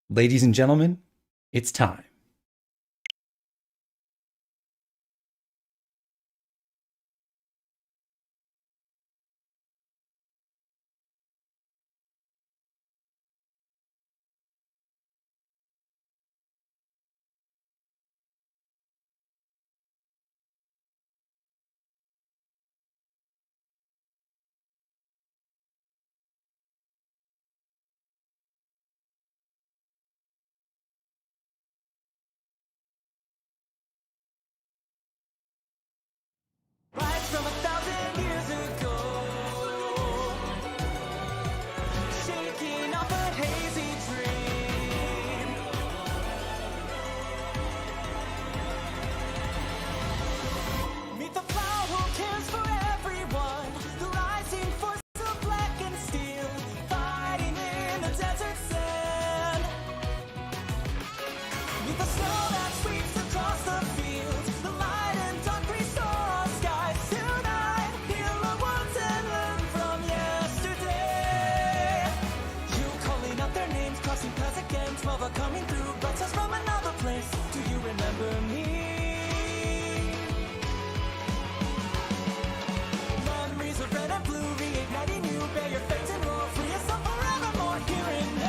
Ladies and gentlemen, it's time. Right from 1,000 years ago, shaking off a hazy dream. Meet the flower who cares for everyone, the rising force of black and steel, fighting in the desert sand. Meet the snow that sweeps across the fields, the light and dark restore skies tonight. Heal the wounds and learn from yesterday. You calling out their names, crossing paths again, 12 are coming through, bright stars from another place. Do you remember me? Memories of red and blue, reigniting you, bear your fate and roar, free yourself forevermore, here and now.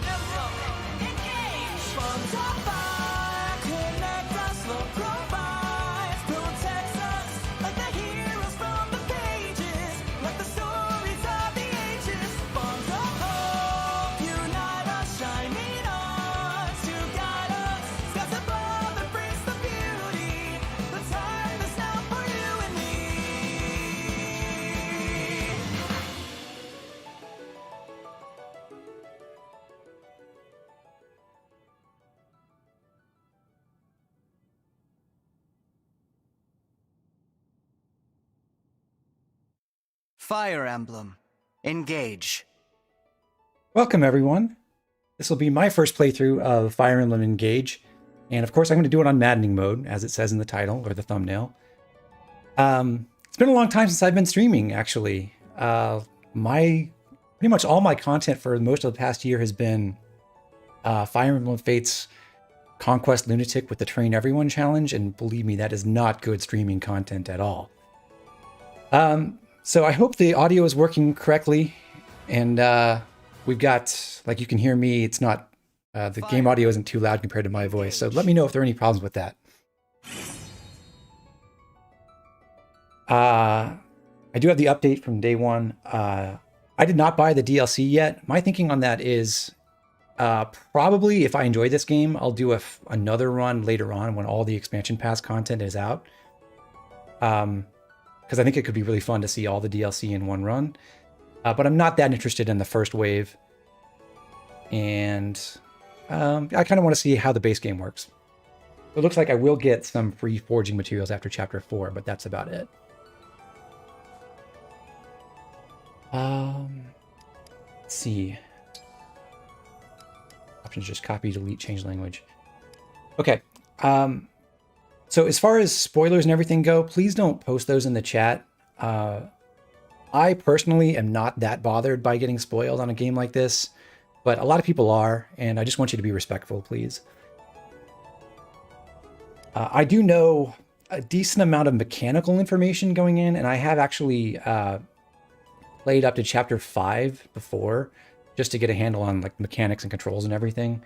Emblem Engage! Bonds of fire, connect us, love provides, protects us, like the heroes from the pages, like the stories of the ages. Bonds of hope, unite us, shining us, to guide us, skies above embrace the beauty, the time is now for you and me. Fire Emblem Engage. Welcome, everyone. This will be my first playthrough of Fire Emblem Engage. And of course, I'm going to do it on Maddening mode, as it says in the title or the thumbnail. It's been a long time since I've been streaming, actually. Pretty much all my content for most of the past year has been Fire Emblem Fate's Conquest Lunatic with the Train Everyone challenge, and believe me, that is not good streaming content at all. So I hope the audio is working correctly, and we've got, like, you can hear me, it's not, the game audio isn't too loud compared to my voice, so let me know if there are any problems with that. I do have the update from day one. I did not buy the DLC yet. My thinking on that is probably if I enjoy this game, I'll do another run later on when all the expansion pass content is out. Because I think it could be really fun to see all the DLC in one run. But I'm not that interested in the first wave. And I kind of want to see how the base game works. It looks like I will get some free forging materials after Chapter 4, but that's about it. Let's see. Options just copy, delete, change language. Okay. So as far as spoilers and everything go, please don't post those in the chat. I personally am not that bothered by getting spoiled on a game like this, but a lot of people are, and I just want you to be respectful, please. I do know a decent amount of mechanical information going in, and I have actually played up to Chapter 5 before, just to get a handle on like mechanics and controls and everything.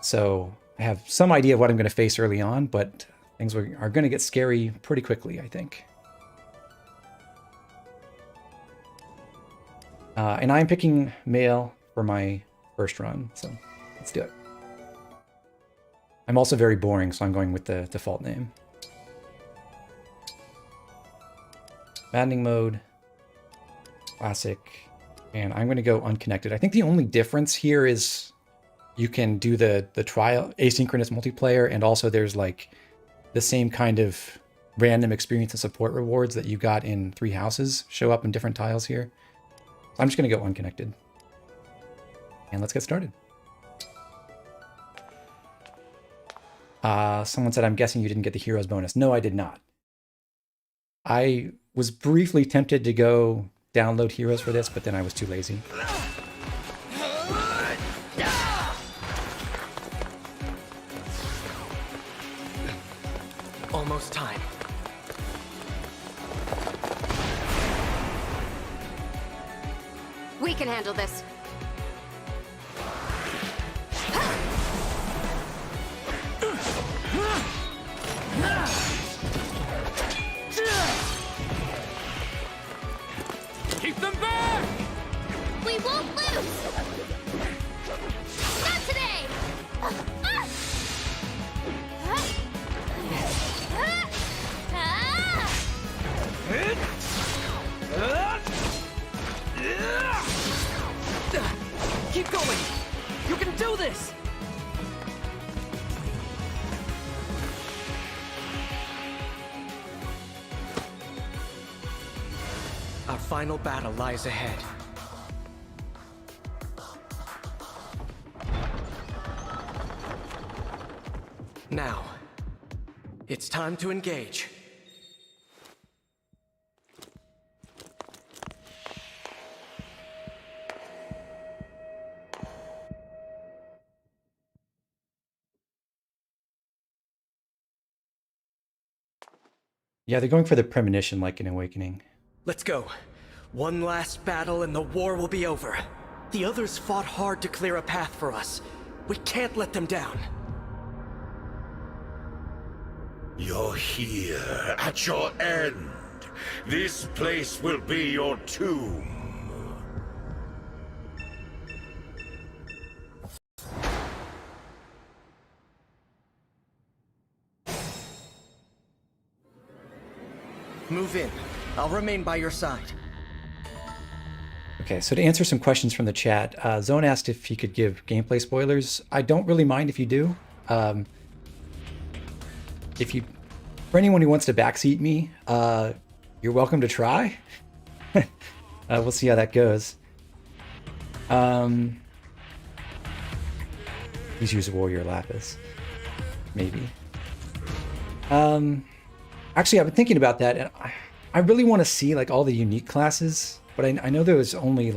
So I have some idea of what I'm going to face early on, but things are going to get scary pretty quickly, I think. And I'm picking male for my first run, so let's do it. I'm also very boring, so I'm going with the default name. Maddening mode, classic, and I'm going to go unconnected. I think the only difference here is you can do the trial asynchronous multiplayer, and also there's like the same kind of random experience and support rewards that you got in Three Houses show up in different tiles here. So I'm just going to go unconnected. And let's get started. Someone said, I'm guessing you didn't get the heroes bonus. No, I did not. I was briefly tempted to go download heroes for this, but then I was too lazy. almost time. We can handle this. Keep them back! We won't lose! Not today! Keep going! You can do this! Our final battle lies ahead. Now, it's time to engage. Yeah, they're going for the premonition like in Awakening. Let's go. One last battle and the war will be over. The others fought hard to clear a path for us. We can't let them down. You're here, at your end. This place will be your tomb. Move in. I'll remain by your side. Okay, so to answer some questions from the chat, Zone asked if he could give gameplay spoilers. I don't really mind if you do. For anyone who wants to backseat me, you're welcome to try. We'll see how that goes. Please use Warrior Lapis. Maybe. Actually, I've been thinking about that, and I really want to see like all the unique classes, but I know there's only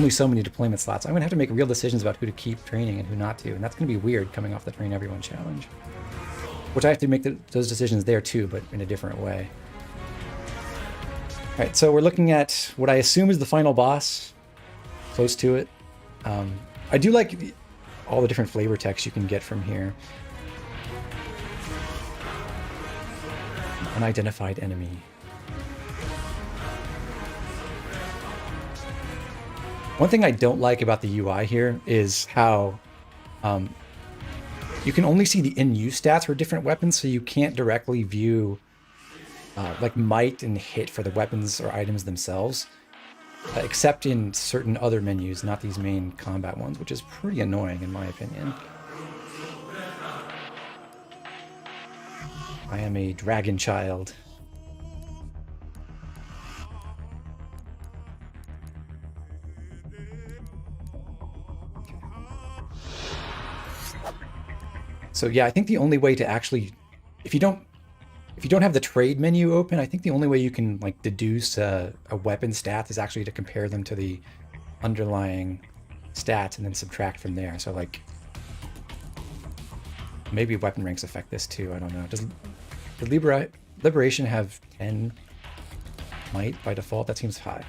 so many deployment slots. I'm gonna have to make real decisions about who to keep training and who not to, and that's gonna be weird coming off the Train Everyone challenge. Which I have to make those decisions there too, but in a different way. All right, so we're looking at what I assume is the final boss, close to it. I do like all the different flavor text you can get from here. Unidentified enemy. One thing I don't like about the UI here is how you can only see the in-use stats for different weapons, so you can't directly view like might and hit for the weapons or items themselves, except in certain other menus, not these main combat ones, which is pretty annoying in my opinion. I am a dragon child. So yeah, I think the only way to actually, if you don't have the trade menu open, I think the only way you can like deduce a weapon stat is actually to compare them to the underlying stats and then subtract from there. So like, maybe weapon ranks affect this too. I don't know. Does Liberation have 10 might by default? That seems high.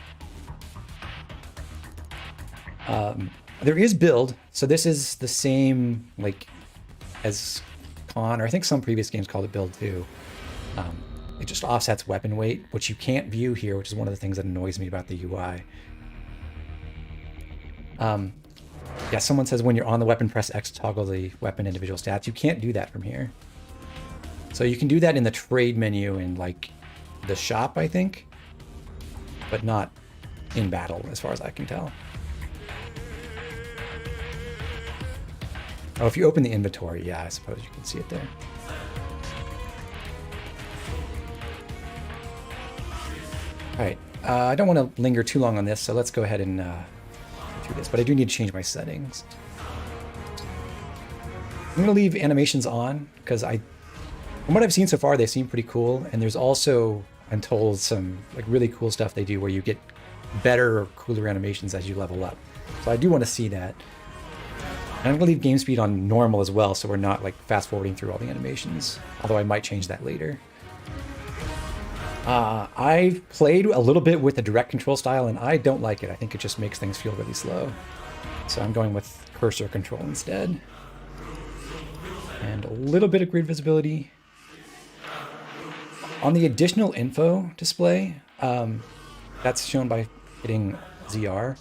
There is build, so this is the same like as Con, or I think some previous games called it build too. It just offsets weapon weight, which you can't view here, which is one of the things that annoys me about the UI. Yeah, someone says when you're on the weapon, press X to toggle the weapon individual stats. You can't do that from here. So you can do that in the trade menu in like the shop, I think, but not in battle as far as I can tell. Oh, if you open the inventory, yeah, I suppose you can see it there. All right, I don't want to linger too long on this, so let's go ahead and go through this, but I do need to change my settings. I'm going to leave animations on because from what I've seen so far, they seem pretty cool, and there's also, I'm told, some like really cool stuff they do where you get better or cooler animations as you level up. So I do want to see that. And I'm going to leave game speed on normal as well, so we're not like fast forwarding through all the animations, although I might change that later. I've played a little bit with the direct control style, and I don't like it. I think it just makes things feel really slow. So I'm going with cursor control instead. And a little bit of grid visibility. On the additional info display, that's shown by hitting ZR.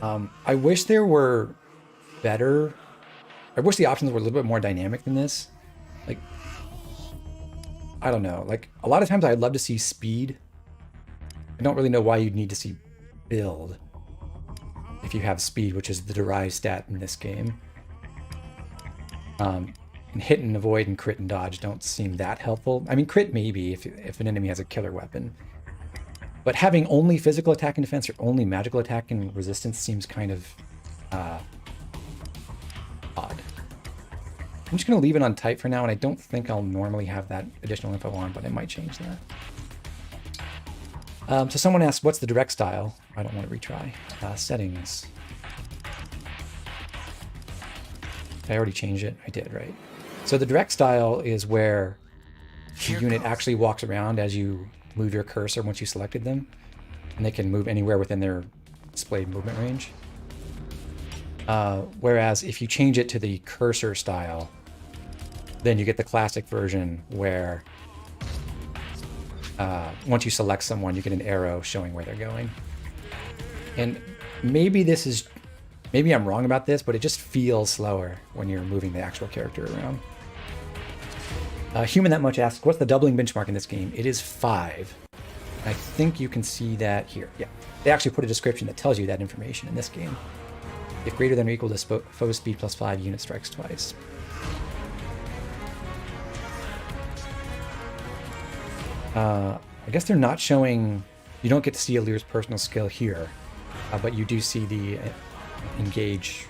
I wish there were better... I wish the options were a little bit more dynamic than this. Like, I don't know. Like, a lot of times I'd love to see speed. I don't really know why you'd need to see build if you have speed, which is the derived stat in this game. And hit and avoid and crit and dodge don't seem that helpful. I mean, crit maybe if an enemy has a killer weapon. But having only physical attack and defense or only magical attack and resistance seems kind of odd. I'm just going to leave it on type for now, and I don't think I'll normally have that additional info on, but I might change that. So someone asked, what's the direct style? I don't want to retry. Settings. I already changed it. I did, right? So the direct style is where the unit actually walks around as you move your cursor once you selected them, and they can move anywhere within their displayed movement range. Whereas if you change it to the cursor style, then you get the classic version where once you select someone, you get an arrow showing where they're going. And maybe maybe I'm wrong about this, but it just feels slower when you're moving the actual character around. Human That Much asks, what's the doubling benchmark in this game? It is 5. I think you can see that here. Yeah, they actually put a description that tells you that information in this game. If greater than or equal to foe speed plus 5, unit strikes twice. I guess they're not showing... You don't get to see Allur's personal skill here, but you do see the engage...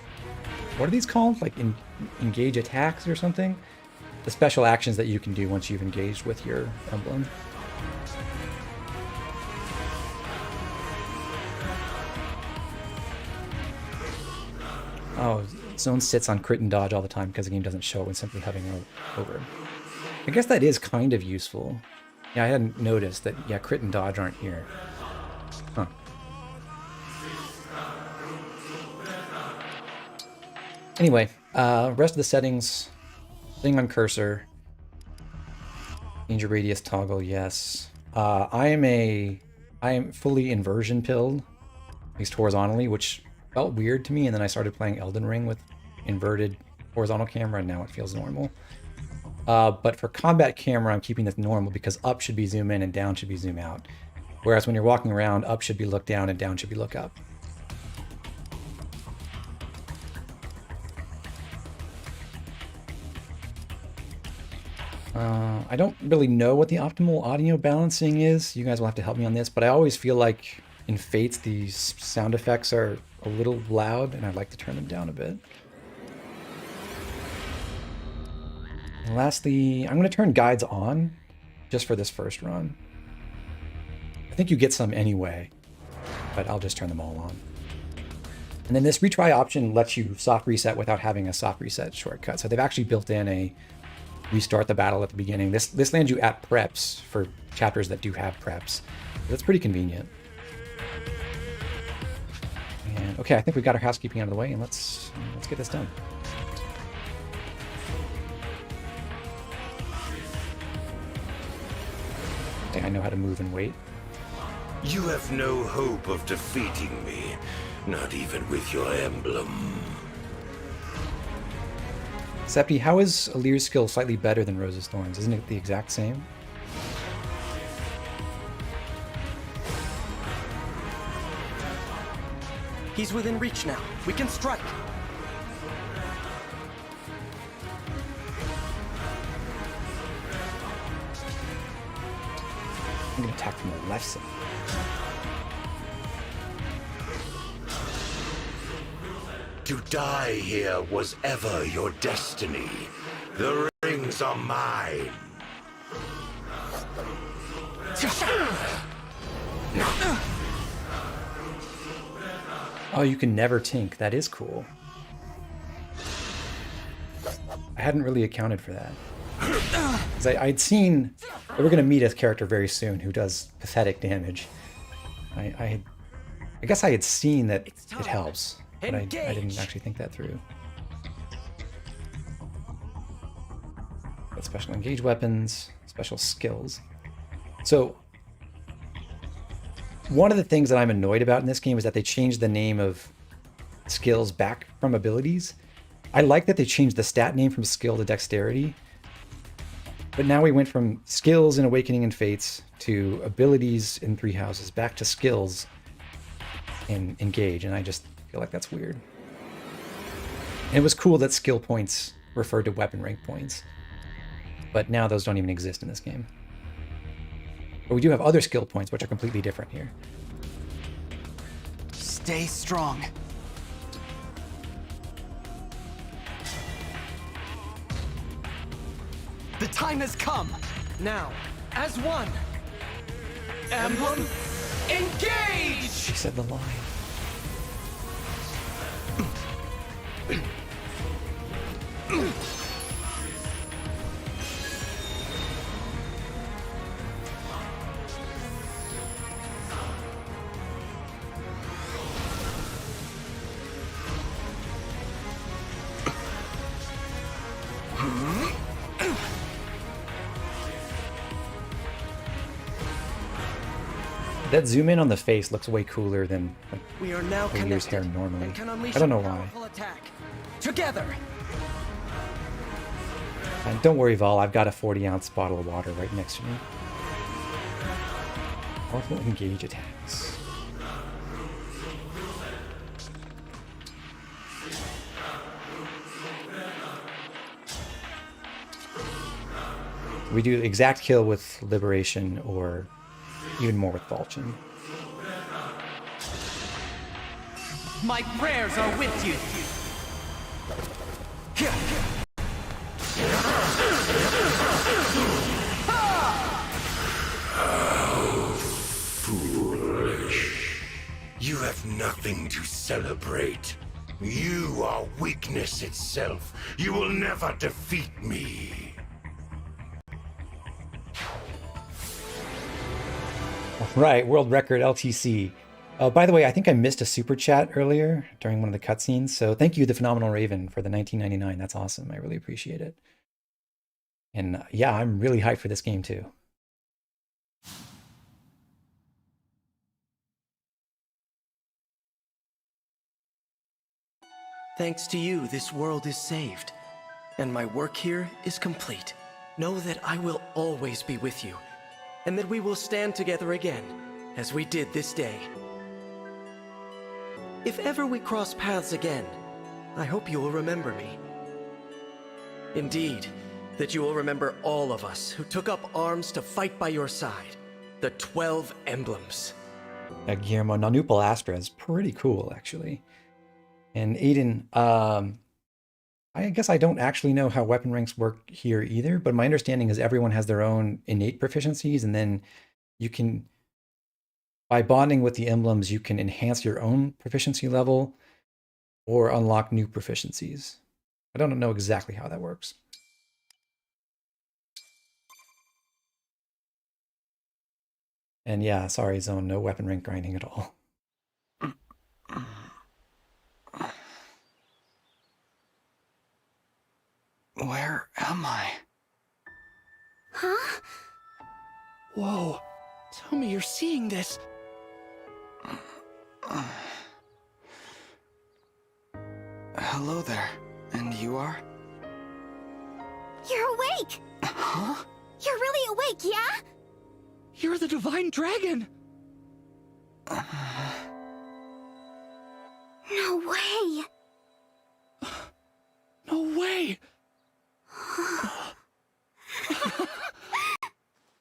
What are these called? Like engage attacks or something? The special actions that you can do once you've engaged with your emblem. Oh, zone sits on crit and dodge all the time because the game doesn't show it when simply hovering over. I guess that is kind of useful. Yeah, I hadn't noticed that, yeah, crit and dodge aren't here. Huh. Anyway, rest of the settings, thing on cursor, danger radius toggle, yes. I am fully inversion pilled, at least horizontally, which felt weird to me, and then I started playing Elden Ring with inverted horizontal camera, and now it feels normal. But for combat camera, I'm keeping this normal because up should be zoom in and down should be zoom out. Whereas when you're walking around, up should be look down and down should be look up. I don't really know what the optimal audio balancing is. You guys will have to help me on this, but I always feel like in Fates, these sound effects are a little loud, and I'd like to turn them down a bit. And lastly, I'm going to turn guides on just for this first run. I think you get some anyway, but I'll just turn them all on. And then this retry option lets you soft reset without having a soft reset shortcut. So they've actually built in a restart the battle at the beginning. This lands you at preps for chapters that do have preps. That's pretty convenient. And okay, I think we've got our housekeeping out of the way, and let's get this done. I think I know how to move and wait. You have no hope of defeating me, not even with your emblem. Septi, how is Allur's skill slightly better than Rose's Thorns? Isn't it the exact same? He's within reach now. We can strike. I'm going to attack from the left side. To die here was ever your destiny. The rings are mine. Oh, you can never tink. That is cool. hadn't really accounted for that. 'Cause I'd seen that we're going to meet a character very soon who does pathetic damage. I guess I had seen that it helps, but I didn't actually think that through. Got special engage weapons, special skills. So one of the things that I'm annoyed about in this game is that they changed the name of skills back from abilities. I like that they changed the stat name from skill to dexterity. But now we went from skills in Awakening and Fates to abilities in Three Houses back to skills in Engage, and I just feel like that's weird. And it was cool that skill points referred to weapon rank points, but now those don't even exist in this game. But we do have other skill points, which are completely different here. Stay strong. The time has come! Now, as one, Emblem Engage! She said the line. That zoom in on the face looks way cooler than like, We are now Lear's connected hair normally. and can unleash I don't a know why. powerful attack. Together! And don't worry, Vol, I've got a 40-ounce bottle of water right next to me. Powerful engage attacks. We do exact kill with Liberation or even more with Falchion. My prayers are with you! Foolish. You have nothing to celebrate. You are weakness itself. You will never defeat me. Right, world record LTC. By the way, I think I missed a super chat earlier during one of the cutscenes, so thank you, the Phenomenal Raven, for the 1999. That's awesome. I really appreciate it. And yeah, I'm really hyped for this game too. Thanks to you, this world is saved, and my work here is complete. Know that I will always be with you, and that we will stand together again, as we did this day. If ever we cross paths again, I hope you will remember me. Indeed, that you will remember all of us who took up arms to fight by your side, the 12 emblems. Guillermo Nanupal Astra is pretty cool, actually. And Aiden, I guess I don't actually know how weapon ranks work here either, but my understanding is everyone has their own innate proficiencies, and then you can, by bonding with the emblems, you can enhance your own proficiency level or unlock new proficiencies. I don't know exactly how that works. And yeah, sorry, Zone, no weapon rank grinding at all. Where am I? Huh? Whoa, tell me you're seeing this. Hello there. And you are? You're awake! Huh? You're really awake, yeah? You're the Divine Dragon! No way! No way!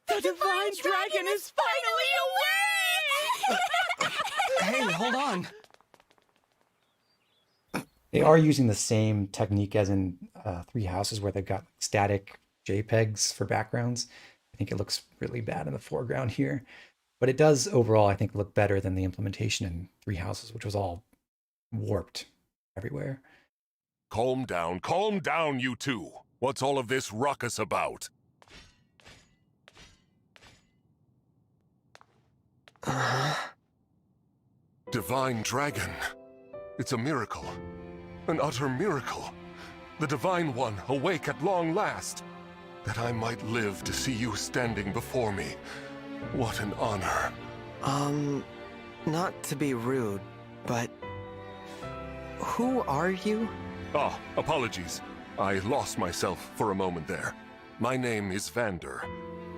The Divine Dragon is finally awake! Hey, hold on. They are using the same technique as in Three Houses, where they've got static JPEGs for backgrounds. I think it looks really bad in the foreground here, but it does overall, I think, look better than the implementation in Three Houses, which was all warped everywhere. Calm down, you two. What's all of this ruckus about? Divine Dragon. It's a miracle. An utter miracle. The Divine One awake at long last. That I might live to see you standing before me. What an honor. Not to be rude, but... who are you? Ah, apologies. I lost myself for a moment there. My name is Vander.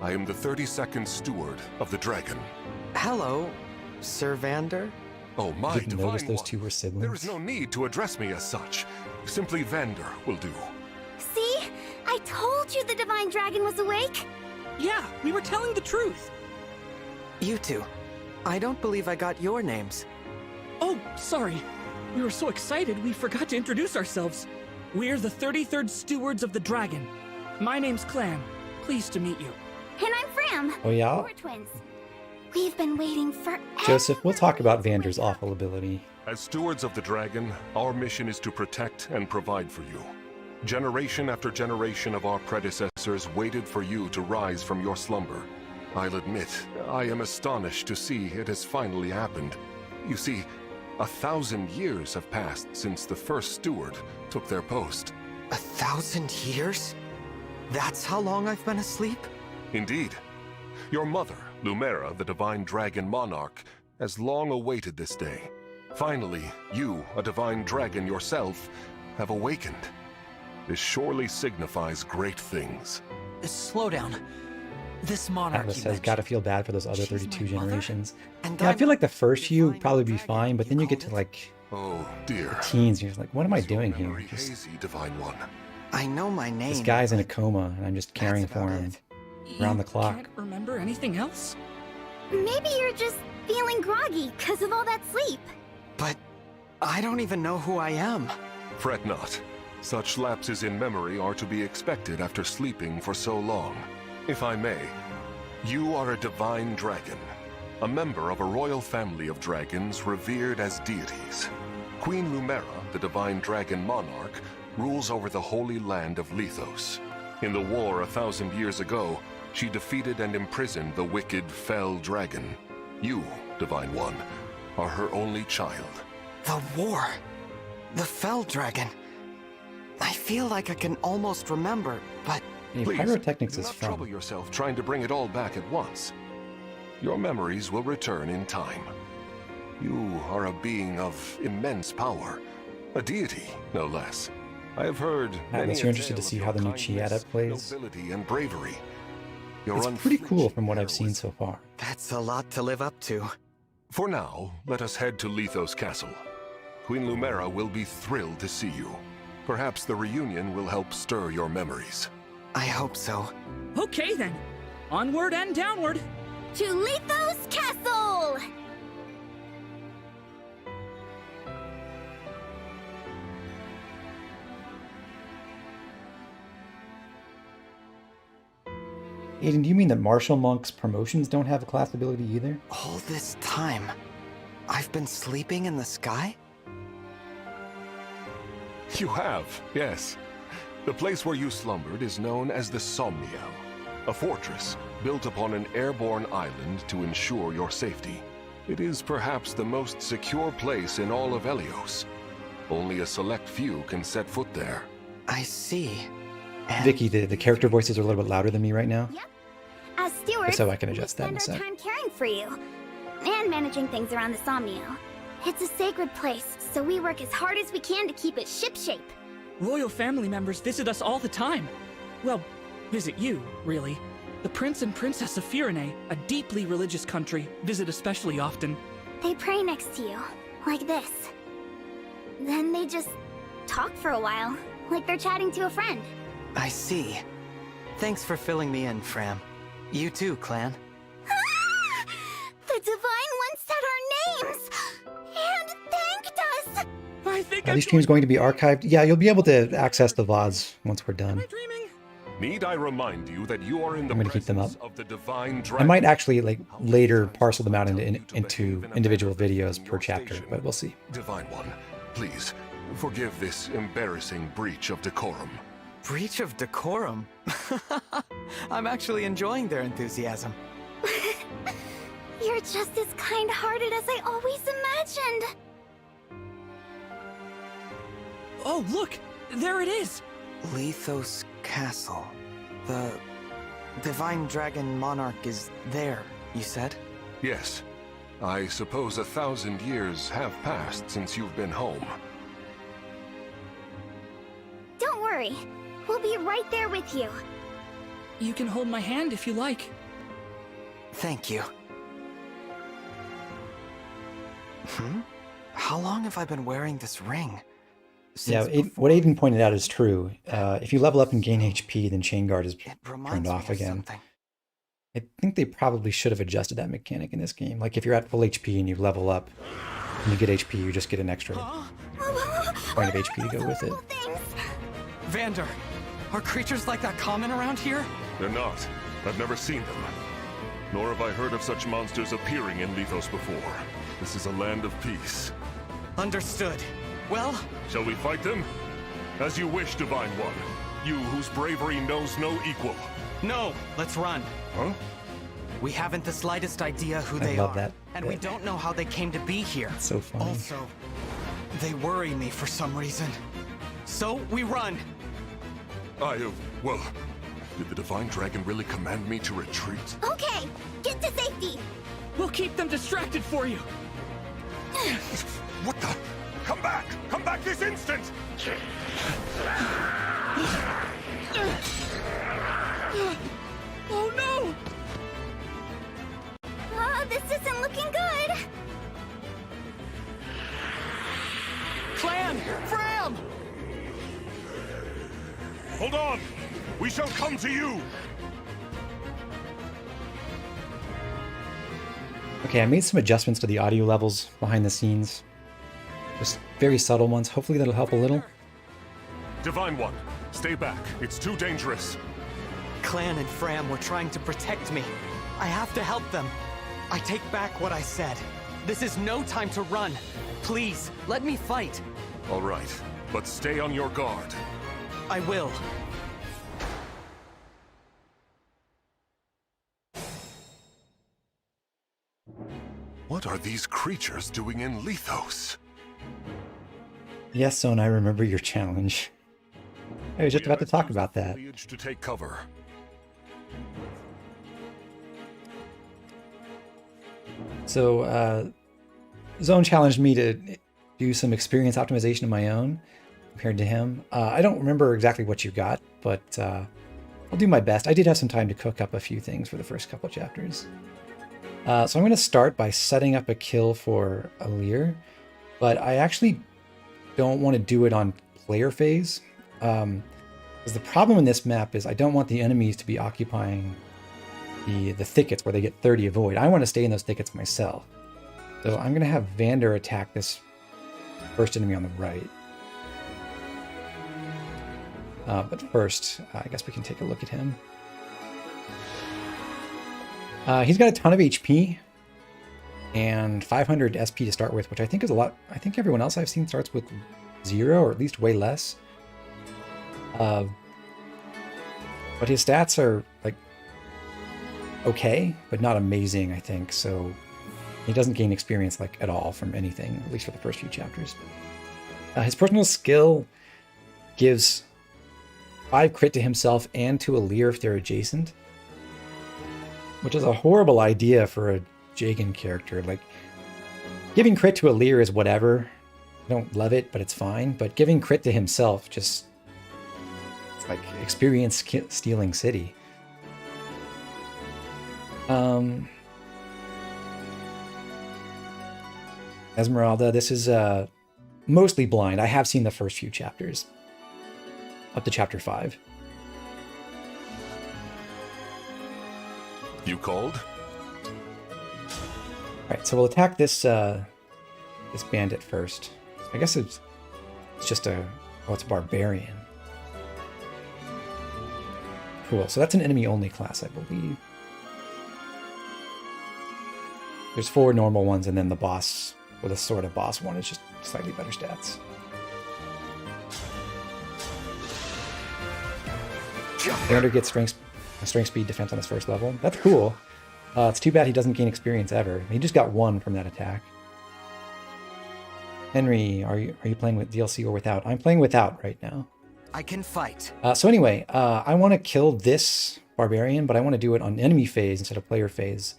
I am the 32nd steward of the dragon. Hello, Sir Vander? Oh, my Didn't divine notice those one. two were siblings. There is no need to address me as such. Simply Vander will do. See? I told you the Divine Dragon was awake. Yeah, we were telling the truth. You two. I don't believe I got your names. Oh, sorry. We were so excited we forgot to introduce ourselves. We're the 33rd stewards of the dragon. My name's Clan. Pleased to meet you. And I'm Fram. Oh yeah? We're twins. We've been waiting forever. Joseph, we'll talk about Vander's awful ability. As stewards of the dragon, our mission is to protect and provide for you. Generation after generation of our predecessors waited for you to rise from your slumber. I'll admit, I am astonished to see it has finally happened. You see, 1,000 years have passed since the first steward took their post. 1,000 years? That's how long I've been asleep? Indeed. Your mother, Lumera, the divine dragon monarch, has long awaited this day. Finally, you, a divine dragon yourself, have awakened. This surely signifies great things. Slow down. This monarch Atlas you says, mentioned, gotta feel bad for those other she's 32 my mother? generations. And Yeah, I I'm feel like the first few would divine probably be dragon, fine, but then you get to called like Oh, dear. teens, and you're like, what am I Is your doing here? memory Just, hazy, divine one? I know my name. this guy's in a coma, and I'm just That's caring about for him. it. around You the clock. Can't remember anything else? Maybe you're just feeling groggy because of all that sleep. But I don't even know who I am. Fret not. Such lapses in memory are to be expected after sleeping for so long. If I may, you are a divine dragon, a member of a royal family of dragons revered as deities. Queen Lumera, the divine dragon monarch, rules over the holy land of Lethos. In the war 1,000 years ago, she defeated and imprisoned the wicked fell dragon. You, divine one, are her only child. The war. The Fell Dragon. I feel like I can almost remember, but Hey, Please, pyrotechnics do is not trouble fun. yourself trying to bring it all back at once. Your memories will return in time. You are a being of immense power, a deity, no less. I have heard many Atlas, a you're interested to tale see of how the your new Chi kindness, adept plays? nobility, and bravery. Your It's pretty cool unflinching from what I've seen heroism. so far. that's a lot to live up to. For now, let us head to Lethos Castle. Queen Lumera will be thrilled to see you. Perhaps the reunion will help stir your memories. I hope so. Okay then. Onward and downward. To Lethos Castle! Aiden, do you mean that martial monks' promotions don't have a class ability either? All this time, I've been sleeping in the sky? You have, yes. The place where you slumbered is known as the Somnia, a fortress built upon an airborne island to ensure your safety. It is perhaps the most secure place in all of Helios. Only a select few can set foot there. I see. And Vicky, the character voices are a little bit louder than me right now. Yep. As stewards, So I can we adjust that in a spend sec. our time caring for you and managing things around the Somnio. It's a sacred place, so we work as hard as we can to keep it shipshape. Royal family members visit us all the time. Well, visit you, really. The Prince and Princess of Firene, a deeply religious country, visit especially often. They pray next to you, like this. Then they just talk for a while, like they're chatting to a friend. I see. Thanks for filling me in, Fram. You too, Clan. The Divine One said our names and thanked us. I think Are I'm these streams going to be archived? Yeah, you'll be able to access the VODs once we're done. Am I dreaming? Need I remind you that you are in the I'm gonna keep them presence up. of the divine I dragon? might actually like later parcel them out into individual videos per chapter, but we'll see. Divine One, please, forgive this embarrassing breach of decorum. breach of decorum. I'm actually enjoying their enthusiasm. You're just as kind-hearted as I always imagined. Oh, look! There it is! Lethos Castle. The Divine Dragon Monarch is there, you said? Yes. I suppose 1,000 years have passed since you've been home. Don't worry. We'll be right there with you. You can hold my hand if you like. Thank you. How long have I been wearing this ring? Yeah, what Aiden pointed out is true. If you level up and gain HP, then Chain Guard is turned off again. I think they probably should have adjusted that mechanic in this game. Like if you're at full HP and you level up and you get HP, you just get an extra point of HP to go with it. Vander, are creatures like that common around here? They're not. I've never seen them. Nor have I heard of such monsters appearing in Lethos before. This is a land of peace. Understood. Well, shall we fight them? As you wish, Divine One. You whose bravery knows no equal. No, let's run. Huh? We haven't the slightest idea who I they love are. that And we bit. don't know how they came to be here. It's so funny. Also, they worry me for some reason. So, we run. Well, did the Divine Dragon really command me to retreat? Okay, get to safety. We'll keep them distracted for you. What the? Come back! Come back this instant! Oh no! This isn't looking good. Clan! Fram! Hold on! We shall come to you! Okay, I made some adjustments to the audio levels behind the scenes. Just very subtle ones. Hopefully that'll help a little. Divine One, stay back. It's too dangerous. Clan and Fram were trying to protect me. I have to help them. I take back what I said. This is no time to run. Please, let me fight. All right, but stay on your guard. I will. What are these creatures doing in Lethos? Yes, Son, I remember your challenge. I was just about to talk about that. To take cover. So, Zone challenged me to do some experience optimization of my own compared to him. I don't remember exactly what you got, but I'll do my best. I did have some time to cook up a few things for the first couple chapters. So I'm going to start by setting up a kill for Alir, but I actually don't want to do it on player phase. Because the problem in this map is I don't want the enemies to be occupying the thickets where they get 30 avoid. I want to stay in those thickets myself. So I'm going to have Vander attack this first enemy on the right. But first, I guess we can take a look at him. He's got a ton of HP and 500 SP to start with, which I think is a lot. I think everyone else I've seen starts with 0 or at least way less. But his stats are like okay, but not amazing, I think. So he doesn't gain experience like at all from anything, at least for the first few chapters. His personal skill gives 5 crit to himself and to Alir if they're adjacent, which is a horrible idea for a Jagan character. Like, giving crit to Alir is whatever. I don't love it, but it's fine. But giving crit to himself just... it's like experience stealing city. Esmeralda, this is mostly blind. I have seen the first few chapters. Up to chapter 5. You called? Alright, so we'll attack this this bandit first. I guess it's just it's a barbarian. Cool, so that's an enemy-only class, I believe. There's 4 normal ones, and then the boss, or the sort of boss one, is just slightly better stats. Vander gets strength speed defense on his first level. That's cool. It's too bad he doesn't gain experience ever. He just got 1 from that attack. Henry, are you playing with DLC or without? I'm playing without right now. I can fight. So anyway, I want to kill this barbarian, but I want to do it on enemy phase instead of player phase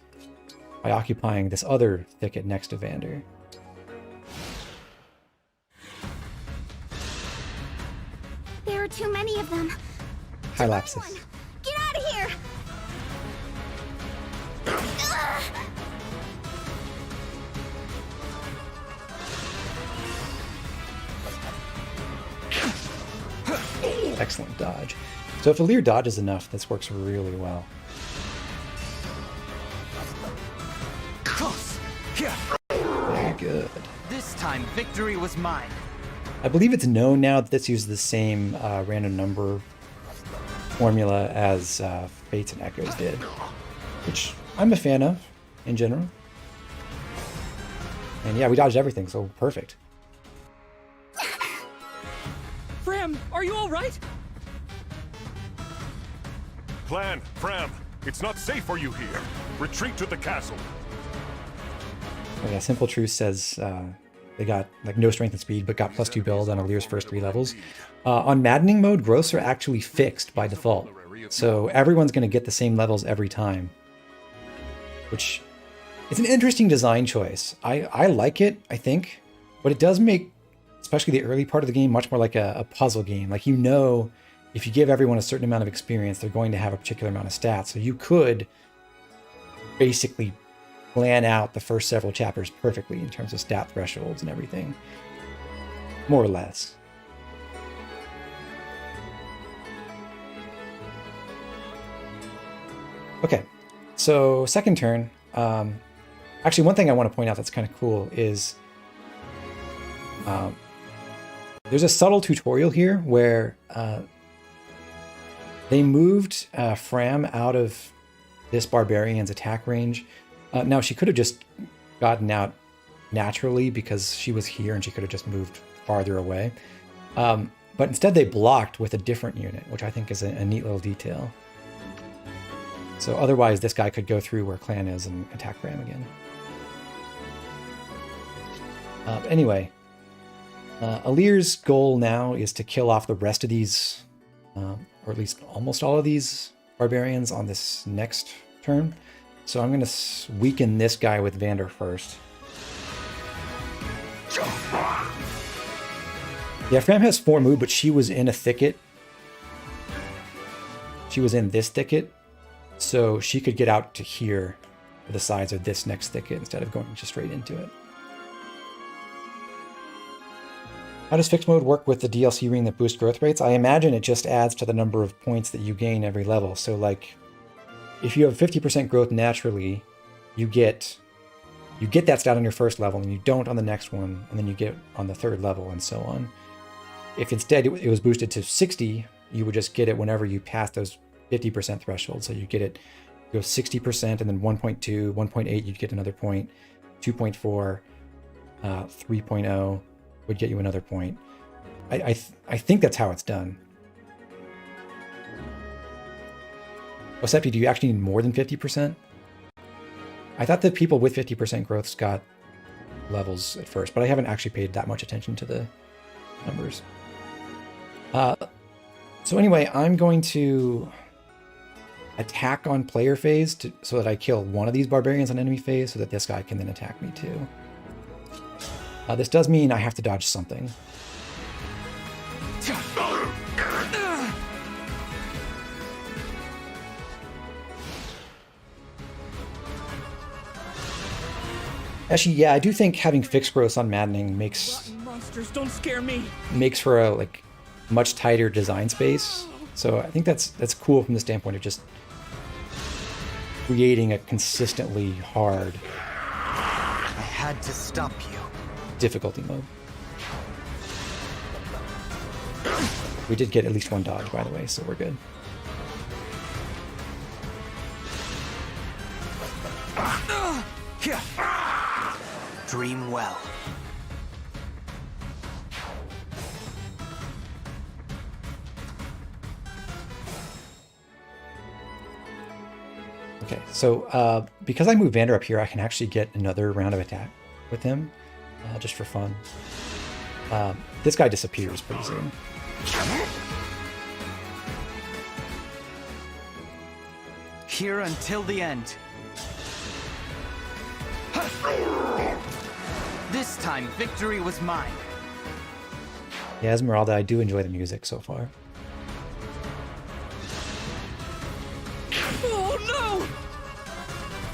by occupying this other thicket next to Vander. There are too many of them. High lapses. Get out of here! Excellent dodge. So if Alir dodges enough, this works really well. Very good. This time, victory was mine. I believe it's known now that this uses the same random number formula as Fates and Echoes did, which I'm a fan of in general. And yeah, we dodged everything, so perfect. Fram, are you all right? Clan, Fram, it's not safe for you here. Retreat to the castle. Oh yeah, Simple Truth says they got like no strength and speed, but got +2 build on Alir's first 3 levels. On Maddening mode, growths are actually fixed by default, so everyone's going to get the same levels every time, which it's an interesting design choice. I like it, I think, but it does make, especially the early part of the game, much more like a puzzle game. Like, you know, if you give everyone a certain amount of experience, they're going to have a particular amount of stats. So you could basically plan out the first several chapters perfectly in terms of stat thresholds and everything, more or less. Okay, so second turn. Actually, one thing I want to point out that's kind of cool is there's a subtle tutorial here where they moved Fram out of this barbarian's attack range. Now, she could have just gotten out naturally because she was here and she could have just moved farther away. But instead they blocked with a different unit, which I think is a neat little detail. So otherwise this guy could go through where Clan is and attack Fram again. Anyway, Alir's goal now is to kill off the rest of these, or at least almost all of these barbarians on this next turn. So I'm going to weaken this guy with Vander first. Yeah, Fram has 4 move, but she was in a thicket. She was in this thicket, so she could get out to here, to the sides of this next thicket, instead of going just straight into it. How does fixed mode work with the DLC ring that boosts growth rates? I imagine it just adds to the number of points that you gain every level. So like, if you have 50% growth naturally, you get that stat on your first level, and you don't on the next one, and then you get on the third level, and so on. If instead it was boosted to 60, you would just get it whenever you pass those 50% thresholds. So you get it, go 60%, and then 1.2, 1.8, you'd get another point, 2.4, 3.0 would get you another point. I think that's how it's done. Osepti, do you actually need more than 50%? I thought that people with 50% growths got levels at first, but I haven't actually paid that much attention to the numbers. So anyway, I'm going to attack on player phase so that I kill one of these barbarians on enemy phase so that this guy can then attack me too. This does mean I have to dodge something. Actually, yeah, I do think having fixed growth on Maddening makes Don't scare me. for a like much tighter design space. So I think that's cool from the standpoint of just creating a consistently hard I had to stop you. difficulty mode. We did get at least one dodge, by the way, so we're good. Dream well. Okay, so because I moved Vander up here, I can actually get another round of attack with him, just for fun. This guy disappears pretty soon. Here until the end. This time, victory was mine. Yeah, Esmeralda, I do enjoy the music so far. Oh no!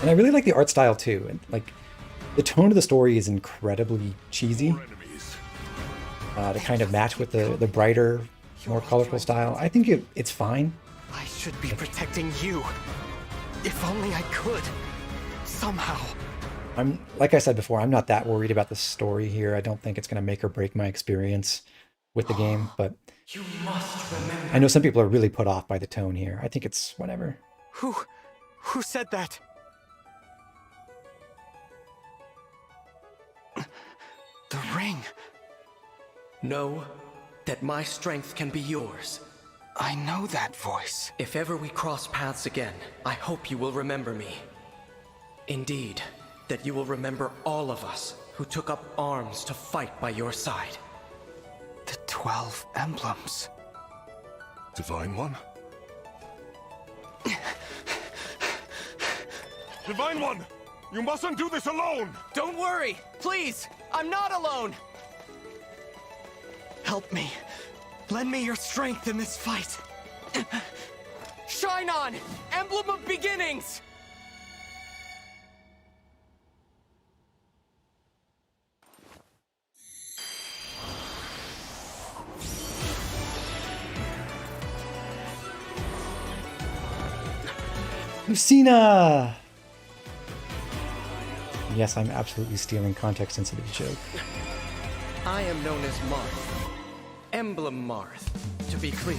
And I really like the art style too. And like, the tone of the story is incredibly cheesy. To kind of match with the brighter, more colorful style. I think it's fine. I should be protecting you. If only I could. Somehow. Like I said before, I'm not that worried about the story here. I don't think it's going to make or break my experience with the game, but You must remember. I know some people are really put off by the tone here. I think it's whatever. Who said that? The ring. Know that my strength can be yours. I know that voice. If ever we cross paths again, I hope you will remember me. Indeed, that you will remember all of us who took up arms to fight by your side. The 12 emblems. Divine One? Divine One! You mustn't do this alone! Don't worry! Please! I'm not alone! Help me. Lend me your strength in this fight. Shine on! Emblem of Beginnings! Lucina! Yes, I'm absolutely stealing context-sensitive joke. I am known as Marth. Emblem Marth, to be clear.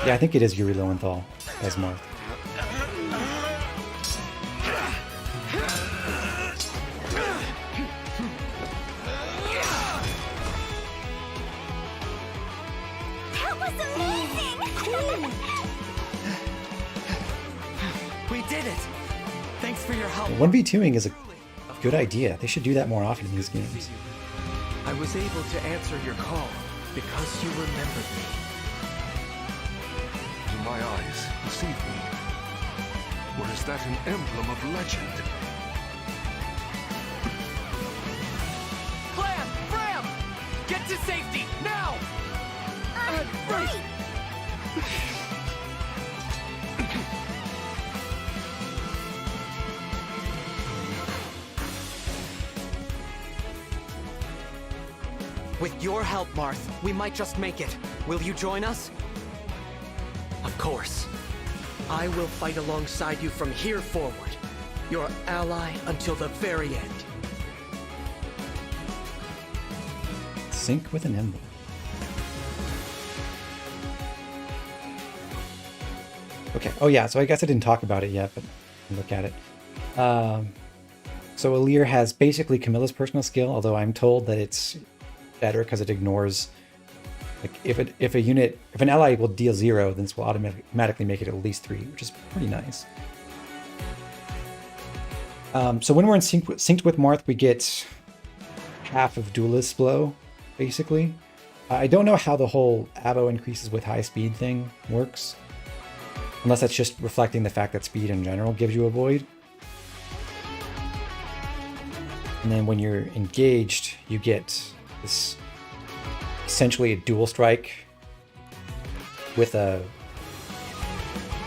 Yeah, I think it is Yuri Lowenthal as Marth. That was amazing! We did it! Thanks for your help. 1v2ing is a good idea. They should do that more often in these games. I was able to answer your call because you remembered me. My eyes deceive me. Or is that an emblem of legend? Clam! Fram! Get to safety, now! Right! With your help, Marth, we might just make it. Will you join us? Of course. I will fight alongside you from here forward. Your ally until the very end. Sync with an emblem. Okay. Oh yeah. So I guess I didn't talk about it yet, but look at it. So Alir has basically Camilla's personal skill, although I'm told that it's better because it ignores, like, if an ally will deal 0, then this will automatically make it at least 3, which is pretty nice. So when we're in synced with Marth, we get half of Duelist's Blow, basically. I don't know how the whole abo increases with high speed thing works, unless that's just reflecting the fact that speed in general gives you a void. And then when you're engaged, you get this essentially a dual strike with a,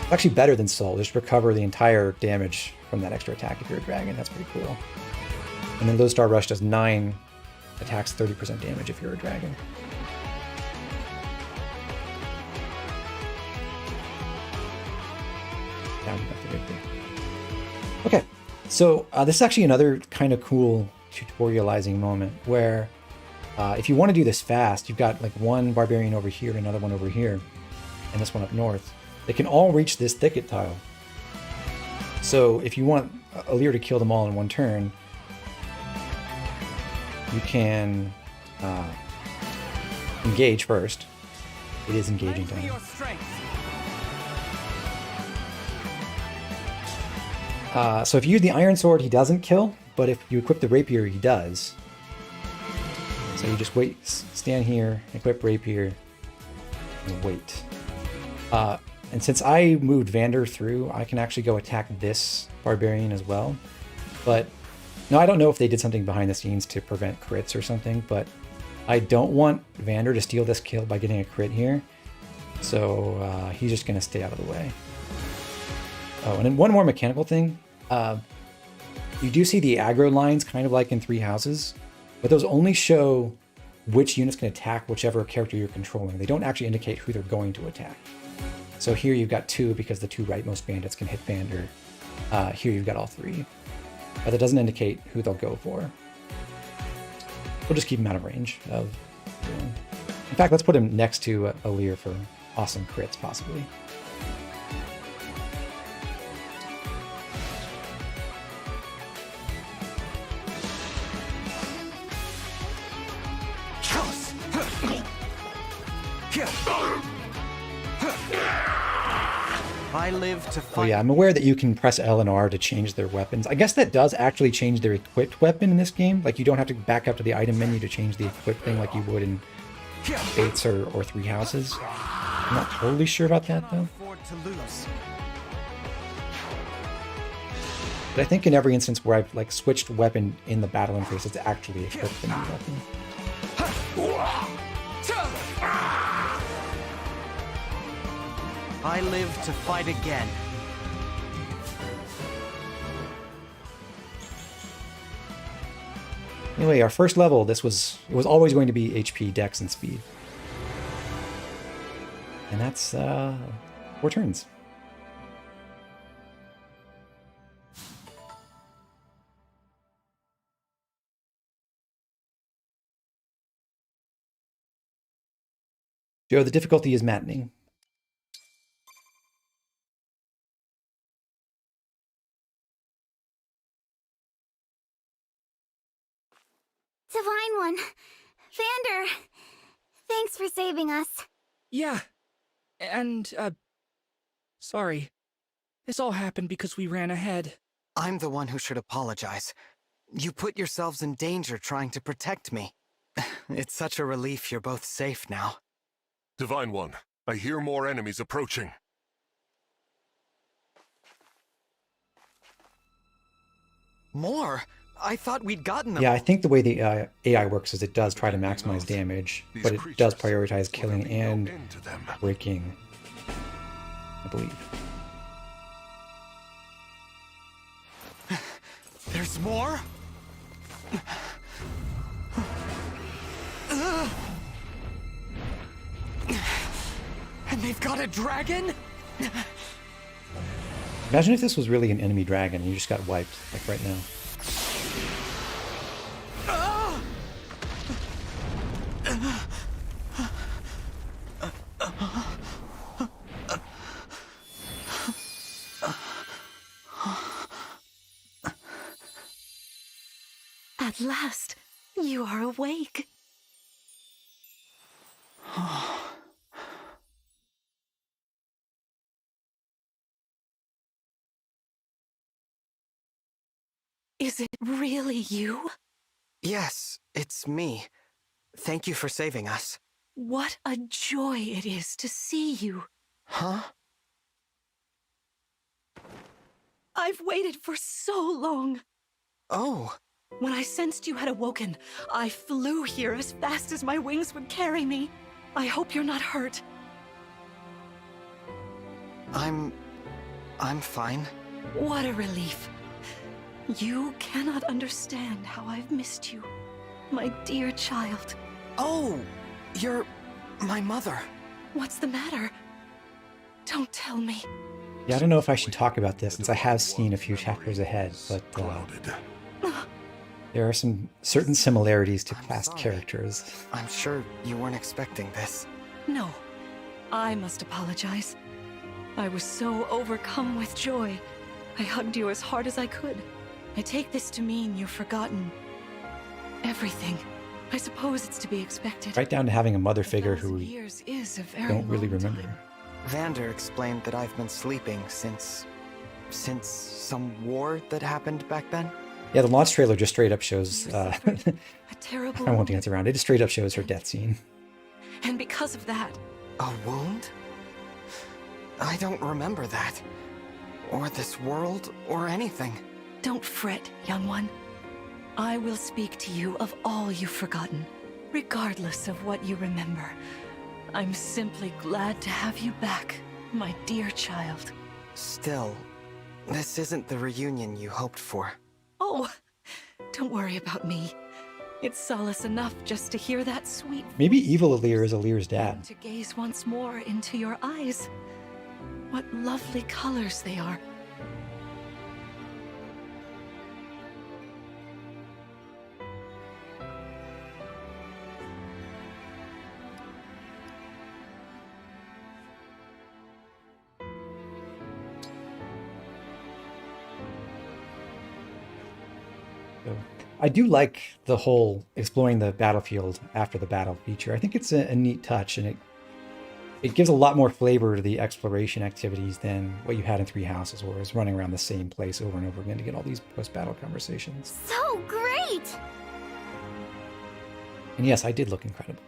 actually better than Soul, just recover the entire damage from that extra attack if you're a dragon. That's pretty cool. And then Lodestar Rush does 9 attacks, 30% damage if you're a dragon. Down you got the victory. Okay, so this is actually another kind of cool tutorializing moment where if you want to do this fast, you've got like one barbarian over here and another one over here, and this one up north. They can all reach this thicket tile. So if you want Alir to kill them all in one turn, you can engage first. It is engaging Lend me time. your strength. So if you use the iron sword, he doesn't kill, but if you equip the rapier, he does. So you just wait, stand here, equip rapier, and wait. And since I moved Vander through, I can actually go attack this barbarian as well. But no, I don't know if they did something behind the scenes to prevent crits or something, but I don't want Vander to steal this kill by getting a crit here. So he's just going to stay out of the way. Oh, and then one more mechanical thing. You do see the aggro lines kind of like in Three Houses, but those only show which units can attack whichever character you're controlling. They don't actually indicate who they're going to attack. So here you've got 2 because the 2 rightmost bandits can hit Vander. Here you've got all 3. But that doesn't indicate who they'll go for. We'll just keep him out of range of. In fact, let's put him next to Alir for awesome crits, possibly. I live to Oh fight. yeah, I'm aware that you can press L and R to change their weapons. I guess that does actually change their equipped weapon in this game. Like you don't have to back up to the item menu to change the equipped thing like you would in Fates or Three Houses. I'm not totally sure about that though. Afford to lose. But I think in every instance where I've like switched weapon in the battle interface, it's actually equipped the new weapon. I live to fight again. Anyway, our first level, it was always going to be HP, Dex, and Speed. And that's 4 turns. Joe, the difficulty is maddening. Divine One. Vander. Thanks for saving us. Yeah. And, sorry. This all happened because we ran ahead. I'm the one who should apologize. You put yourselves in danger trying to protect me. It's such a relief you're both safe now. Divine One, I hear more enemies approaching. More? I thought we'd gotten them. Yeah, I think the way the AI works is it does try to maximize damage, but it does prioritize killing and breaking, I believe. There's more? And they've got a dragon? Imagine if this was really an enemy dragon and you just got wiped, like right now. At last, you are awake. Is it really you? Yes, it's me. Thank you for saving us. What a joy it is to see you. Huh? I've waited for so long. Oh. When I sensed you had awoken, I flew here as fast as my wings would carry me. I hope you're not hurt. I'm fine. What a relief. You cannot understand how I've missed you, my dear child. Oh, you're my mother. What's the matter? Don't tell me. Yeah, I don't know if I should talk about this since I have seen a few chapters ahead, but Clouded. There are some certain similarities to I'm past sorry. characters. I'm sure you weren't expecting this. No, I must apologize. I was so overcome with joy. I hugged you as hard as I could. I take this to mean you've forgotten everything. I suppose it's to be expected. Right down to having a mother A figure who 1,000 we years is a very don't really long remember. time. Vander explained that I've been sleeping since some war that happened back then. Yeah, the launch trailer just straight up shows. You suffered a terrible I won't wound, dance around. It just straight up shows her death scene. and because of that, A wound? I don't remember that. Or this world, or anything. don't fret, young one. I will speak to you of all you've forgotten, regardless of what you remember. I'm simply glad to have you back, my dear child. Still, this isn't the reunion you hoped for. Oh, don't worry about me. It's solace enough just to hear that sweet Maybe Evil Alir is Alir's dad. to gaze once more into your eyes. What lovely colors they are. So I do like the whole exploring the battlefield after the battle feature. I think it's a neat touch, and it gives a lot more flavor to the exploration activities than what you had in Three Houses, where it was running around the same place over and over again to get all these post-battle conversations. So great! And yes, I did look incredible.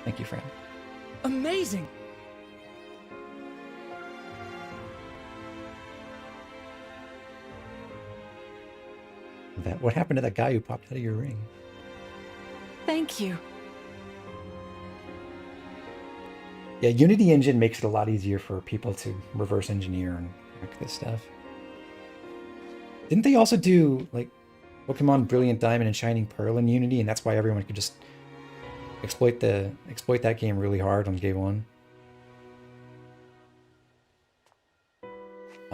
Thank you, Fran. Amazing! What happened to that guy who popped out of your ring? Thank you. Yeah, Unity Engine makes it a lot easier for people to reverse engineer and hack this stuff. Didn't they also do like Pokemon Brilliant Diamond and Shining Pearl in Unity, and that's why everyone could just exploit that game really hard on day one?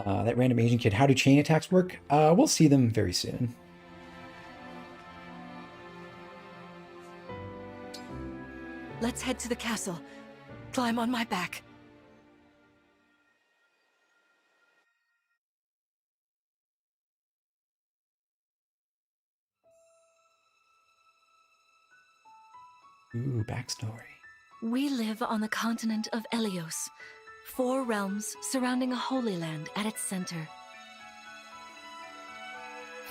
That random Asian kid. How do chain attacks work? We'll see them very soon. Let's head to the castle. Climb on my back. Ooh, backstory. We live on the continent of Elios, 4 realms surrounding a holy land at its center.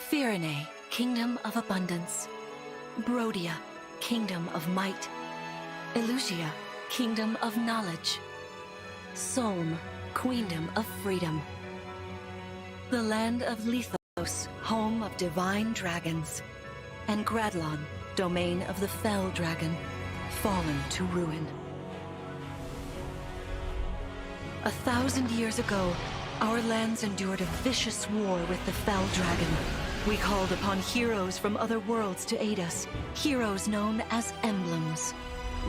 Firene, kingdom of abundance. Brodia, kingdom of might. Elusia, kingdom of knowledge. Solm, queendom of freedom. The land of Lethos, home of divine dragons. And Gradlon, domain of the fell dragon, fallen to ruin. 1,000 years ago, our lands endured a vicious war with the fell dragon. We called upon heroes from other worlds to aid us, heroes known as emblems.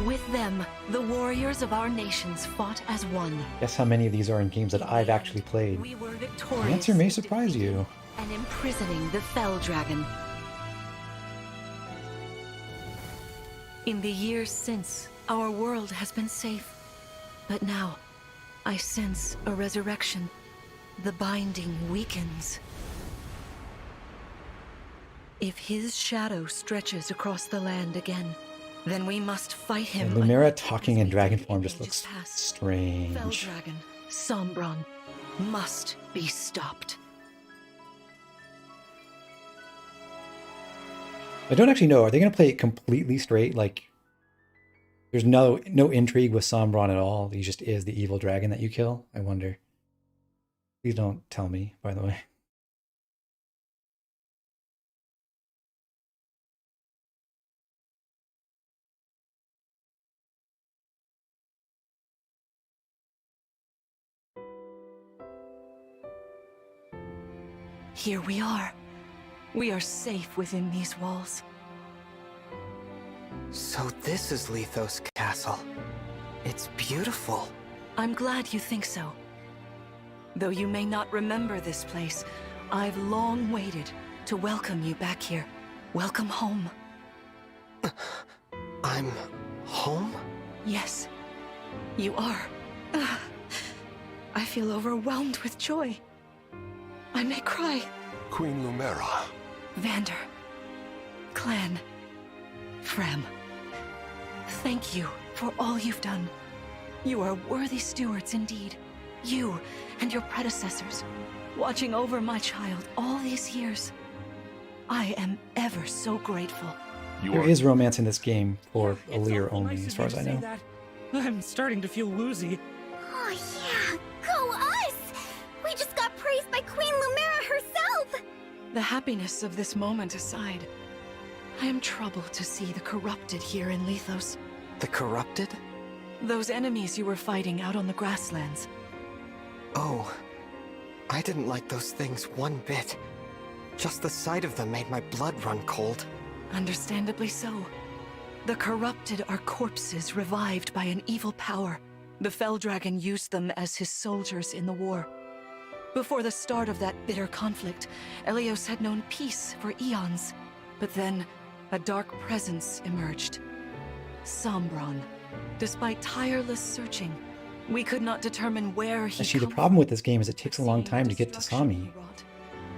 With them, the warriors of our nations fought as one. Guess how many of these are in games that I've actually played? We were The victorious. answer may in surprise defeating you. And imprisoning the fell dragon. In the years since, our world has been safe. But now, I sense a resurrection. The binding weakens. If his shadow stretches across the land again, then we must fight him. And Lumera anew talking as in we dragon did form in just ages looks past. strange. Fell dragon, Sombron, must be stopped. I don't actually know. Are they going to play it completely straight? Like, there's no intrigue with Sombron at all. He just is the evil dragon that you kill? I wonder. Please don't tell me, by the way. Here we are. We are safe within these walls. So this is Lethos Castle. It's beautiful. I'm glad you think so. Though you may not remember this place, I've long waited to welcome you back here. Welcome home. I'm home? Yes, you are. I feel overwhelmed with joy. I may cry. Queen Lumera. Vander, Clan, Frem, thank you for all you've done. You are worthy stewards indeed. You and your predecessors, watching over my child all these years. I am ever so grateful. There is romance in this game for It's Alir awful only, nice as of far you as to I say know. that. I'm starting to feel woozy. Oh yeah, go us! We just got praised by Queen Lumera herself! The happiness of this moment aside, I am troubled to see the corrupted here in Lethos. The corrupted? Those enemies you were fighting out on the grasslands. Oh, I didn't like those things one bit. Just the sight of them made my blood run cold. Understandably so. The corrupted are corpses revived by an evil power. The Fell Dragon used them as his soldiers in the war. Before the start of that bitter conflict, Elios had known peace for eons. But then, a dark presence emerged. Sombron. Despite tireless searching, we could not determine where he Actually, the come problem from. with this game is it takes a long Seeing time to get to destruction Sami. he wrought.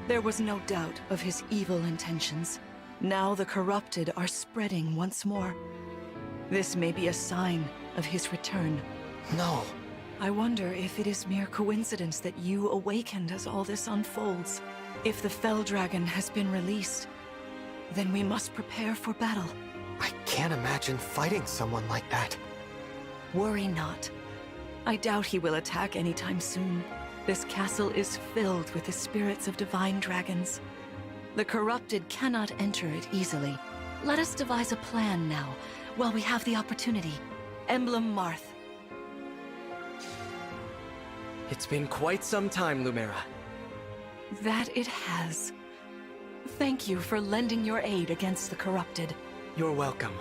There was no doubt of his evil intentions. Now the corrupted are spreading once more. This may be a sign of his return. No. I wonder if it is mere coincidence that you awakened as all this unfolds. If the Fell Dragon has been released, then we must prepare for battle. I can't imagine fighting someone like that. Worry not. I doubt he will attack anytime soon. This castle is filled with the spirits of divine dragons. The corrupted cannot enter it easily. Let us devise a plan now, while we have the opportunity. Emblem Marth. It's been quite some time, Lumera. That it has. Thank you for lending your aid against the corrupted. You're welcome.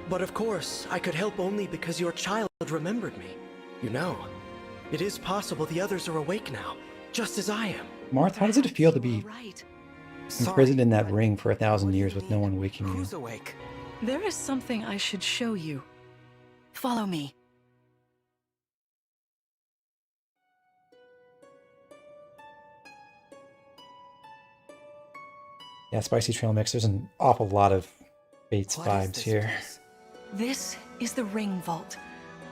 But of course, I could help only because your child remembered me. You know, it is possible the others are awake now, just as I am. Marth, how does it feel to be Right. imprisoned in that but ring for 1,000 what do years you with no need? one waking you? Who's awake? There is something I should show you. Follow me. Yeah, Spicy Trail Mix. There's an awful lot of Fates What is vibes this here. place? This is the Ring Vault.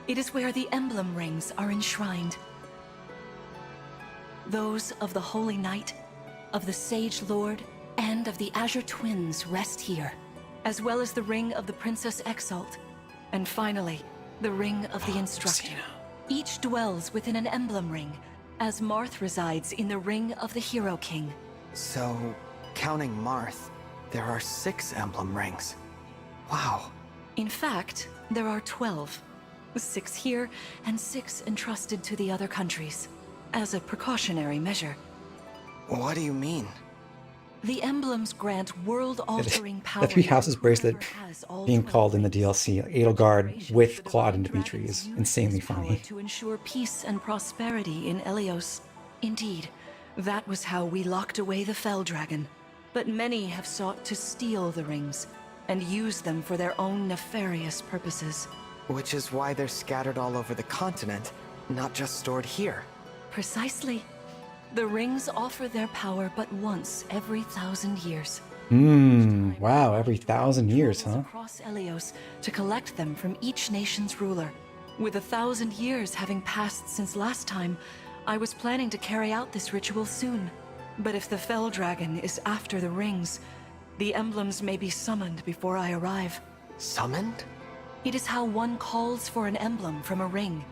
It is where the emblem rings are enshrined. Those of the Holy Knight, of the Sage Lord, and of the Azure Twins rest here, as well as the Ring of the Princess Exalt, and finally, the Ring of the Instructor. Each dwells within an emblem ring, as Marth resides in the Ring of the Hero King. So, counting Marth, there are 6 emblem rings. Wow. In fact, there are 12. 6 here, and 6 entrusted to the other countries, as a precautionary measure. What do you mean? The emblems grant world-altering power. The Three Houses to bracelet whoever has all being 12 called in the rings. DLC Edelgard with The Claude and divine Dimitri is dragons use insanely this power funny. to ensure peace and prosperity in Elios. Indeed, that was how we locked away the Fell Dragon. But many have sought to steal the rings and use them for their own nefarious purposes. Which is why they're scattered all over the continent, not just stored here. Precisely. The rings offer their power but once every 1,000 years. Wow, every 1,000 years, huh? Across Elios to collect them from each nation's ruler. With 1,000 years having passed since last time, I was planning to carry out this ritual soon. But if the Fell Dragon is after the rings, the emblems may be summoned before I arrive. Summoned? It is how one calls for an emblem from a ring,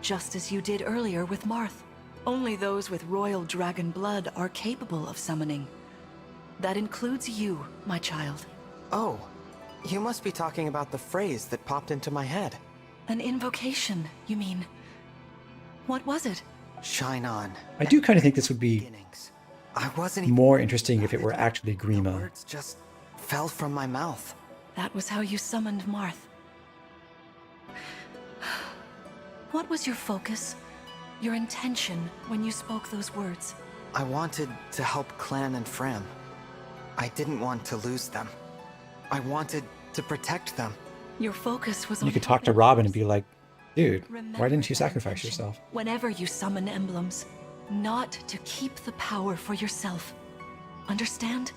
just as you did earlier with Marth. Only those with royal dragon blood are capable of summoning. That includes you, my child. Oh, you must be talking about the phrase that popped into my head. An invocation, you mean? What was it? Shine on. I do kind of think this would be Beginnings. I wasn't even more interesting if it were The actually Grima. words just fell from my mouth. That was how you summoned Marth. What was your focus? your intention when you spoke those words? I wanted to help Clan and Fram. I didn't want to lose them. I wanted to protect them. Your focus was on You could talk to helping Robin others. and be like, dude, why Remember didn't you that sacrifice intention yourself? Whenever you summon emblems, not to keep the power for yourself. Understand?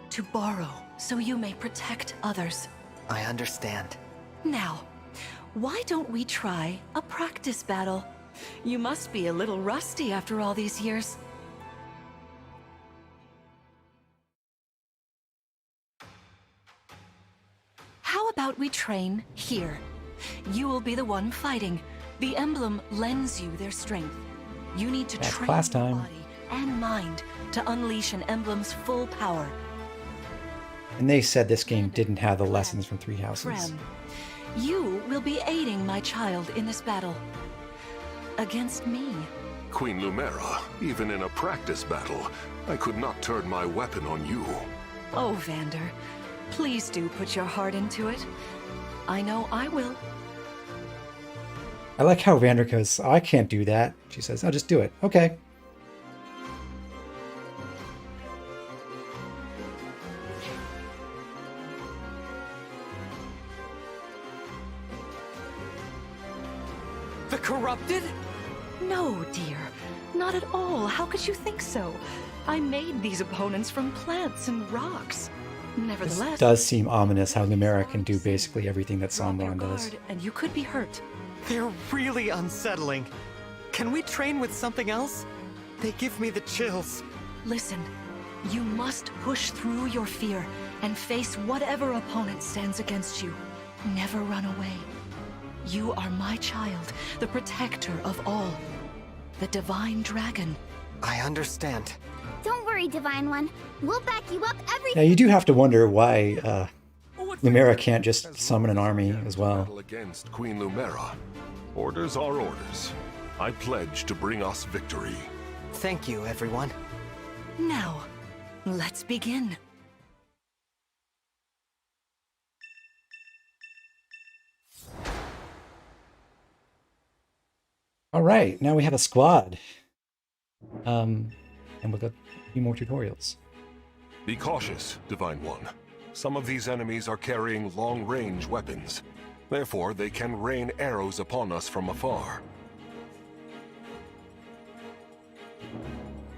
To borrow so you may protect others. I understand. Now, why don't we try a practice battle? You must be a little rusty after all these years. How about we train here? You will be the one fighting. The emblem lends you their strength. You need to That's train class your time. body and mind to unleash an emblem's full power. And they said this game didn't have the lessons from Three Houses. Frem, you will be aiding my child in this battle. Against me. Queen Lumera, even in a practice battle, I could not turn my weapon on you. Oh, Vander, please do put your heart into it. I know I will. I like how Vander goes, oh, I can't do that. She says, I'll just do it. Okay. The corrupted? No, dear. Not at all. How could you think so? I made these opponents from plants and rocks. This Nevertheless, does seem ominous how Lumera can do basically everything that drop your Somnia does. guard and you could be hurt. They're really unsettling. Can we train with something else? They give me the chills. Listen, you must push through your fear and face whatever opponent stands against you. Never run away. You are my child, the protector of all. The Divine Dragon. I understand. Don't worry, Divine One. We'll back you up every Yeah, you do have to wonder why Lumera can't just summon an army as well. Battle against Queen Lumera. Orders are orders. I pledge to bring us victory. Thank you, everyone. Now, let's begin. All right, now we have a squad. And we'll get a few more tutorials. Be cautious, Divine One. Some of these enemies are carrying long-range weapons. Therefore, they can rain arrows upon us from afar.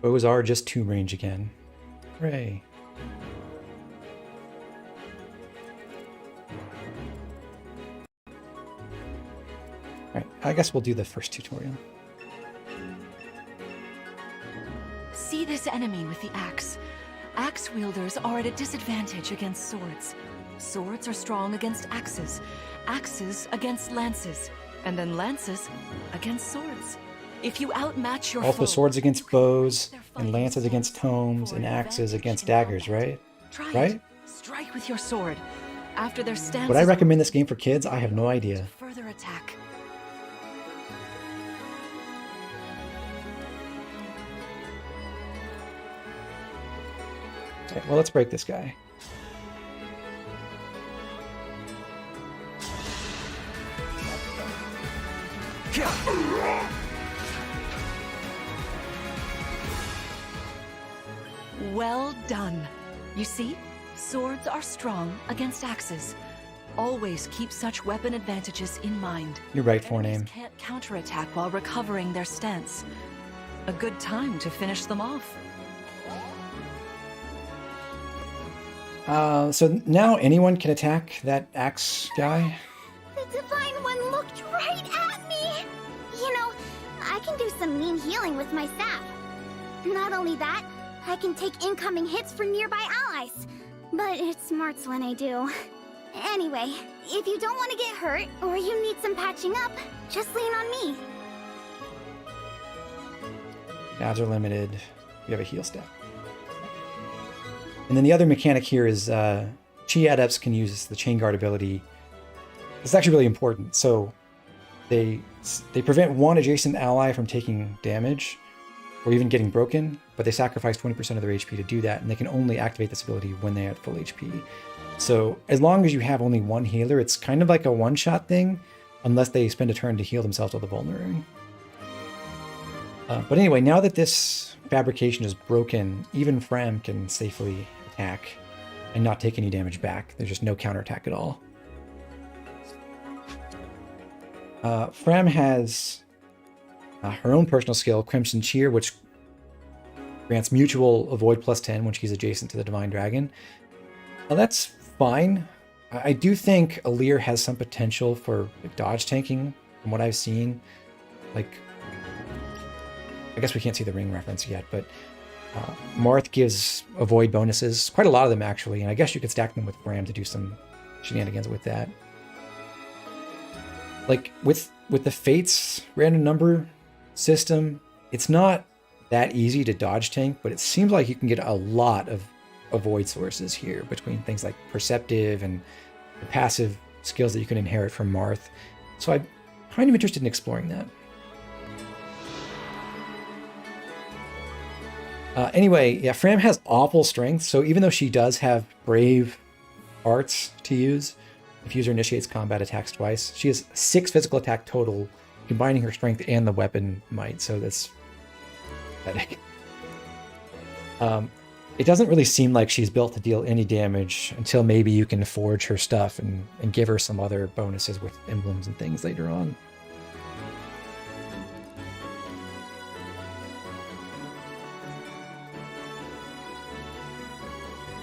Bows are just 2 range again. Hooray. Alright, I guess we'll do the first tutorial. See this enemy with the axe. Axe wielders are at a disadvantage against swords. Swords are strong against axes. Axes against lances. And then lances against swords. If you outmatch your Also foe, swords against you can bows, use their and fighting lances against stance tomes, for and an axes advantage against in daggers, combat. right? Try Right? it. Strike with your sword. After their stance Would I is recommend this game for kids? I have no to idea. further attack. Okay, well, let's break this guy. Well done. You see, swords are strong against axes. Always keep such weapon advantages in mind. You're right, Enemies Forname. can't counterattack while recovering their stance. A good time to finish them off. So now anyone can attack that axe guy? The Divine One looked right at me! You know, I can do some mean healing with my staff. Not only that, I can take incoming hits for nearby allies. But it smarts when I do. Anyway, if you don't want to get hurt, or you need some patching up, just lean on me. Stabs are limited. You have a heal step. And then the other mechanic here is Chi adepts can use the chain guard ability. It's actually really important. So they prevent one adjacent ally from taking damage or even getting broken, but they sacrifice 20% of their HP to do that, and they can only activate this ability when they are at full HP. So as long as you have only one healer, it's kind of like a one-shot thing, unless they spend a turn to heal themselves with a vulnerary. But anyway, now that this fabrication is broken, even Fram can safely attack and not take any damage back. There's just no counterattack at all. Fram has her own personal skill, Crimson Cheer, which grants mutual avoid +10 when she's adjacent to the Divine Dragon. Well, that's fine. I do think Alir has some potential for dodge tanking from what I've seen. Like, I guess we can't see the ring reference yet, but Marth gives avoid bonuses, quite a lot of them actually, and I guess you could stack them with Fram to do some shenanigans with that. Like, with the Fates random number system, it's not that easy to dodge tank, but it seems like you can get a lot of avoid sources here between things like Perceptive and the passive skills that you can inherit from Marth. So I'm kind of interested in exploring that. Anyway, yeah, Fram has awful strength, so even though she does have brave arts to use, if user initiates combat attacks twice, she has 6 physical attack total, combining her strength and the weapon might, so that's pathetic. It doesn't really seem like she's built to deal any damage until maybe you can forge her stuff and give her some other bonuses with emblems and things later on.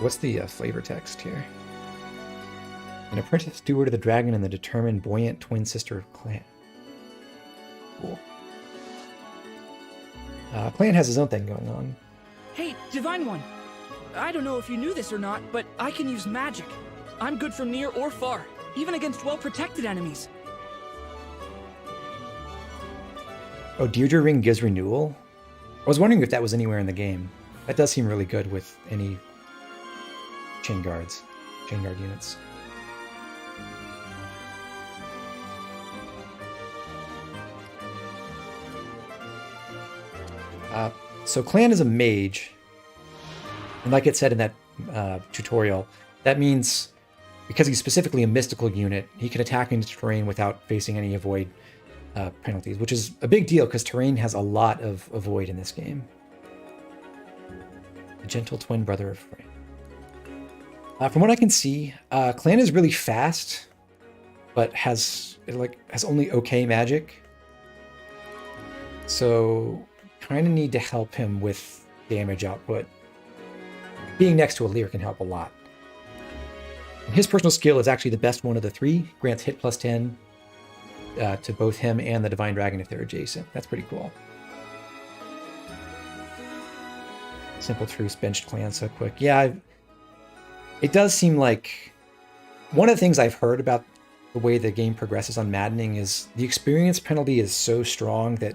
What's the flavor text here? An apprentice steward of the dragon and the determined buoyant twin sister of Clan. Cool. Clan has his own thing going on. Hey, Divine One. I don't know if you knew this or not, but I can use magic. I'm good from near or far, even against well-protected enemies. Oh, Deirdre Ring gives renewal? I was wondering if that was anywhere in the game. That does seem really good with any chain guard units. So Clan is a mage, and like it said in that tutorial, that means because he's specifically a mystical unit, he can attack into terrain without facing any avoid penalties, which is a big deal because terrain has a lot of avoid in this game. The gentle twin brother of Fran. From what I can see, Clan is really fast, but has only okay magic. So kind of need to help him with damage output. Being next to Alir can help a lot. And his personal skill is actually the best one of the 3, grants hit +10 to both him and the Divine Dragon if they're adjacent. That's pretty cool. Simple Truce benched Clan so quick. Yeah, it does seem like one of the things I've heard about the way the game progresses on Maddening is the experience penalty is so strong that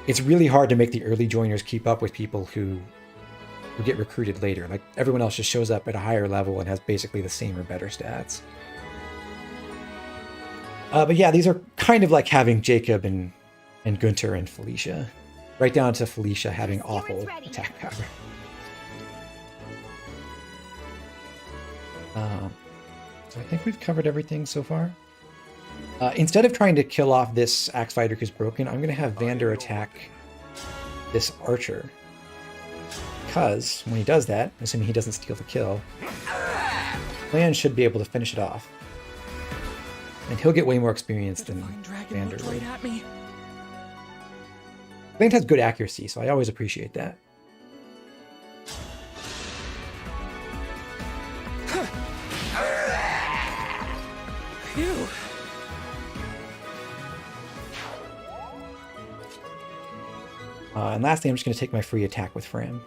it's really hard to make the early joiners keep up with people who get recruited later. Like, everyone else just shows up at a higher level and has basically the same or better stats. But yeah, these are kind of like having Jacob and Gunther and Felicia. Right down to Felicia having awful attack power. So I think we've covered everything so far. Instead of trying to kill off this axe fighter who's broken, I'm going to have Vander attack this archer. Because when he does that, assuming he doesn't steal the kill, Clan should be able to finish it off. And he'll get way more experience than Vander would. Clan has good accuracy, so I always appreciate that. Phew. And lastly, I'm just going to take my free attack with Fram.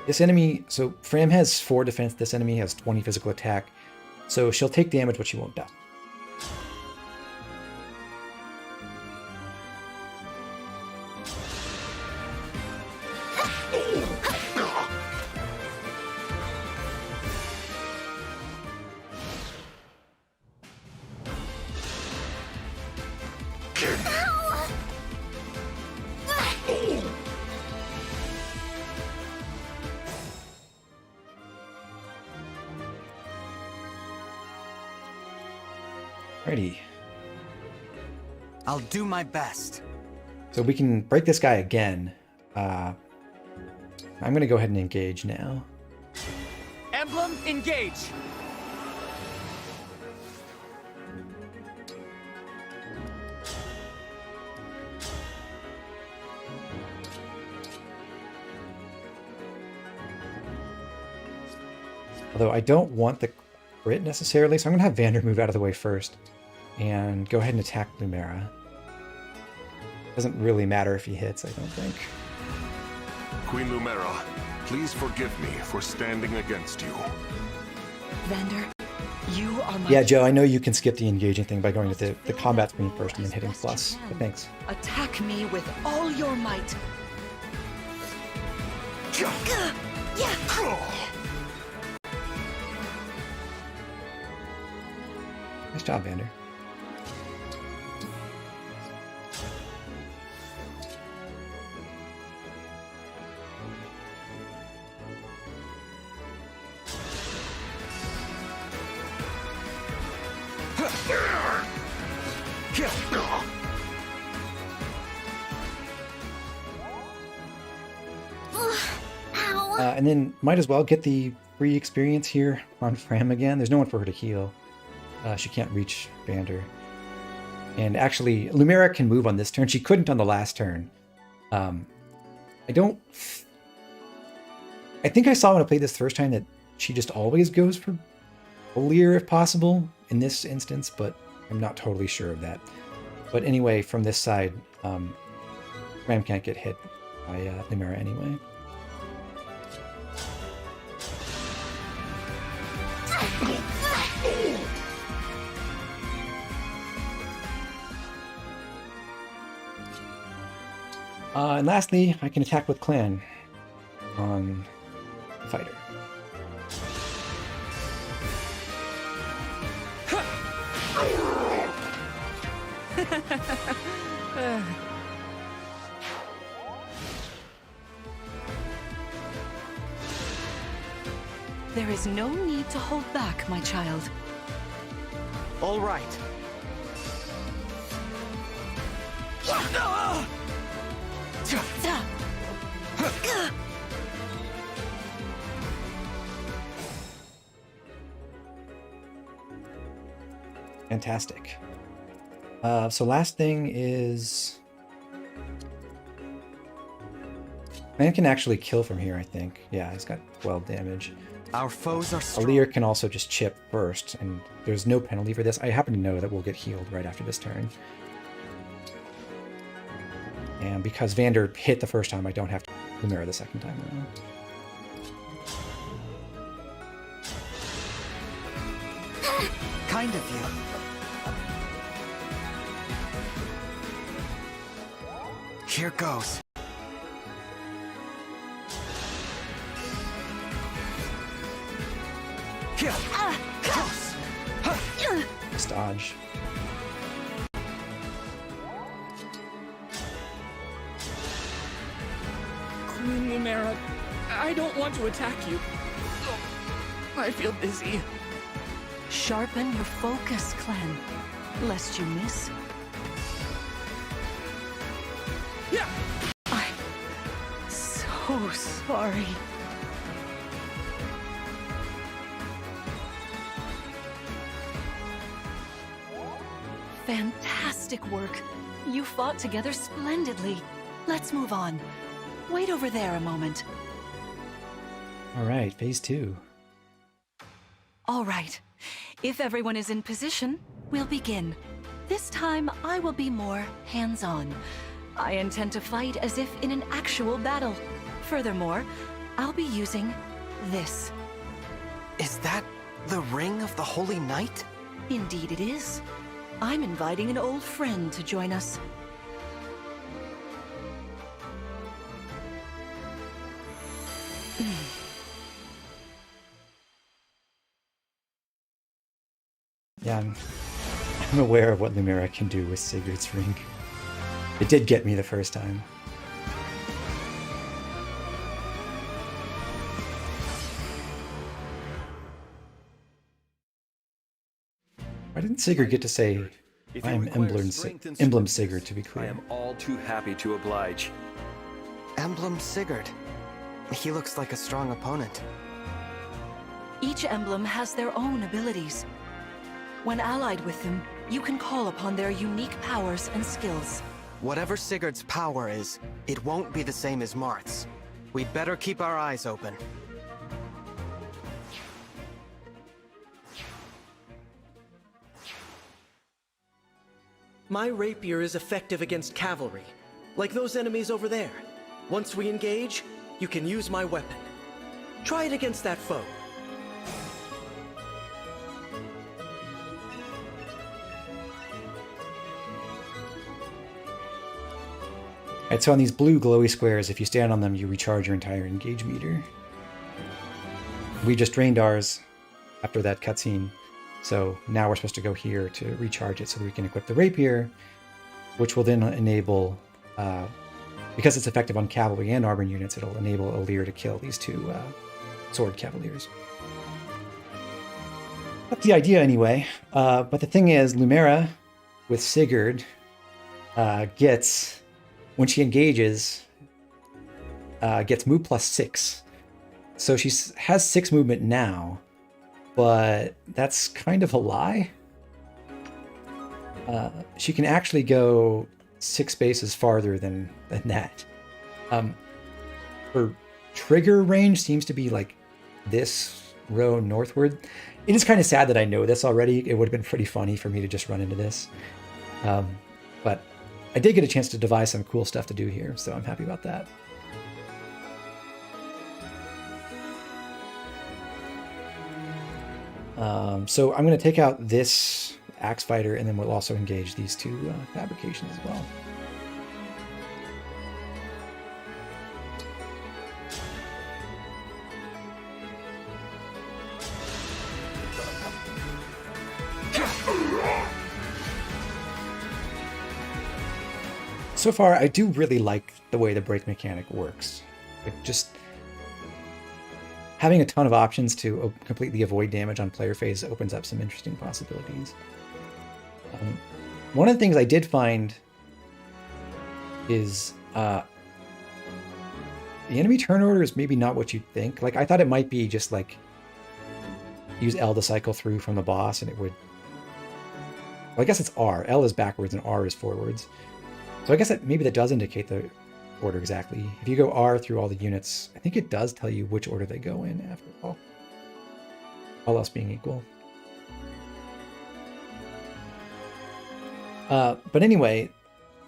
This enemy, so Fram has 4 defense, this enemy has 20 physical attack, so she'll take damage, but she won't die. I'll do my best. So we can break this guy again. I'm going to go ahead and engage now. Emblem Engage! Although I don't want the crit necessarily, so I'm going to have Vander move out of the way first and go ahead and attack Lumera. Doesn't really matter if he hits, I don't think. Queen Lumera, please forgive me for standing against you. Vander, you are my... Yeah, Joe, I know you can skip the engaging thing by going to the combat screen first and then hitting plus, but thanks. Attack me with all your might. Nice job, Vander. And then might as well get the free experience here on Fram again. There's no one for her to heal. She can't reach Vander. And actually, Lumera can move on this turn. She couldn't on the last turn. I think I saw when I played this first time that she just always goes for Leer if possible in this instance, but I'm not totally sure of that. But anyway, from this side, Fram can't get hit by Lumera anyway. And lastly, I can attack with Clan on the fighter. There is no need to hold back, my child. All right. Fantastic. So last thing is... Man can actually kill from here, I think. Yeah, he's got 12 damage. Our foes are strong. Leer can also just chip first, and there's no penalty for this. I happen to know that we'll get healed right after this turn. And because Vander hit the first time, I don't have to Lumera the second time around. Kind of you. Here goes. Just dodge. Queen Lumera, I don't want to attack you. I feel dizzy. Sharpen your focus, Clan, lest you miss. Yeah. I'm so sorry. Fantastic work. You fought together splendidly. Let's move on. Wait over there a moment. All right, phase 2. All right. If everyone is in position, we'll begin. This time, I will be more hands-on. I intend to fight as if in an actual battle. Furthermore, I'll be using this. Is that the Ring of the Holy Knight? Indeed it is. I'm inviting an old friend to join us. Yeah, I'm aware of what Lumera can do with Sigurd's ring. It did get me the first time. Why didn't Sigurd get to say If you I'm require strength and Emblem swiftness, Sigurd, to be I clear. am all too happy to oblige. Emblem Sigurd. He looks like a strong opponent. Each emblem has their own abilities. When allied with them, you can call upon their unique powers and skills. Whatever Sigurd's power is, it won't be the same as Marth's. We'd better keep our eyes open. My rapier is effective against cavalry, like those enemies over there. Once we engage, you can use my weapon. Try it against that foe. Alright, so on these blue glowy squares, if you stand on them, you recharge your entire engage meter. We just drained ours after that cutscene, so now we're supposed to go here to recharge it so that we can equip the rapier, which will then enable, because it's effective on cavalry and armor units, it'll enable Alir to kill these two sword cavaliers. That's the idea anyway, but the thing is, Lumera with Sigurd gets... when she engages, gets move plus 6. So she has 6 movement now, but that's kind of a lie. She can actually go 6 spaces farther than that. Her trigger range seems to be like this row northward. It is kind of sad that I know this already. It would have been pretty funny for me to just run into this. But I did get a chance to devise some cool stuff to do here, so I'm happy about that. So I'm going to take out this axe fighter, and then we'll also engage these two fabrications as well. So far, I do really like the way the break mechanic works. Like, just having a ton of options to completely avoid damage on player phase opens up some interesting possibilities. One of the things I did find is the enemy turn order is maybe not what you'd think. Like, I thought it might be just like use L to cycle through from the boss, and it would... Well, I guess it's R. L is backwards and R is forwards. So I guess maybe that does indicate the order exactly. If you go R through all the units, I think it does tell you which order they go in after all. All else being equal. But anyway,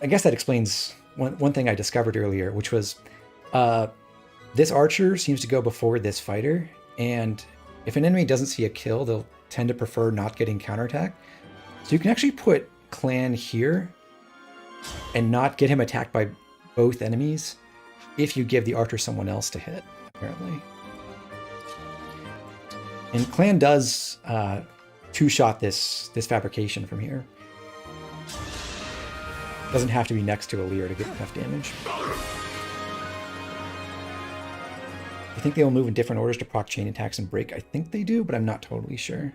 I guess that explains one thing I discovered earlier, which was this archer seems to go before this fighter, and if an enemy doesn't see a kill, they'll tend to prefer not getting counterattack. So you can actually put Clan here and not get him attacked by both enemies if you give the archer someone else to hit, apparently. And Clan does two-shot this fabrication from here. Doesn't have to be next to Alir to get enough damage. I think they will move in different orders to proc chain attacks and break. I think they do, but I'm not totally sure.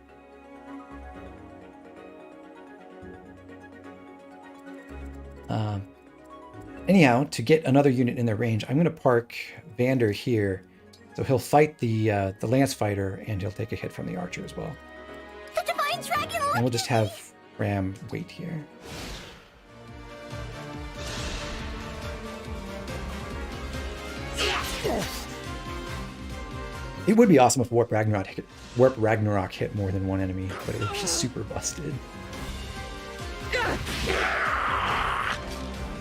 Anyhow, to get another unit in their range, I'm going to park Vander here, so he'll fight the lance fighter, and he'll take a hit from the archer as well. The divine dragon. And we'll just have Ram wait here. It would be awesome if Warp Ragnarok hit more than one enemy, but it would be super busted.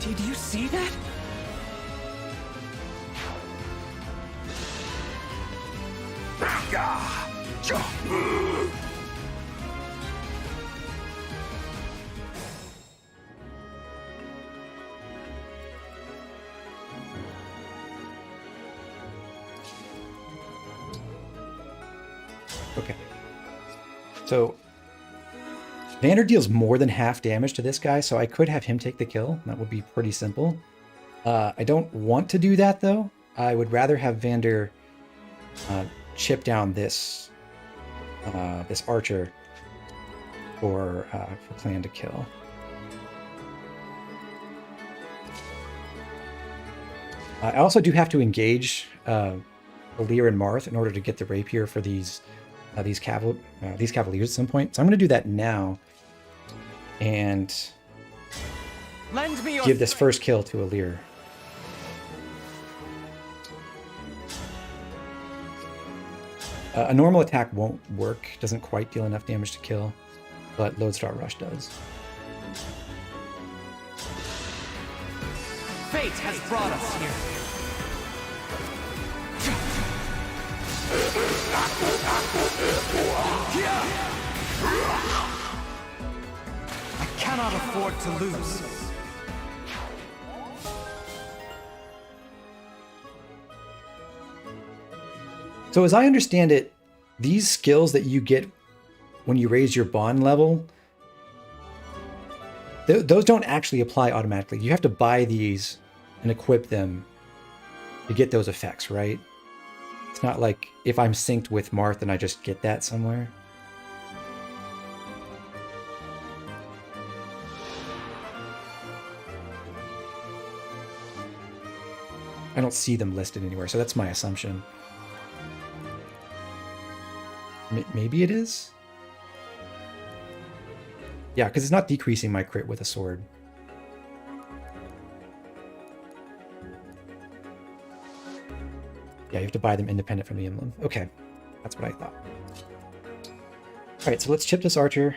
Did you see that? Okay. So Vander deals more than half damage to this guy, so I could have him take the kill. That would be pretty simple. I don't want to do that, though. I would rather have Vander chip down this this archer for Clan to kill. I also do have to engage Lear and Marth in order to get the rapier for these cavaliers at some point. So I'm going to do that now and Lend me your give this first kill to Lear. A normal attack won't work, doesn't quite deal enough damage to kill, but Lodestar Rush does. Fate has brought us here. I cannot afford to lose. So as I understand it, these skills that you get when you raise your bond level, those don't actually apply automatically. You have to buy these and equip them to get those effects, right? It's not like if I'm synced with Marth and I just get that somewhere. I don't see them listed anywhere, so that's my assumption. Maybe it is? Yeah, because it's not decreasing my crit with a sword. Yeah, you have to buy them independent from the emblem. Okay, that's what I thought. Alright, so let's chip this archer.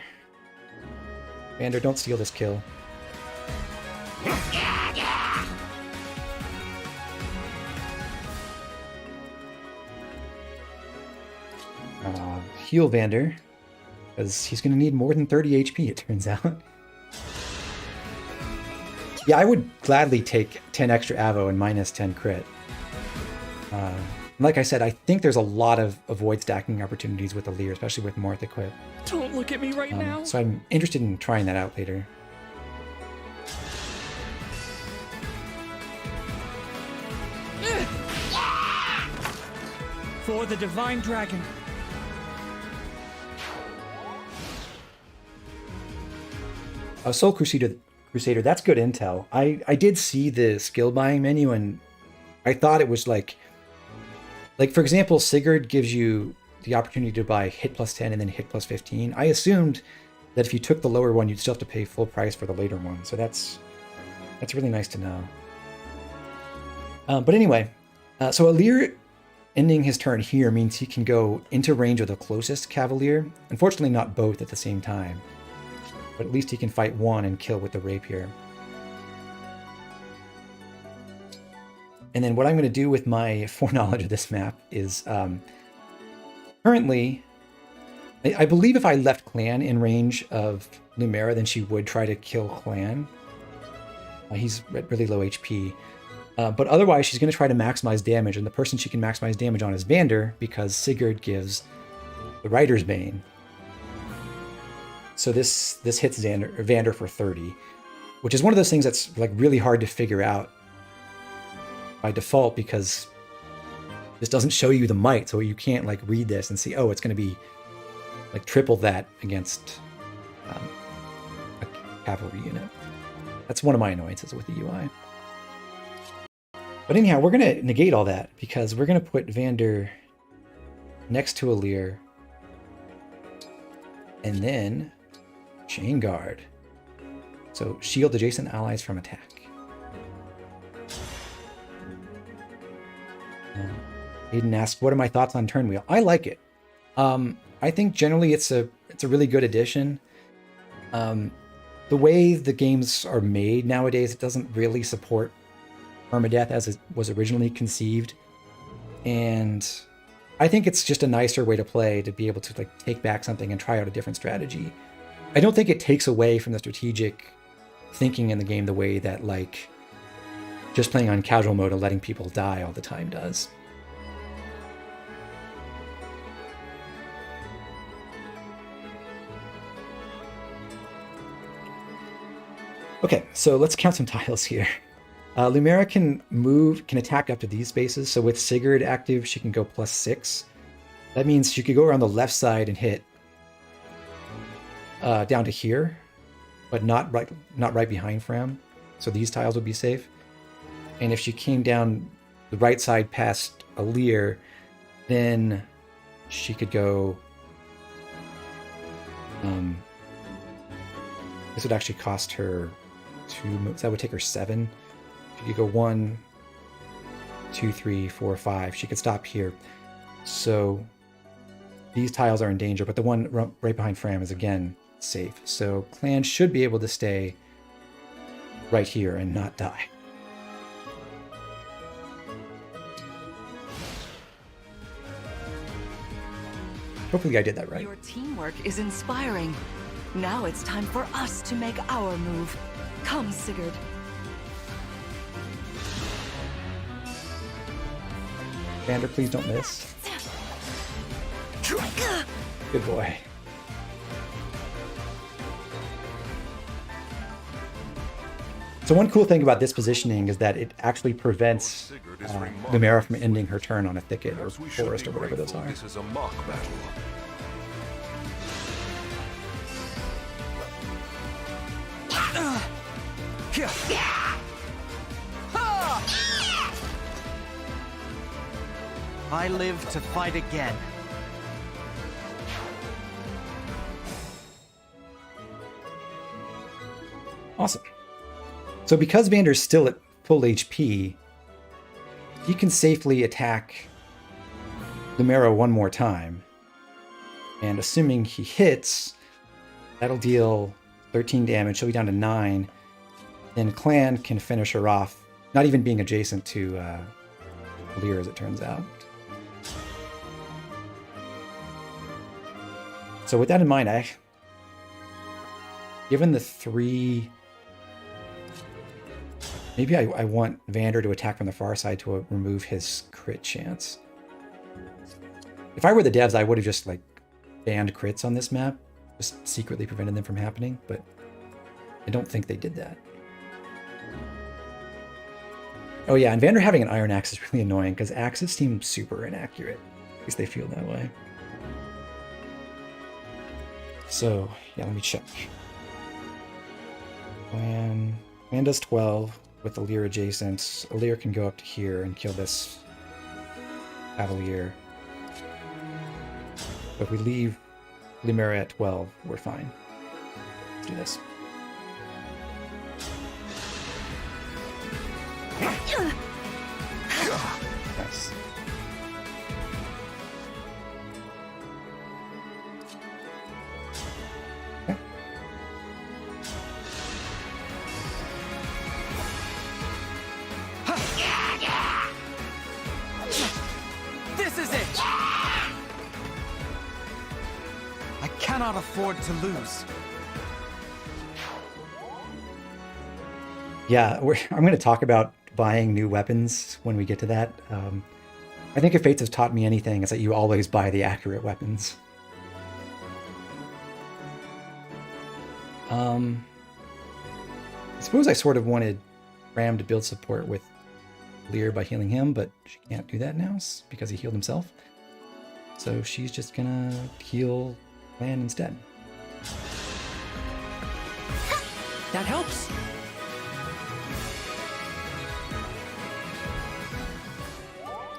Vander, don't steal this kill. Heal Vander, because he's going to need more than 30 HP, it turns out. Yeah, I would gladly take 10 extra Avo and minus 10 crit. Like I said, I think there's a lot of avoid stacking opportunities with the Lear, especially with Marth equip. Don't look at me right now. So I'm interested in trying that out later. For the Divine Dragon. Soul Crusader, that's good intel. I did see the skill buying menu and I thought it was like for example, Sigurd gives you the opportunity to buy hit plus 10 and then hit plus 15. I assumed that if you took the lower one, you'd still have to pay full price for the later one. So that's really nice to know. But anyway, so Alir ending his turn here means he can go into range of the closest Cavalier. Unfortunately, not both at the same time. But at least he can fight one and kill with the rapier. And then what I'm going to do with my foreknowledge of this map is currently, I believe if I left Clan in range of Lumera, then she would try to kill Clan. He's at really low HP. But otherwise, she's going to try to maximize damage, and the person she can maximize damage on is Vander, because Sigurd gives the Rider's Bane. So this hits Vander for 30, which is one of those things that's like really hard to figure out by default, because this doesn't show you the might, so you can't like read this and see, oh, it's going to be like triple that against a cavalry unit. That's one of my annoyances with the UI. But anyhow, we're going to negate all that because we're going to put Vander next to Alir and then Chain Guard. So shield adjacent allies from attack. Aiden asked, what are my thoughts on Turn Wheel? I like it. I think generally it's a really good addition. The way the games are made nowadays, it doesn't really support permadeath as it was originally conceived. And I think it's just a nicer way to play, to be able to like take back something and try out a different strategy. I don't think it takes away from the strategic thinking in the game the way that like just playing on casual mode and letting people die all the time does. Okay, so let's count some tiles here. Lumera can attack up to these spaces. So with Sigurd active, she can go +6. That means she could go around the left side and hit down to here, but not right behind Fram. So these tiles would be safe. And if she came down the right side past Alir, then she could go... this would actually cost her 2 moves. That would take her 7. She could go 1, 2, 3, 4, 5. She could stop here. So these tiles are in danger, but the one right behind Fram is again safe. So Clan should be able to stay right here and not die. Hopefully I did that right. Your teamwork is inspiring. Now it's time for us to make our move. Come, Sigurd. Vander, please don't miss. Good boy. So one cool thing about this positioning is that it actually prevents Lumera from ending her turn on a thicket or As we should forest be or whatever those grateful are. This is a mock battle. I live to fight again. Awesome. So because Vander's still at full HP, he can safely attack Lumera one more time. And assuming he hits, that'll deal 13 damage. She'll be down to 9. Then Clan can finish her off, not even being adjacent to Lear, as it turns out. So with that in mind, given the 3... Maybe I want Vander to attack from the far side to remove his crit chance. If I were the devs, I would have just like banned crits on this map, just secretly prevented them from happening, but I don't think they did that. Oh yeah, and Vander having an iron axe is really annoying because axes seem super inaccurate. At least they feel that way. So yeah, let me check. Clan does 12. With Alir adjacent, Alir can go up to here and kill this Cavalier. But if we leave Lumera at 12, we're fine. Let's do this. Nice. Okay. This is it! I cannot afford to lose. Yeah, I'm going to talk about buying new weapons when we get to that. I think if Fates has taught me anything, it's that you always buy the accurate weapons. I suppose I sort of wanted Ram to build support with Lear by healing him, but she can't do that now because he healed himself. So she's just gonna heal Clan instead. That helps.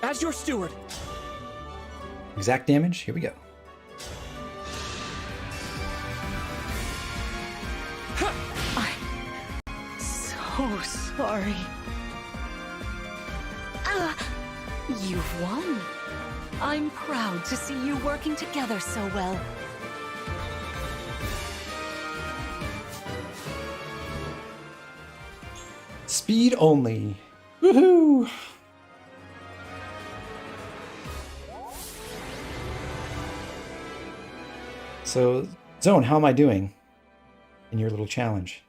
As your steward. Exact damage, here we go. I'm so sorry. You've won. I'm proud to see you working together so well. Speed only. Woohoo! So, Zone, how am I doing in your little challenge?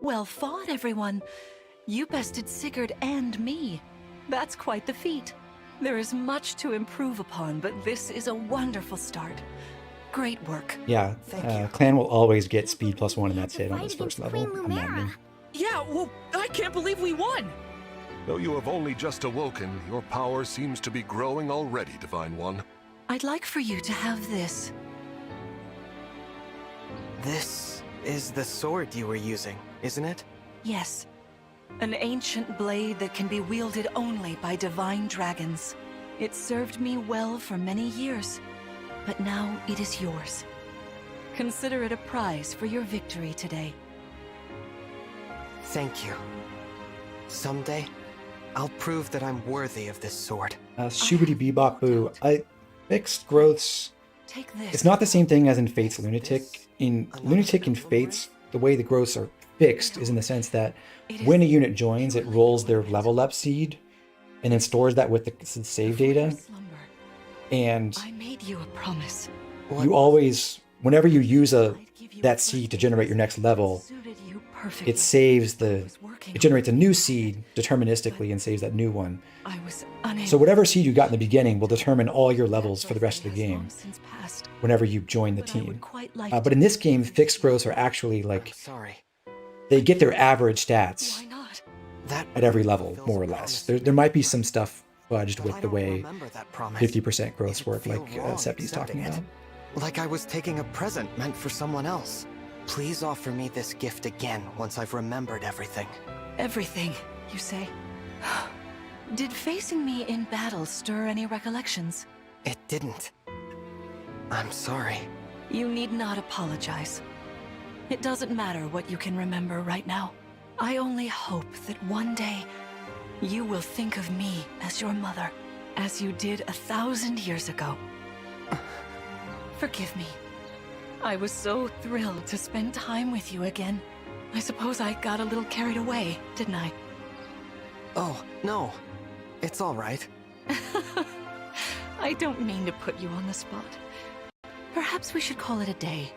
Well fought, everyone. You bested Sigurd and me. That's quite the feat. There is much to improve upon, but this is a wonderful start. Great work. Yeah, Thank you. Clan will always get speed +1 and that's it on Fight this first against level. Queen on Maddening. Lumera. Yeah, well, I can't believe we won! Though you have only just awoken, your power seems to be growing already, Divine One. I'd like for you to have this. This is the sword you were using, isn't it? Yes. An ancient blade that can be wielded only by divine dragons. It served me well for many years, but now it is yours. Consider it a prize for your victory today. Thank you. Someday, I'll prove that I'm worthy of this sword. Shubidi Bebop Boo. Fixed growths. Take this. It's not the same thing as in Fate's Lunatic. In Lunatic and Fate's, the way the growths are fixed is in the sense that when a unit joins, it rolls their level up seed and then stores that with the save data. And I made you a promise. you always, whenever you use that seed to generate your next level, Suited you perfectly. it saves I the, was working it generates a new seed deterministically and saves that new one. I was unable. So whatever seed you got in the beginning will determine all your levels for the rest of the Has game long since passed, whenever you join the but I would team. quite like But in this game, fixed growths are actually like, Sorry. they get their average stats Why not? That at every level, fulfills more or a less. promise. There might be some stuff fudged But with I the don't way remember that promise. 50% growths It'd work, feel like wrong Septi's talking accepting about. it. Like I was taking a present meant for someone else. Please offer me this gift again once I've remembered everything. Everything, you say? Did facing me in battle stir any recollections? It didn't. I'm sorry. You need not apologize. It doesn't matter what you can remember right now. I only hope that one day you will think of me as your mother, as you did 1,000 years ago. Forgive me. I was so thrilled to spend time with you again. I suppose I got a little carried away, didn't I? Oh, no. It's all right. I don't mean to put you on the spot. Perhaps we should call it a day,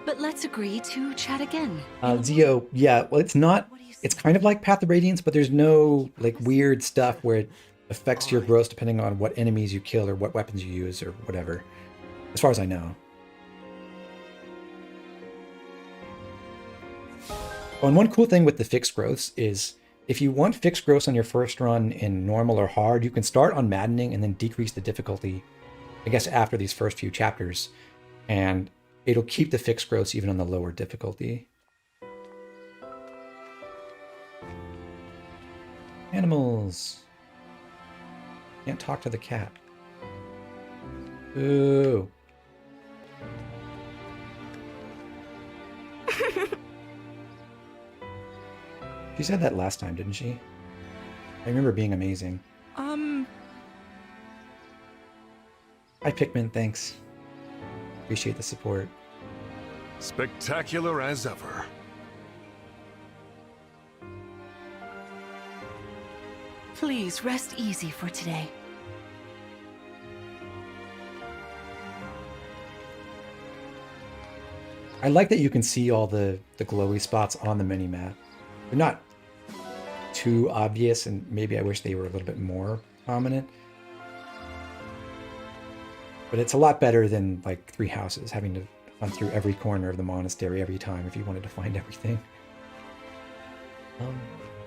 But let's agree to chat again. Zio, yeah, well, it's not, What do you say? it's kind of like Path of Radiance, but there's no like weird stuff where it affects your growth depending on what enemies you kill or what weapons you use or whatever, as far as I know. Oh, and one cool thing with the fixed growths is if you want fixed growths on your first run in normal or hard, you can start on Maddening and then decrease the difficulty, I guess, after these first few chapters. And it'll keep the fixed growths even on the lower difficulty. Animals. Can't talk to the cat. Ooh. She said that last time, didn't she? I remember being amazing. Hi, Pikmin, thanks. Appreciate the support. Spectacular as ever. Please rest easy for today. I like that you can see all the glowy spots on the mini-map. They're not too obvious, and maybe I wish they were a little bit more prominent. But it's a lot better than like 3 houses, having to hunt through every corner of the monastery every time if you wanted to find everything.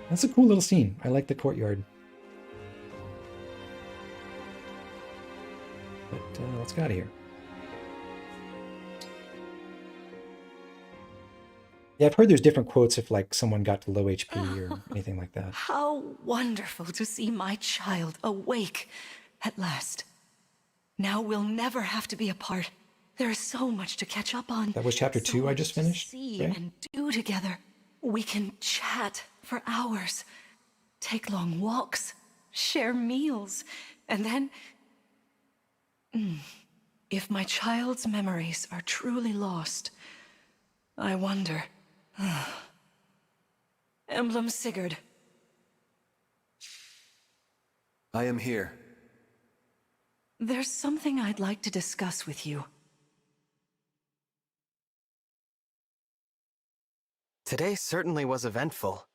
That's a cool little scene. I like the courtyard. But let's get out of here. Yeah, I've heard there's different quotes if like someone got to low HP or anything like that. How wonderful to see my child awake at last. Now we'll never have to be apart. There is so much to catch up on. That was chapter 2 I just finished, See right? and do together. We can chat for hours, take long walks, share meals, and then... If my child's memories are truly lost, I wonder... Emblem Sigurd. I am here. There's something I'd like to discuss with you. Today certainly was eventful.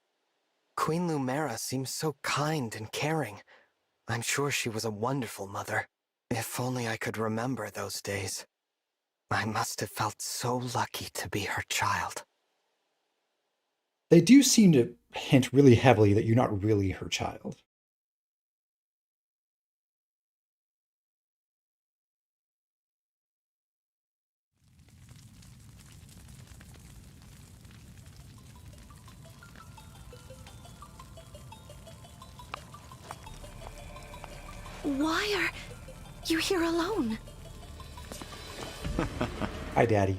Queen Lumera seems so kind and caring. I'm sure she was a wonderful mother. If only I could remember those days. I must have felt so lucky to be her child. They do seem to hint really heavily that you're not really her child. Why are you here alone? Hi, Daddy.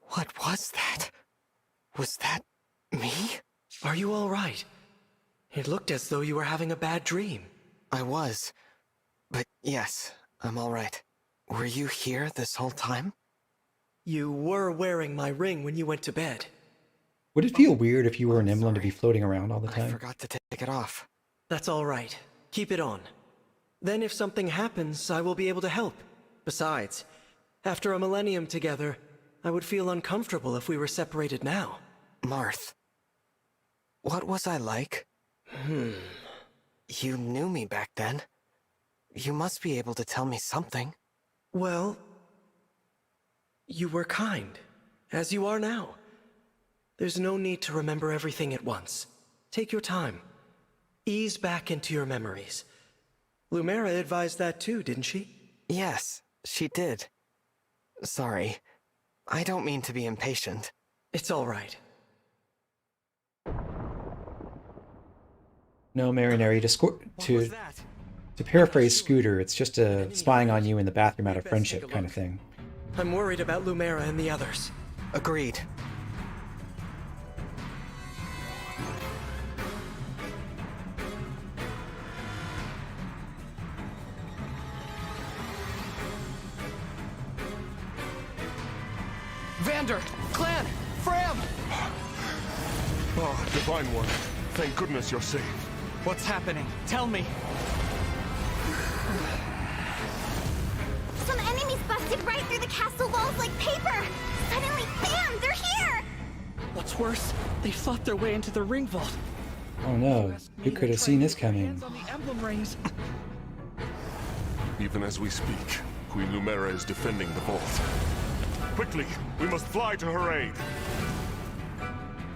What was that? Was that me? Are you all right? It looked as though you were having a bad dream. I was. But yes, I'm all right. Were you here this whole time? You were wearing my ring when you went to bed. Would it feel weird if you were an emblem to be floating around all the I time? forgot to take it off. That's all right. Keep it on. Then if something happens, I will be able to help. Besides, after a millennium together, I would feel uncomfortable if we were separated now. Marth. What was I like? You knew me back then. You must be able to tell me something. Well, you were kind, as you are now. There's no need to remember everything at once. Take your time. Ease back into your memories. Lumera advised that too, didn't she? Yes, she did. Sorry. I don't mean to be impatient. It's all right. No, Marinari, to paraphrase Scooter, it's just a spying on you in the bathroom out of friendship kind of thing. I'm worried about Lumera and the others. Agreed. Vander! Clan! Fram! Oh, Divine One. Thank goodness you're safe. What's happening? Tell me! Some enemies busted right through the castle walls like paper! Suddenly, bam! They're here! What's worse, they fought their way into the ring vault. Oh no, who could have seen this coming? Hands on the emblem rings. Even as we speak, Queen Lumera is defending the vault. Quickly, we must fly to her aid.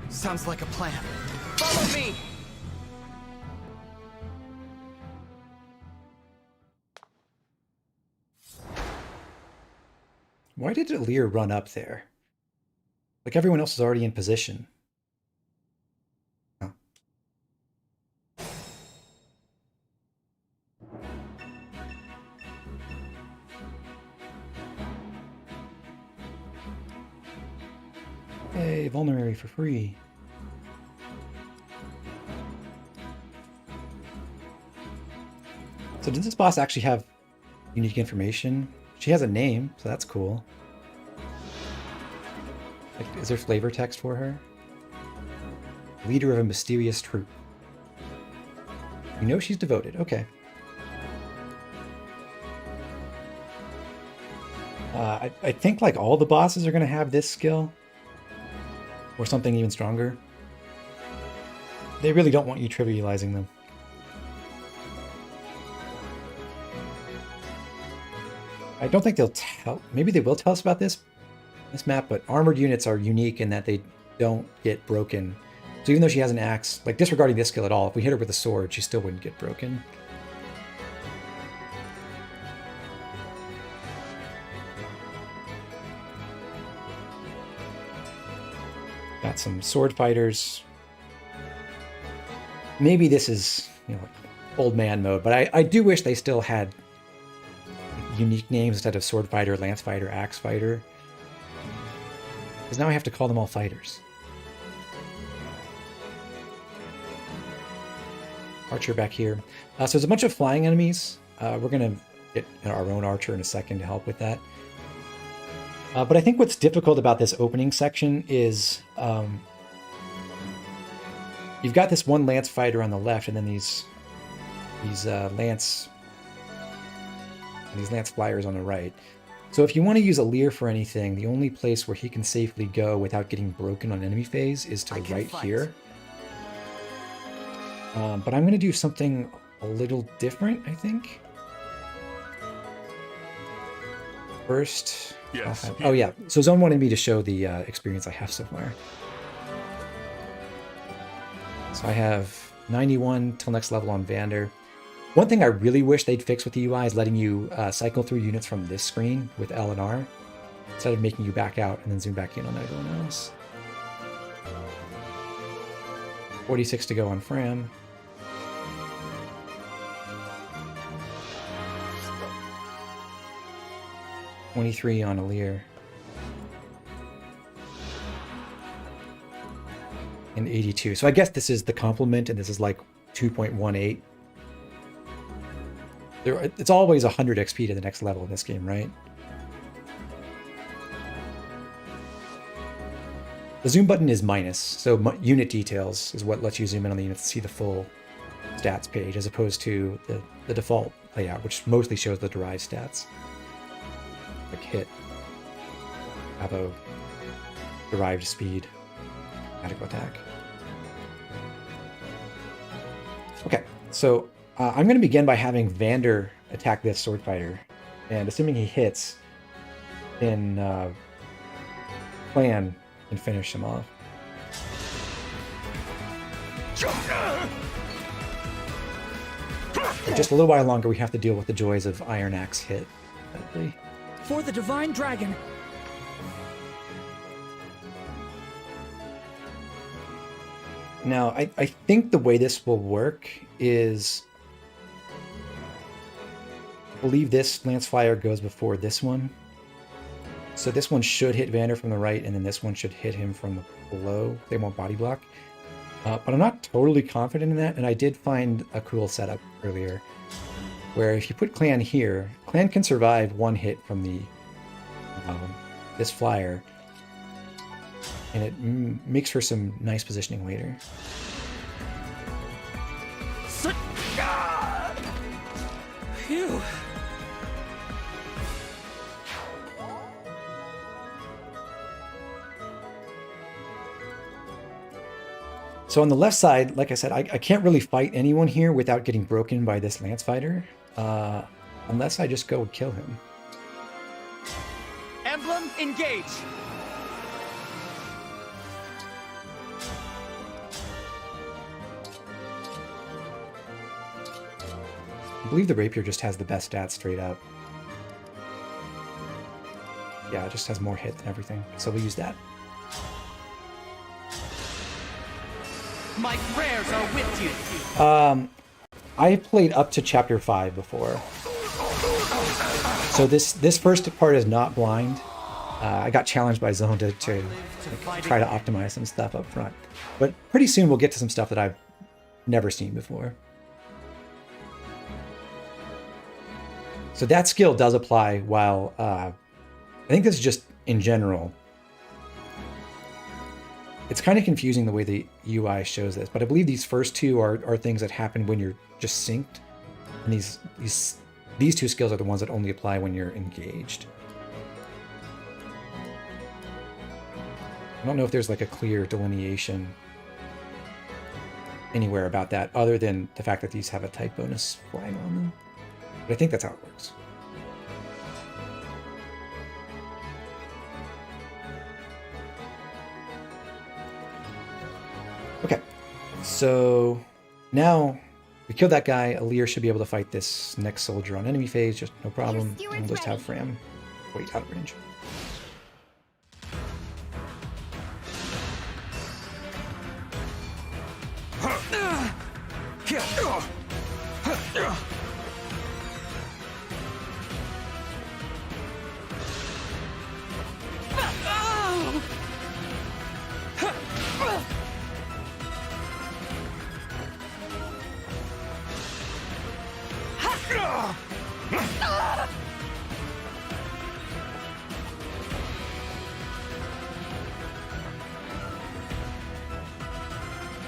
Sounds like a plan. Follow me! Why did Lear run up there? Like everyone else is already in position. Oh. Hey, vulnerary for free. So does this boss actually have unique information? She has a name, so that's cool. Like, is there flavor text for her? Leader of a mysterious troop. You know she's devoted. Okay. I think like all the bosses are going to have this skill. Or something even stronger. They really don't want you trivializing them. I don't think they'll tell... Maybe they will tell us about this map, but armored units are unique in that they don't get broken. So even though she has an axe, like disregarding this skill at all, if we hit her with a sword, she still wouldn't get broken. Got some sword fighters. Maybe this is, you know, like old man mode, but I do wish they still had unique names instead of sword fighter, lance fighter, axe fighter. Because now I have to call them all fighters. Archer back here. So there's a bunch of flying enemies. We're going to get our own archer in a second to help with that. But I think what's difficult about this opening section is you've got this one lance fighter on the left, and then these lance flyers on the right. So if you want to use a Lear for anything, the only place where he can safely go without getting broken on enemy phase is to the right here. But I'm going to do something a little different, I think. First, Yes. oh yeah, so Zone wanted me to show the experience I have so far. So I have 91 till next level on Vander. One thing I really wish they'd fix with the UI is letting you cycle through units from this screen with L and R, instead of making you back out and then zoom back in on everyone else. 46 to go on Fram. $23 on Alir. And 82. So I guess this is the complement, and this is like 2.18. It's always 100 XP to the next level in this game, right? The zoom button is minus, so unit details is what lets you zoom in on the units to see the full stats page, as opposed to the default layout, which mostly shows the derived stats. Like hit, avo, derived speed, adequate attack. Okay, so I'm going to begin by having Vander attack this sword fighter, and assuming he hits, then Plan can finish him off. For just a little while longer, we have to deal with the joys of Iron Axe hit. Hopefully. For the Divine Dragon. Now, I think the way this will work is, I believe this Lance Flyer goes before this one. So this one should hit Vander from the right, and then this one should hit him from below. They won't body block. But I'm not totally confident in that, and I did find a cool setup earlier, where if you put Clan here, Clan can survive one hit from the this flyer, and it makes for some nice positioning later. Phew. So on the left side, like I said, I can't really fight anyone here without getting broken by this lance fighter, unless I just go and kill him. Emblem Engage! I believe the rapier just has the best stats straight up. Yeah, it just has more hit than everything, so we'll use that. My prayers are with you! I played up to chapter 5 before. So this first part is not blind. I got challenged by Zone to try to optimize some stuff up front. But pretty soon we'll get to some stuff that I've never seen before. So that skill does apply while, I think this is just in general. It's kind of confusing the way the UI shows this, but I believe these first two are things that happen when you're just synced. And these two skills are the ones that only apply when you're engaged. I don't know if there's like a clear delineation anywhere about that, other than the fact that these have a type bonus flying on them. But I think that's how it works. Okay, so now we killed that guy. Alir should be able to fight this next soldier on enemy phase, just no problem. And we'll just have Fram wait out of range.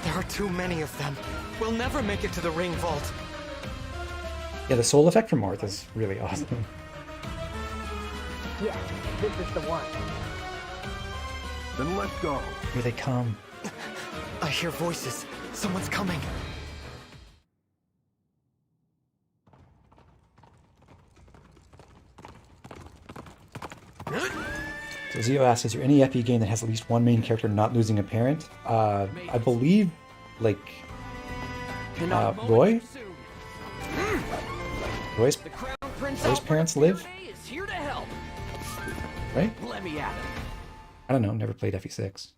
There are are too many of them. We'll never make it to the ring vault. Yeah, the soul effect from Marth is really awesome. Yes, this is the one. Then let's go. Here they come. I hear voices. Someone's coming. So Zio asks, is there any FE game that has at least one main character not losing a parent? I believe, like, Roy? Roy's parents live? Is here to help. Right? Let me at it. I don't know, never played FE6.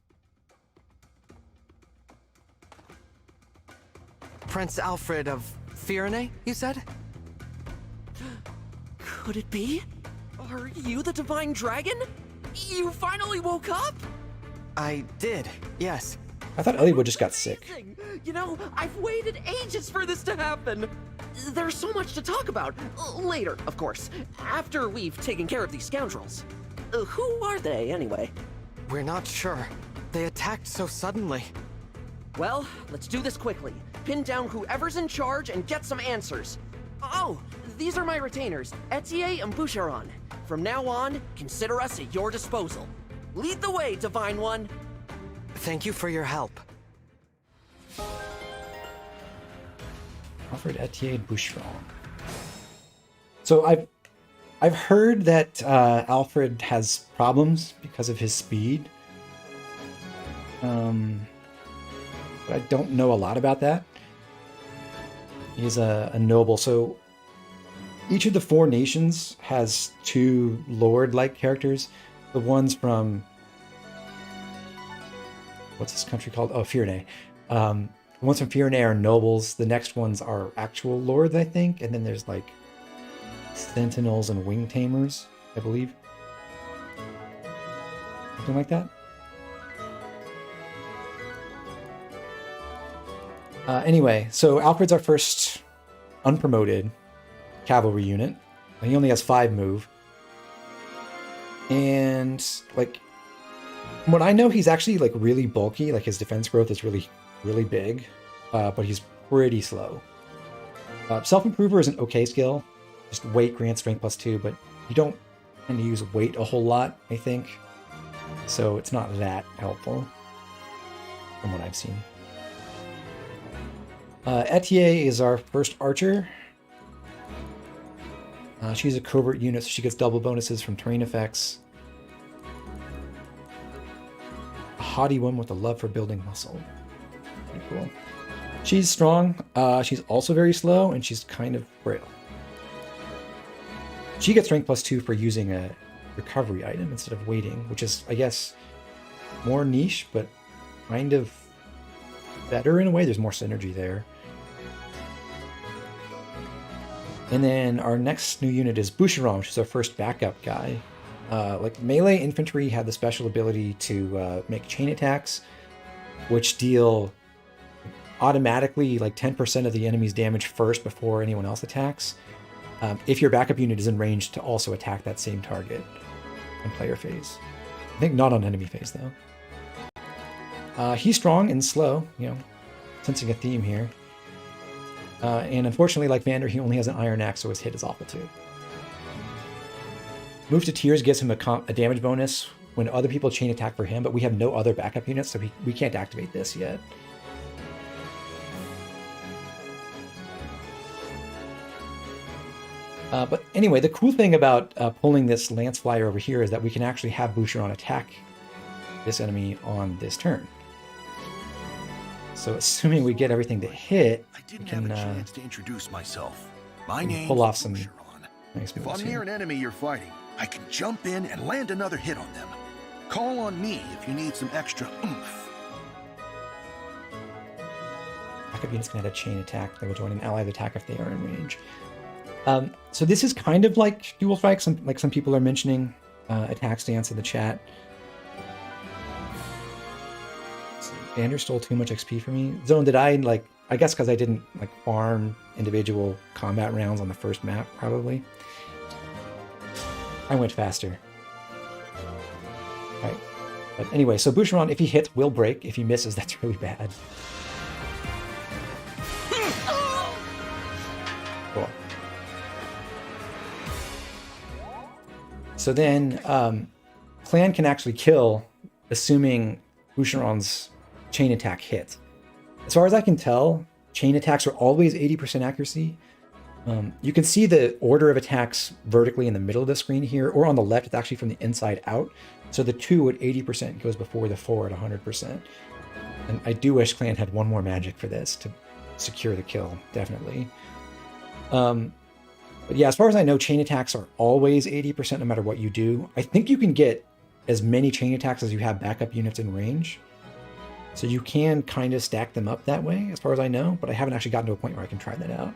Prince Alfred of Firene, you said? Could it be? Are you the Divine Dragon? You finally woke up? I did, yes. I thought Eliwood just got sick. You know, I've waited ages for this to happen. There's so much to talk about. Later, of course. After we've taken care of these scoundrels. Who are they, anyway? We're not sure. They attacked so suddenly. Well, let's do this quickly. Pin down whoever's in charge and get some answers. Oh, these are my retainers, Etier and Boucheron. From now on, consider us at your disposal. Lead the way, Divine One. Thank you for your help. Alfred Etier Boucheron. So I've heard that Alfred has problems because of his speed. But I don't know a lot about that. He's a noble, so each of the 4 nations has 2 lord-like characters. The ones from... what's this country called? Oh, Firene. The ones from Firene are nobles. The next ones are actual lords, I think. And then there's, like, sentinels and wing tamers, I believe. Something like that. Anyway, so Alfred's our first unpromoted cavalry unit. He only has 5 move. And, like, from what I know, he's actually, like, really bulky. Like, his defense growth is really, really big. But he's pretty slow. Self-Improver is an okay skill. Just weight grants strength +2, but you don't tend to use weight a whole lot, I think. So it's not that helpful from what I've seen. Etier is our first archer. She's a covert unit, so she gets double bonuses from terrain effects. A haughty one with a love for building muscle. Pretty cool. She's strong. She's also very slow, and she's kind of frail. She gets strength +2 for using a recovery item instead of waiting, which is, I guess, more niche, but kind of better in a way. There's more synergy there. And then our next new unit is Boucheron, which is our first backup guy. Like melee infantry had the special ability to make chain attacks, which deal automatically like 10% of the enemy's damage first before anyone else attacks. If your backup unit is in range to also attack that same target on player phase. I think not on enemy phase though. He's strong and slow, you know, sensing a theme here. And unfortunately, like Vander, he only has an iron axe, so his hit is awful too. Move to Tears gives him a damage bonus when other people chain attack for him, but we have no other backup units, so we can't activate this yet. But anyway, the cool thing about pulling this Lance Flyer over here is that we can actually have Boucheron attack this enemy on this turn. So assuming we get everything to hit, we can have a chance to introduce myself. My name pull off some Boucheron. nice If moves I'm near here. an enemy you're fighting, I can jump in and land another hit on them. Call on me if you need some extra oomph. Backup units can add a chain attack. They will join an allied attack if they are in range. So this is kind of like Dual Strike, like some people are mentioning attack stance in the chat. Vander stole too much XP from me. Zone, did I, like, I guess because I didn't, like, farm individual combat rounds on the first map, probably. I went faster. Right. But anyway, so Boucheron, if he hits, will break. If he misses, that's really bad. So then Clan can actually kill, assuming Boucheron's chain attack hits. As far as I can tell, chain attacks are always 80% accuracy. You can see the order of attacks vertically in the middle of the screen here, or on the left, it's actually from the inside out. So the 2 at 80% goes before the 4 at 100%. And I do wish Clan had one more magic for this to secure the kill, definitely. But yeah, as far as I know, chain attacks are always 80% no matter what you do. I think you can get as many chain attacks as you have backup units in range. So you can kind of stack them up that way, as far as I know, but I haven't actually gotten to a point where I can try that out.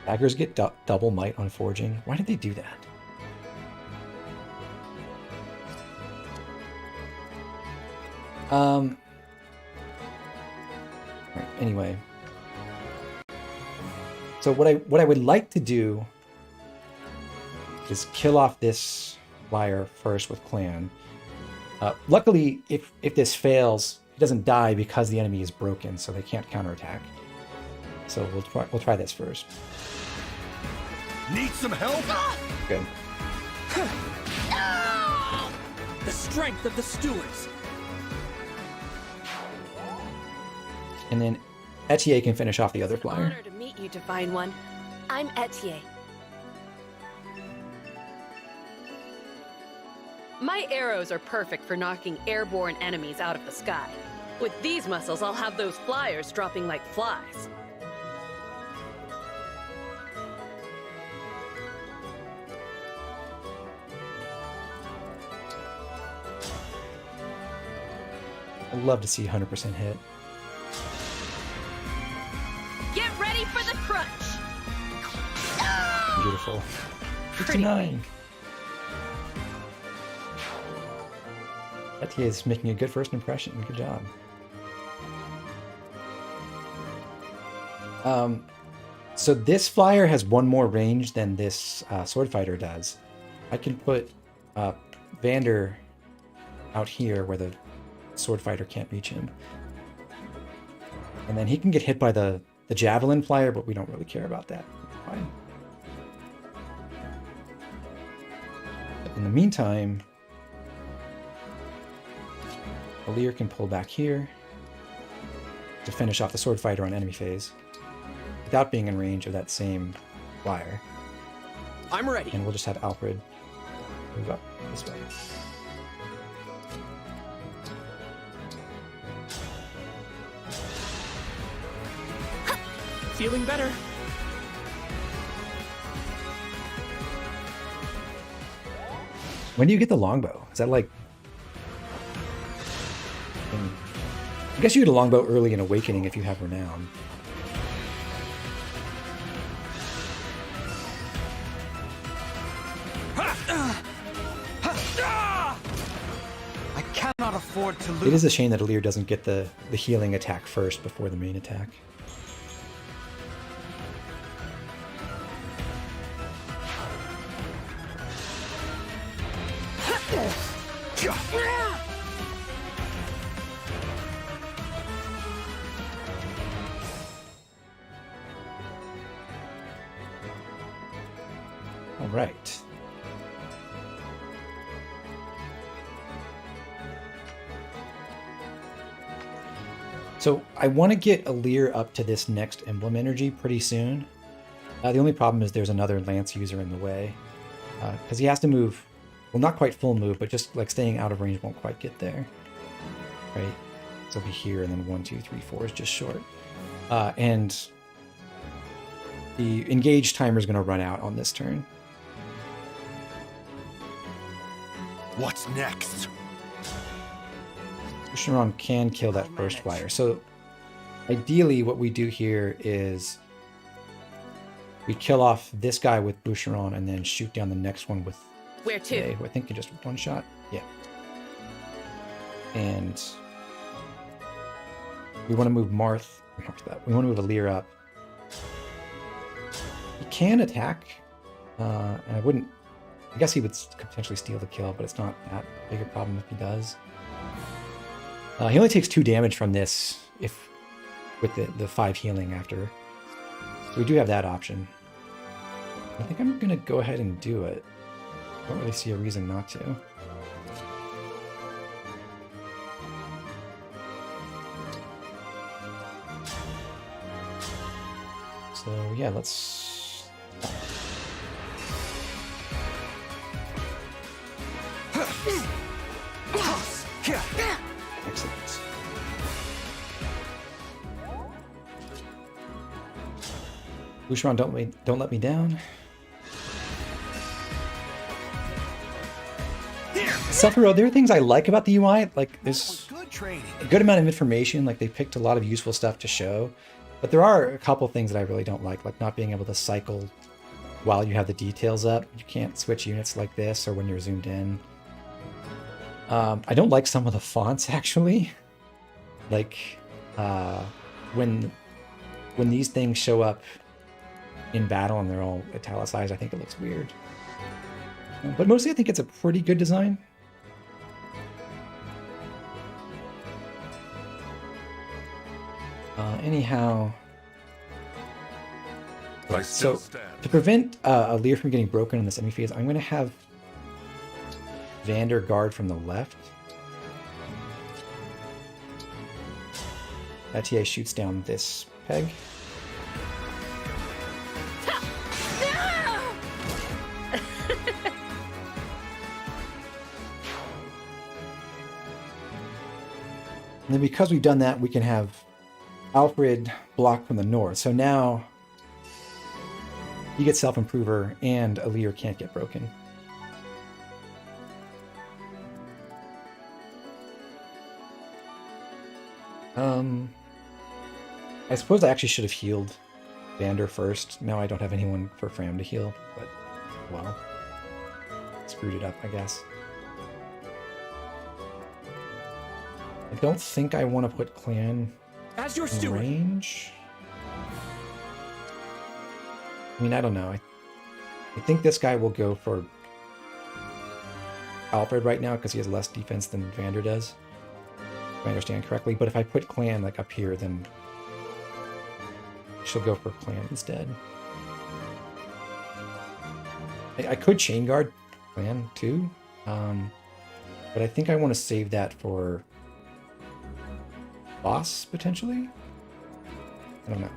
Daggers get double might on forging. Why did they do that? Right, anyway. So what I would like to do is kill off this flyer first with Clan. Luckily, if this fails, he doesn't die because the enemy is broken, so they can't counterattack. So we'll try this first. Need some help? Good. The strength of the stewards. And then Etier can finish off the other flyer. Honor to meet you, Divine One. I'm Etier. My arrows are perfect for knocking airborne enemies out of the sky. With these muscles, I'll have those flyers dropping like flies. I'd love to see 100% hit. Get ready for the crunch! Beautiful. Pretty. 59. Etier is making a good first impression. Good job. So this flyer has one more range than this sword fighter does. I can put Vander out here where the sword fighter can't reach him. And then he can get hit by the javelin flyer, but we don't really care about that. Fine. But in the meantime, Alir can pull back here to finish off the sword fighter on enemy phase without being in range of that same flyer. I'm ready. And we'll just have Alfred move up this way. Feeling better. When do you get the longbow? Is that like... I guess you get a longbow early in Awakening if you have Renown. I cannot afford to lose. It is a shame that Alir doesn't get the healing attack first before the main attack. All right. So I want to get Alir up to this next emblem energy pretty soon. The only problem is there's another lance user in the way. Because he has to move, well, not quite full move, but just like staying out of range won't quite get there. Right? So it'll be here, and then 1, 2, 3, 4 is just short. And the engage timer is going to run out on this turn. What's next? Boucheron can kill that first flyer. So ideally what we do here is we kill off this guy with Boucheron and then shoot down the next one with Where to? Jay, who I think can just one shot. Yeah. And we want to move Marth up. We want to move Alir up. He can attack. And I guess he would potentially steal the kill, but it's not that big a problem if he does. He only takes 2 damage from this with the 5 healing after. So we do have that option. I think I'm gonna go ahead and do it. Don't really see a reason not to. So yeah, let's... Excellent. Boucheron, don't let me down. Sephiroth, there are things I like about the UI. Like, there's a good amount of information. Like, they picked a lot of useful stuff to show. But there are a couple things that I really don't like not being able to cycle while you have the details up. You can't switch units like this or when you're zoomed in. I don't like some of the fonts, actually. Like, when these things show up in battle and they're all italicized, I think it looks weird. But mostly I think it's a pretty good design. Anyhow, so to prevent a Lear from getting broken in this enemy phase, I'm going to have Vander guard from the left. Etier shoots down this peg. And then because we've done that, we can have Alfred block from the north. So now he gets self-improver and Alir can't get broken. I suppose I actually should have healed Vander first. Now I don't have anyone for Fram to heal, but well, screwed it up, I guess. I don't think I want to put Clan As your in steward. range. I mean, I don't know. I think this guy will go for Alfred right now because he has less defense than Vander does, if I understand correctly. But if I put Clan like up here, then she'll go for Clan instead. I could chain guard Clan too, but I think I want to save that for boss potentially. I don't know.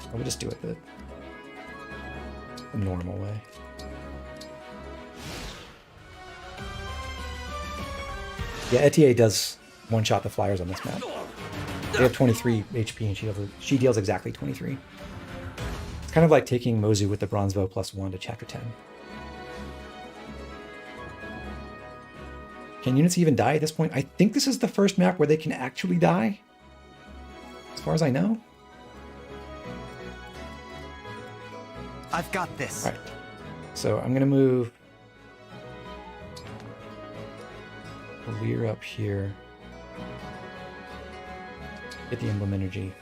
I would just do it the normal way. Yeah, Etier does one-shot the flyers on this map. They have 23 HP and she deals exactly 23. It's kind of like taking Mozu with the bronze bow +1 to chapter 10. Can units even die at this point? I think this is the first map where they can actually die, as far as I know. I've got this. All right, so I'm gonna move Lear up here. Get the emblem energy.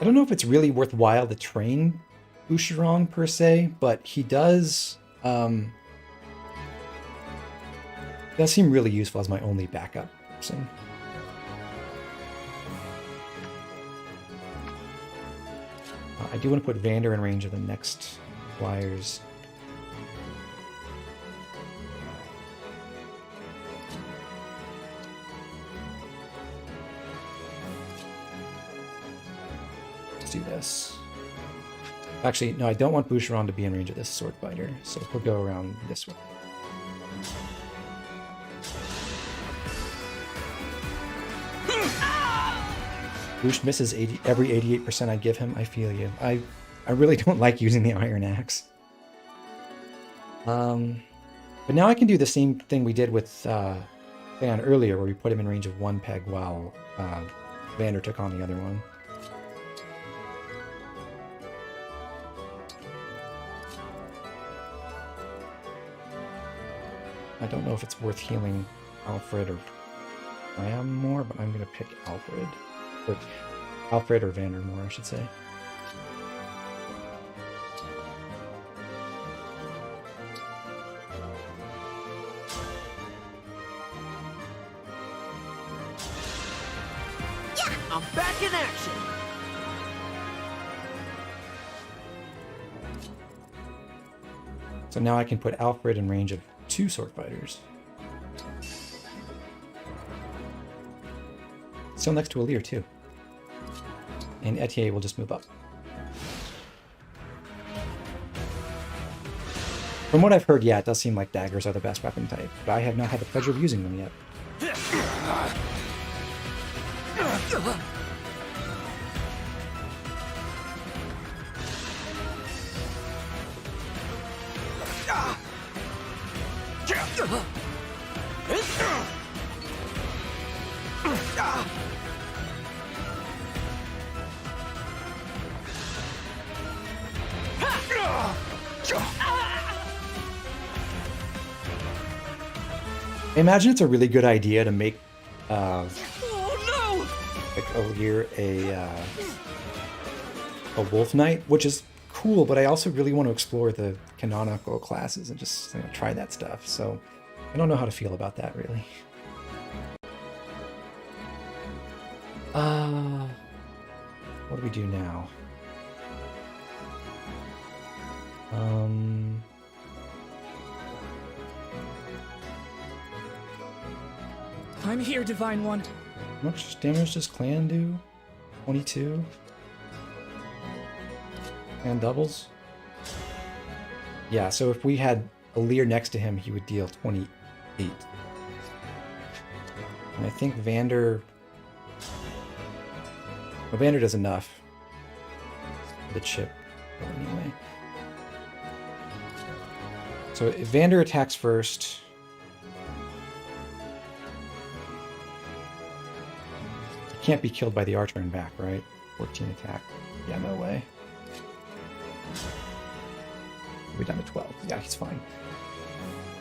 I don't know if it's really worthwhile to train Boucheron per se, but he does seem really useful as my only backup person. I do want to put Vander in range of the next flyers. Let's do this. Actually, no, I don't want Boucheron to be in range of this sword fighter, so we'll go around this way. Bouche misses every 88% I give him. I feel you. I really don't like using the Iron Axe. But now I can do the same thing we did with Fan earlier, where we put him in range of one peg while Vander took on the other one. I don't know if it's worth healing Alfred or Ram more, but I'm going to pick Alfred. Or Alfred or Vander more, I should say. I'm back in action. So now I can put Alfred in range of 2 sword fighters. Still next to Alir too. And Etier will just move up. From what I've heard, yeah, it does seem like daggers are the best weapon type, but I have not had the pleasure of using them yet. I imagine it's a really good idea to make like Alir a wolf knight, which is cool, but I also really want to explore the canonical classes and just try that stuff. So I don't know how to feel about that really. What do we do now? I'm here, Divine One. How much damage does Clan do? 22? And doubles? Yeah, so if we had Alir next to him, he would deal 28. And I think Vander... Well, Vander does enough. The chip. But anyway. So if Vander attacks first... Can't be killed by the archer and back, right? 14 attack. Yeah, no way. We're down to 12. Yeah, he's fine.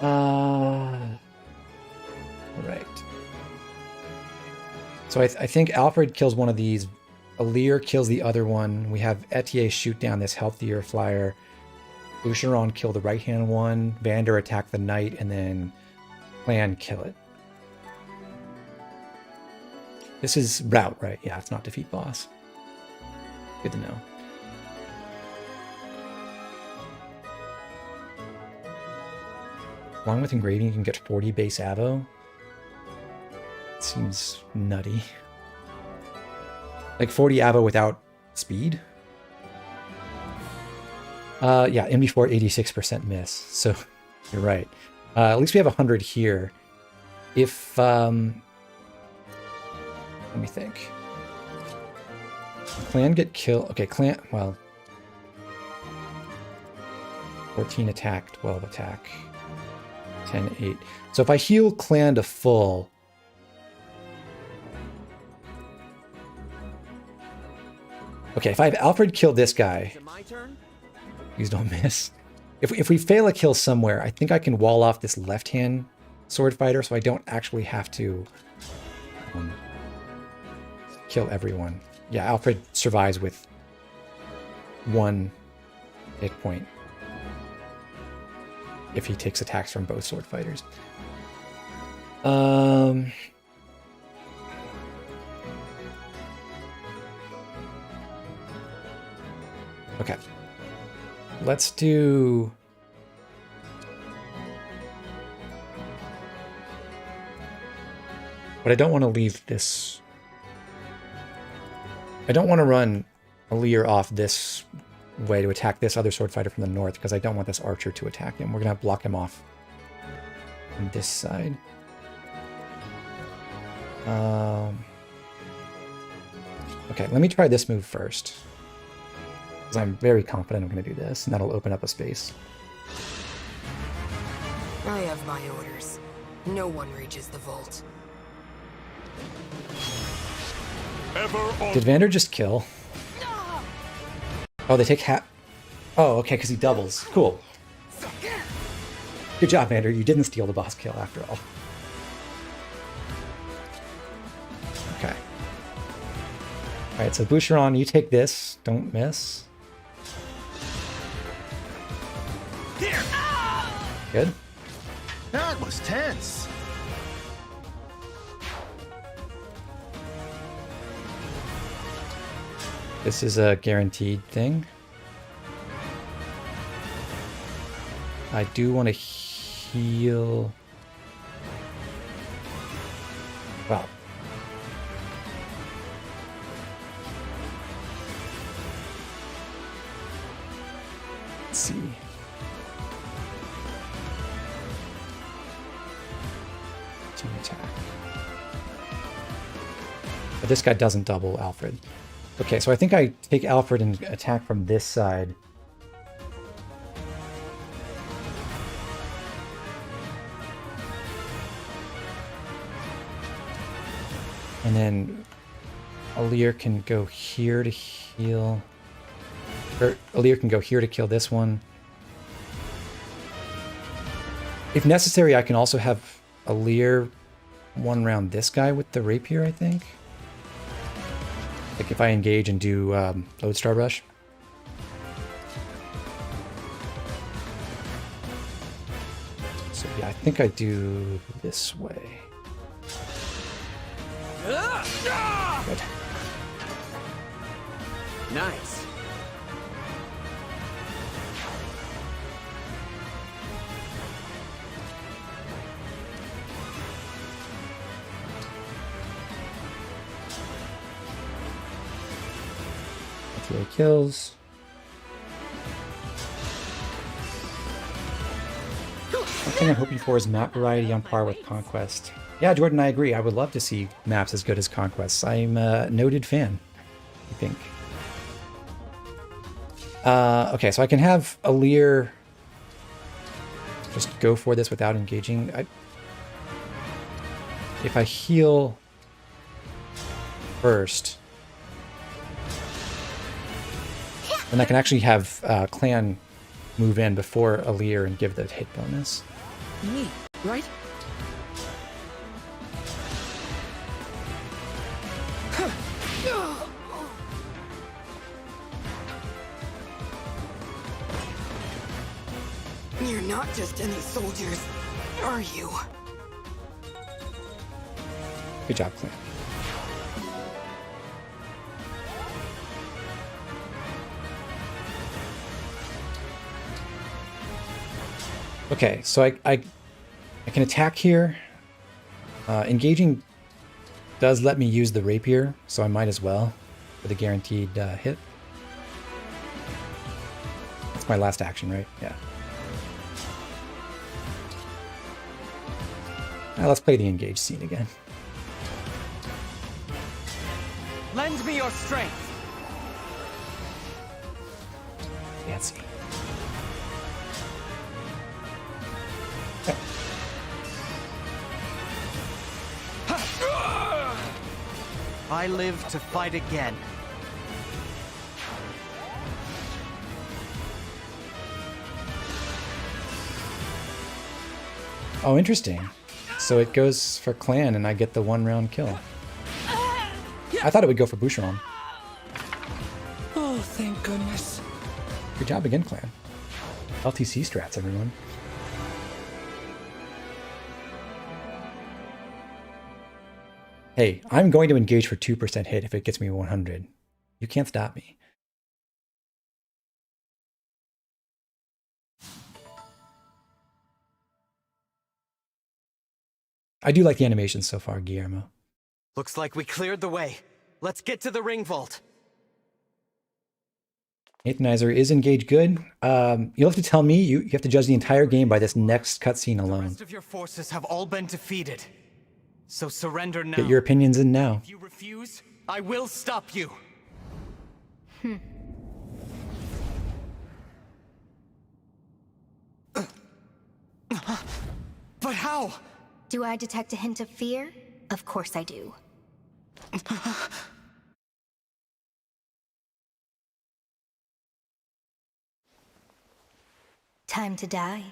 Alright. So I think Alfred kills one of these. Alir kills the other one. We have Etier shoot down this healthier flyer. Boucheron kill the right-hand one. Vander attack the knight, and then Clan kill it. This is route, right? Yeah, it's not defeat boss. Good to know. Along with engraving, you can get 40 base avo. Seems nutty. Like 40 avo without speed? Yeah, MB4 86% miss. So you're right. At least we have 100 here. If let me think. Clan get killed. Okay, Clan, well. 14 attack, 12 attack. 10, 8. So if I heal Clan to full. Okay, if I have Alfred kill this guy. Please don't miss. If we fail a kill somewhere, I think I can wall off this left-hand sword fighter so I don't actually have to kill everyone. Yeah, Alfred survives with 1 hit point if he takes attacks from both sword fighters. Okay. Let's do... But I don't want to leave this... I don't want to run Alir off this way to attack this other sword fighter from the north, because I don't want this archer to attack him. We're going to block him off on this side. Okay, let me try this move first, because I'm very confident I'm going to do this, and that'll open up a space. I have my orders. No one reaches the vault. Did Vander just kill? Oh, they take half. Oh, okay, because he doubles. Cool. Good job, Vander. You didn't steal the boss kill after all. Okay. Alright, so Boucheron, you take this. Don't miss. Good. That was tense. This is a guaranteed thing. I do want to heal. Well. Let's see. Team attack. But this guy doesn't double Alfred. Okay, so I think I take Alfred and attack from this side. And then Alir can go here to heal. Or Alir can go here to kill this one. If necessary, I can also have Alir one round this guy with the rapier, I think. Like if I engage and do Lodestar Rush. So yeah, I think I do this way. Good. Nice. Kills. One thing I'm hoping for is map variety on par with Conquest. Yeah, Jordan, I agree. I would love to see maps as good as Conquest. I'm a noted fan, I think. Okay, so I can have Alir just go for this without engaging. If I heal first, then I can actually have Clan move in before Alir and give the hit bonus. Me, right? You're not just any soldiers, are you? Good job, Clan. Okay, so I can attack here. Engaging does let me use the rapier, so I might as well for the guaranteed hit. That's my last action, right? Yeah. Now let's play the engage scene again. Lend me your strength. Fancy. I live to fight again. Oh, interesting. So it goes for Clan and I get the 1-round kill. I thought it would go for Boucheron. Oh, thank goodness. Good job again, Clan. LTC strats, everyone. Hey, I'm going to engage for 2% hit if it gets me 100. You can't stop me. I do like the animations so far, Guillermo. Looks like we cleared the way. Let's get to the ring vault. Nathanizer is engaged good. You'll have to tell me. You have to judge the entire game by this next cutscene The alone. rest of your forces have all been defeated. So surrender now. Get your opinions in now. If you refuse, I will stop you. But how? Do I detect a hint of fear? Of course I do. Time to die.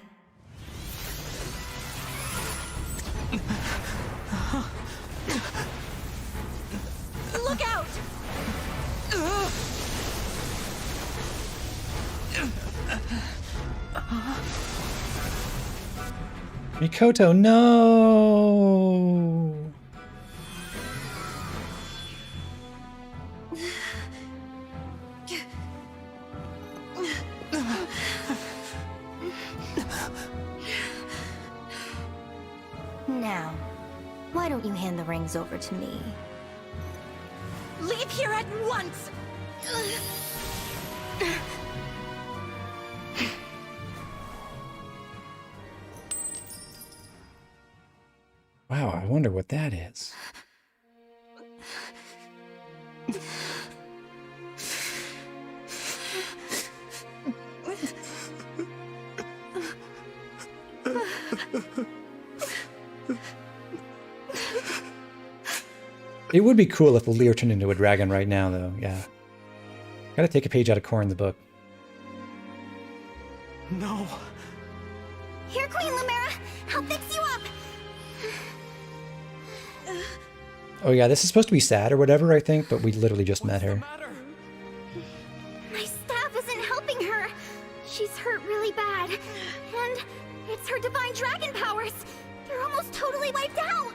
Look out! Mikoto, no! Now, why don't you hand the rings over to me? Leave here at once! Wow, I wonder what that is. It would be cool if Lear turned into a dragon right now, though. Yeah. Gotta take a page out of Corrin's book. No. Here, Queen Lumera! I'll fix you up! Oh yeah, this is supposed to be sad or whatever, I think, but we literally just met her. My staff isn't helping her. She's hurt really bad. And it's her divine dragon powers. They're almost totally wiped out.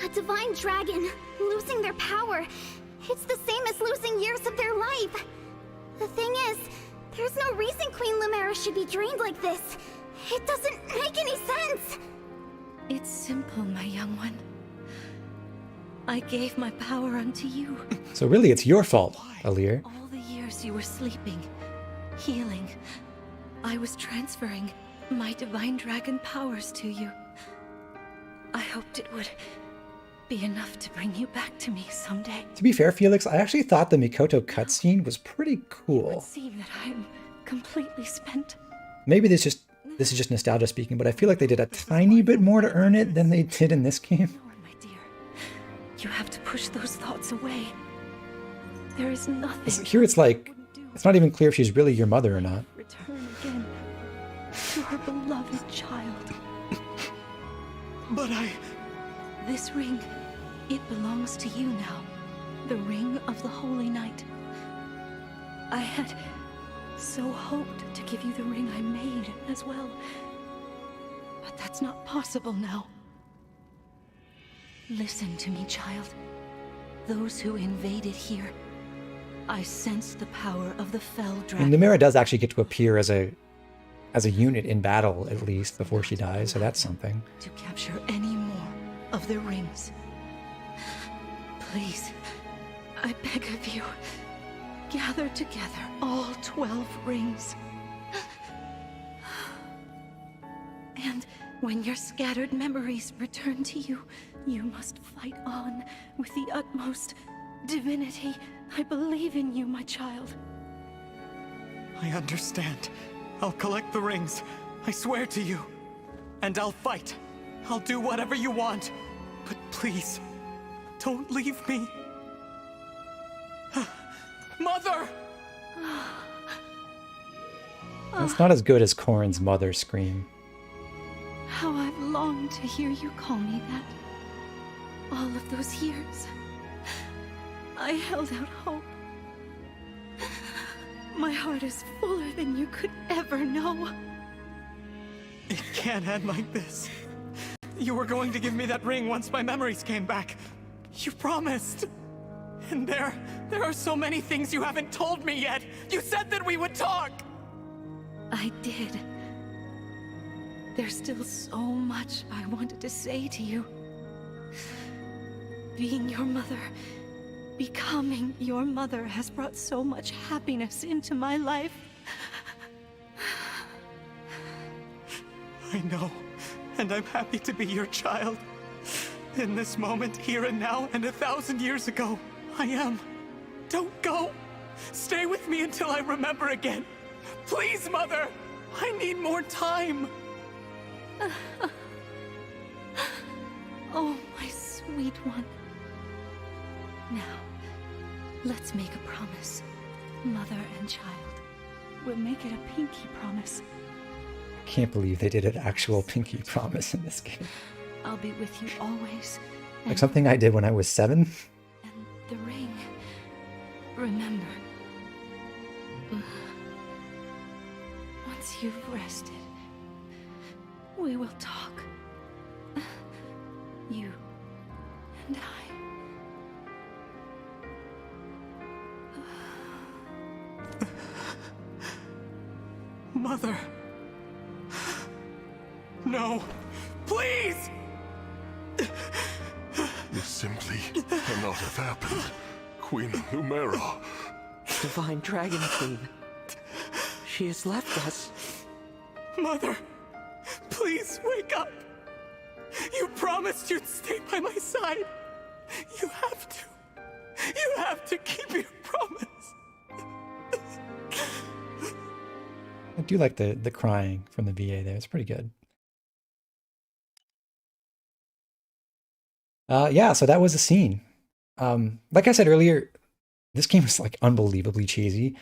A divine dragon, losing their power. It's the same as losing years of their life. The thing is, there's no reason Queen Lumera should be drained like this. It doesn't make any sense. It's simple, my young one. I gave my power unto you. So really, it's your fault, Alir. All the years you were sleeping, healing, I was transferring my divine dragon powers to you. I hoped it would be enough to bring you back to me someday. To be fair, Felix, I actually thought the Mikoto cutscene was pretty It cool. would seem that I'm completely spent. Maybe this is just nostalgia speaking, but I feel like they did a tiny bit more to earn it than they did in this game. You have to push those thoughts away. There is nothing. Here it's like, it's not even clear if she's really your mother or not. Return again to her beloved child. But This ring, it belongs to you now. The ring of the Holy Night. I had so hoped to give you the ring I made as well. But that's not possible now. Listen to me, child. Those who invaded here, I sensed the power of the fell dragon. And Lumera does actually get to appear as a unit in battle, at least, before she dies, so that's something. To capture any more of the rings. Please, I beg of you, gather together all 12 rings. And when your scattered memories return to you, you must fight on with the utmost divinity. I believe in you, my child. I understand. I'll collect the rings. I swear to you. And I'll fight. I'll do whatever you want. But please, don't leave me. Mother! It's not as good as Corrin's mother scream. How I've longed to hear you call me that. All of those years, I held out hope. My heart is fuller than you could ever know. It can't end like this. You were going to give me that ring once my memories came back. You promised. And there are so many things you haven't told me yet. You said that we would talk. I did. There's still so much I wanted to say to you. Being your mother, becoming your mother has brought so much happiness into my life. I know, and I'm happy to be your child. In this moment, here and now, and 1,000 years ago, I am. Don't go. Stay with me until I remember again. Please, Mother. I need more time. Oh, my sweet one. Now, let's make a promise. Mother and child. We'll make it a pinky promise. I can't believe they did an actual pinky promise in this game. I'll be with you always. Like something I did when I was 7? The ring. Remember. Once you've rested, we will talk. You and I. Mother. No. Please! This simply cannot have happened. Queen Lumera. Divine Dragon Queen. She has left us. Mother, please wake up. You promised you'd stay by my side. You have to. You have to keep your promise. I do like the crying from the VA there. It's pretty good. Yeah, so that was a scene. Like I said earlier, this game is like unbelievably cheesy.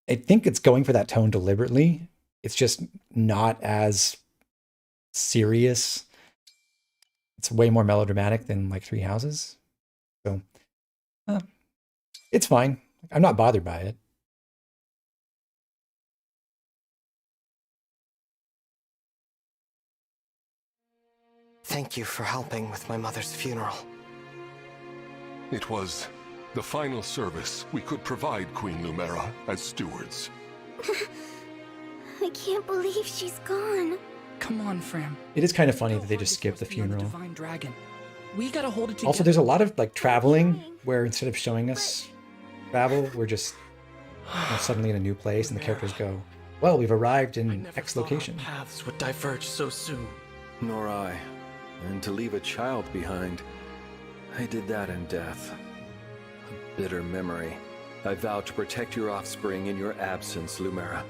I think it's going for that tone deliberately. It's just not as serious. It's way more melodramatic than like Three Houses. So it's fine. I'm not bothered by it. Thank you for helping with my mother's funeral. It was the final service we could provide Queen Lumera as stewards. I can't believe she's gone. Come on, Fram. It is kind of funny that they just skip the funeral. Divine Dragon. We gotta hold it together. Also, there's a lot of like traveling where instead of showing us travel, we're just suddenly in a new place and the characters go, well, we've arrived in X location. Paths would diverge so soon. Nor I. And to leave a child behind, I did that in death. A bitter memory. I vow to protect your offspring in your absence, Lumera.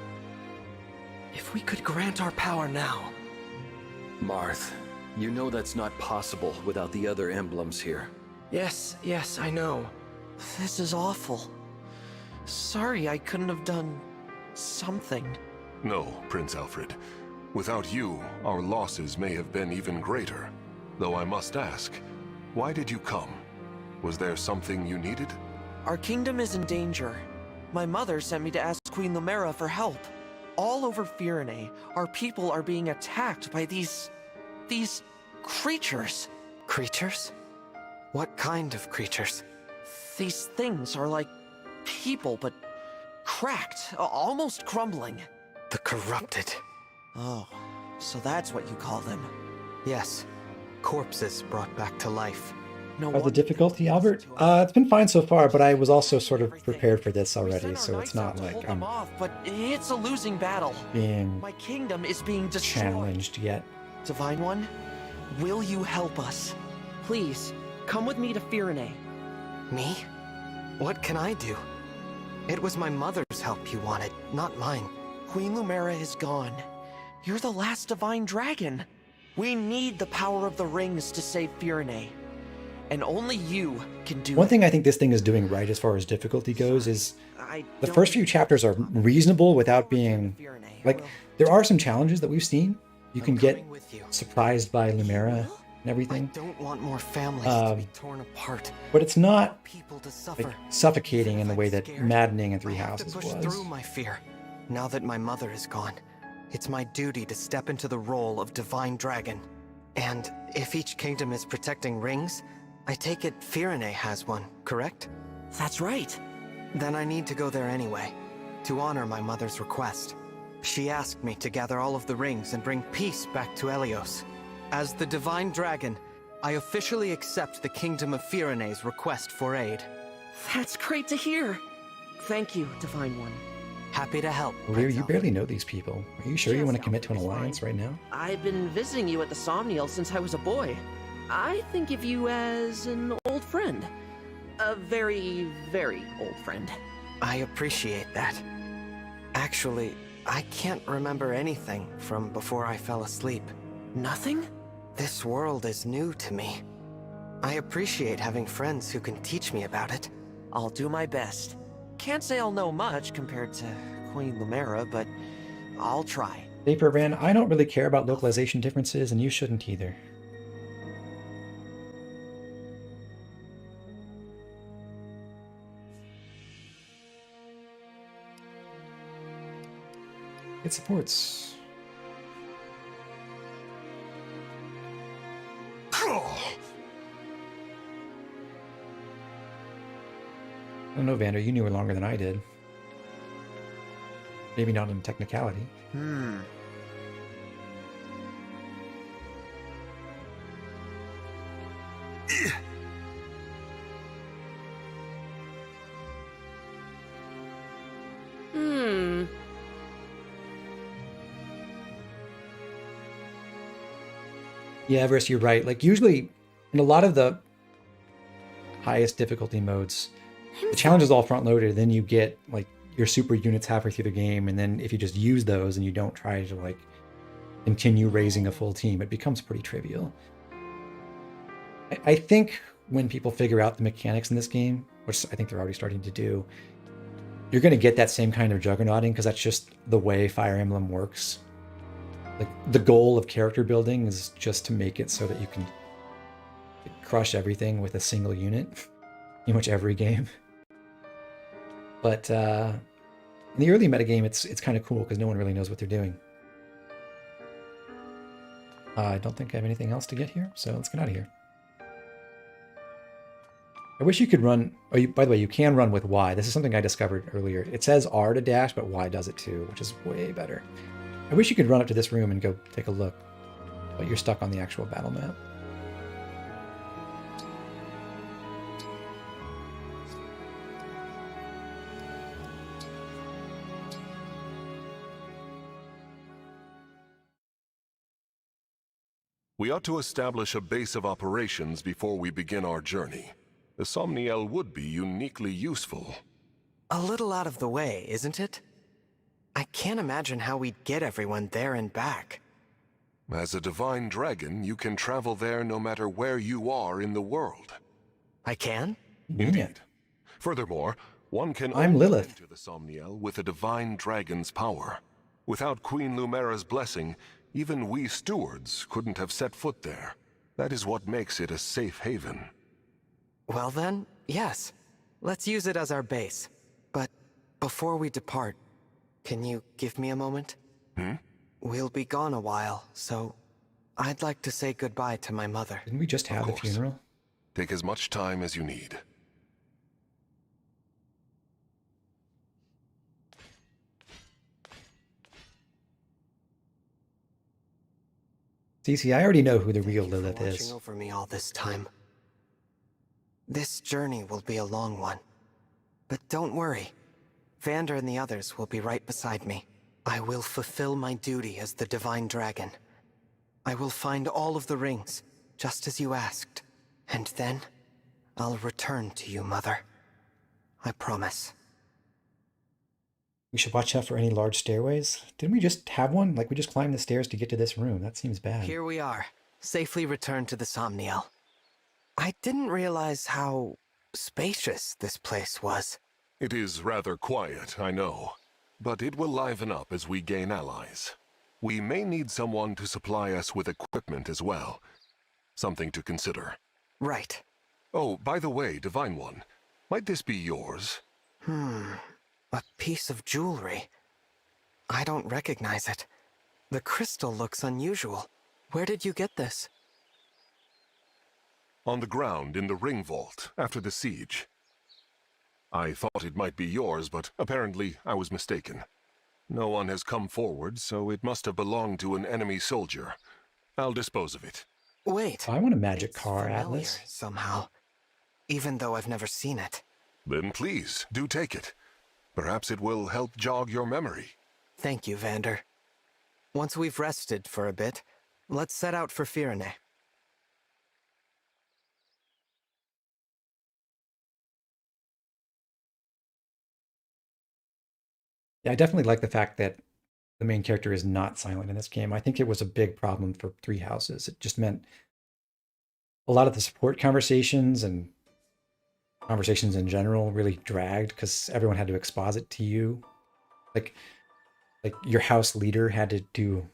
If we could grant our power now. Marth, you know that's not possible without the other emblems here. Yes, I know. This is awful. Sorry I couldn't have done something. No, Prince Alfred. Without you, our losses may have been even greater. Though I must ask, why did you come? Was there something you needed? Our kingdom is in danger. My mother sent me to ask Queen Lumera for help. All over Firene, our people are being attacked by these creatures. Creatures? What kind of creatures? These things are like people, but cracked, almost crumbling. The corrupted. Oh, so that's what you call them. Yes. Corpses brought back to life. No How's the difficulty, Albert? It's been fine so far, but I was also sort of prepared for this already, so it's not like I'm but it's a losing battle. being My kingdom is being destroyed. challenged yet. Divine One, will you help us? Please, come with me to Firene. Me? What can I do? It was my mother's help you wanted, not mine. Queen Lumera is gone. You're the last divine dragon. We need the power of the rings to save Firene. And only you can do One it. thing I think this thing is doing right as far as difficulty goes is I the don't first few chapters are reasonable without being like there are some challenges that we've seen. You can get surprised by Lumera and everything. I don't want more families to be torn apart. But it's not People to suffer. like suffocating in the way that Scared. Maddening and I Three have to Houses push was. through my fear. Now that my mother is gone, it's my duty to step into the role of Divine Dragon. And if each kingdom is protecting rings, I take it Firene has one, correct? That's right. Then I need to go there anyway, to honor my mother's request. She asked me to gather all of the rings and bring peace back to Helios. As the Divine Dragon, I officially accept the Kingdom of Firene's request for aid. That's great to hear. Thank you, Divine One. Happy to help. Lear, you barely know these people. Are you sure you Yes, want to commit to an Alfred is alliance right now? I've been visiting you at the Somnial since I was a boy. I think of you as an old friend. A very, very old friend. I appreciate that. Actually, I can't remember anything from before I fell asleep. Nothing? This world is new to me. I appreciate having friends who can teach me about it. I'll do my best. Can't say I'll know much compared to Queen Lumera, but I'll try. Vapor Van, I don't really care about localization differences, and you shouldn't either. It supports. I don't know, Vander, you knew her longer than I did. Maybe not on technicality. Yeah, Everest, you're right. Like usually in a lot of the highest difficulty modes, the challenge is all front loaded. Then you get like your super units halfway through the game. And then if you just use those and you don't try to like continue raising a full team, it becomes pretty trivial. I think when people figure out the mechanics in this game, which I think they're already starting to do, you're going to get that same kind of juggernauting because that's just the way Fire Emblem works. Like the goal of character building is just to make it so that you can crush everything with a single unit, pretty much every game. But in the early metagame, it's kind of cool because no one really knows what they're doing. I don't think I have anything else to get here, so let's get out of here. I wish you could run, by the way, you can run with Y. This is something I discovered earlier. It says R to dash, but Y does it too, which is way better. I wish you could run up to this room and go take a look, but you're stuck on the actual battle map. We ought to establish a base of operations before we begin our journey. The Somniel would be uniquely useful. A little out of the way, isn't it? I can't imagine how we'd get everyone there and back. As a divine dragon, you can travel there no matter where you are in the world. I can? Indeed. Furthermore, one can I'm only Lilith. enter the Somniel with a divine dragon's power. Without Queen Lumera's blessing, even we stewards couldn't have set foot there. That is what makes it a safe haven. Well then, yes. Let's use it as our base. But before we depart, can you give me a moment? We'll be gone a while, so I'd like to say goodbye to my mother. Didn't we just have the funeral? Take as much time as you need. See, I already know who the real Lilith Watching is. over me all this time. This journey will be a long one. But don't worry. Vander and the others will be right beside me. I will fulfill my duty as the Divine Dragon. I will find all of the rings, just as you asked. And then, I'll return to you, Mother. I promise. We should watch out for any large stairways. Didn't we just have one? Like we just climbed the stairs to get to this room. That seems bad. Here we are, safely returned to the Somniel. I didn't realize how spacious this place was. It is rather quiet, I know, but it will liven up as we gain allies. We may need someone to supply us with equipment as well. Something to consider. Right. Oh, by the way, Divine One, might this be yours? A piece of jewelry. I don't recognize it. The crystal looks unusual. Where did you get this? On the ground in the ring vault after the siege. I thought it might be yours, but apparently I was mistaken. No one has come forward, so it must have belonged to an enemy soldier. I'll dispose of it. Wait. I want a magic It's car, familiar Atlas. somehow. Even though I've never seen it. Then please, do take it. Perhaps it will help jog your memory. Thank you, Vander. Once we've rested for a bit, let's set out for Firene. Yeah, I definitely like the fact that the main character is not silent in this game. I think it was a big problem for Three Houses. It just meant a lot of the support conversations and conversations in general really dragged because everyone had to exposit to you. Like your house leader had to do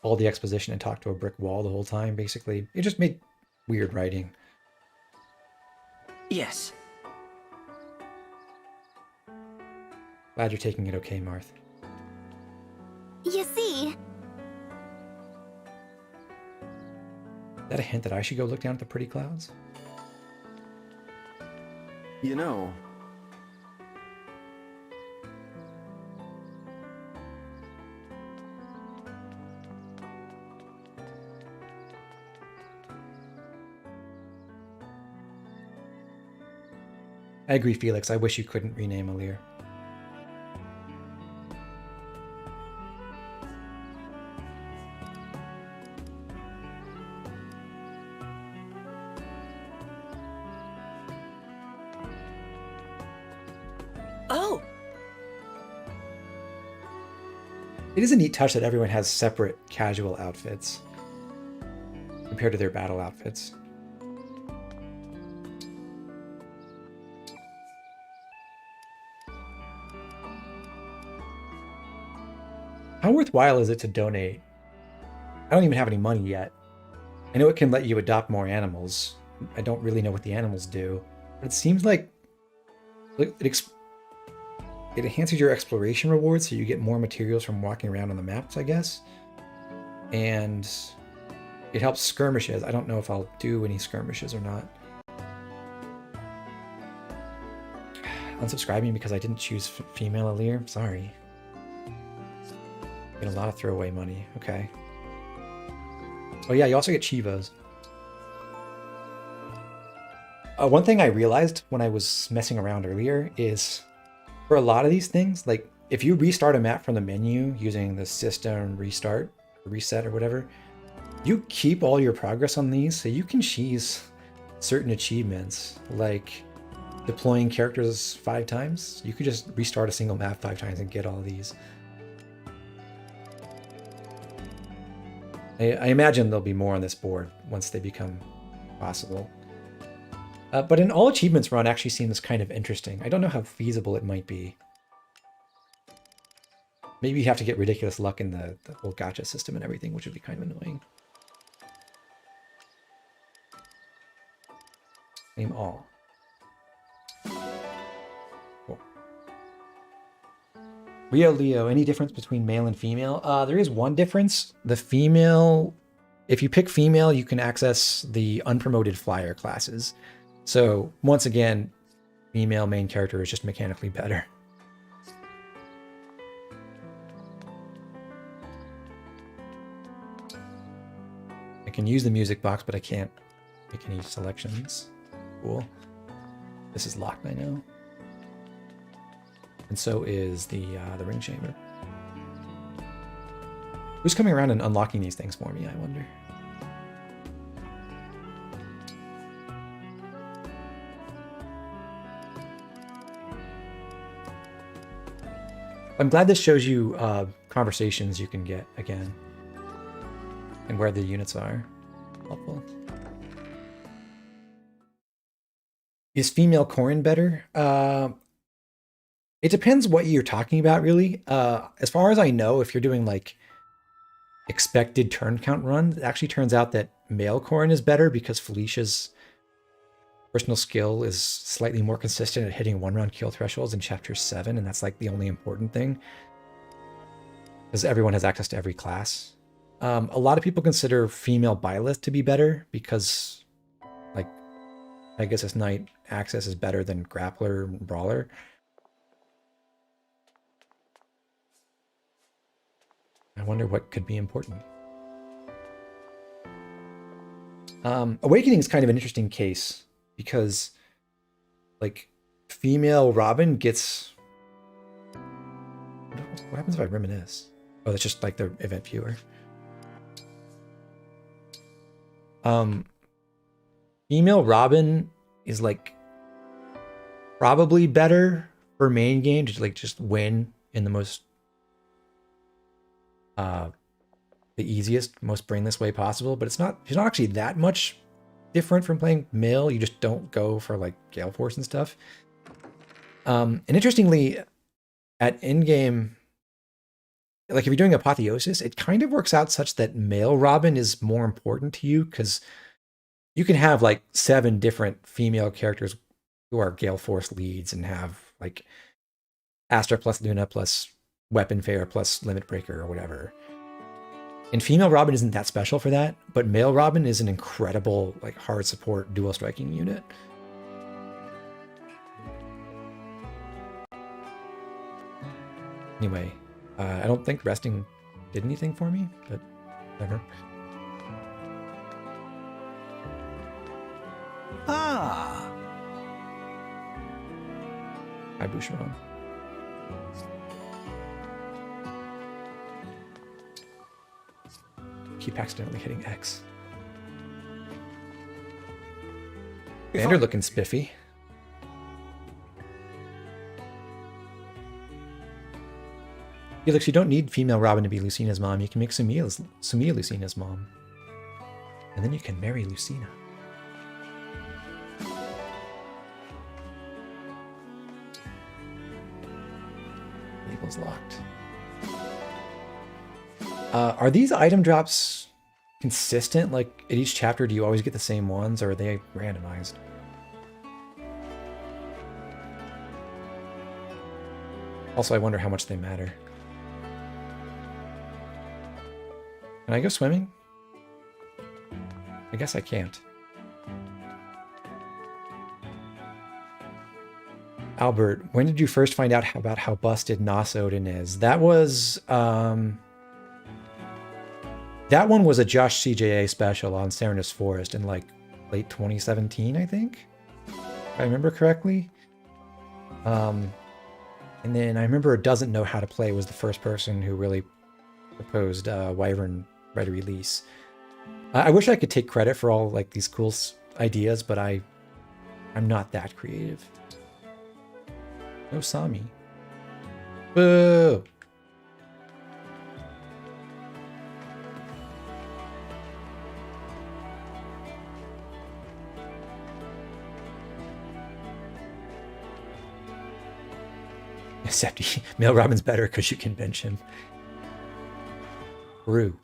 all the exposition and talk to a brick wall the whole time, basically. It just made weird writing. Yes. Glad you're taking it okay, Marth. You see, Is that a hint that I should go look down at the pretty clouds? You know, I agree, Felix. I wish you couldn't rename Alir. Oh! It is a neat touch that everyone has separate casual outfits compared to their battle outfits. How worthwhile is it to donate? I don't even have any money yet. I know it can let you adopt more animals. I don't really know what the animals do, but it seems like it enhances your exploration rewards, so you get more materials from walking around on the maps, I guess. And it helps skirmishes. I don't know if I'll do any skirmishes or not. Unsubscribing because I didn't choose female Alir. Sorry. Get a lot of throwaway money. Okay. Oh yeah, you also get Chivas. One thing I realized when I was messing around earlier is for a lot of these things, like if you restart a map from the menu using the system restart, reset or whatever, you keep all your progress on these, so you can cheese certain achievements, like deploying characters 5 times. You could just restart a single map 5 times and get all these. I imagine there'll be more on this board once they become possible. But an all achievements run actually seems kind of interesting. I don't know how feasible it might be. Maybe you have to get ridiculous luck in the whole gacha system and everything, which would be kind of annoying. Name all. Cool. Leo, any difference between male and female? There is one difference. The female, if you pick female, you can access the unpromoted flyer classes. So once again, female main character is just mechanically better. I can use the music box, but I can't make any selections. Cool. This is locked, I know. And so is the ring chamber. Who's coming around and unlocking these things for me, I wonder? I'm glad this shows you conversations you can get again and where the units are. Helpful. Is female Corrin better? It depends what you're talking about, really. As far as I know, if you're doing like expected turn count runs, it actually turns out that male Corrin is better because Felicia's personal skill is slightly more consistent at hitting 1-round kill thresholds in Chapter 7, and that's like the only important thing. Because everyone has access to every class. A lot of people consider female Byleth to be better because like Pegasus Knight access is better than Grappler and Brawler. I wonder what could be important. Awakening is kind of an interesting case because like female Robin gets... What happens if I reminisce? Oh, that's just like the event viewer. Female Robin is like probably better for main game to like just win in the most the easiest, most brainless way possible, but she's not actually that much different from playing male. You just don't go for like Gale Force and stuff. And interestingly, at endgame, like if you're doing Apotheosis, it kind of works out such that male Robin is more important to you because you can have like 7 different female characters who are Gale Force leads and have like Astra plus Luna plus Weapon Fair plus Limit Breaker or whatever. And female Robin isn't that special for that, but male Robin is an incredible like hard support dual striking unit. Anyway, I don't think resting did anything for me, but whatever. Ah. Hi, Boucheron. Keep accidentally hitting X. Vander looking spiffy. Felix, you don't need female Robin to be Lucina's mom. You can make Somnia Lucina's mom. And then you can marry Lucina. Label's locked. Are these item drops consistent? Like, at each chapter, do you always get the same ones, or are they randomized? Also, I wonder how much they matter. Can I go swimming? I guess I can't. Albert, when did you first find out about how busted Nos Odin is? That was, that one was a Josh CJA special on Serenus Forest in like late 2017, I think, if I remember correctly. And then I remember Doesn't Know How to Play was the first person who really proposed Wyvern Red release. I wish I could take credit for all like these cool ideas, but I'm not that creative. No Sami. Boo! Except male Robin's better because you can bench him. Rue.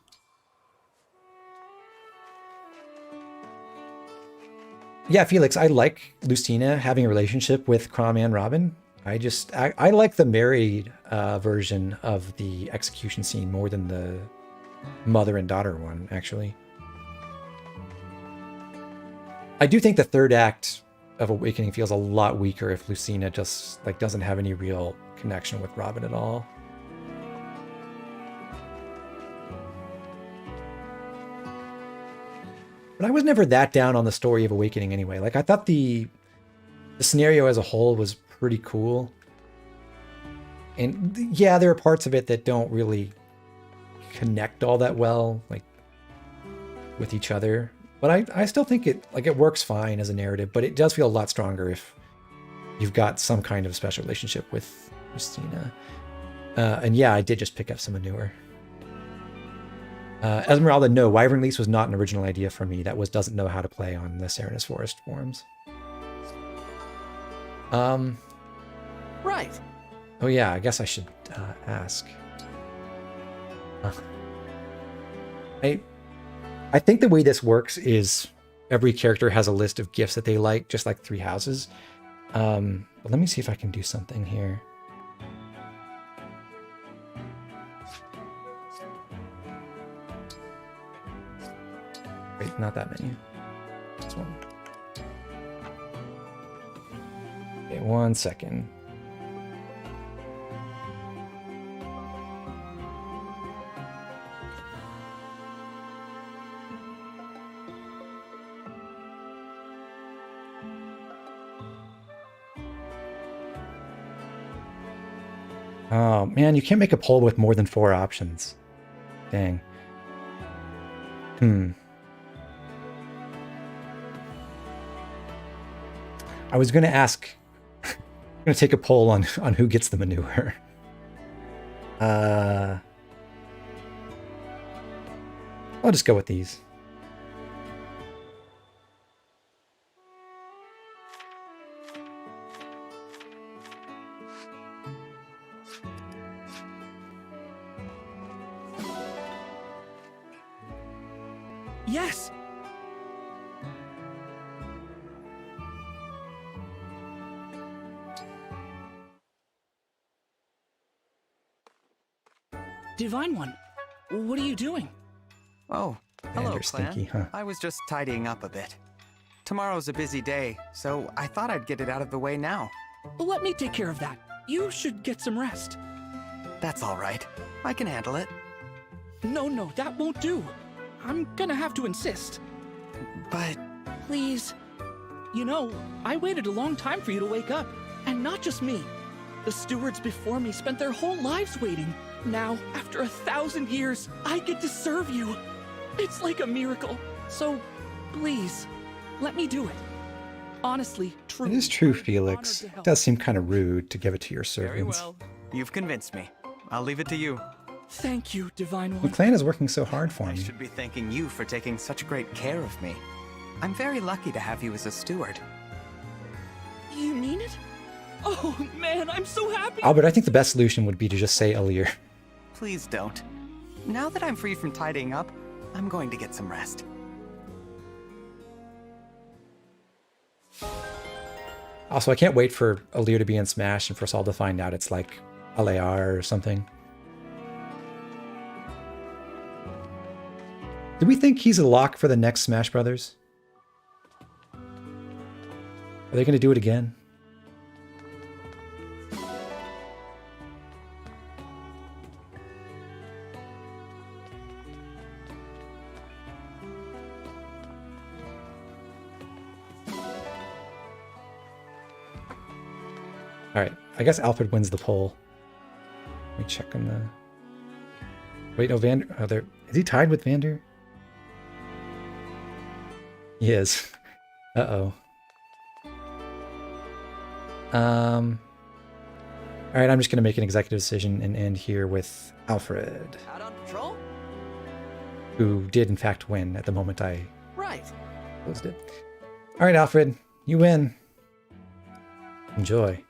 Yeah, Felix, I like Lucina having a relationship with Crom and Robin. I like the married version of the execution scene more than the mother and daughter one, actually. I do think the third act of Awakening feels a lot weaker if Lucina just like doesn't have any real connection with Robin at all. But I was never that down on the story of Awakening anyway. Like, I thought the scenario as a whole was pretty cool. And yeah, there are parts of it that don't really connect all that well, like, with each other. But I still think it works fine as a narrative, but it does feel a lot stronger if you've got some kind of special relationship with Lucina. And yeah, I did just pick up some manure. Esmeralda, no, Wyvern Lease was not an original idea from me. That was Doesn't Know How to Play on the Serenus Forest forums. Right. Oh yeah, I guess I should ask. I think the way this works is every character has a list of gifts that they like, just like Three Houses. But let me see if I can do something here. Wait, not that many. This one. Okay, 1 second. Oh man, you can't make a poll with more than 4 options. Dang. I was going to ask, I'm going to take a poll on who gets the manure. I'll just go with these. Yes! Divine One, what are you doing? Oh, hello, Vander's Clan. stinky, huh? I was just tidying up a bit. Tomorrow's a busy day, so I thought I'd get it out of the way now. Let me take care of that. You should get some rest. That's all right. I can handle it. No, that won't do. I'm gonna have to insist. But... Please. You know, I waited a long time for you to wake up. And not just me. The stewards before me spent their whole lives waiting. Now, after 1,000 years, I get to serve you. It's like a miracle. So, please, let me do it. Honestly, truly. It is true, Felix. It does seem kind of rude to give it to your servants. Very well. You've convinced me. I'll leave it to you. Thank you, Divine The One. clan is working so hard for I me. should be thanking you for taking such great care of me. I'm very lucky to have you as a steward. You mean it? Oh, man, I'm so happy. Albert, I think the best solution would be to just say Alir. Please don't. Now that I'm free from tidying up, I'm going to get some rest. Also, I can't wait for Alir to be in Smash and for us all to find out it's like LAR or something. Do we think he's a lock for the next Smash Brothers? Are they going to do it again? Alright, I guess Alfred wins the poll. Let me check on the... Wait, no, Vander... Oh, there... Is he tied with Vander? He is. Uh-oh. Alright, I'm just going to make an executive decision and end here with Alfred. Out on patrol? Who did, in fact, win at the moment I Right. closed it. Alright, Alfred. You win. Enjoy.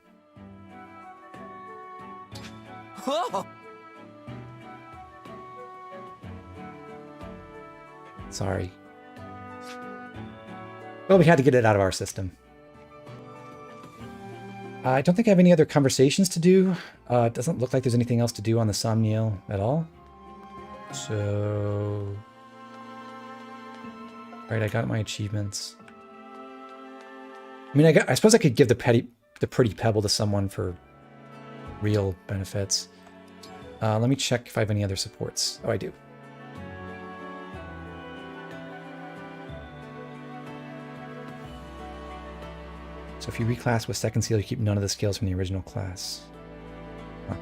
Oh! Sorry. Well, we had to get it out of our system. I don't think I have any other conversations to do. It doesn't look like there's anything else to do on the somnia at all. So... Alright, I got my achievements. I mean, I suppose I could give the pretty pebble to someone for real benefits. Let me check if I have any other supports. Oh, I do. So if you reclass with second seal, you keep none of the skills from the original class. Huh.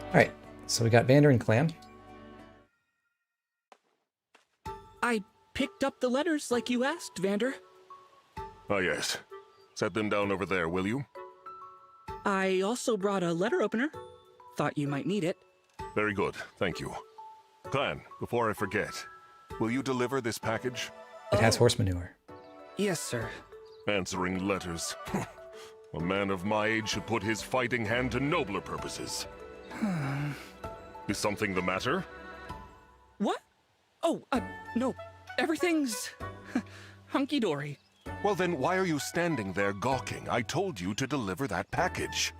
Alright, so we got Vander and Clan. I picked up the letters like you asked, Vander. Ah, yes. Set them down over there, will you? I also brought a letter opener. Thought you might need it. Very good, thank you. Clan, before I forget, will you deliver this package? It has horse manure. Yes, sir. Answering letters. A man of my age should put his fighting hand to nobler purposes. Is something the matter? What? Oh, no. Everything's hunky-dory. Well then, why are you standing there gawking? I told you to deliver that package.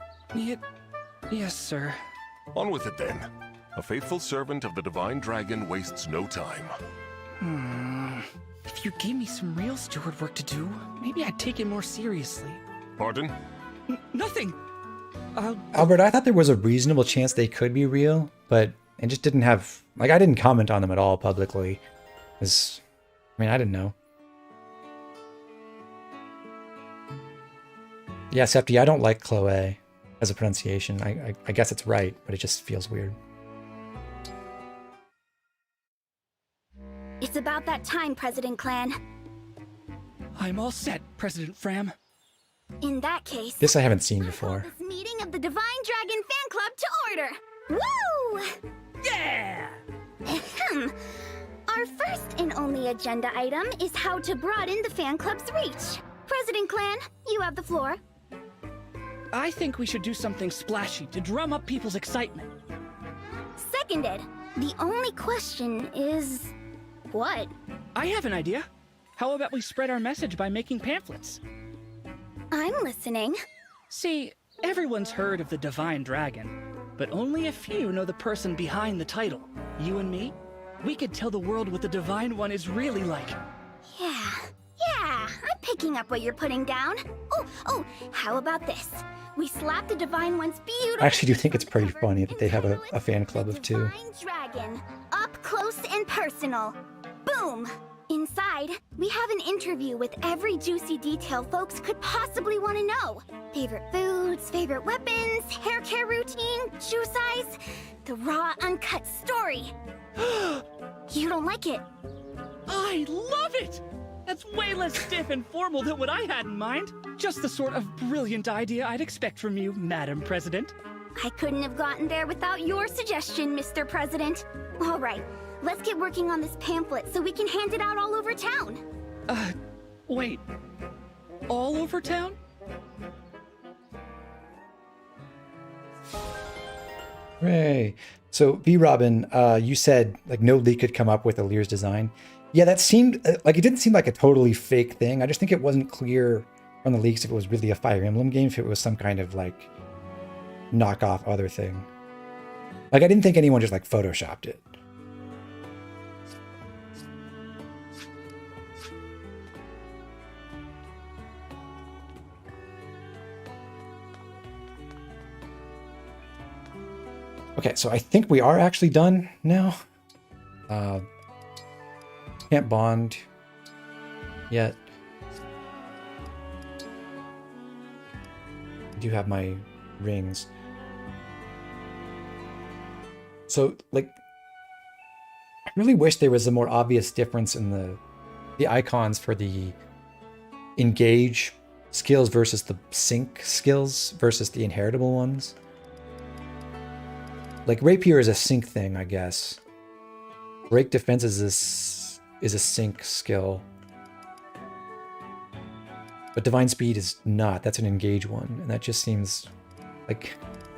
Yes, sir. On with it then. A faithful servant of the Divine Dragon wastes no time. If you gave me some real steward work to do, maybe I'd take it more seriously. Pardon? Nothing. Albert, I thought there was a reasonable chance they could be real, but I just didn't have... Like, I didn't comment on them at all publicly. Because, I mean, I didn't know. Yeah, Septi, I don't like Chloe as a pronunciation. I guess it's right, but it just feels weird. It's about that time, President Clan. I'm all set, President Fram. In that case, This I haven't seen before. this meeting of the Divine Dragon Fan Club to order. Woo! Yeah! Ahem. Our first and only agenda item is how to broaden the fan club's reach. President Clan, you have the floor. I think we should do something splashy to drum up people's excitement. Seconded. The only question is... what? I have an idea. How about we spread our message by making pamphlets? I'm listening. See, everyone's heard of the Divine Dragon, but only a few know the person behind the title. You and me? We could tell the world what the Divine One is really like. Yeah, I'm picking up what you're putting down. Oh, how about this? We slap the Divine One's beautiful... I actually do think it's pretty funny that they have a fan club of two. Divine Dragon, up close and personal. Boom! Inside, we have an interview with every juicy detail folks could possibly want to know. Favorite foods, favorite weapons, hair care routine, shoe size, the raw, uncut story. You don't like it? I love it! That's way less stiff and formal than what I had in mind. Just the sort of brilliant idea I'd expect from you, Madam President. I couldn't have gotten there without your suggestion, Mr. President. All right, let's get working on this pamphlet so we can hand it out all over town. Wait. All over town? Hooray. So, V. Robin, you said like no leak could come up with Alir's design. Yeah, that seemed like it didn't seem like a totally fake thing. I just think it wasn't clear from the leaks if it was really a Fire Emblem game, if it was some kind of like knockoff other thing. Like I didn't think anyone just like photoshopped it. Okay, so I think we are actually done now. Can't bond yet. I do have my rings. So, like, I really wish there was a more obvious difference in the icons for the engage skills versus the sync skills versus the inheritable ones. Like, rapier is a sync thing, I guess. Break defense is a sync skill. But divine speed is not. That's an engage one. And that just seems like,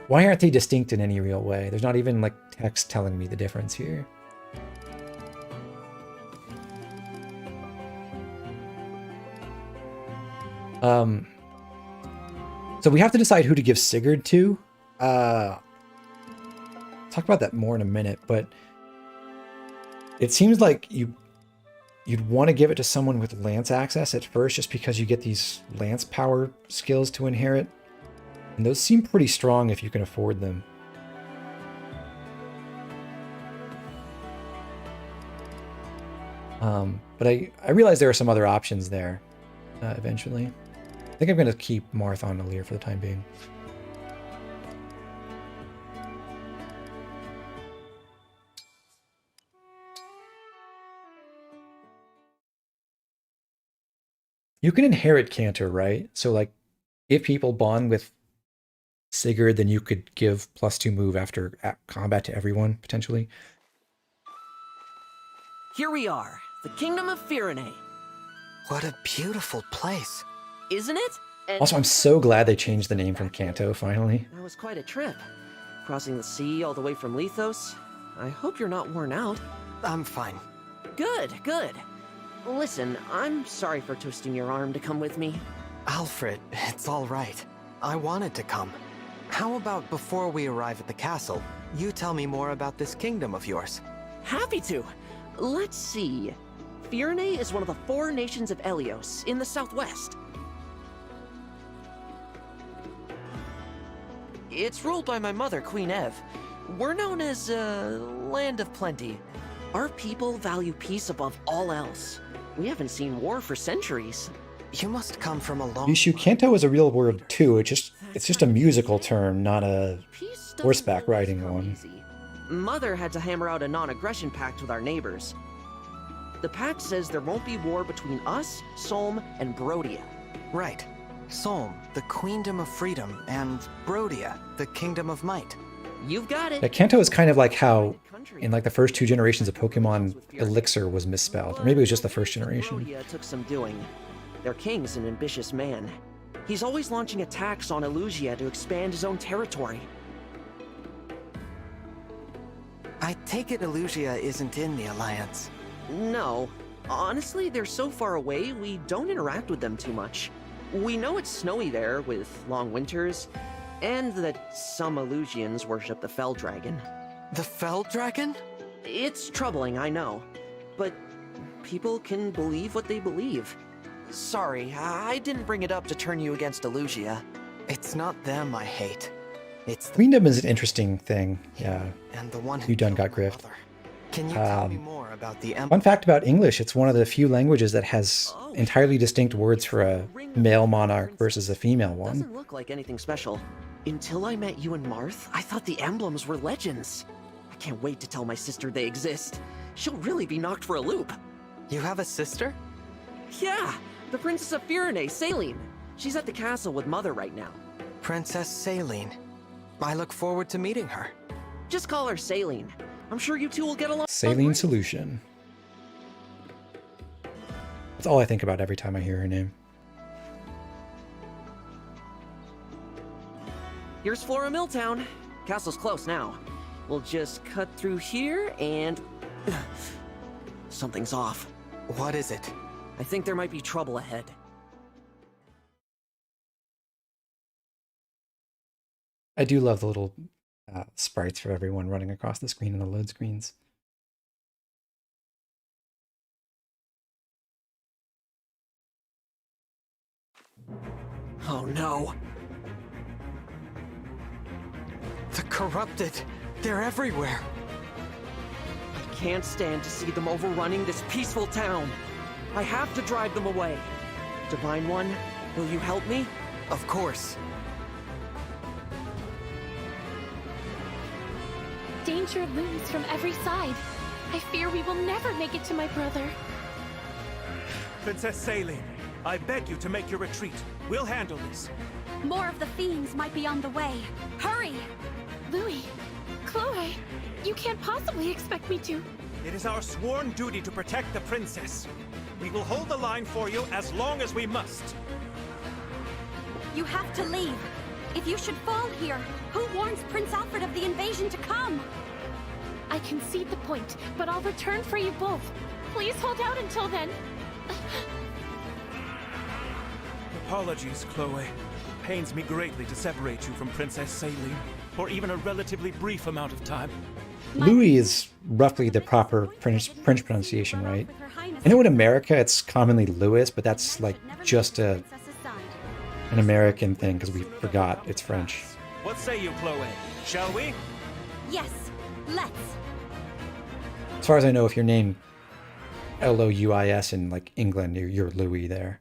why aren't they distinct in any real way? There's not even like text telling me the difference here. So we have to decide who to give Sigurd to. Talk about that more in a minute, but it seems like you'd want to give it to someone with lance access at first, just because you get these lance power skills to inherit, and those seem pretty strong if you can afford them. But I realize there are some other options there eventually. I think I'm going to keep Marth on Alir for the time being. You can inherit Cantor, right? So, like, if people bond with Sigurd, then you could give +2 move after combat to everyone, potentially. Here we are, the Kingdom of Firene. What a beautiful place. Isn't it? And Also, I'm so glad they changed the name from Kanto, finally. that was quite a trip. Crossing the sea all the way from Lethos. I hope you're not worn out. I'm fine. Good, good. Listen, I'm sorry for twisting your arm to come with me. Alfred, it's all right. I wanted to come. How about before we arrive at the castle, you tell me more about this kingdom of yours? Happy to. Let's see. Firene is one of the 4 nations of Elios in the southwest. It's ruled by my mother, Queen Ev. We're known as, Land of Plenty. Our people value peace above all else. We haven't seen war for centuries. You must come from a long... Yushu, Kanto is a real word too. It's just a musical term, not a horseback riding one. Mother had to hammer out a non-aggression pact with our neighbors. The pact says there won't be war between us, Solm, and Brodia. Right. Solm, the Queendom of Freedom, and Brodia, the Kingdom of Might. You've got it. Yeah, Kanto is kind of like how in like the first 2 generations of Pokemon, Elixir was misspelled. Or maybe it was just the first generation. Brodia took some doing. Their king's an ambitious man. He's always launching attacks on Elusia to expand his own territory. I take it Elusia isn't in the Alliance. No. Honestly, they're so far away, we don't interact with them too much. We know it's snowy there, with long winters, and that some Elusians worship the Fell Dragon. The Fell Dragon? It's troubling, I know. But people can believe what they believe. Sorry, I didn't bring it up to turn you against Elusia. It's not them I hate. It's the Queendom is an interesting thing. Yeah. and the one who You done killed got my grift. mother. Can you tell me more about the Fun fact about English, it's one of the few languages that has entirely distinct words for a male monarch versus a female one. Doesn't look like anything special. Until I met you and Marth, I thought the emblems were legends. I can't wait to tell my sister they exist. She'll really be knocked for a loop. You have a sister? Yeah, the Princess of Firene, Celine. She's at the castle with Mother right now. Princess Celine. I look forward to meeting her. Just call her Celine. I'm sure you two will get along. Saline Solution. That's all I think about every time I hear her name. Here's Flora Milltown. Castle's close now. We'll just cut through here and... Something's off. What is it? I think there might be trouble ahead. I do love the little sprites for everyone running across the screen in the load screens. Oh no. The corrupted. They're everywhere. I can't stand to see them overrunning this peaceful town. I have to drive them away. Divine One, will you help me? Of course. Danger looms from every side. I fear we will never make it to my brother. Princess Celine, I beg you to make your retreat. We'll handle this. More of the fiends might be on the way. Hurry! Louis, Chloe, you can't possibly expect me to. It is our sworn duty to protect the princess. We will hold the line for you as long as we must. You have to leave. If you should fall here, who warns Prince Alfred of the invasion to come? I concede the point, but I'll return for you both. Please hold out until then. Apologies, Chloe. Pains me greatly to separate you from Princess Celine for even a relatively brief amount of time. Louis is roughly the proper French pronunciation, right? I know in America it's commonly Louis, but that's like just an American thing because we forgot it's French. What say you, Chloe? Shall we? Yes, let's. As far as I know, if you're named Louis in like England, you're Louis there.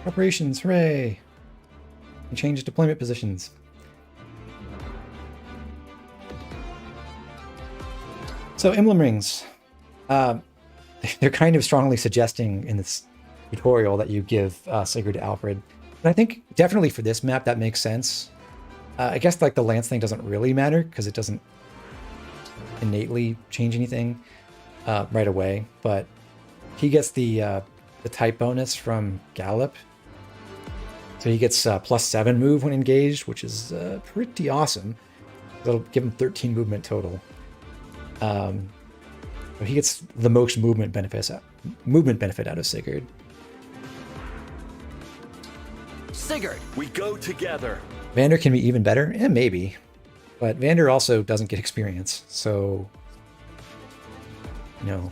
Operations, hooray! And change deployment positions. So emblem rings. They're kind of strongly suggesting in this tutorial that you give Sigurd to Alfred. And I think definitely for this map that makes sense. I guess like the lance thing doesn't really matter because it doesn't innately change anything right away. But he gets the type bonus from Gallop. So he gets +7 move when engaged, which is pretty awesome. That'll give him 13 movement total. But he gets the most movement benefit out of Sigurd. Sigurd! We go together! Vander can be even better? Maybe. But Vander also doesn't get experience, so... No.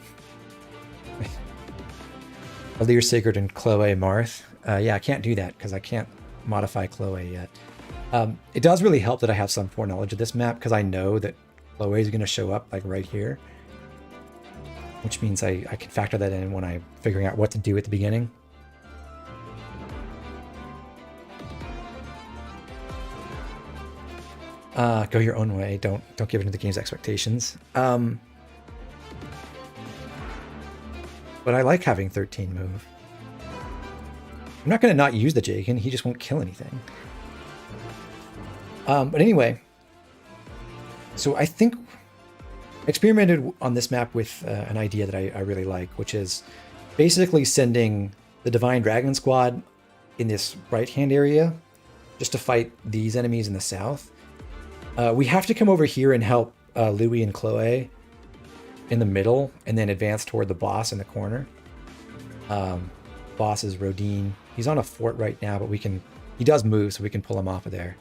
Alir, Sigurd, and Chloe Marth. Yeah, I can't do that because I can't modify Chloe yet. It does really help that I have some foreknowledge of this map because I know that Chloe is going to show up like right here. Which means I can factor that in when I'm figuring out what to do at the beginning. Go your own way. Don't give in to the game's expectations. But I like having 13 move. I'm not going to not use the Jaken. He just won't kill anything. But anyway, so I think I experimented on this map with an idea that I really like, which is basically sending the Divine Dragon Squad in this right-hand area just to fight these enemies in the south. We have to come over here and help Louis and Chloe in the middle and then advance toward the boss in the corner. Boss is Rodin. He's on a fort right now, but he does move, so we can pull him off of there.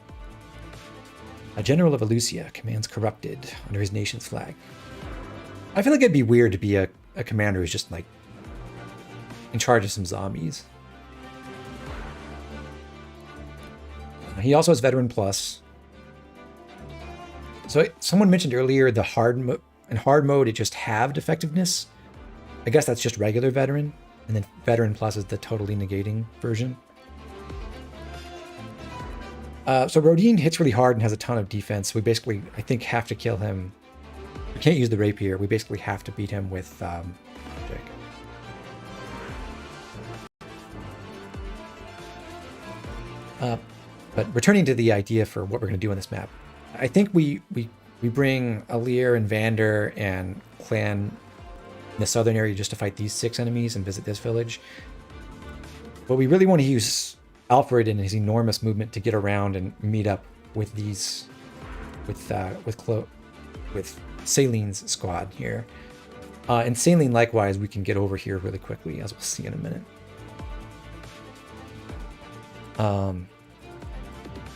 A general of Elusia commands corrupted under his nation's flag. I feel like it'd be weird to be a commander who's just like in charge of some zombies. He also has Veteran Plus. So someone mentioned earlier in hard mode it just halved effectiveness. I guess that's just regular Veteran, and then Veteran Plus is the totally negating version. So Rodin hits really hard and has a ton of defense. We basically, I think, have to kill him. We can't use the rapier. We basically have to beat him with magic. But returning to the idea for what we're going to do on this map, I think we bring Alir and Vander and Clan in the southern area just to fight these 6 enemies and visit this village. But we really want to use Alfred and his enormous movement to get around and meet up with these, with Celine's squad here. And Celine, likewise, we can get over here really quickly, as we'll see in a minute.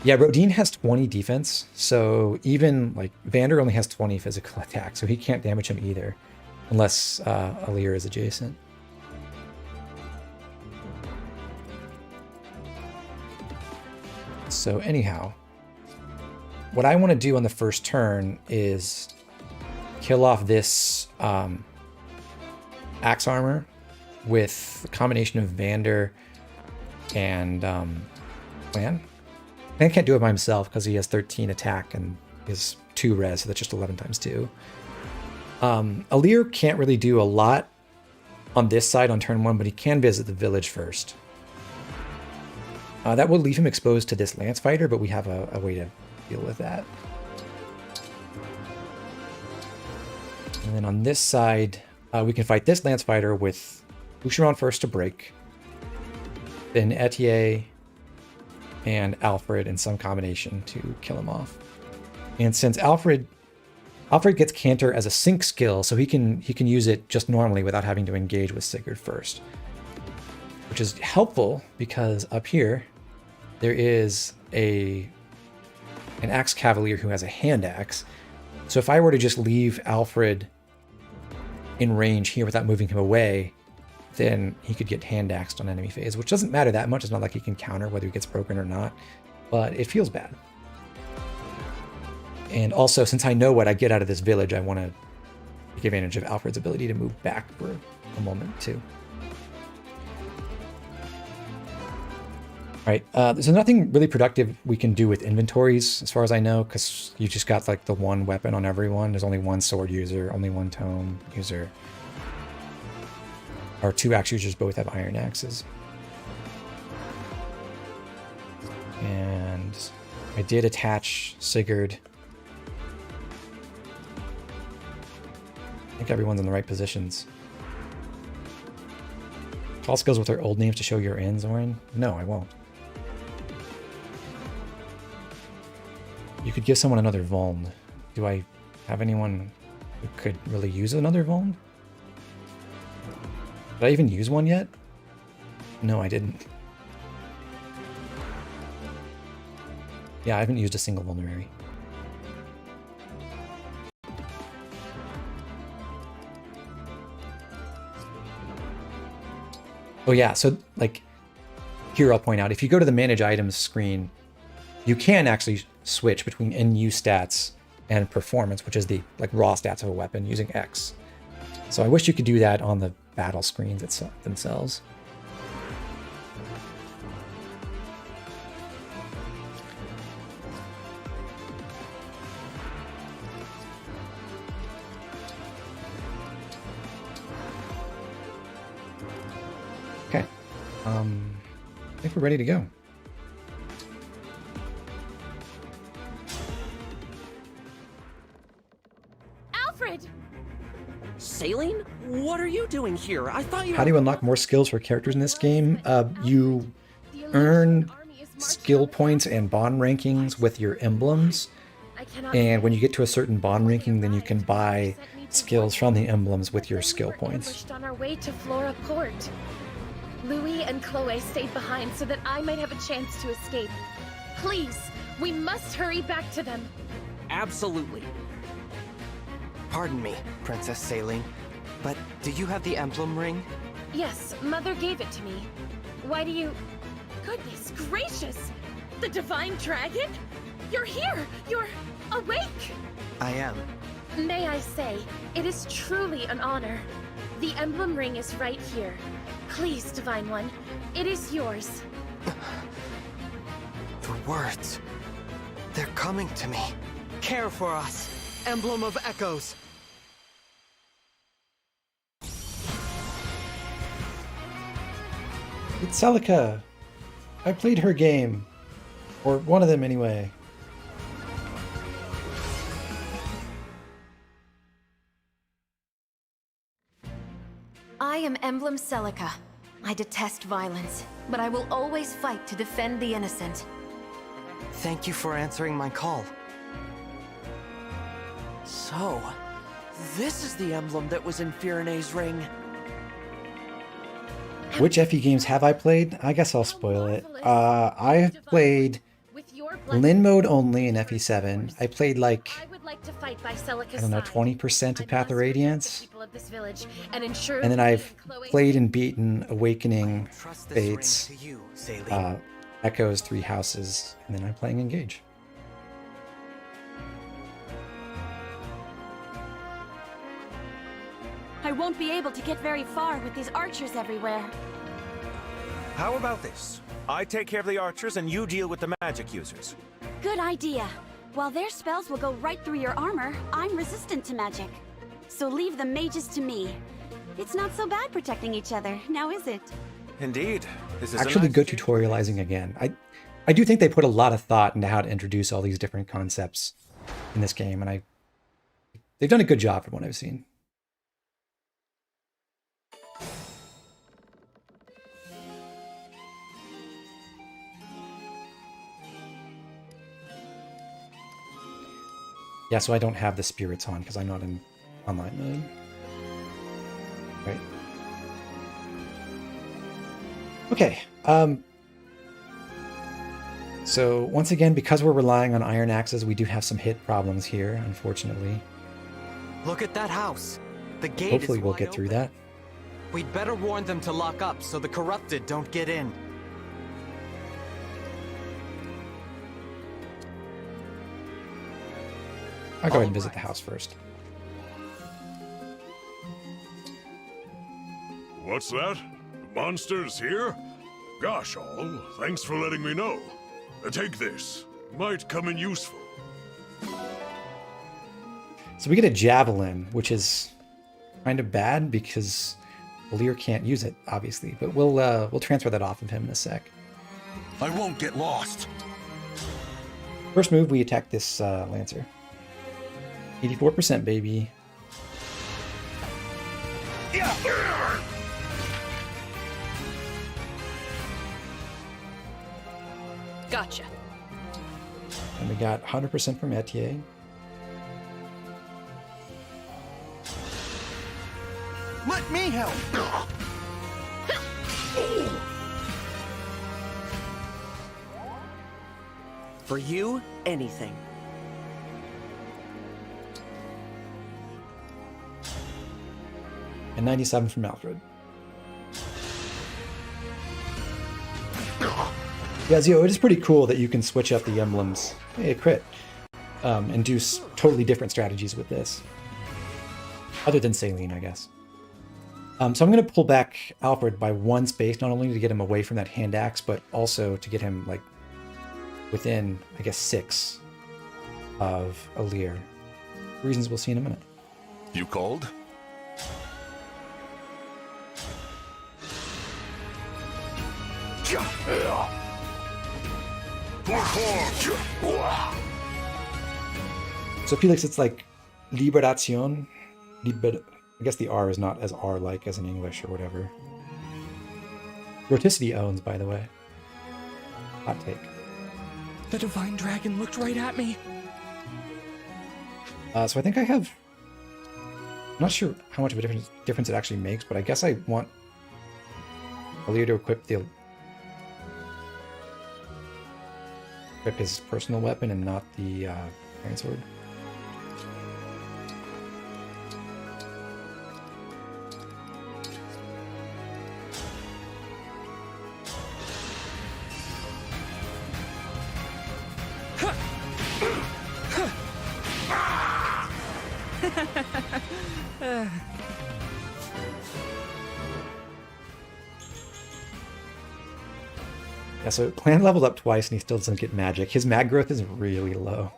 Yeah, Rodin has 20 defense, so even like Vander only has 20 physical attack, so he can't damage him either, unless Alir is adjacent. So anyhow, what I want to do on the first turn is kill off this axe armor with a combination of Vander and Clan. Clan can't do it by himself because he has 13 attack and is 2 res, so that's just 11 times 2. Alir can't really do a lot on this side on turn 1, but he can visit the village first. That will leave him exposed to this lance fighter, but we have a way to deal with that. And then on this side, we can fight this lance fighter with Boucheron first to break, then Etier and Alfred in some combination to kill him off. And since Alfred gets Canter as a sync skill, so he can use it just normally without having to engage with Sigurd first, which is helpful because up here there is an axe cavalier who has a hand axe. So if I were to just leave Alfred in range here without moving him away, then he could get hand axed on enemy phase, which doesn't matter that much. It's not like he can counter whether he gets broken or not, but it feels bad. And also, since I know what I get out of this village, I want to take advantage of Alfred's ability to move back for a moment too. All right, there's nothing really productive we can do with inventories as far as I know, because you just got like the one weapon on everyone. There's only one sword user, only one tome user. Our 2 axe users both have iron axes. And I did attach Sigurd. I think everyone's in the right positions. Call skills with their old names to show your in, Zoran? No, I won't. You could give someone another vuln. Do I have anyone who could really use another vuln? Did I even use one yet? No, I didn't. Yeah, I haven't used a single vulnerary. Oh yeah, so like here I'll point out, if you go to the manage items screen, you can actually switch between NU stats and performance, which is the like raw stats of a weapon using X. So I wish you could do that on the battle screens themselves. Okay. I think we're ready to go. Alfred! Celine? What are you doing here? I thought you... How do you unlock more skills for characters in this game? You earn skill points and bond rankings with your emblems. And when you get to a certain bond ranking, then you can buy skills from the emblems with your skill points. On our way to Flora Port. Louis and Chloe stayed behind so that I might have a chance to escape. Please, we must hurry back to them. Absolutely. Pardon me, Princess Celine, but do you have the emblem ring? Yes, Mother gave it to me. Why do you... Goodness gracious! The Divine Dragon? You're here! You're awake! I am. May I say, it is truly an honor. The emblem ring is right here. Please, Divine One, it is yours. The words. They're coming to me. Care for us, Emblem of Echoes. It's Celica. I played her game. Or one of them anyway. I am Emblem Celica. I detest violence, but I will always fight to defend the innocent. Thank you for answering my call. So, this is the emblem that was in Firene's ring. Which FE games have I played? I guess I'll spoil it. I have played Lin mode only in FE7. I played like, I don't know, 20% of Path of Radiance. And then I've played and beaten Awakening, Fates, Echoes, Three Houses, and then I'm playing Engage. I won't be able to get very far with these archers everywhere. How about this? I take care of the archers and you deal with the magic users. Good idea. While their spells will go right through your armor, I'm resistant to magic. So leave the mages to me. It's not so bad protecting each other, now is it? Indeed. This is Actually good tutorializing again. I do think they put a lot of thought into how to introduce all these different concepts in this game, and they've done a good job from what I've seen. Yeah, so I don't have the spirits on because I'm not in online mode. Right. Okay. So once again, because we're relying on iron axes, we do have some hit problems here, unfortunately. Look at that house. The gate Hopefully is we'll wide get through open. that. We'd better warn them to lock up so the corrupted don't get in. I'll go ahead and visit the house first. What's that? Monsters here? Gosh, all, thanks for letting me know. Take this. Might come in useful. So we get a javelin, which is kind of bad because Lear can't use it, obviously. But we'll transfer that off of him in a sec. I won't get lost. First move, we attack this Lancer. 84%, baby. Gotcha. And we got 100% from Etier. Let me help. For you, anything. And 97 from Alfred. Yeah, Zio, it is pretty cool that you can switch up the emblems. Hey, crit. And do totally different strategies with this. Other than Saline, I guess. So I'm going to pull back Alfred by 1 space, not only to get him away from that hand axe, but also to get him, like, within, I guess, 6 of Alir. Reasons we'll see in a minute. You called? So Felix, it's like Liberación. I guess the R is not as R-like as in English or whatever. Roticity owns, by the way. Hot take. The Divine Dragon looked right at me. So I think I have... I'm not sure how much of a difference it actually makes, but I guess I want Alir to equip his personal weapon and not the Iron Sword. Yeah, so Clan leveled up twice and he still doesn't get magic. His mag growth is really low.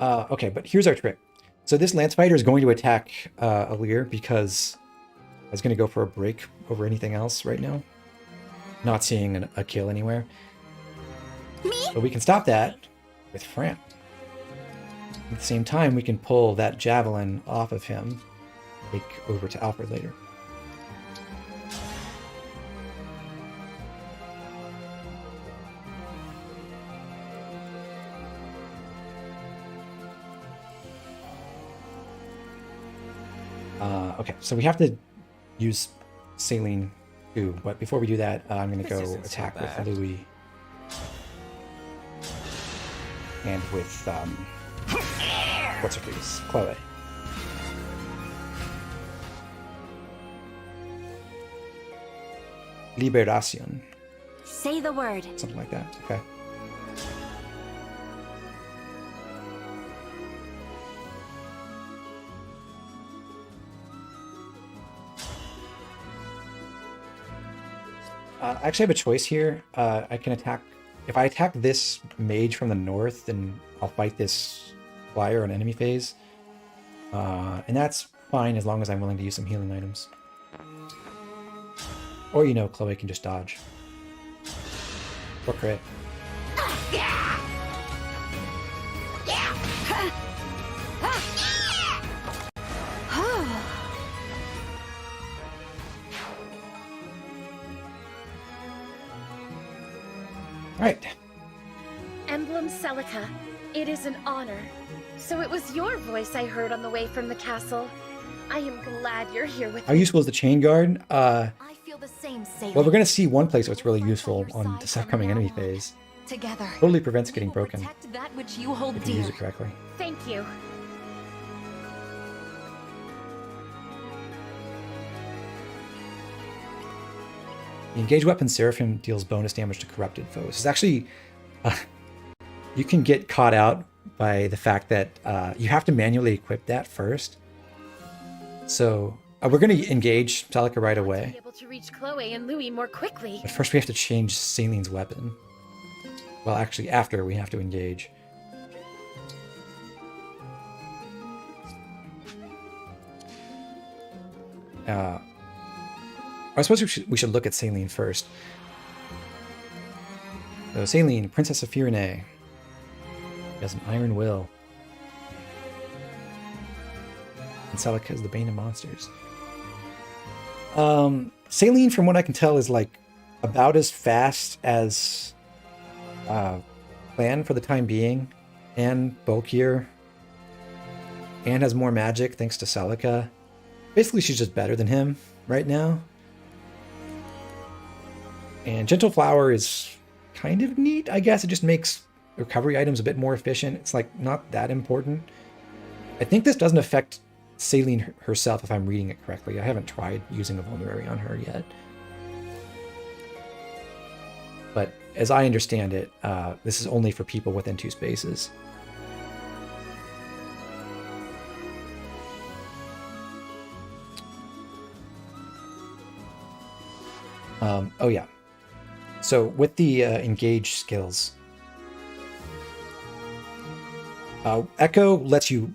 Okay, but here's our trick. So this Lance Fighter is going to attack Alir because I was going to go for a break over anything else right now. Not seeing a kill anywhere. But we can stop that with Fran. At the same time, we can pull that Javelin off of him, take over to Alfred later. Okay, so we have to use Saline too, but before we do that, I'm going to go attack with Louis. And with, what's her face? Chloe. Liberacion. Say the word. Something like that, okay. I actually have a choice here. I can attack... If I attack this mage from the north, then I'll fight this flyer on enemy phase. And that's fine as long as I'm willing to use some healing items. Or, you know, Chloe can just dodge. Or crit. Right. Emblem Celica, it is an honor. So it was your voice I heard on the way from the castle. I am glad you're here with How me. useful is the chain guard? I feel the same, Sailor. Well, we're going to see one place where it's really useful on this upcoming enemy phase. Together. Totally prevents getting broken Protect that which you hold if you dear. use it correctly. Thank you. The engaged weapon Seraphim deals bonus damage to corrupted foes. It's actually, you can get caught out by the fact that you have to manually equip that first. So we're going to engage Celica right away. Able to reach Chloe and Louis more quickly. But first we have to change Saline's weapon. Well, actually, after we have to engage. I suppose we should look at Saline first. So Saline, Princess of Firene. She has an iron will. And Celica is the bane of monsters. Saline, from what I can tell, is like about as fast as Clan for the time being, and bulkier, and has more magic thanks to Celica. Basically, she's just better than him right now. And Gentle Flower is kind of neat, I guess. It just makes recovery items a bit more efficient. It's like not that important. I think this doesn't affect Saline herself if I'm reading it correctly. I haven't tried using a vulnerary on her yet. But as I understand it, this is only for people within 2 spaces. Oh yeah. So with the engage skills, Echo lets you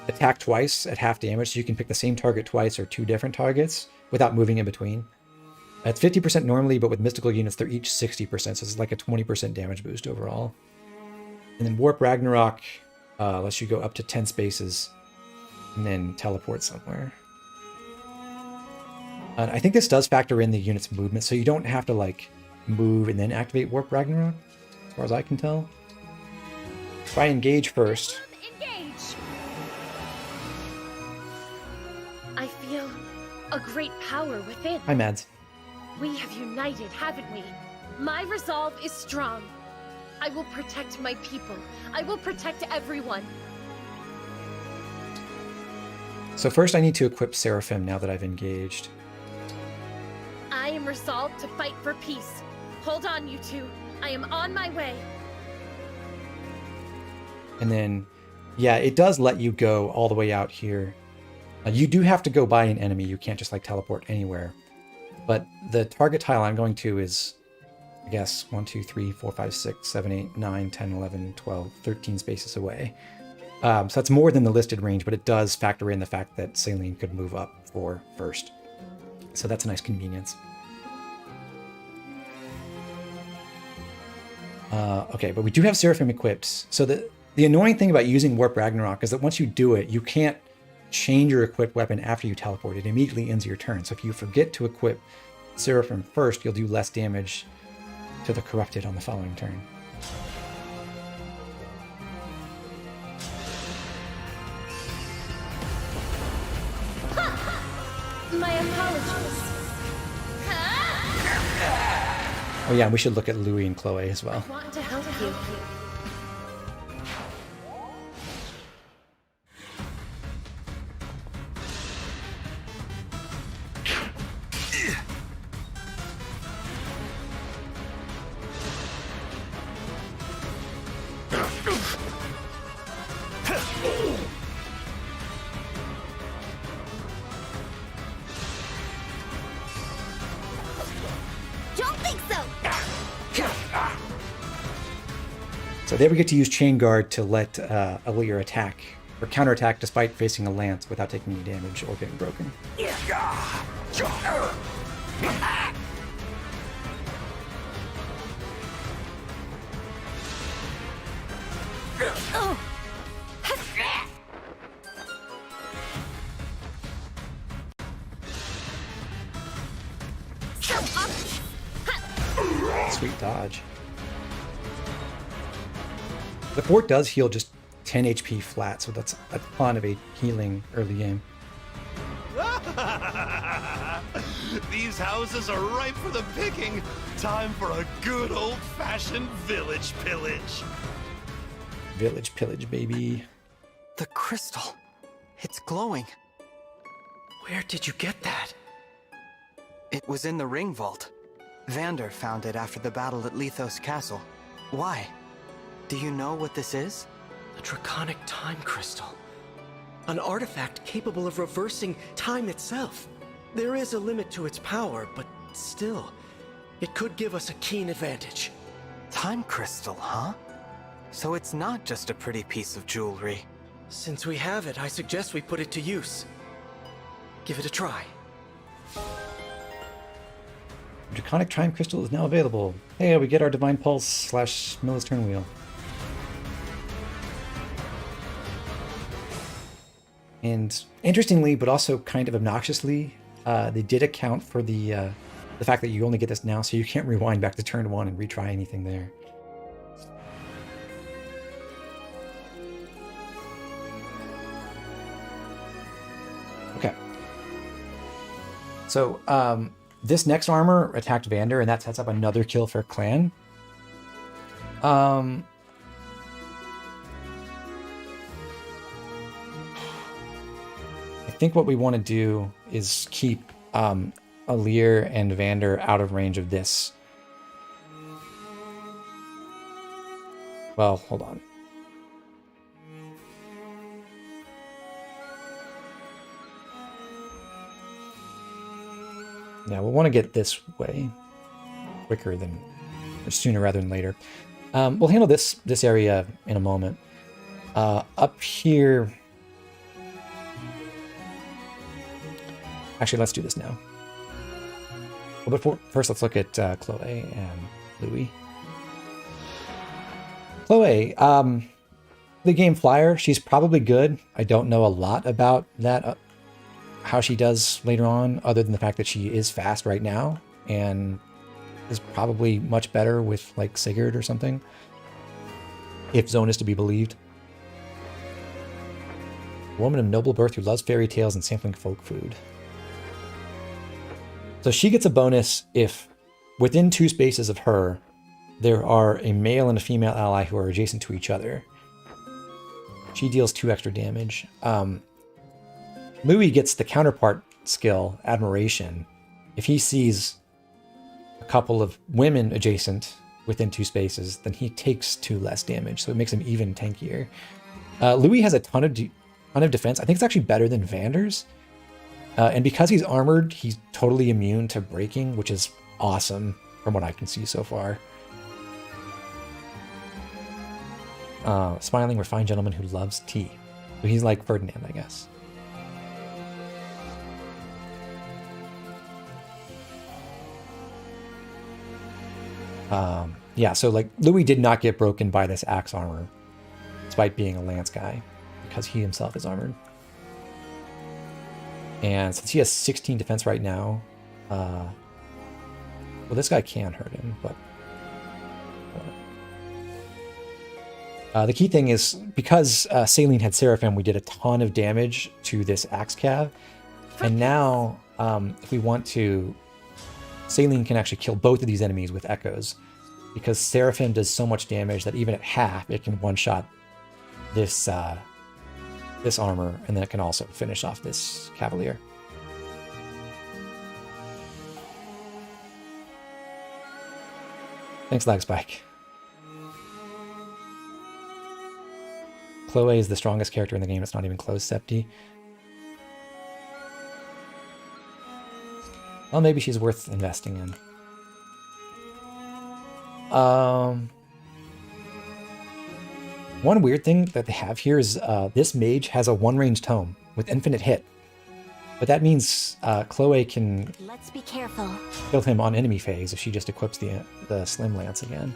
attack twice at half damage, so you can pick the same target twice or 2 different targets without moving in between. It's 50% normally, but with mystical units, they're each 60%, so it's like a 20% damage boost overall. And then Warp Ragnarok lets you go up to 10 spaces and then teleport somewhere. And I think this does factor in the unit's movement, so you don't have to like move and then activate Warp Ragnarok, as far as I can tell. If I engage first. Engage! I feel a great power within. Hi, Mads. We have united, haven't we? My resolve is strong. I will protect my people. I will protect everyone. So first I need to equip Seraphim now that I've engaged. I am resolved to fight for peace. Hold on, you two. I am on my way. And then Yeah, it does let you go all the way out here. You do have to go by an enemy. You can't just like teleport anywhere. But the target tile I'm going to is, I guess, 1, 2, 3, 4, 5, 6, 7, 8, 9, 10, 11, 12, 13 spaces away. So that's more than the listed range, but it does factor in the fact that Saline could move up for first. So that's a nice convenience. Okay, but we do have Seraphim equipped. So the annoying thing about using Warp Ragnarok is that once you do it, you can't change your equipped weapon after you teleport. It immediately ends your turn. So if you forget to equip Seraphim first, you'll do less damage to the Corrupted on the following turn. My apologies. Oh yeah, and we should look at Louis and Chloe as well. I want to help you. Don't think so! So there we get to use Chain Guard to let Alir attack, or counterattack despite facing a lance without taking any damage or getting broken. Oh. Sweet dodge. The fort does heal just 10 HP flat, so that's a ton of a healing early game. These houses are ripe for the picking. Time for a good old-fashioned village pillage. Village pillage, baby. The crystal. It's glowing. Where did you get that? It was in the ring vault. Vander found it after the battle at Lethos Castle. Why? Do you know what this is? A draconic time crystal. An artifact capable of reversing time itself. There is a limit to its power, but still, it could give us a keen advantage. Time crystal, huh? So it's not just a pretty piece of jewelry. Since we have it, I suggest we put it to use. Give it a try. Draconic Time Crystal is now available. Hey, we get our Divine Pulse / Miller's Turn Wheel. And interestingly, but also kind of obnoxiously, they did account for the fact that you only get this now, so you can't rewind back to turn 1 and retry anything there. Okay. So, this next armor attacked Vander, and that sets up another kill for Clan. I think what we want to do is keep Alir and Vander out of range of this. Well, hold on. Yeah, we'll want to get this way quicker than, or sooner rather than later. We'll handle this area in a moment. Up here, actually, let's do this now. Well, but first, let's look at Chloe and Louis. Chloe, the game flyer, she's probably good. I don't know a lot about that. How she does later on, other than the fact that she is fast right now and is probably much better with like Sigurd or something, if Zone is to be believed. A woman of noble birth who loves fairy tales and sampling folk food. So she gets a bonus if within 2 spaces of her there are a male and a female ally who are adjacent to each other. She deals 2 extra damage. Louis gets the counterpart skill, Admiration. If he sees a couple of women adjacent within 2 spaces, then he takes 2 less damage, so it makes him even tankier. Louis has a ton of defense. I think it's actually better than Vander's. And because he's armored, he's totally immune to breaking, which is awesome from what I can see so far. Smiling, refined gentleman who loves tea. So he's like Ferdinand, I guess. Yeah, so like Louis did not get broken by this axe armor, despite being a lance guy, because he himself is armored. And since he has 16 defense right now, well, this guy can hurt him, but the key thing is because Saline had Seraphim, we did a ton of damage to this axe cav, and now if we want to, Saline can actually kill both of these enemies with echoes, because Seraphim does so much damage that even at half, it can one-shot this this armor, and then it can also finish off this Cavalier. Thanks, Lag Spike. Chloe is the strongest character in the game. It's not even close, Septi. Well, maybe she's worth investing in. One weird thing that they have here is this mage has a one-range tome with infinite hit. But that means Chloe can Let's be careful. kill him on enemy phase if she just equips the Slim Lance again.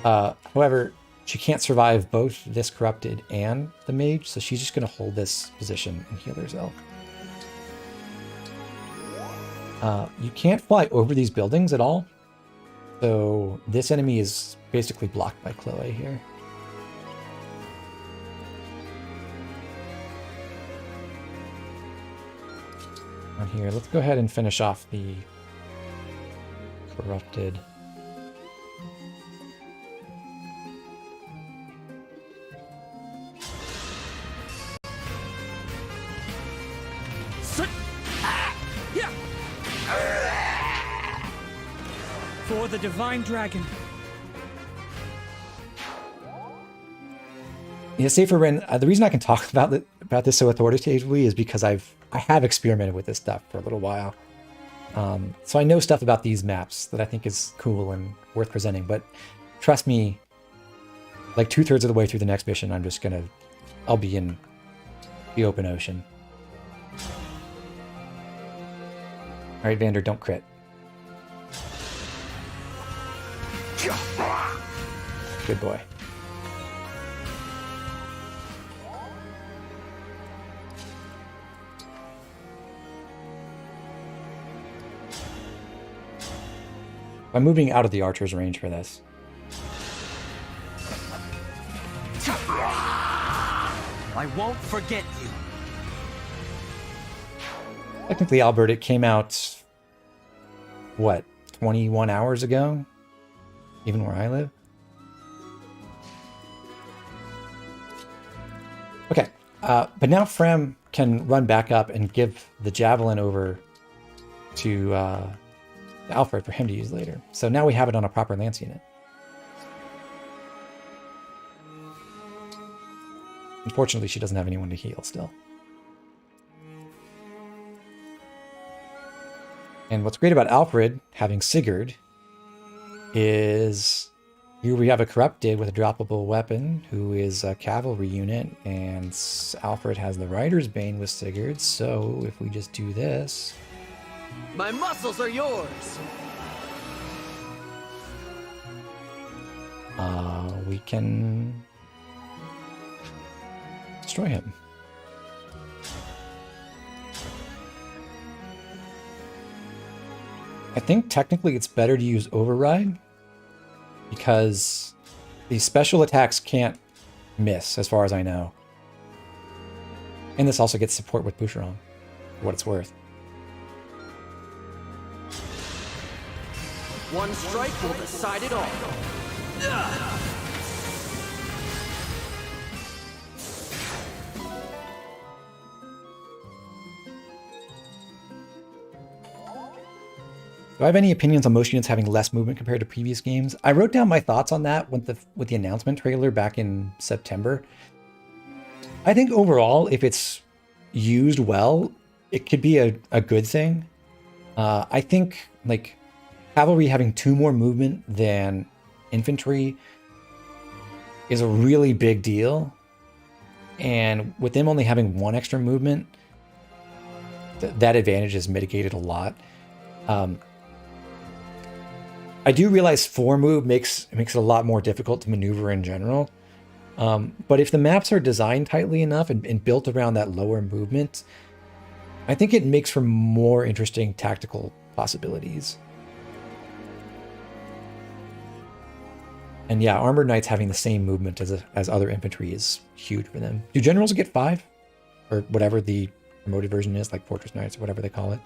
However, she can't survive both this Corrupted and the mage, so she's just going to hold this position and heal herself. You can't fly over these buildings at all, so this enemy is basically blocked by Chloe here. On here, let's go ahead and finish off the Corrupted. For the Divine Dragon. Yeah, Safer Ren, the reason I can talk about this so authoritatively is because I have experimented with this stuff for a little while. So I know stuff about these maps that I think is cool and worth presenting, but trust me, like 2/3 of the way through the next mission, I'll be in the open ocean. All right, Vander, don't crit. Good boy. I'm moving out of the archer's range for this. I won't forget you. Technically, Albert, it came out, what, 21 hours ago? Even where I live? Okay, but now Frem can run back up and give the javelin over to Alfred for him to use later. So now we have it on a proper lance unit. Unfortunately, she doesn't have anyone to heal still. And what's great about Alfred having Sigurd is here we have a Corrupted with a droppable weapon who is a cavalry unit, and Alfred has the Rider's Bane with Sigurd, so if we just do this... My muscles are yours! We can destroy him. I think technically it's better to use Override because these special attacks can't miss, as far as I know. And this also gets support with Boucheron, for what it's worth. One strike will decide it all. Do I have any opinions on motion units having less movement compared to previous games? I wrote down my thoughts on that with the announcement trailer back in September. I think overall, if it's used well, it could be a good thing. I think like cavalry having 2 more movement than infantry is a really big deal. And with them only having 1 extra movement, that advantage is mitigated a lot. I do realize 4 move makes it a lot more difficult to maneuver in general. But if the maps are designed tightly enough and built around that lower movement, I think it makes for more interesting tactical possibilities. And yeah, armored knights having the same movement as other infantry is huge for them. Do generals get 5? Or whatever the promoted version is, like fortress knights or whatever they call it.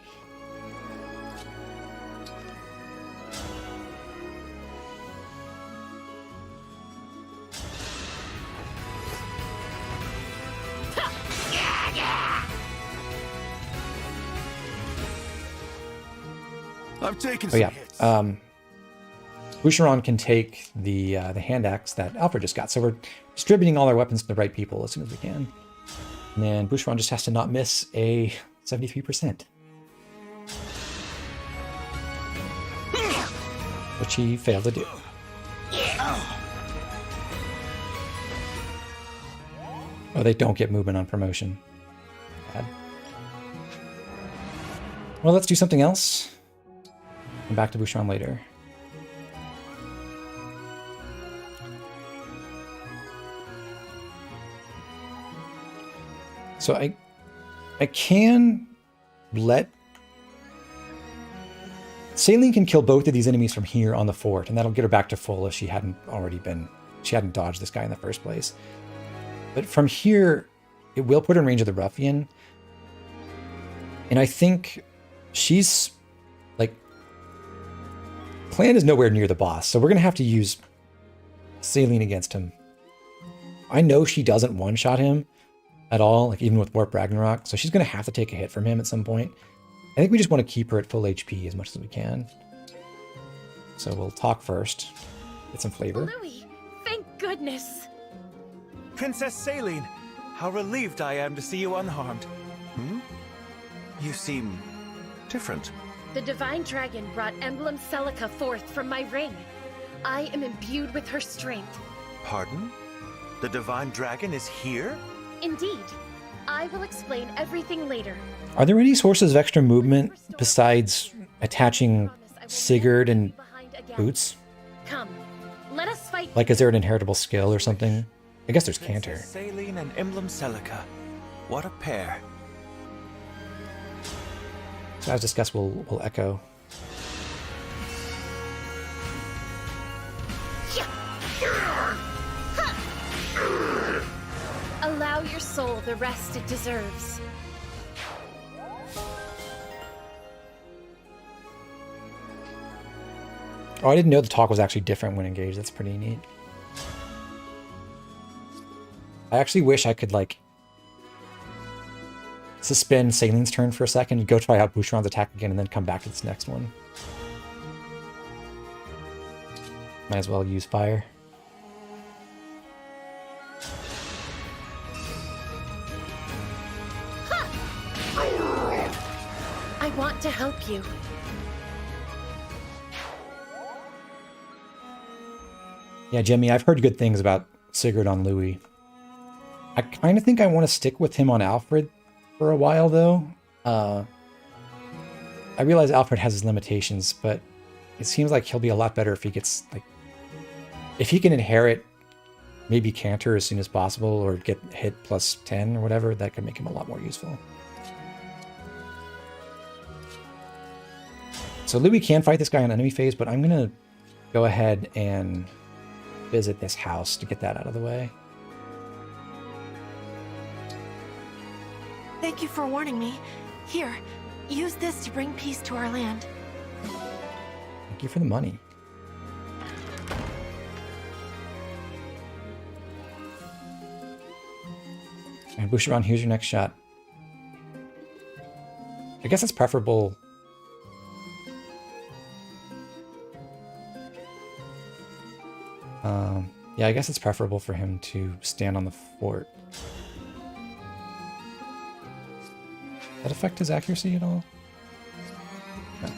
I've taken Oh some yeah, hits. Boucheron can take the hand axe that Alfred just got, so we're distributing all our weapons to the right people as soon as we can. And then Boucheron just has to not miss a 73%. Which he failed to do. Oh, they don't get movement on promotion. Bad. Well, let's do something else. Come back to Boucheron later. So I can let... Saline can kill both of these enemies from here on the fort, and that'll get her back to full if she hadn't dodged this guy in the first place. But from here, it will put her in range of the ruffian. And I think she's, like... Clan is nowhere near the boss, so we're going to have to use Saline against him. I know she doesn't one-shot him at all, like even with Warp Ragnarok, so she's going to have to take a hit from him at some point. I think we just want to keep her at full HP as much as we can. So we'll talk first, get some flavor. Louis, thank goodness. Princess Saline, how relieved I am to see you unharmed. You seem different. The Divine Dragon brought Emblem Celica forth from my ring. I am imbued with her strength. Pardon? The Divine Dragon is here? Indeed. I will explain everything later. Are there any sources of extra movement besides attaching Sigurd and Boots? Come, let us fight. Like, is there an inheritable skill or something? I guess there's Cantor. Princess Saline and Emblem Celica. What a pair. So as discussed, we'll echo. Allow your soul the rest it deserves. Oh, I didn't know the talk was actually different when engaged. That's pretty neat. I actually wish I could, like, suspend Saline's turn for a second, go try out Boucheron's attack again, and then come back to this next one. Might as well use fire. I want to help you. Yeah, Jimmy, I've heard good things about Sigurd on Louis. I kind of think I want to stick with him on Alfred for a while, though. I realize Alfred has his limitations, but it seems like he'll be a lot better if he gets, like... If he can inherit maybe Cantor as soon as possible, or get hit plus 10 or whatever, that could make him a lot more useful. So Louis can fight this guy on enemy phase, but I'm going to go ahead and visit this house to get that out of the way. Thank you for warning me. Here, use this to bring peace to our land. Thank you for the money. And Boucheron, here's your next shot. I guess it's preferable... yeah, I guess it's preferable for him to stand on the fort. that affect his accuracy at all? No.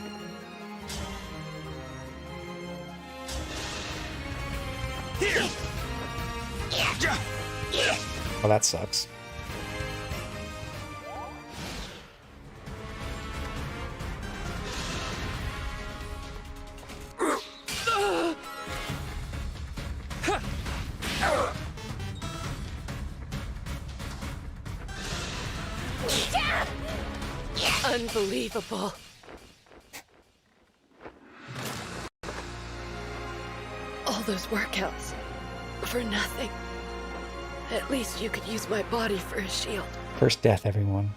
Well, that sucks. Unbelievable. All those workouts for nothing. At least you could use my body for a shield. First death, everyone.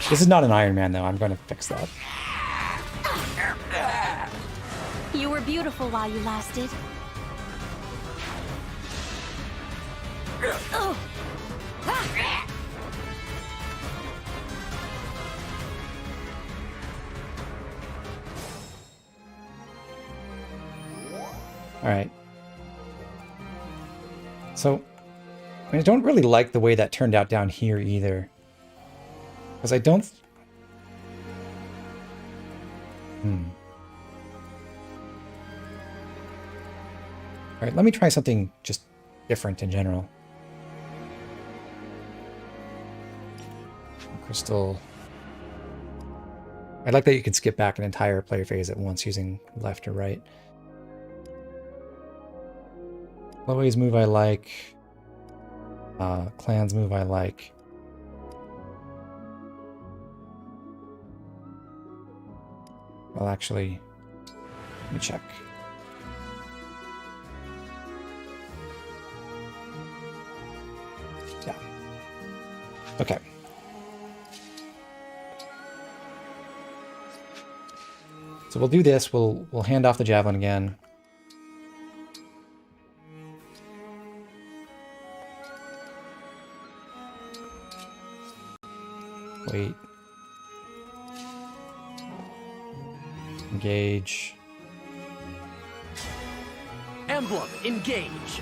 This is not an Iron Man, though. I'm going to fix that. You were beautiful while you lasted. Oh. All right. So, I don't really like the way that turned out down here either. Because I don't... All right, let me try something just different in general. Crystal. I like that you can skip back an entire player phase at once using left or right. Chloe's move I like. Clan's move I like. Well, actually, let me check. Yeah. Okay. So we'll do this. We'll hand off the javelin again. Wait. Engage. Emblem Engage.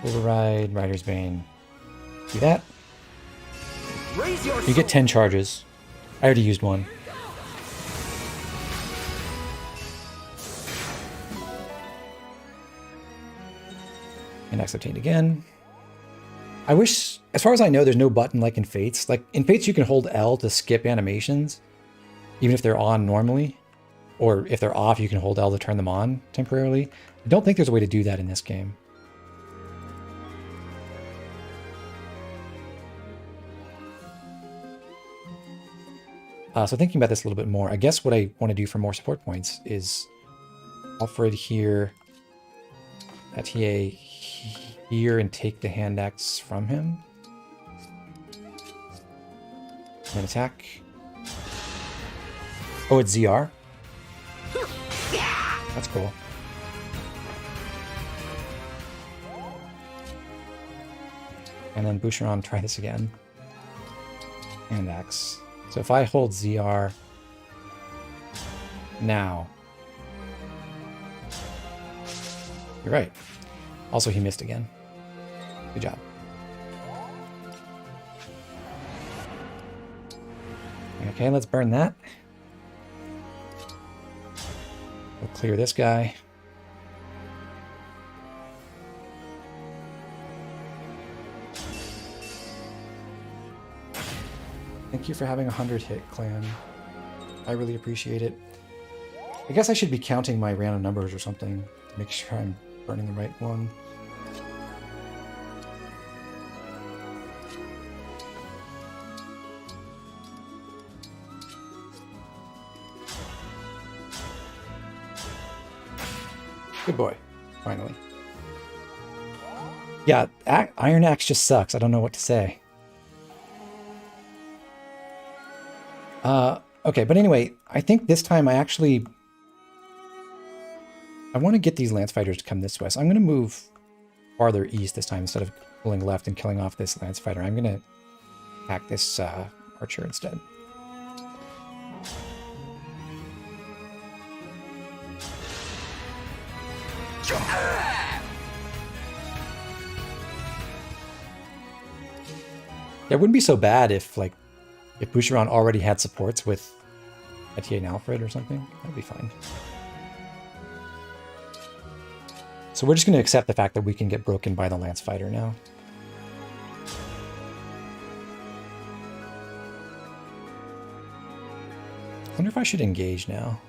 Override. Rider's Bane. Do that. Raise your You get 10 charges. I already used one. And X obtained again. I wish, as far as I know, there's no button like in Fates. Like in Fates, you can hold L to skip animations, even if they're on normally. Or if they're off, you can hold L to turn them on temporarily. I don't think there's a way to do that in this game. So thinking about this a little bit more, I guess what I want to do for more support points is Alfred here, Atier here, and take the hand axe from him. And then attack. Oh, it's ZR? That's cool. And then Boucheron, try this again. Hand axe. So if I hold ZR now, you're right. Also, he missed again. Good job. Okay, let's burn that. We'll clear this guy. Thank you for having 100 hit, clan. I really appreciate it. I guess I should be counting my random numbers or something to make sure I'm burning the right one. Good boy, finally. Yeah, Iron Axe just sucks. I don't know what to say. Okay, but anyway, I think this time I want to get these lance fighters to come this way. So I'm going to move farther east this time instead of pulling left and killing off this lance fighter. I'm going to attack this archer instead. It wouldn't be so bad if Boucheron already had supports with Etienne and Alfred or something. That'd be fine. So we're just going to accept the fact that we can get broken by the Lance Fighter now. I wonder if I should engage now.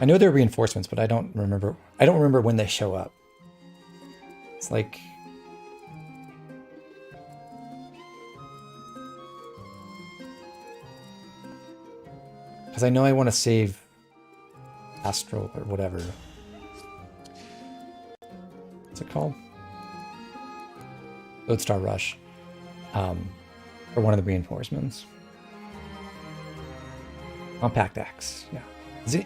I know they're reinforcements, but I don't remember when they show up. It's like because I know I want to save Astral or whatever. What's it called? Lodestar Rush. For one of the reinforcements. Compact Axe, yeah.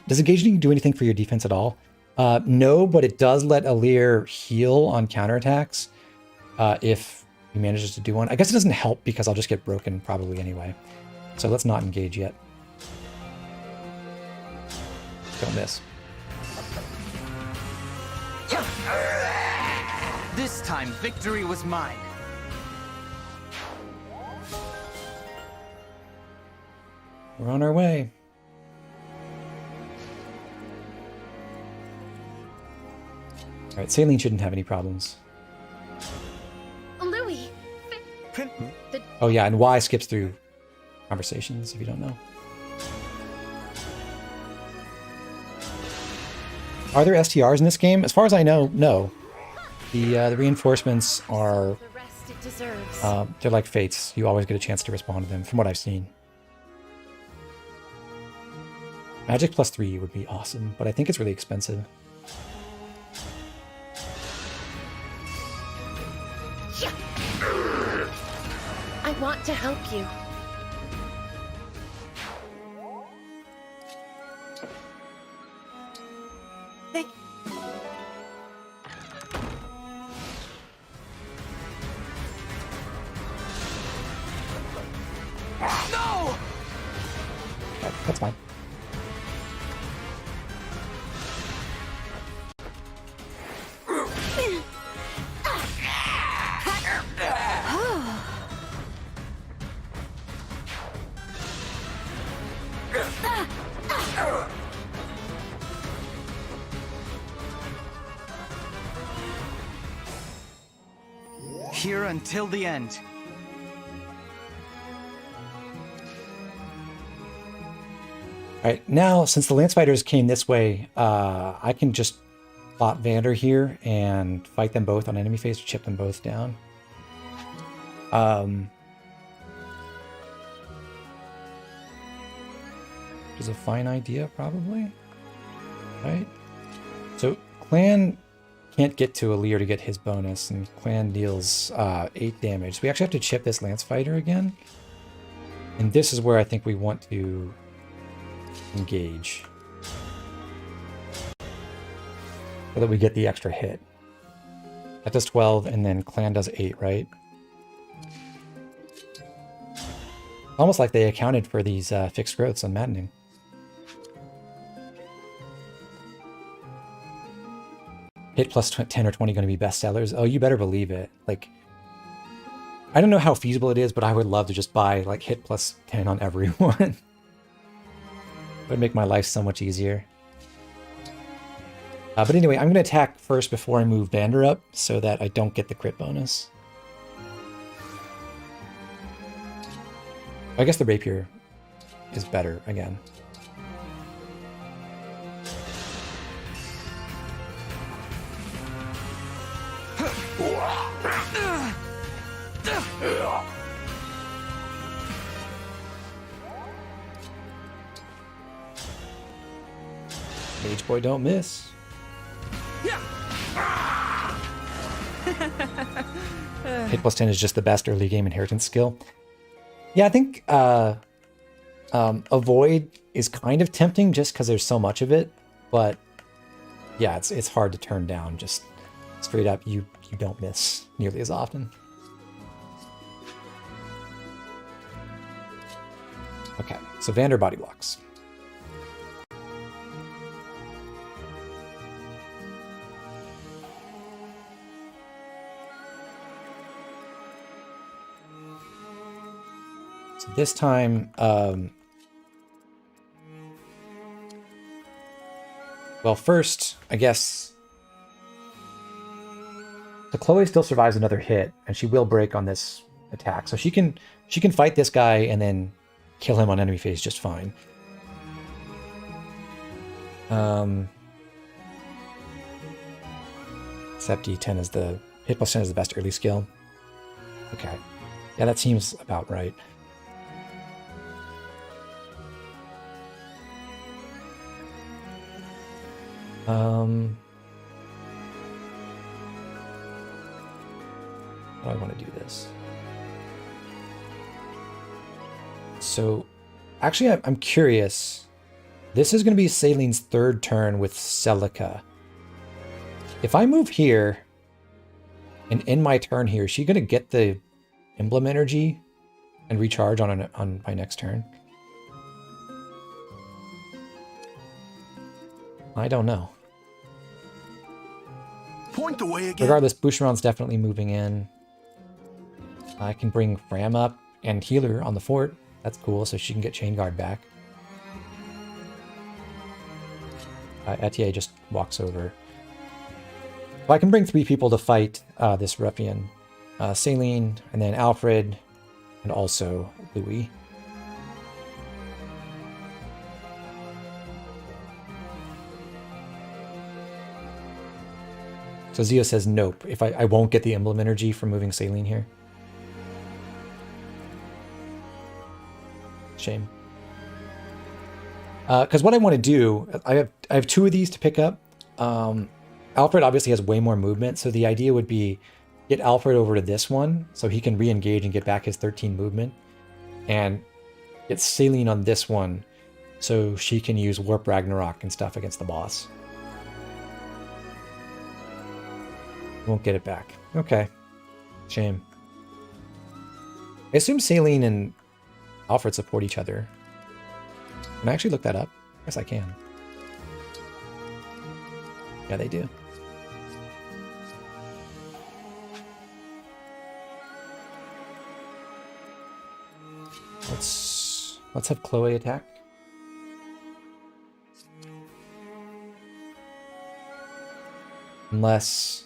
Does engaging do anything for your defense at all? No, but it does let Alir heal on counterattacks if he manages to do one. I guess it doesn't help because I'll just get broken probably anyway. So let's not engage yet. Don't miss. This time, victory was mine. We're on our way. All right, Saline shouldn't have any problems. Louis! Oh yeah, and Y skips through conversations if you don't know. Are there STRs in this game? As far as I know, no. The reinforcements are The rest it deserves. they're like fates. You always get a chance to respond to them, from what I've seen. Magic +3 would be awesome, but I think it's really expensive. I want to help you. No! Okay, that's fine. Here until the end. All right, now since the Lance Fighters came this way, I can just plot Vander here and fight them both on enemy phase, chip them both down. Which is a fine idea, probably. Right? So Clan can't get to Alir to get his bonus, and Clan deals 8 damage. So we actually have to chip this Lance Fighter again. And this is where I think we want to engage. So that we get the extra hit. That does 12, and then Clan does 8, right? Almost like they accounted for these fixed growths on Maddening. Hit plus 10 or 20 going to be bestsellers? Oh, you better believe it. Like, I don't know how feasible it is, but I would love to just buy like hit plus 10 on everyone. It would make my life so much easier. But anyway, I'm going to attack first before I move Vander up so that I don't get the crit bonus. I guess the Rapier is better again. Mage Boy don't miss. Hit plus 10 is just the best early game inheritance skill. Yeah, I think Avoid is kind of tempting just because there's so much of it, but yeah, it's hard to turn down. Just straight up, you don't miss nearly as often. Okay, so Vander body blocks. So this time, well, first, I guess, so Chloe still survives another hit, and she will break on this attack. So she can fight this guy and then kill him on enemy phase just fine. Except D10 is the hit plus 10 is the best early skill. Okay, yeah, that seems about right. How do I want to do this? So, actually, I'm curious. This is going to be Celine's third turn with Celica. If I move here, and end my turn here, is she going to get the emblem energy and recharge on my next turn? I don't know. Point the way again. Regardless, Boucheron's definitely moving in. I can bring Fram up and heal her on the fort. That's cool, so she can get Chain Guard back. Etier just walks over. Well, I can bring 3 people to fight this ruffian. Celine, and then Alfred, and also Louis. So Zio says nope. If I won't get the emblem energy from moving Celine here. Shame. Because what I want to do, I have 2 of these to pick up. Alfred obviously has way more movement, so the idea would be get Alfred over to this one so he can re-engage and get back his 13 movement, and get Celine on this one so she can use Warp Ragnarok and stuff against the boss. Won't get it back. Okay. Shame. I assume Celine and Alfred support each other. Can I actually look that up? Yes, I can. Yeah, they do. Let's have Chloe attack. Unless,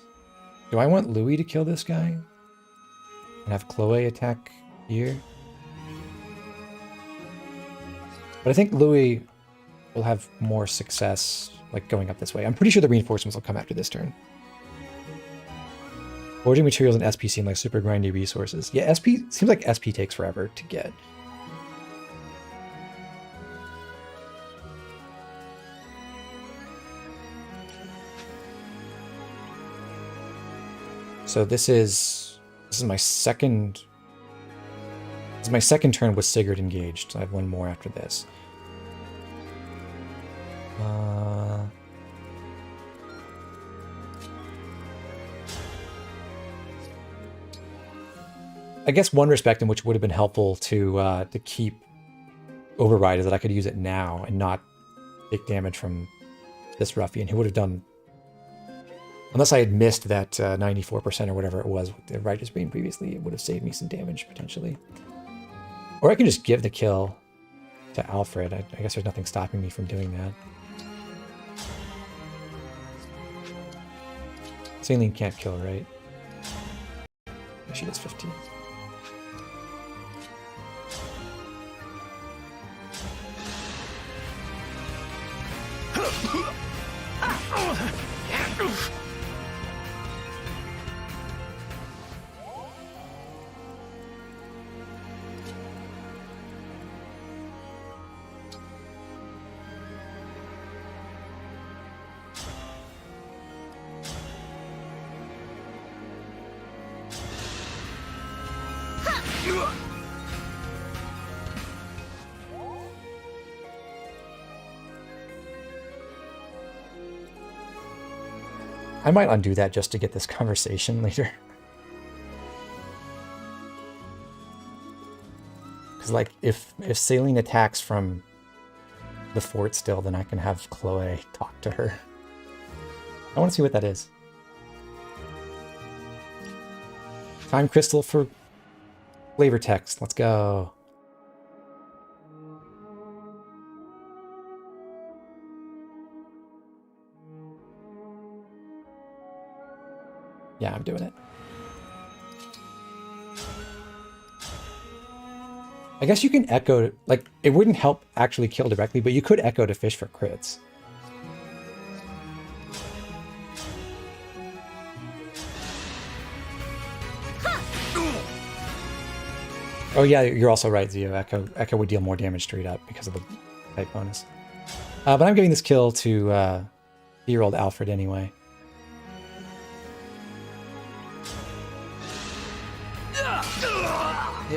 do I want Louis to kill this guy and have Chloe attack here? But I think Louis will have more success like going up this way. I'm pretty sure the reinforcements will come after this turn. Forging materials and SP seem like super grindy resources. Yeah, SP seems like SP takes forever to get. So this is my second. This is my second turn with Sigurd engaged. So I have one more after this. I guess one respect in which would have been helpful to keep Override is that I could use it now and not take damage from this ruffian who would have done. Unless I had missed that 94% or whatever it was with the Righteous Brain previously, it would have saved me some damage, potentially. Or I can just give the kill to Alfred. I guess there's nothing stopping me from doing that. Celine can't kill, right? She does 15. I might undo that just to get this conversation later. Because, like, if Celine attacks from the fort still, then I can have Chloe talk to her. I want to see what that is. Time crystal for flavor text. Let's go. Yeah, I'm doing it. I guess you can echo, like, it wouldn't help actually kill directly, but you could echo to fish for crits. Oh yeah, you're also right, Zio. Echo would deal more damage straight up because of the type bonus. But I'm giving this kill to 3-year-old Alfred anyway.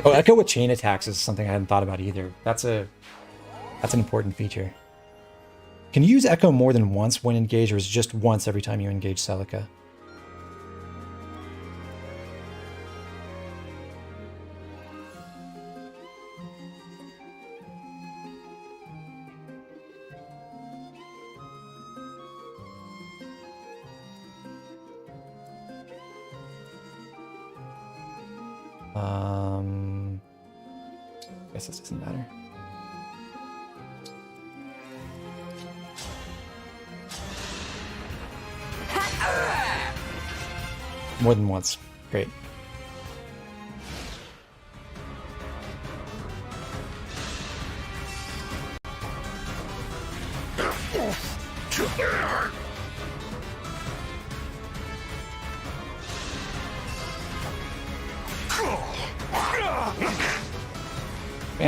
Oh, Echo with chain attacks is something I hadn't thought about either. That's an important feature. Can you use Echo more than once when engaged, or is it just once every time you engage Celica? I guess this doesn't matter. More than once. Great.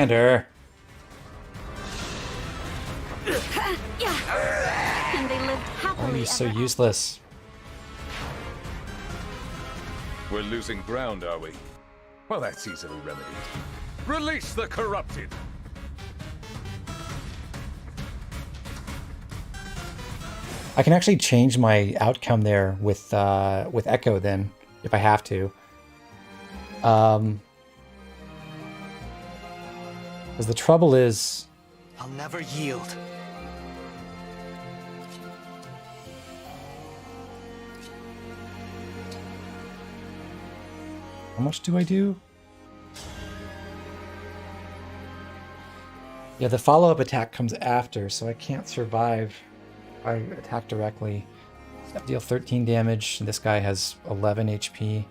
Commander. And they lived Why are happily you so ever useless? We're losing ground, are we? Well, that's easily remedied. Release the corrupted! I can actually change my outcome there with Echo then, if I have to. Because the trouble is... I'll never yield. How much do I do? Yeah, the follow-up attack comes after, so I can't survive if I attack directly. I deal 13 damage, and this guy has 11 HP.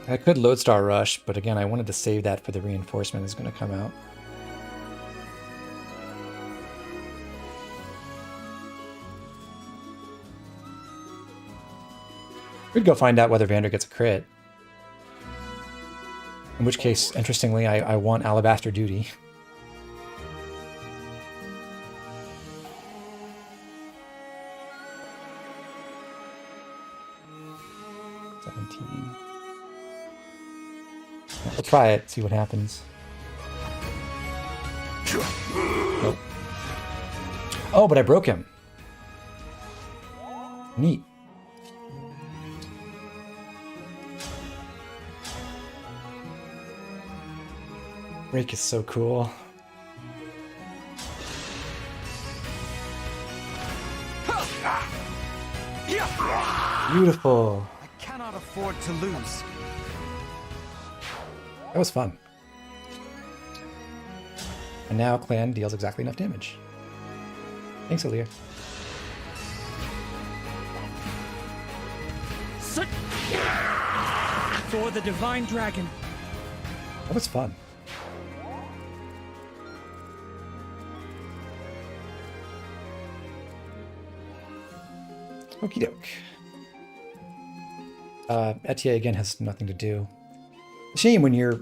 I could Lodestar Rush, but again, I wanted to save that for the reinforcement that's going to come out. We'd go find out whether Vander gets a crit. In which case, interestingly, I want Alabaster Duty. We'll try it, see what happens. Nope. Oh, but I broke him. Neat. Break is so cool. Beautiful. I cannot afford to lose. That was fun. And now Clan deals exactly enough damage. Thanks, Aaliyah. For the Divine Dragon. That was fun. Okie doke. Etier again has nothing to do. Shame when you're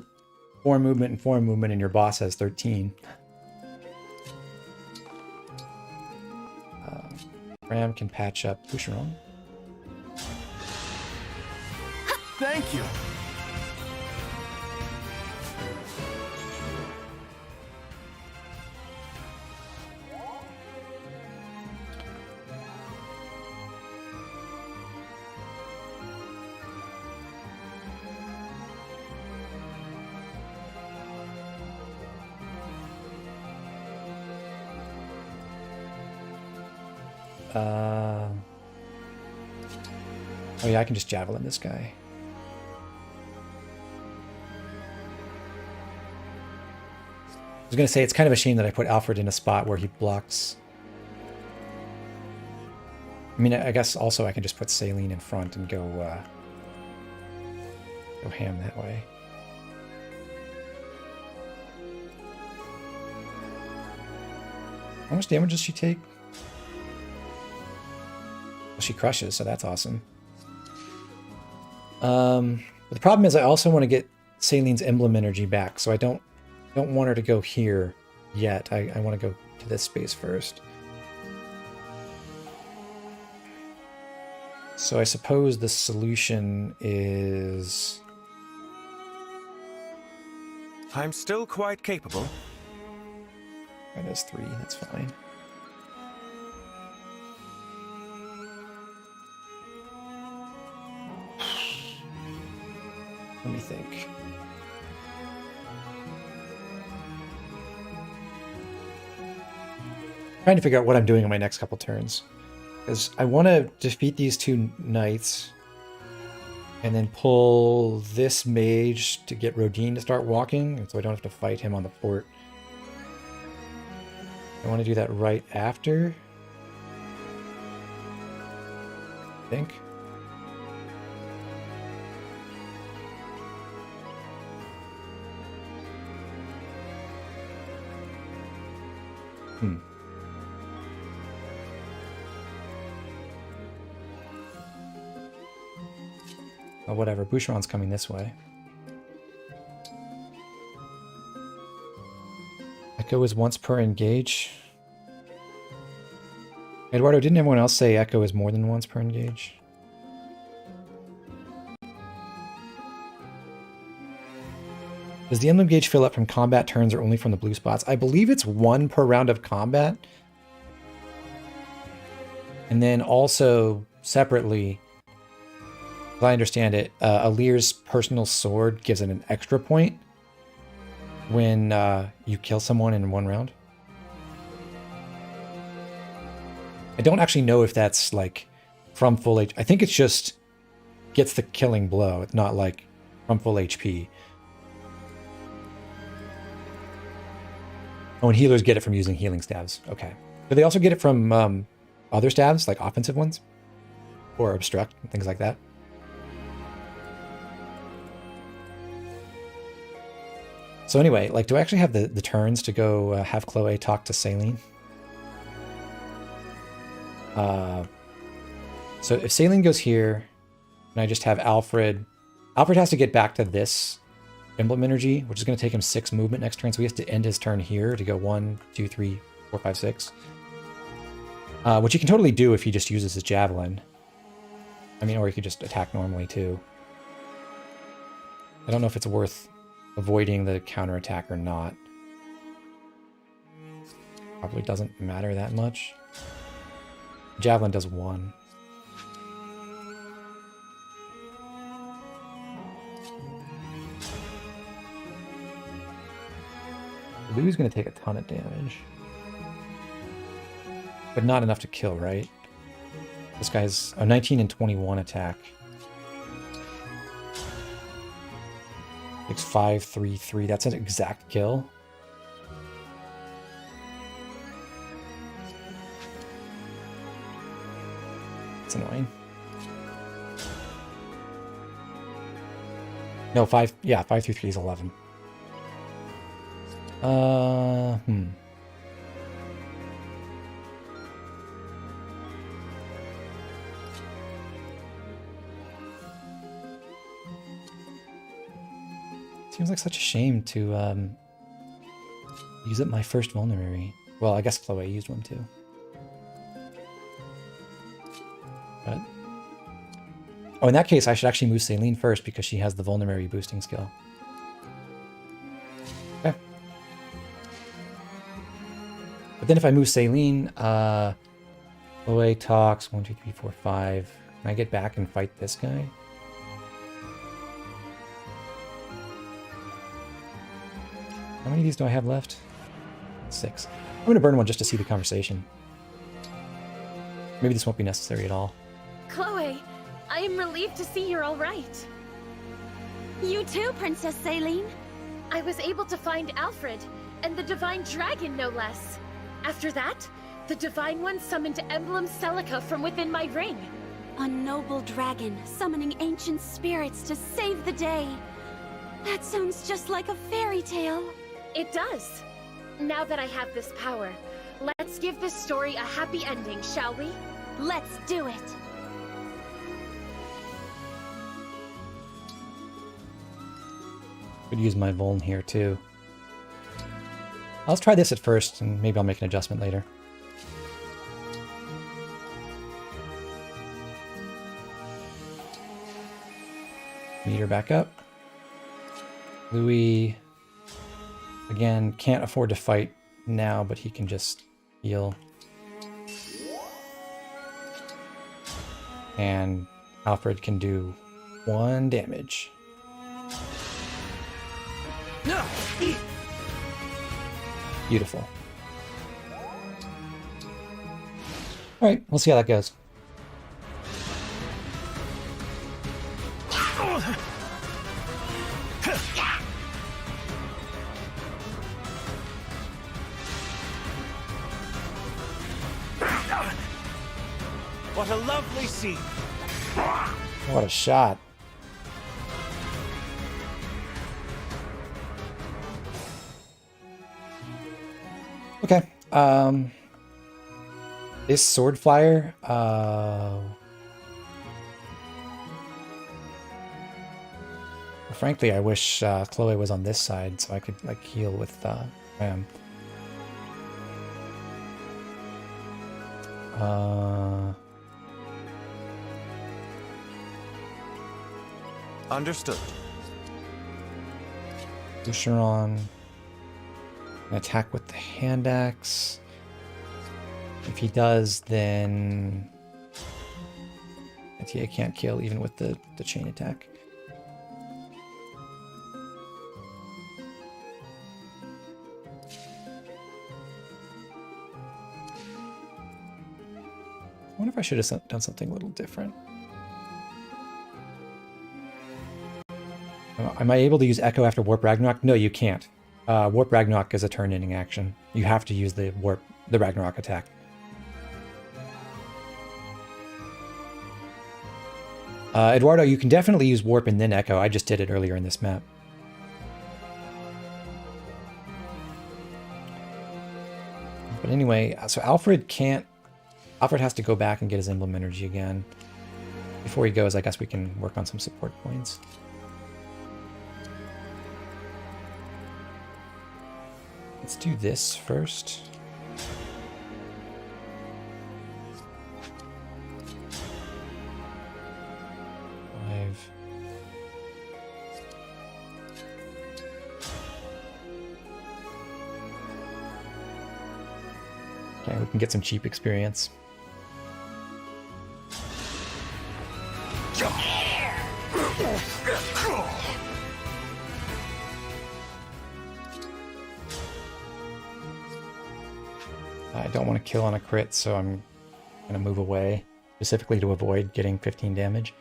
4 movement and your boss has 13. Ram can patch up Boucheron. Thank you. Oh yeah, I can just javelin this guy. I was gonna say it's kind of a shame that I put Alfred in a spot where he blocks I mean, I guess also I can just put Selene in front and go ham that way. How much damage does she take? Well, she crushes, so that's awesome. But the problem is I also want to get Selene's emblem energy back, so I don't want her to go here yet. I want to go to this space first. So I suppose the solution is... I'm still quite capable. That is 3, that's fine. Let me think. Trying to figure out what I'm doing in my next couple turns. Because I want to defeat these 2 knights and then pull this mage to get Rodin to start walking, and so I don't have to fight him on the fort. I want to do that right after, I think. Oh, whatever, Boucheron's coming this way. Echo is once per engage. Eduardo, didn't everyone else say Echo is more than once per engage? Does the emblem gauge fill up from combat turns or only from the blue spots? I believe it's 1 per round of combat. And then also, separately, as I understand it, Alir's personal sword gives it an extra point when you kill someone in 1 round. I don't actually know if that's like from full HP. I think it's just gets the killing blow. It's not like from full HP. Oh, and healers get it from using healing staves. Okay. Do they also get it from other staves, like offensive ones? Or obstruct, and things like that? So anyway, like, do I actually have the turns to go have Chloe talk to Selene? So if Selene goes here, and I just have Alfred... Alfred has to get back to this emblem energy, which is going to take him 6 movement next turn, so he has to end his turn here to go 1, 2, 3, 4, 5, 6. Which he can totally do if he just uses his javelin. I mean, or he could just attack normally, too. I don't know if it's worth avoiding the counterattack or not. Probably doesn't matter that much. Javelin does 1. Lou's going to take a ton of damage. But not enough to kill, right? This guy's a 19 and 21 attack. Takes 5, 3, 3. That's an exact kill. It's annoying. No, 5. Yeah, 5 through 3 is 11. Seems like such a shame to use up my first vulnerary. Well, I guess Chloe used one too. But oh, in that case, I should actually move Selene first because she has the vulnerary boosting skill. Okay. But then if I move Selene, Chloe talks 1, 2, 3, 4, 5. Can I get back and fight this guy? How many of these do I have left? 6. I'm going to burn one just to see the conversation. Maybe this won't be necessary at all. Chloe, I am relieved to see you're all right. You too, Princess Selene. I was able to find Alfred, and the Divine Dragon, no less. After that, The Divine One summoned Emblem Celica from within my ring. A noble dragon summoning ancient spirits to save the day. That sounds just like a fairy tale. It does. Now that I have this power, let's give this story a happy ending, shall we? Let's do it. Could use my Vuln here too. Let's try this at first, and maybe I'll make an adjustment later. Meter back up. Louis, again, can't afford to fight now, but he can just heal. And Alfred can do 1 damage. Beautiful. Alright, we'll see how that goes. What a lovely scene! What a shot. Okay. This sword flyer, frankly, I wish Chloe was on this side so I could like heal with Ram. Understood. Boucheron. An attack with the hand axe. If he does, then Etienne can't kill even with the chain attack. I wonder if I should have done something a little different. Am I able to use Echo after Warp Ragnarok? No, you can't. Warp Ragnarok is a turn-ending action. You have to use the Ragnarok attack. Eduardo, you can definitely use Warp and then Echo. I just did it earlier in this map. But anyway, so Alfred has to go back and get his Emblem Energy again. Before he goes, I guess we can work on some support points. Let's do this first. Okay, we can get some cheap experience. I don't want to kill on a crit, so I'm going to move away, specifically to avoid getting 15 damage.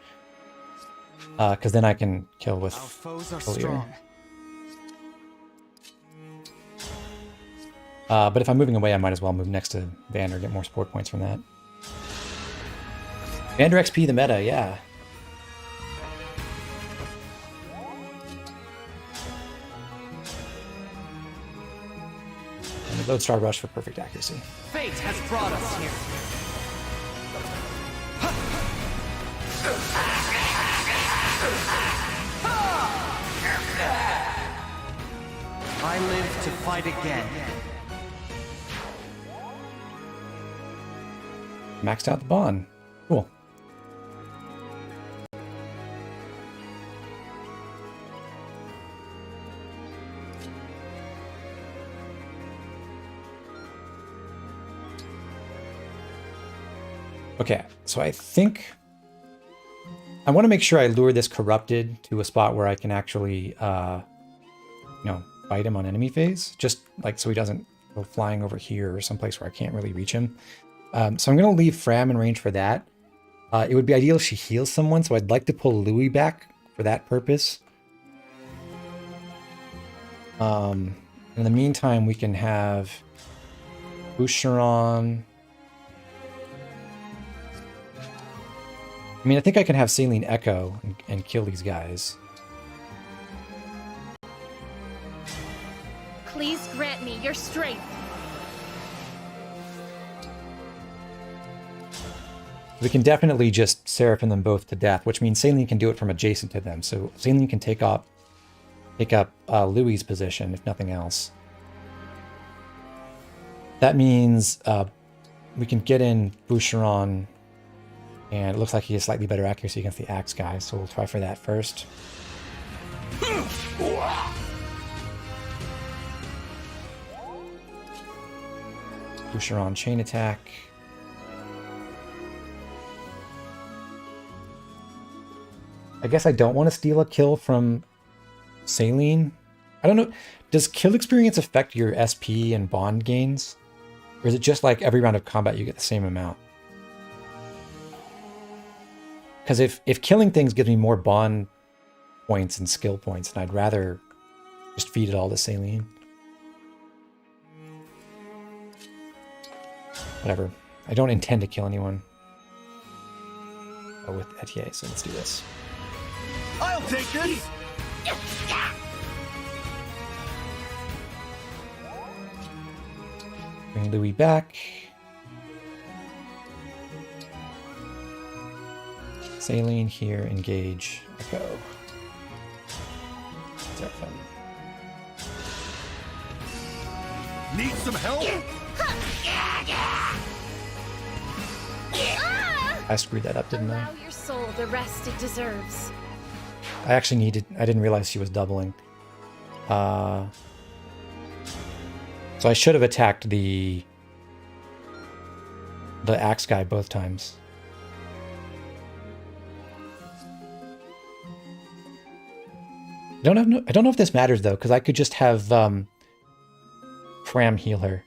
Because then I can kill with Our foes are Clear. strong. But if I'm moving away, I might as well move next to Vander, get more support points from that. Vander XP the meta, yeah. And the Lodestar Rush for perfect accuracy. Fate has brought us here. I live to fight again. Maxed out the bond. Cool. Okay, so I think I want to make sure I lure this corrupted to a spot where I can actually, fight him on enemy phase, just like so he doesn't go flying over here or someplace where I can't really reach him. So I'm going to leave Fram in range for that. It would be ideal if she heals someone, so I'd like to pull Louis back for that purpose. In the meantime, we can have Boucheron I mean, I think I can have Saline Echo and kill these guys. Please grant me your strength. We can definitely just Seraphim them both to death, which means Saline can do it from adjacent to them. So Saline can take up Louis' position, if nothing else. That means we can get in Boucheron, and it looks like he has slightly better accuracy against the axe guy, so we'll try for that first. Boucheron chain attack. I guess I don't want to steal a kill from Saline. I don't know. Does kill experience affect your SP and bond gains? Or is it just like every round of combat you get the same amount? Because if killing things gives me more bond points and skill points, and I'd rather just feed it all to Saline. Whatever. I don't intend to kill anyone. Oh, with Etier, so let's do this. I'll take this! Bring Louis back. Saline here, engage, echo. Seraphim. Need some help? I screwed that up, didn't I? Allow your soul the rest it deserves. I actually needed... I didn't realize she was doubling. So I should have attacked the axe guy both times. I don't know if this matters though, because I could just have Fram heal her.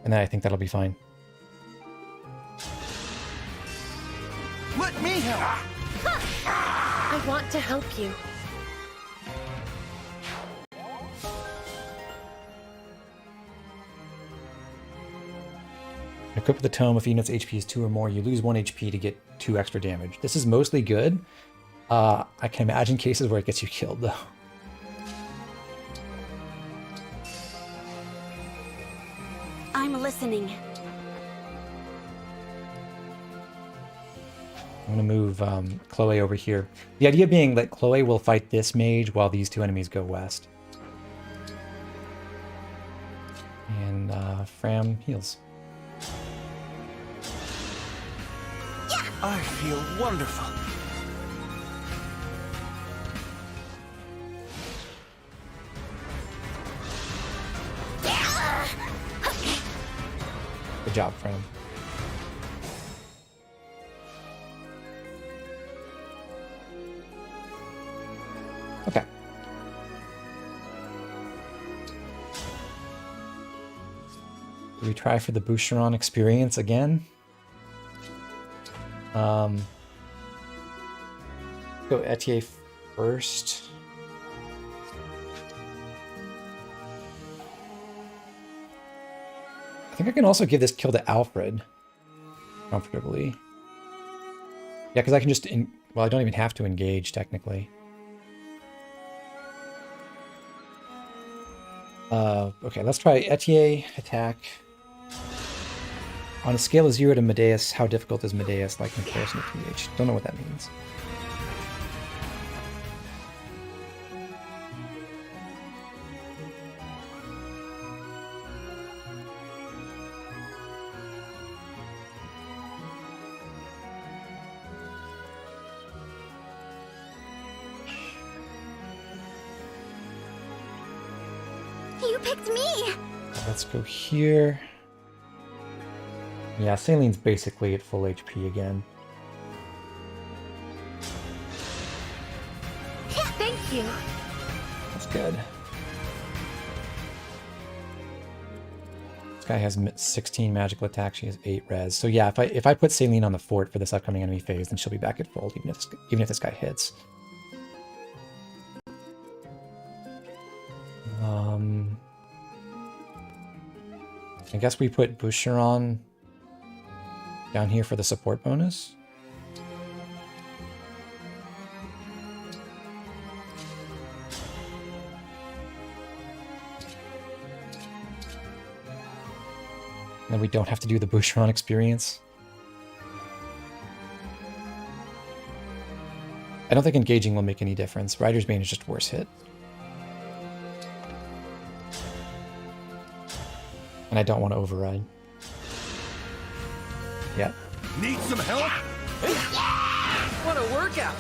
And then I think that'll be fine. Let me help! I want to help you. Equip the tome. If unit's HP is 2 or more, you lose 1 HP to get 2 extra damage. This is mostly good. I can imagine cases where it gets you killed, though. I'm listening. I'm going to move Chloe over here. The idea being that Chloe will fight this mage while these two enemies go west. And Fram heals. I feel wonderful. Good job, Fram. Okay. Do we try for the Boucheron experience again? Go Etier first. I think I can also give this kill to Alfred comfortably. Yeah, because I can just... well, I don't even have to engage, technically. Okay, let's try Etier attack. On a scale of 0 to Medeus, how difficult is Medeus like in comparison to PH? Don't know what that means. You picked me! Let's go here. Yeah, Saline's basically at full HP again. Thank you. That's good. This guy has 16 magical attack. She has 8 res. So yeah, if I put Saline on the fort for this upcoming enemy phase, then she'll be back at full, even if this guy hits. I guess we put Boucheron Down here for the support bonus. Then we don't have to do the Boucheron experience. I don't think engaging will make any difference. Rider's Bane is just worse hit. And I don't want to override. Yeah. Need some help? What a workout!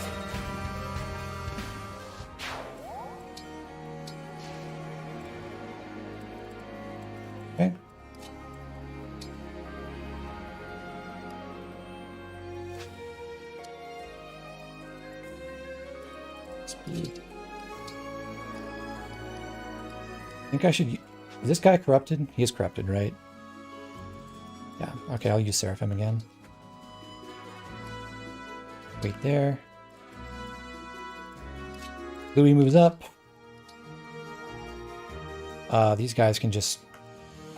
Okay. Speed. I think I should... Is this guy corrupted? He is corrupted, right? Yeah, okay, I'll use Seraphim again. Wait there. Louis moves up. These guys can just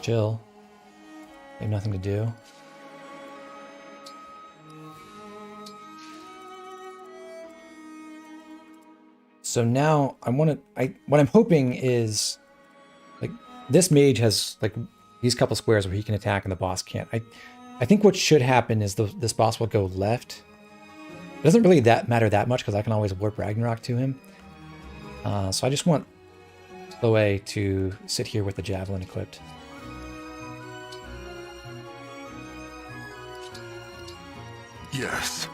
chill. They have nothing to do. So now what I'm hoping is, like, this mage has like these couple squares where he can attack and the boss can't. I think what should happen is this boss will go left. It doesn't really matter that much because I can always warp Ragnarok to him. So I just want Chloe to sit here with the javelin equipped. Yes.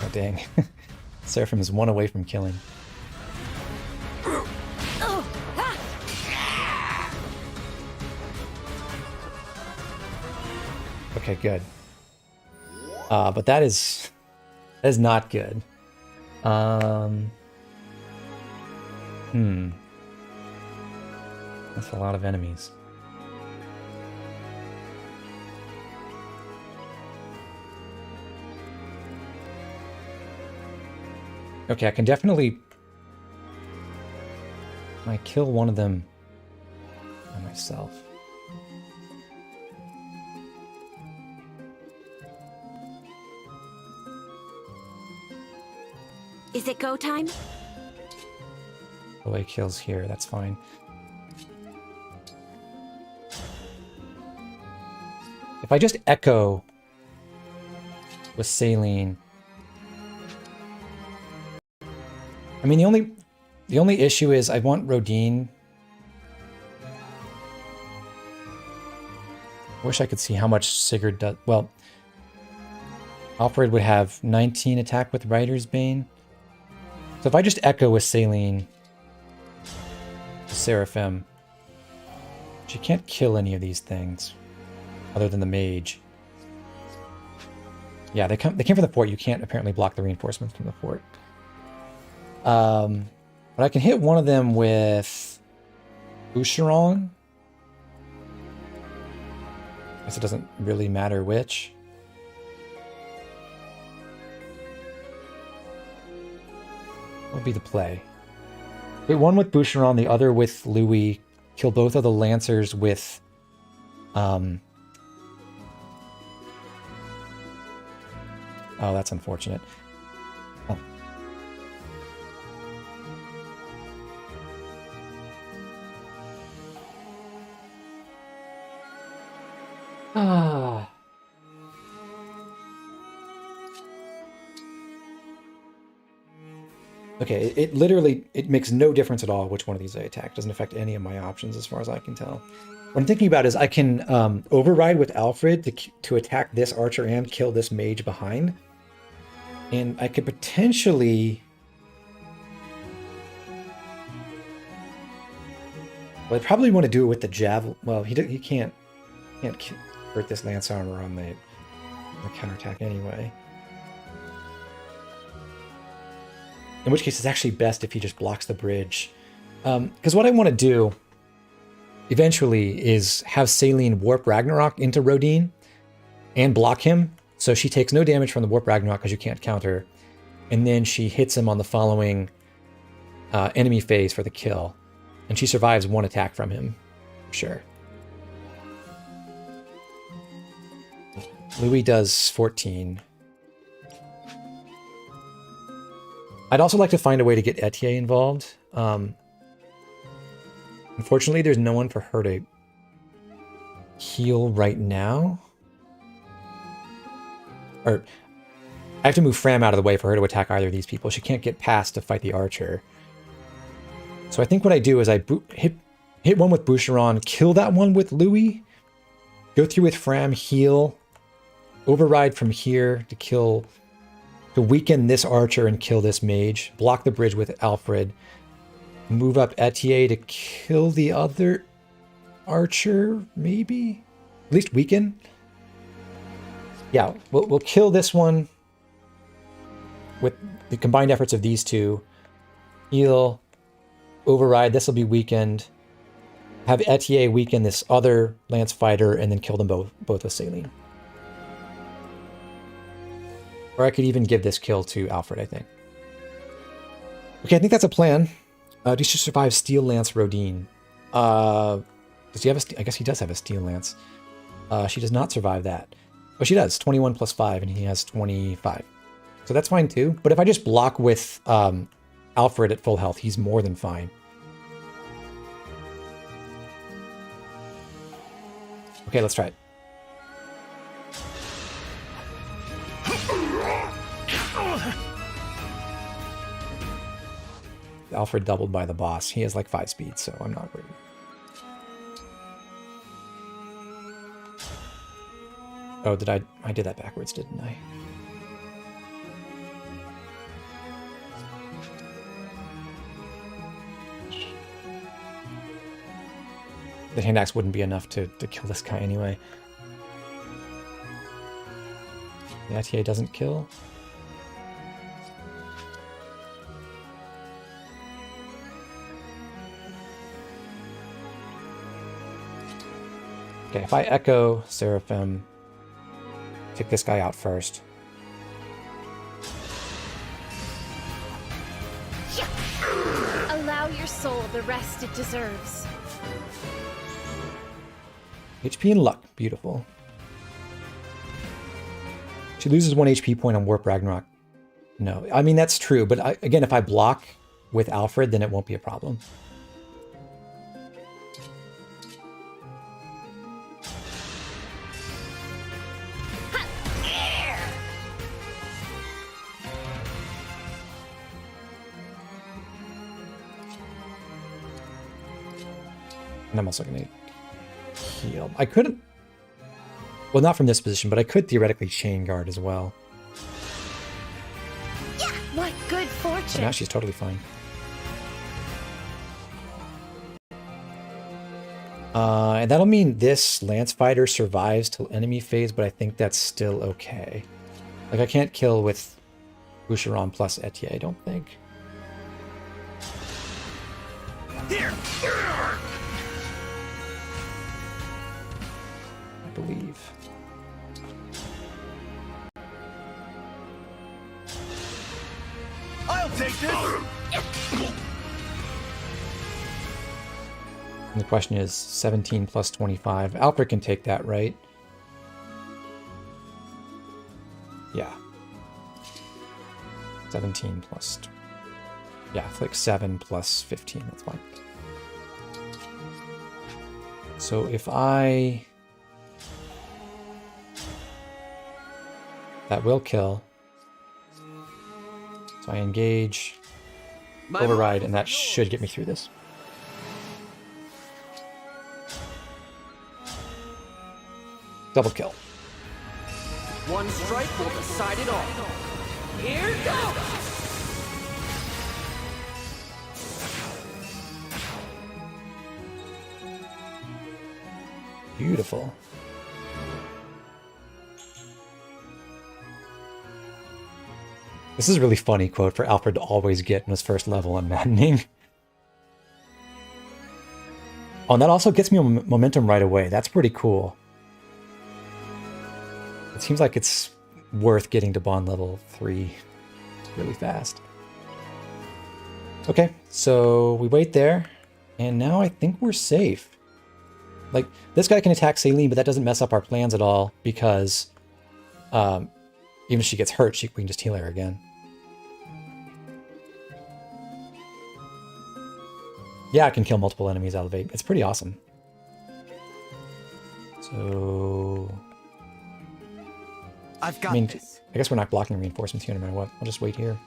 Oh, dang. Seraphim is one away from killing. Okay, good. But that is not good. That's a lot of enemies. Okay, I can definitely... I kill one of them by myself. Is it go time? Away kills here, that's fine. If I just echo with Saline... I mean, the only issue is I want Rodin. I wish I could see how much Sigurd does. Well, Alfred would have 19 attack with Rider's Bane. So if I just echo with Saline, Seraphim, she can't kill any of these things other than the mage. Yeah, they came from the fort. You can't apparently block the reinforcements from the fort. But I can hit one of them with Boucheron. Guess it doesn't really matter which. What would be the play? Wait, one with Boucheron, the other with Louis. Kill both of the Lancers with... Oh, that's unfortunate. Oh. Ah. Okay, it literally, it makes no difference at all which one of these I attack. It doesn't affect any of my options as far as I can tell. What I'm thinking about is I can override with Alfred to attack this archer and kill this mage behind. And I could potentially... Well, I probably want to do it with the javelin. Well, he can't hurt this lance armor on the counterattack anyway. In which case, it's actually best if he just blocks the bridge. Because what I want to do eventually is have Saline warp Ragnarok into Rodin and block him, so she takes no damage from the warp Ragnarok because you can't counter. and then she hits him on the following enemy phase for the kill. And she survives one attack from him, for sure. Louis does 14. I'd also like to find a way to get Etier involved. Unfortunately, there's no one for her to heal right now. Or, I have to move Fram out of the way for her to attack either of these people. She can't get past to fight the archer. So I think what I do is I hit one with Boucheron, kill that one with Louis, go through with Fram, heal, override from here to weaken this archer and kill this mage, block the bridge with Alfred, move up Etier to kill the other archer, maybe? At least weaken? Yeah, we'll kill this one with the combined efforts of these two. Heal, override, this will be weakened. Have Etier weaken this other lance fighter and then kill them both with Saline. Or I could even give this kill to Alfred, I think. Okay, I think that's a plan. Does she survive Steel Lance Rodin? Does he have I guess he does have a Steel Lance. She does not survive that. Oh, she does. 21 plus 5, and he has 25. So that's fine too. But if I just block with Alfred at full health, he's more than fine. Okay, let's try it. Alfred doubled by the boss. He has like 5 speed, so I'm not worried. Oh, I did that backwards, didn't I? The hand axe wouldn't be enough to kill this guy anyway. The ITA doesn't kill. Okay, if I echo Seraphim, take this guy out first. Allow your soul the rest it deserves. HP and luck. Beautiful. She loses 1 HP point on Warp Ragnarok. No, I mean, that's true. But again, if I block with Alfred, then it won't be a problem. And I'm also going to heal. I couldn't... Well, not from this position, but I could theoretically chain guard as well. Yeah, what good fortune! So now she's totally fine. And that'll mean this Lance Fighter survives till enemy phase, but I think that's still okay. Like, I can't kill with Boucheron plus Etier, I don't think. Here! I believe. I'll take this! And the question is 17 plus 25. Alfred can take that, right? Yeah. 17 plus... Yeah, it's like 7 plus 15. That's fine. So if I... That will kill. So I engage, override, and that should get me through this. Double kill. One strike will decide it all. Here goes! Beautiful. This is a really funny quote for Alfred to always get in his first level on Maddening. Oh, and that also gets me momentum right away. That's pretty cool. It seems like it's worth getting to bond level 3. really fast. Okay, so we wait there, and now I think we're safe. Like, this guy can attack Celine, but that doesn't mess up our plans at all, because even if she gets hurt, we can just heal her again. Yeah, I can kill multiple enemies out of 8. It's pretty awesome. So... I've got this. I guess we're not blocking reinforcements here no matter what. I'll just wait here.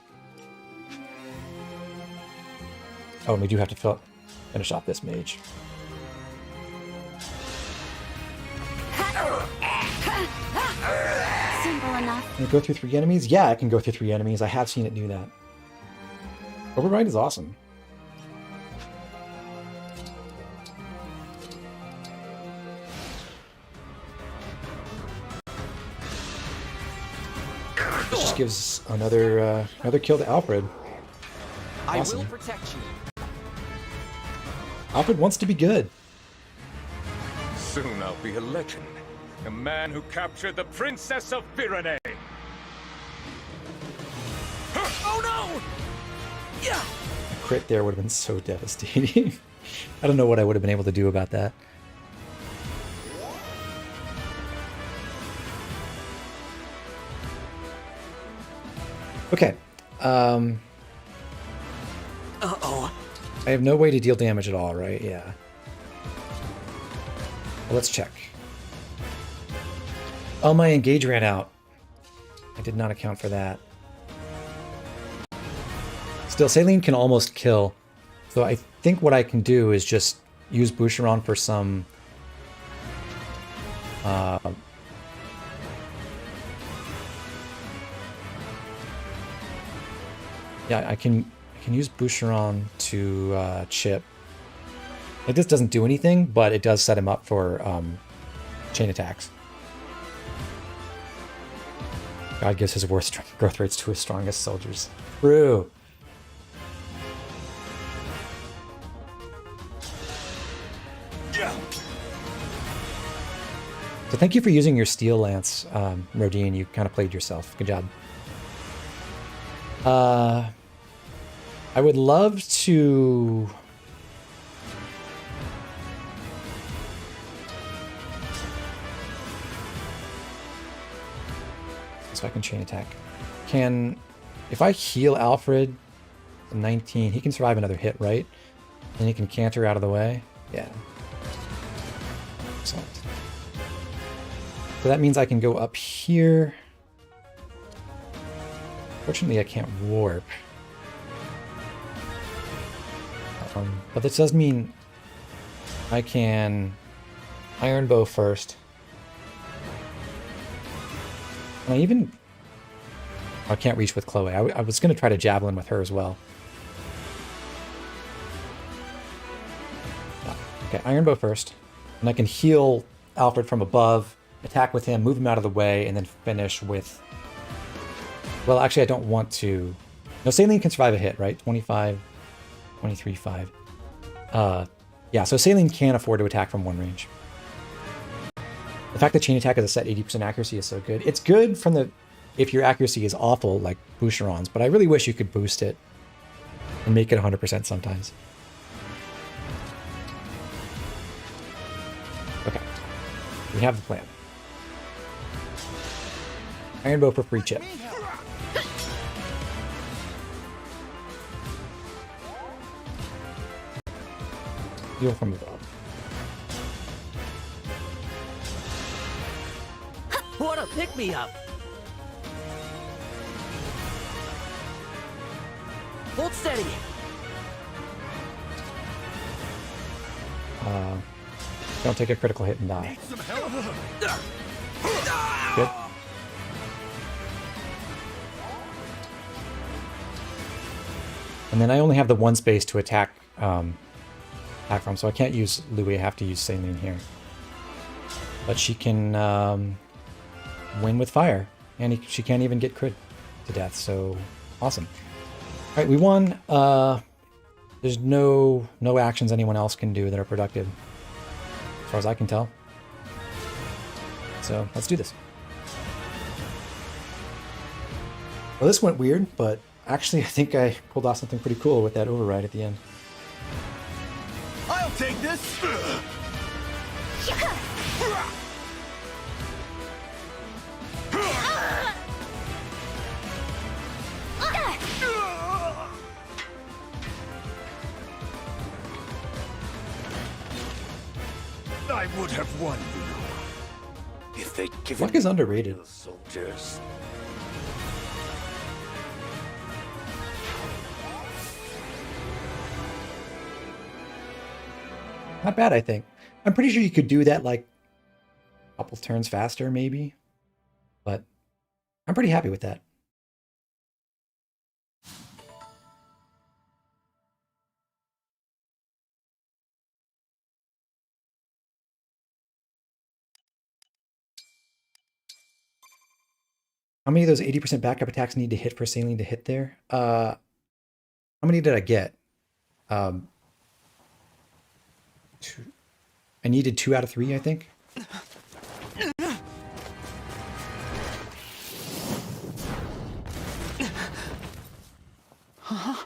Oh, and we do have to finish off this mage. Simple enough. Can it go through 3 enemies? Yeah, I can go through 3 enemies. I have seen it do that. Override is awesome. This just gives another kill to Alfred. Awesome. I will protect you. Alfred wants to be good. Soon I'll be a legend. A man who captured the Princess of Firene. Oh no! Yeah. A crit there would have been so devastating. I don't know what I would have been able to do about that. Okay. Uh-oh. I have no way to deal damage at all, right? Yeah. Well, let's check. Oh, my engage ran out. I did not account for that. Still, Celine can almost kill. So I think what I can do is just use Boucheron for some... yeah, I can use Boucheron to chip. Like, this doesn't do anything, but it does set him up for chain attacks. God gives his worst growth rates to his strongest soldiers. True. So thank you for using your steel lance, Rodine. You kind of played yourself. Good job. I would love to... So I can chain attack. If I heal Alfred, 19, he can survive another hit, right? And he can canter out of the way. Yeah. Excellent. So that means I can go up here. Fortunately, I can't warp. But this does mean I can Iron Bow first. And I can't reach with Chloe. I was going to try to Javelin with her as well. Okay, Iron Bow first. And I can heal Alfred from above, attack with him, move him out of the way, and then finish with... Well, actually, I don't want to... No, Celine can survive a hit, right? 25, 23, 5. Yeah, so Celine can afford to attack from one range. The fact that chain attack is a set 80% accuracy is so good. It's good from the... if your accuracy is awful, like Boucheron's, but I really wish you could boost it and make it 100% sometimes. Okay. We have the plan. Iron Bow for free chip. Heal from above. What a pick-me-up! Hold steady! Don't take a critical hit and die. Good. And then I only have the one space to attack from, so I can't use Louis. I have to use Celine here. But she can win with fire, and she can't even get crit to death, so awesome. All right, we won. There's no actions anyone else can do that are productive, as far as I can tell. So let's do this. Well, this went weird, but Actually, I think I pulled off something pretty cool with that override at the end. I'll take this. I would have won, you know, if they'd given Luck is underrated. the soldiers. Not bad, I think. I'm pretty sure you could do that like a couple turns faster, maybe. But I'm pretty happy with that. How many of those 80% backup attacks need to hit for Saline to hit there? How many did I get? Two. I needed 2 out of 3, I think. Huh?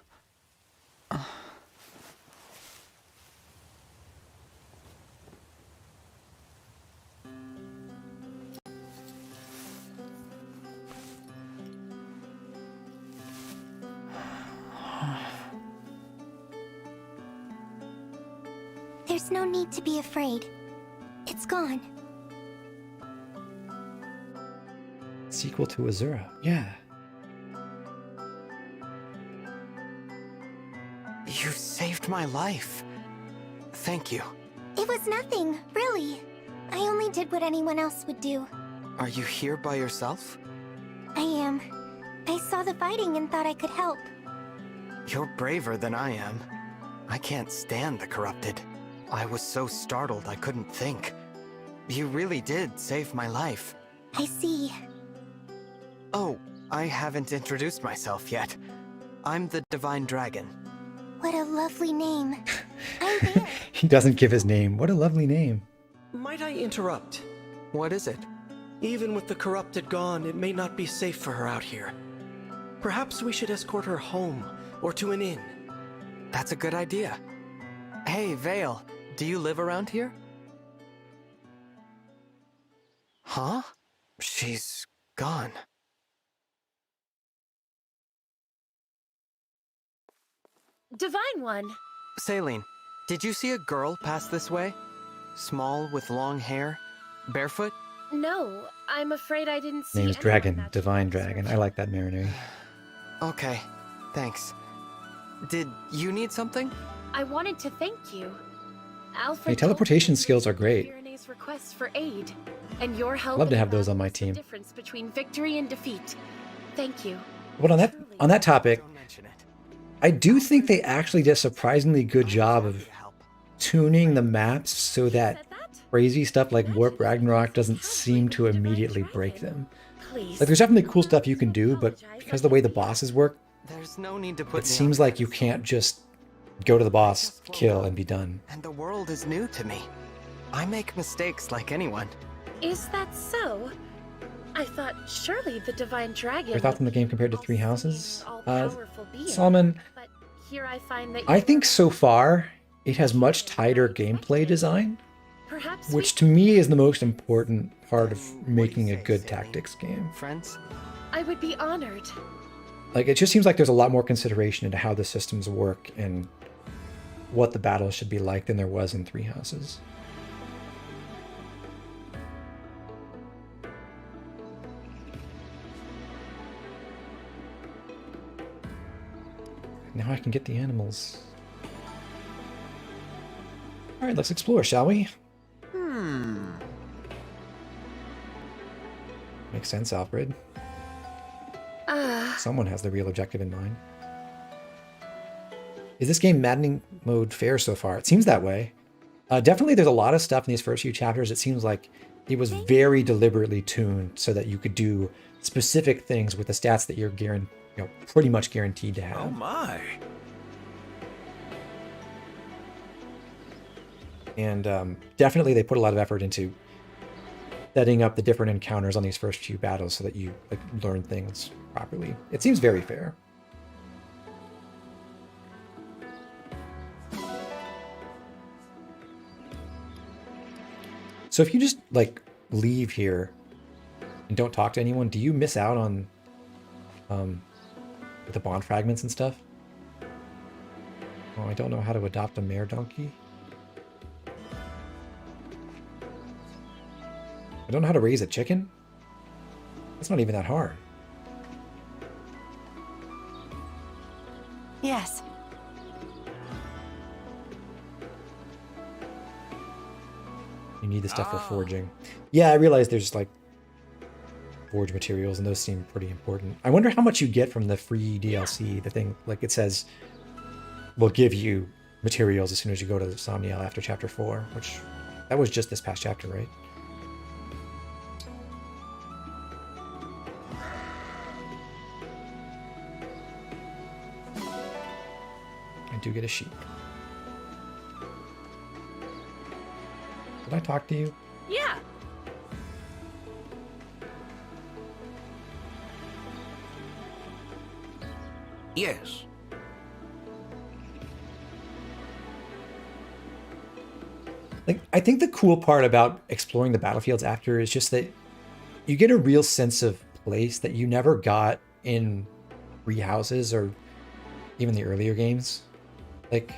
There's no need to be afraid. It's gone. Sequel to Azura. Yeah. You saved my life. Thank you. It was nothing, really. I only did what anyone else would do. Are you here by yourself? I am. I saw the fighting and thought I could help. You're braver than I am. I can't stand the corrupted. I was so startled I couldn't think. You really did save my life. I see. Oh, I haven't introduced myself yet. I'm the Divine Dragon. What a lovely name. He doesn't give his name. What a lovely name. Might I interrupt? What is it? Even with the corrupted gone, it may not be safe for her out here. Perhaps we should escort her home, or to an inn. That's a good idea. Hey, Vale, do you live around here? Huh? She's gone. Divine One. Saline, did you see a girl pass this way? Small, with long hair? Barefoot? No, I'm afraid I didn't see Name's anyone Dragon. that- Divine Dragon. I like that marinade. Okay, thanks. Did you need something? I wanted to thank you. Alfred Hey, teleportation skills are great. Firene's request for aid, and your help. I'd love to in have those on my the team. difference between victory and defeat. Thank you. But on that topic, I do think they actually did a surprisingly good job of tuning the maps so that crazy stuff like Warp Ragnarok doesn't seem to immediately break them. Please. Like, there's definitely cool stuff you can do, but because of the way the bosses work, There's no need to put it seems like you can't just go to the boss, kill, and be done. And the world is new to me. I make mistakes like anyone. Is that so? I thought surely the Divine Dragon. Your thoughts on the game compared to Three Houses? all-powerful being. Solomon, But here I find that I think so far it has much tighter gameplay design, perhaps which to me is the most important part of making a good tactics game. Friends? I would be honored. Like, it just seems like there's a lot more consideration into how the systems work and what the battles should be like than there was in Three Houses. Now I can get the animals. Alright, let's explore, shall we? Makes sense, Alfred. Someone has the real objective in mind. Is this game maddening mode fair so far? It seems that way. Definitely there's a lot of stuff in these first few chapters. It seems like it was very deliberately tuned so that you could do specific things with the stats that you're pretty much guaranteed to have. Oh my. And definitely they put a lot of effort into setting up the different encounters on these first few battles so that you learn things properly. It seems very fair. So if you just like leave here and don't talk to anyone, do you miss out on the bond fragments and stuff? Oh, I don't know how to adopt a mare donkey. I don't know how to raise a chicken. That's not even that hard. Yes. You need the stuff for forging. Yeah, I realize there's like forge materials and those seem pretty important. I wonder how much you get from the free DLC. The thing, like it says, will give you materials as soon as you go to the Somnia after chapter 4, which that was just this past chapter, right? I do get a sheep. Did I talk to you? Yeah. Yes. Like, I think the cool part about exploring the battlefields after is just that you get a real sense of place that you never got in Free Houses or even the earlier games. Like,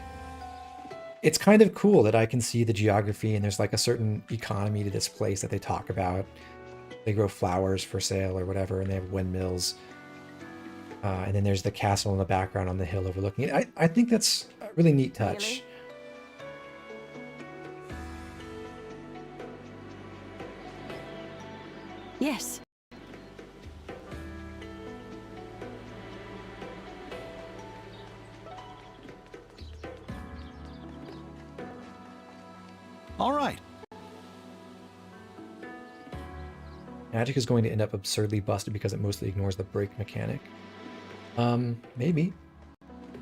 it's kind of cool that I can see the geography and there's like a certain economy to this place that they talk about. They grow flowers for sale or whatever, and they have windmills. And then there's the castle in the background on the hill overlooking it. I think that's a really neat touch. Really? Yes. All right. Magic is going to end up absurdly busted because it mostly ignores the break mechanic. Maybe.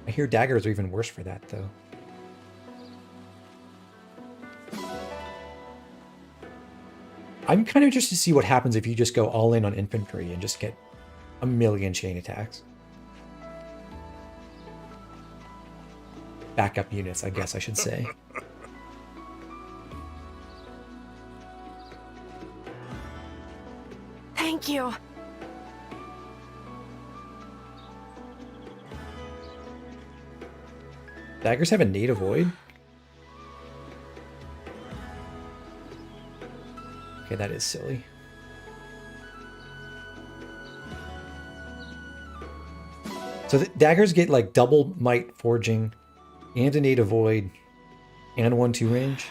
I hear daggers are even worse for that, though. I'm kind of interested to see what happens if you just go all in on infantry and just get a million chain attacks. Backup units, I guess I should say. Thank you. Daggers have a native void? Okay, that is silly. So the daggers get like double might forging and a native void and 1/2 range.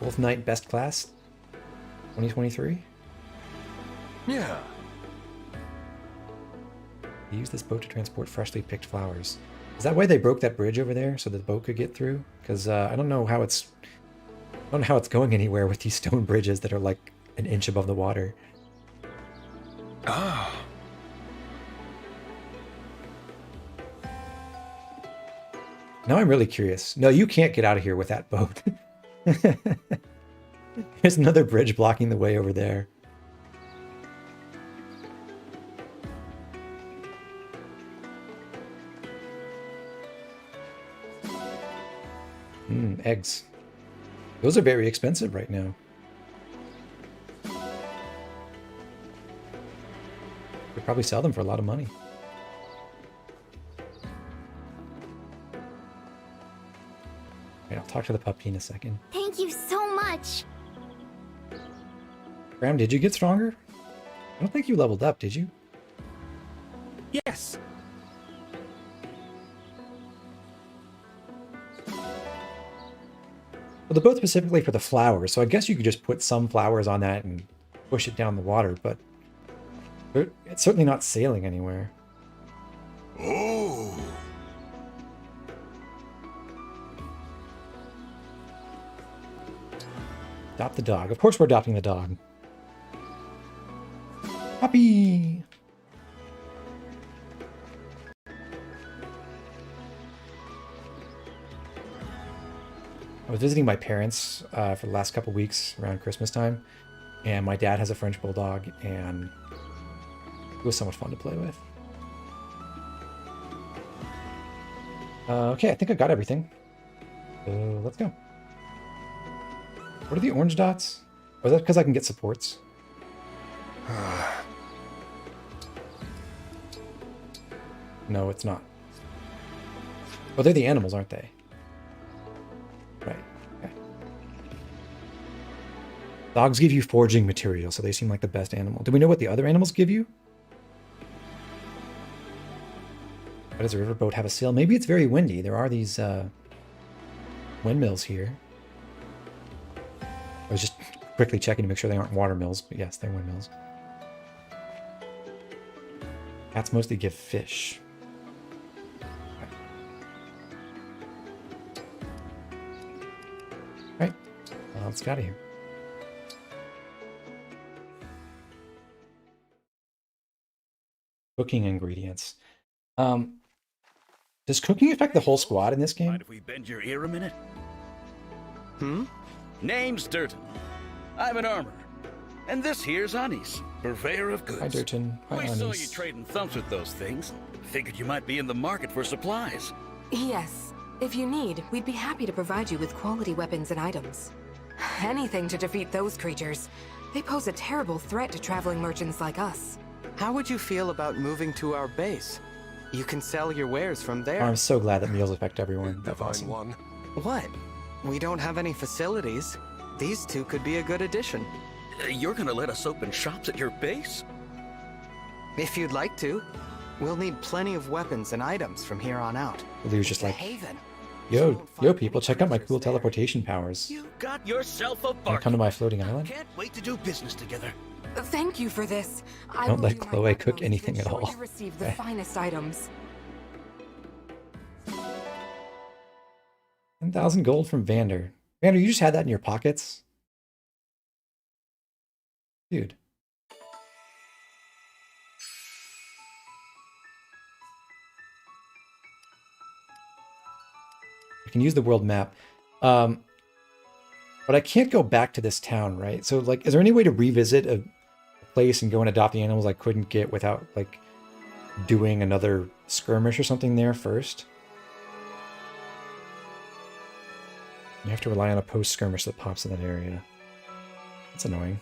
Wolf Knight best class 2023. Yeah. Use this boat to transport freshly picked flowers. Is that why they broke that bridge over there so that the boat could get through? Because I don't know how it's going anywhere with these stone bridges that are like an inch above the water. Ah. Now I'm really curious. No, you can't get out of here with that boat. There's another bridge blocking the way over there. Eggs. Those are very expensive right now. Could probably sell them for a lot of money. Alright, I'll talk to the puppy in a second. Thank you so much. Graham, did you get stronger? I don't think you leveled up, did you? Yes. Well, the boat specifically for the flowers, so I guess you could just put some flowers on that and push it down the water, but it's certainly not sailing anywhere. Oh. Adopt the dog. Of course we're adopting the dog. Puppy! I was visiting my parents for the last couple weeks around Christmas time, and my dad has a French bulldog, and it was so much fun to play with. Okay, I think I got everything. So let's go. What are the orange dots? Oh, is that because I can get supports? No, it's not. Oh, they're the animals, aren't they? Right. Okay. Dogs give you foraging material, so they seem like the best animal. Do we know what the other animals give you? Why does a riverboat have a sail? Maybe it's very windy. There are these windmills here. I was just quickly checking to make sure they aren't water mills, but yes, they're windmills. Cats mostly give fish. Right. Well, let's get out of here. Cooking ingredients. Does cooking affect the whole squad in this game? Mind if we bend your ear a minute? Name's Durton. I'm an armorer. And this here's Anis, purveyor of goods. Hi, Durton. Hi, We saw Anis. you trading thumps with those things. Figured you might be in the market for supplies. Yes. If you need, we'd be happy to provide you with quality weapons and items. Anything to defeat those creatures. They pose a terrible threat to traveling merchants like us. How would you feel about moving to our base? You can sell your wares from there. I'm so glad that meals affect everyone. That's awesome. One. What? We don't have any facilities. These two could be a good addition. You're gonna let us open shops at your base? If you'd like to. We'll need plenty of weapons and items from here on out. He was just like, Haven. yo, people, check out my cool teleportation powers. You got yourself a Wanna bargain. come to my floating island? Can't wait to do business together. Thank you for this. I Don't will let do my Chloe cook utmost to anything at ensure all. You receive the Okay. finest items. 10,000 gold from Vander. Vander, you just had that in your pockets? Dude. I can use the world map. But I can't go back to this town, right? So, like, is there any way to revisit a place and go and adopt the animals I couldn't get without, like, doing another skirmish or something there first? You have to rely on a post-skirmish that pops in that area. That's annoying.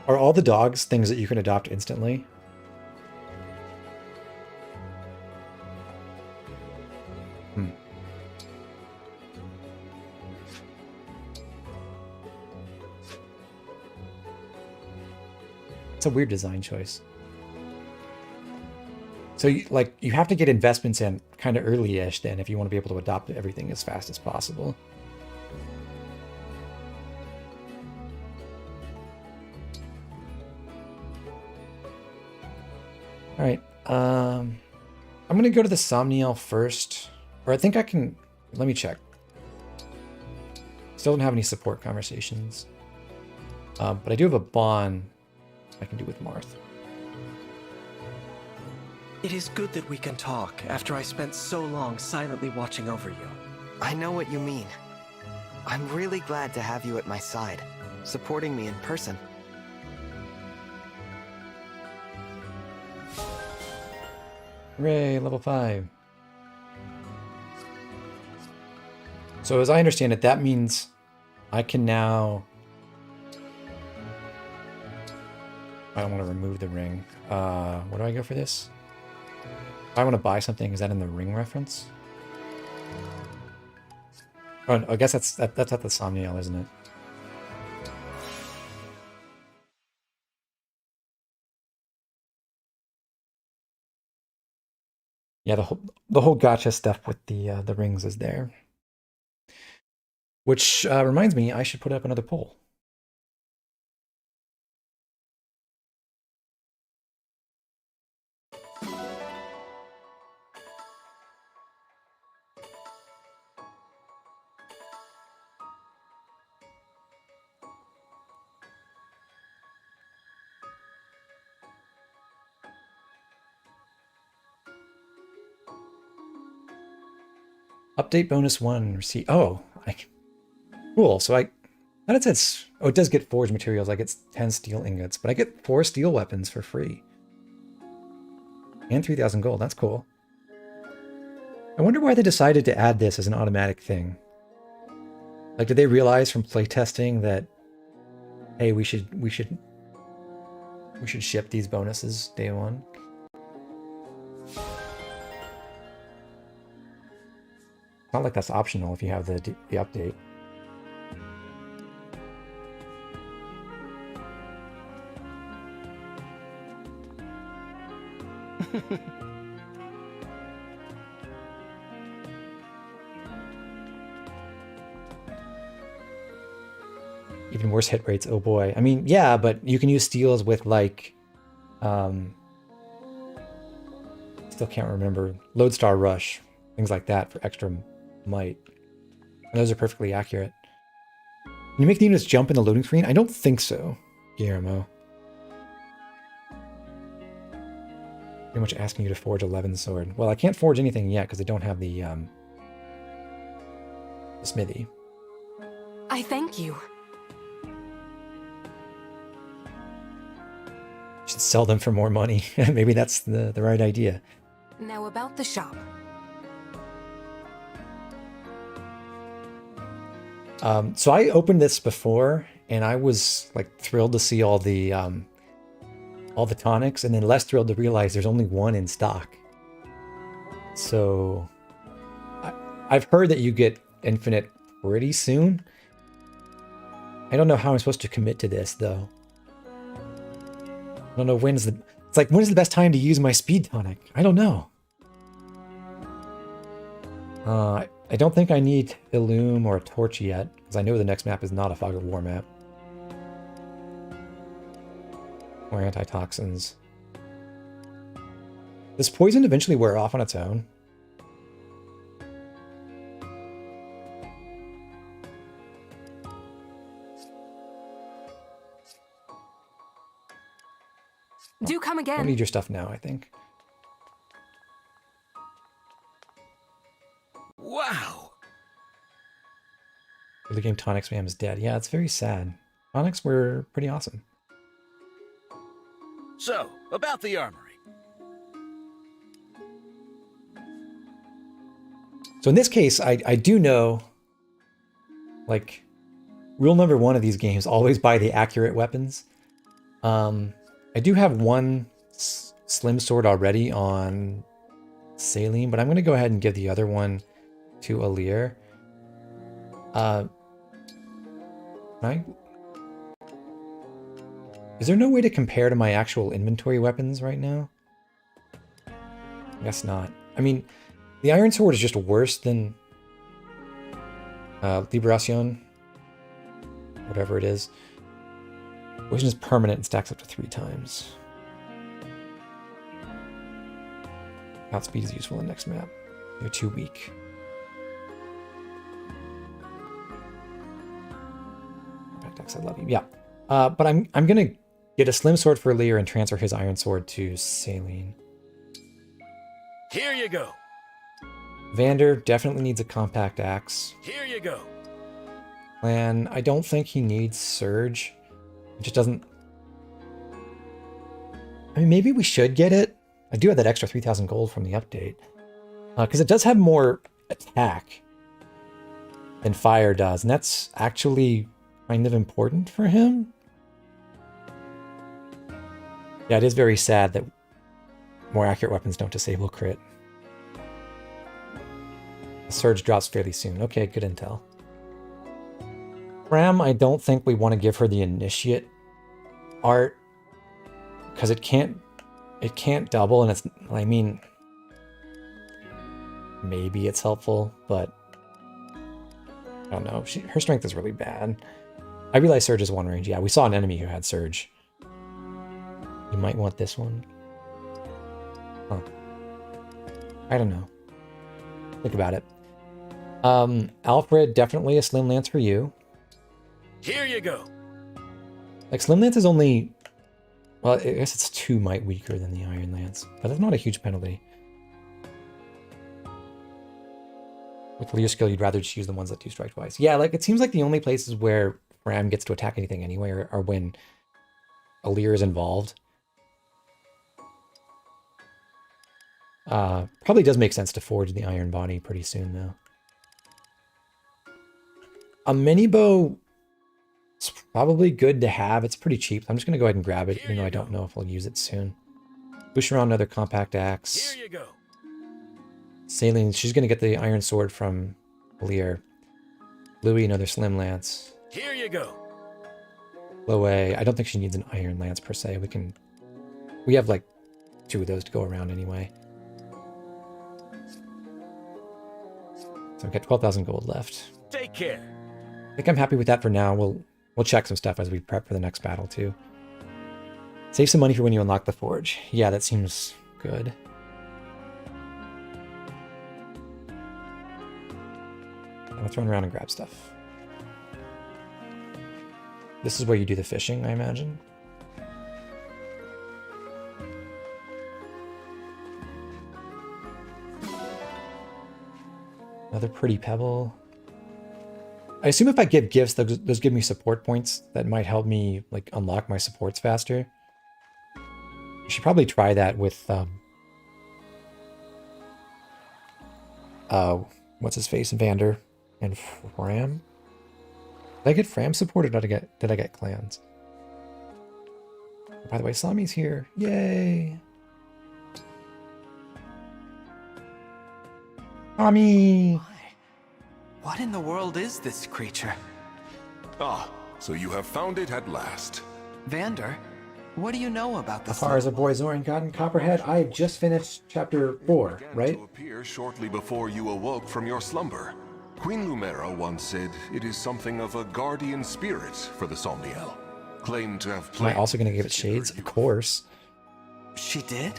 Are all the dogs things that you can adopt instantly? It's a weird design choice. So, you have to get investments in kind of early-ish then if you want to be able to adopt everything as fast as possible. All right. I'm going to go to the Somniel first. Or I think I can... Let me check. Still don't have any support conversations. But I do have a bond I can do with Marth. It is good that we can talk after I spent so long silently watching over you. I know what you mean. I'm really glad to have you at my side, supporting me in person. Hooray, level 5. So as I understand it, that means I can now... I don't want to remove the ring. Where do I go for this? If I want to buy something, is that in the ring reference? Oh, I guess that's at the Somniel, isn't it? Yeah, the whole gotcha stuff with the rings is there. Which reminds me, I should put up another poll. Update bonus 1. Receive. Oh, cool. So I thought it says, oh, it does get forged materials. I get 10 steel ingots, but I get 4 steel weapons for free. And 3,000 gold. That's cool. I wonder why they decided to add this as an automatic thing. Like, did they realize from playtesting that, hey, we should ship these bonuses day one? Not like that's optional if you have the update. Even worse hit rates, oh boy. I mean, yeah, but you can use steals with like, still can't remember, Lodestar Rush, things like that for extra might. And those are perfectly accurate. Can you make the units jump in the loading screen? I don't think so, Guillermo. Pretty much asking you to forge 11 sword. Well, I can't forge anything yet because I don't have the smithy. I thank you. Should sell them for more money. Maybe that's the right idea. Now about the shop. So I opened this before, and I was like thrilled to see all the tonics, and then less thrilled to realize there's only one in stock. So I've heard that you get infinite pretty soon. I don't know how I'm supposed to commit to this though. I don't know when's the the best time to use my speed tonic? I don't know. I don't think I need Illum or a torch yet, because I know the next map is not a Fog of War map. Or antitoxins. Does poison eventually wear off on its own? Do come I again. don't need your stuff now, I think. Wow. The game Tonic Spam is dead. Yeah, it's very sad. Tonics were pretty awesome. So, about the armory. So in this case, I do know, like, rule number one of these games, always buy the accurate weapons. I do have one slim sword already on Saline, but I'm going to go ahead and give the other one to Alir. Is there no way to compare to my actual inventory weapons right now? I guess not. I mean, the Iron Sword is just worse than Liberacion, whatever it is. Poison is permanent and stacks up to 3 times. Outspeed is useful in the next map. You're too weak. Dex, I love you. Yeah. But I'm gonna get a slim sword for Lear and transfer his iron sword to Saline. Here you go. Vander definitely needs a compact axe. Here you go. Clan, I don't think he needs Surge. It just doesn't... I mean, maybe we should get it. I do have that extra 3,000 gold from the update. Because it does have more attack than Fire does. And that's actually kind of important for him. Yeah, it is very sad that more accurate weapons don't disable crit. The Surge drops fairly soon. Okay, good intel. Ram, I don't think we want to give her the Initiate art because it can't double, and it's, I mean, maybe it's helpful, but I don't know. Her strength is really bad. I realize Surge is one range. Yeah, we saw an enemy who had Surge. You might want this one. Huh. I don't know. Think about it. Alfred, definitely a Slim Lance for you. Here you go. Like, Slim Lance is only... Well, I guess it's 2 might weaker than the Iron Lance, but that's not a huge penalty. With Lear skill, you'd rather just use the ones that do strike twice. Yeah, like, it seems like the only places where Ram gets to attack anything anyway are when Alir is involved. Probably does make sense to forge the iron body pretty soon, though. A mini bow is probably good to have. It's pretty cheap. I'm just going to go ahead and grab it, even though I don't know if I'll use it soon. Push around another compact axe. Here you go. Saline, she's going to get the iron sword from Lear. Louis, another slim lance. Here you go. Chloe, I don't think she needs an iron lance per se. We have like 2 of those to go around anyway. So I've got 12,000 gold left. Take care. I think I'm happy with that for now. We'll check some stuff as we prep for the next battle too. Save some money for when you unlock the forge. Yeah, that seems good. Let's run around and grab stuff. This is where you do the fishing, I imagine. Another pretty pebble. I assume if I give gifts, those give me support points that might help me like unlock my supports faster. I should probably try that with what's his face? Vander and Fram. Did I get Fram support or did I get clans? By the way, Sami's here. Yay! Sami! What in the world is this creature? Ah, so you have found it at last. Vander, what do you know about this? As far as a boy Zoran got in Copperhead, I just finished chapter 4, right? To appear shortly before you awoke from your slumber. Queen Lumera once said it is something of a guardian spirit for the Somniel. Claimed to have Am I also going to give it shades? Of course. She did?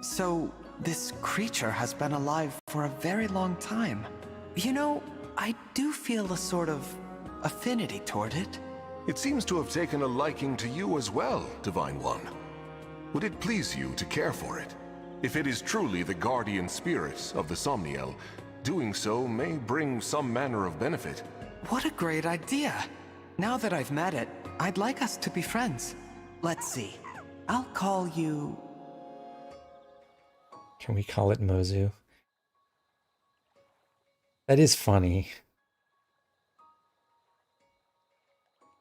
So, this creature has been alive for a very long time. You know, I do feel a sort of affinity toward it. It seems to have taken a liking to you as well, Divine One. Would it please you to care for it? If it is truly the guardian spirit of the Somniel, doing so may bring some manner of benefit. What a great idea! Now that I've met it, I'd like us to be friends. Let's see. I'll call you... Can we call it Mozu? That is funny.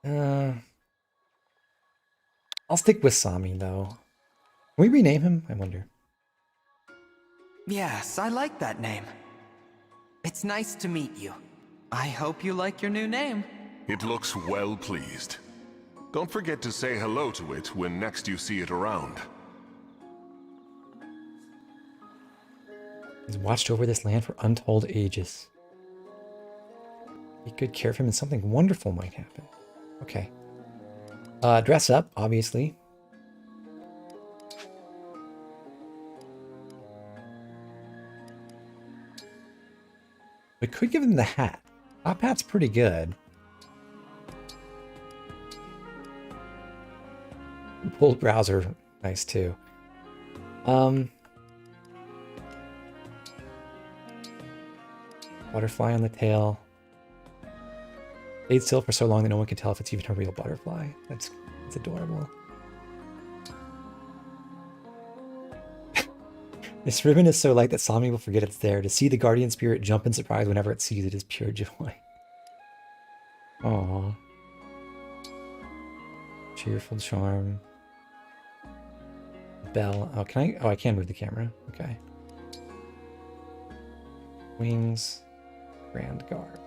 I'll stick with Sami, though. Can we rename him? I wonder. Yes, I like that name. It's nice to meet you. I hope you like your new name. It looks well pleased. Don't forget to say hello to it when next you see it around. He's watched over this land for untold ages. Take good care of him and something wonderful might happen. Okay. Dress up, obviously. We could give him the hat. Top hat's pretty good. Pulled brows are nice too. Butterfly on the tail. Stayed still for so long that no one can tell if it's even a real butterfly. That's adorable. This ribbon is so light that Sami will forget it's there. To see the guardian spirit jump in surprise whenever it sees it is pure joy. Aww. Cheerful charm. Bell. Oh, can I? Oh, I can move the camera. Okay. Wings. Grand Guard.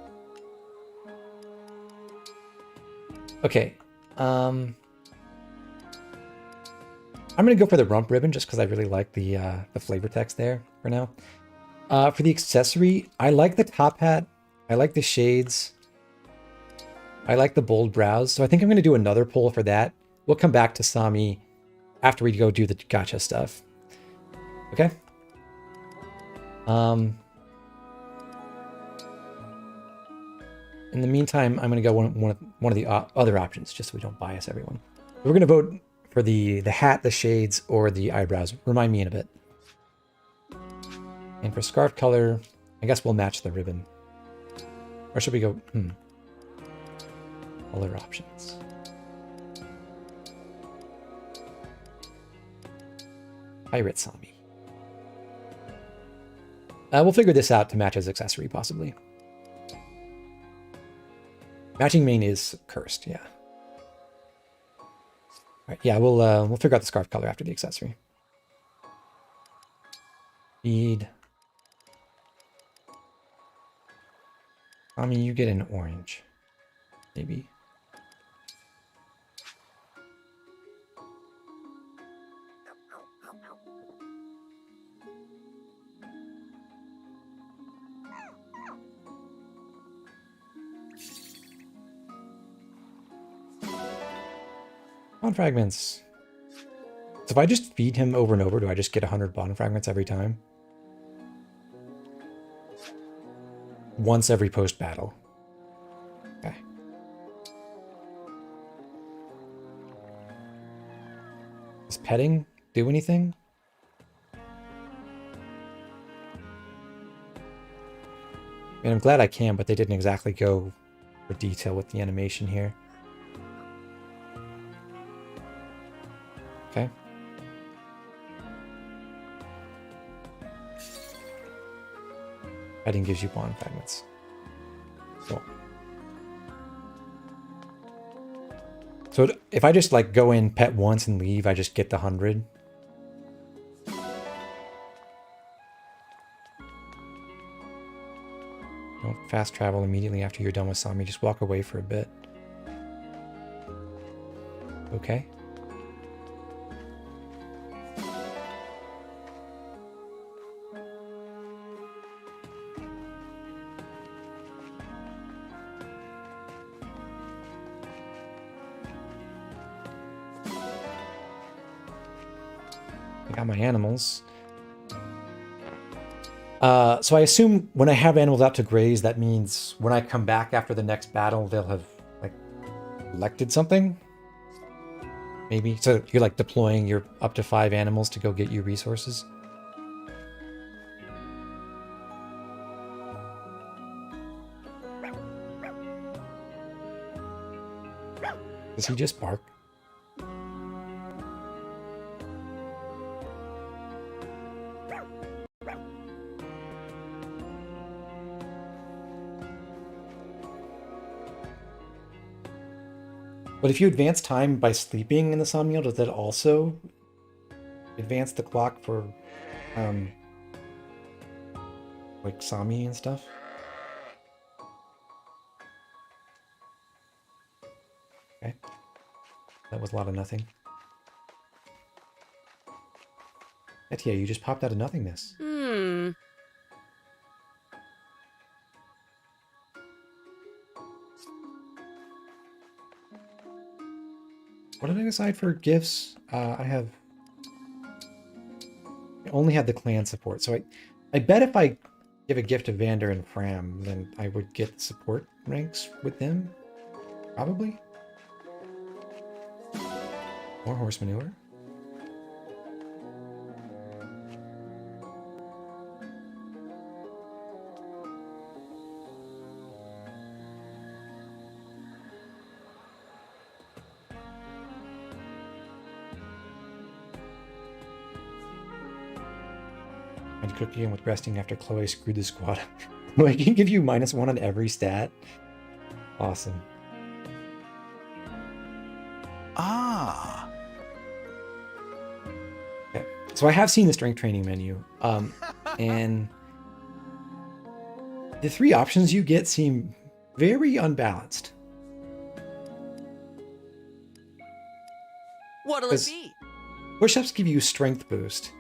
Okay. I'm gonna go for the rump ribbon just because I really like the flavor text there for now. For the accessory, I like the top hat. I like the shades. I like the bold brows. So I think I'm gonna do another pull for that. We'll come back to Sami after we go do the gacha stuff. Okay. In the meantime, I'm gonna go one of the other options just so we don't bias everyone. We're gonna vote for the hat, the shades, or the eyebrows. Remind me in a bit. And for scarf color, I guess we'll match the ribbon. Or should we go, Color options. Pirate Sami. We'll figure this out to match his accessory, possibly. Matching mane is cursed, yeah. Alright, yeah, we'll figure out the scarf color after the accessory. Feed. I mean, you get an orange. Maybe. Bond fragments. So if I just feed him over and over, do I just get 100 bond fragments every time? Once every post-battle. Okay. Does petting do anything? And I'm glad I can, but they didn't exactly go for detail with the animation here. Okay. Petting gives you bond fragments. Cool. So if I just like go in, pet once and leave, I just get the 100. Don't fast travel immediately after you're done with somnia. Just walk away for a bit. Okay. Got my animals. So I assume when I have animals out to graze, that means when I come back after the next battle, they'll have like collected something. Maybe. So you're like deploying your up to 5 animals to go get you resources. Does he just bark? But if you advance time by sleeping in the somnia, does that also advance the clock for like somnia and stuff? Okay. That was a lot of nothing. Etia, you just popped out of nothingness. What did I decide for gifts? I only had the clan support, so I bet if I give a gift to Vander and Fram, then I would get support ranks with them. Probably. More horse manure. Cook again with resting after Chloe screwed the squad up. I can give you -1 on every stat. Awesome. Ah. Okay. So I have seen the strength training menu. And the 3 options you get seem very unbalanced. What'll it be? Push-ups give you strength boost.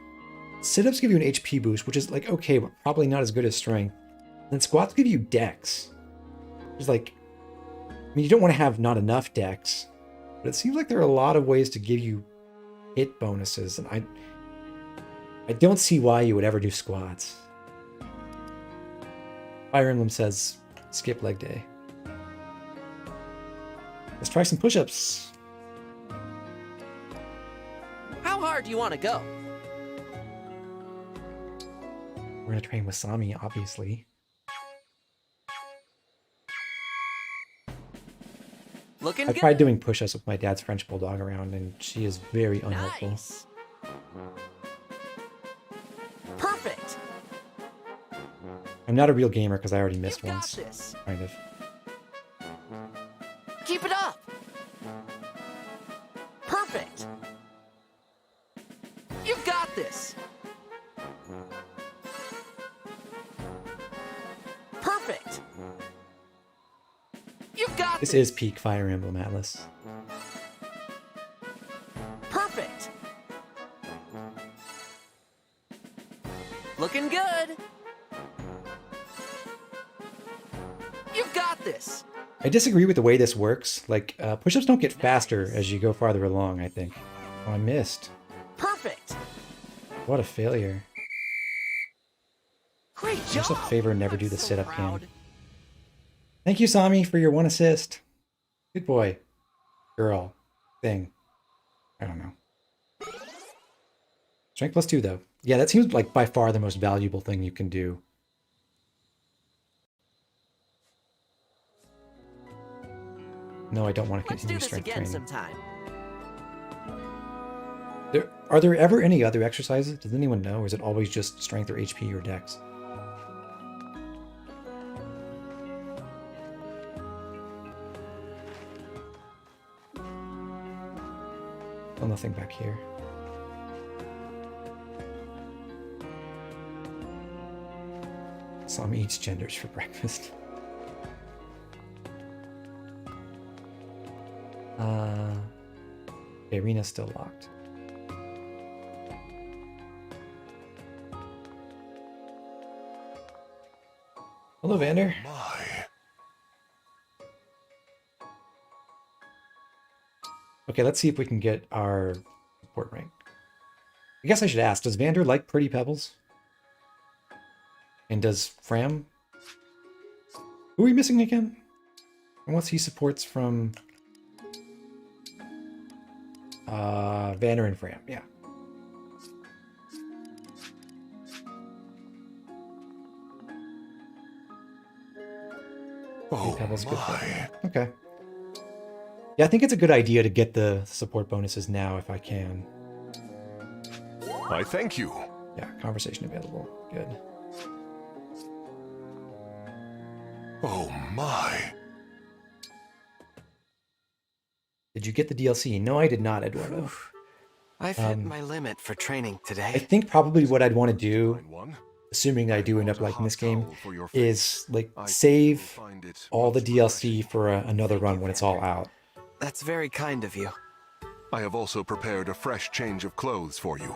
Sit-ups give you an HP boost, which is like okay, but probably not as good as strength. And squats give you dex. It's like, I mean, you don't want to have not enough dex, but it seems like there are a lot of ways to give you hit bonuses, and I don't see why you would ever do squats. Fire Emblem says, skip leg day. Let's try some push-ups. How hard do you want to go? We're gonna train with somnia, obviously. Looking I good. tried doing push-ups with my dad's French bulldog around, and she is very unhelpful. Nice. Perfect. I'm not a real gamer because I already missed You've got once. this. Kind of. Keep it up. Perfect. You've got this. Perfect. You've got This is peak Fire Emblem Atlas. Perfect. Looking good. You've got this. I disagree with the way this works. Like, push-ups don't get faster as you go farther along, I think. Oh, I missed. Perfect. What a failure. Great Do yourself a favor and never do the sit-up proud. cam. Thank you, Sami, for your 1 assist. Good boy. Girl. Thing. I don't know. Strength +2, though. Yeah, that seems like by far the most valuable thing you can do. No, I don't want to Let's do continue this strength again training. sometime. Are there ever any other exercises? Does anyone know? Or is it always just strength or HP or dex? Oh, nothing back here. Some eats genders for breakfast. The arena's still locked. Hello, Vander. Okay, let's see if we can get our support rank. I guess I should ask, does Vander like Pretty Pebbles? And does Fram? Who are we missing again? And what's he supports from? Vander and Fram, yeah. Oh, Pebbles good for him. Okay. Yeah, I think it's a good idea to get the support bonuses now if I can. I thank you. Yeah, conversation available. Good. Oh my. Did you get the DLC? No, I did not, Eduardo. I've hit my limit for training today. I think probably what I'd want to do, assuming I do end up liking this game, is like save all the DLC for another run when it's all out. That's very kind of you. I have also prepared a fresh change of clothes for you.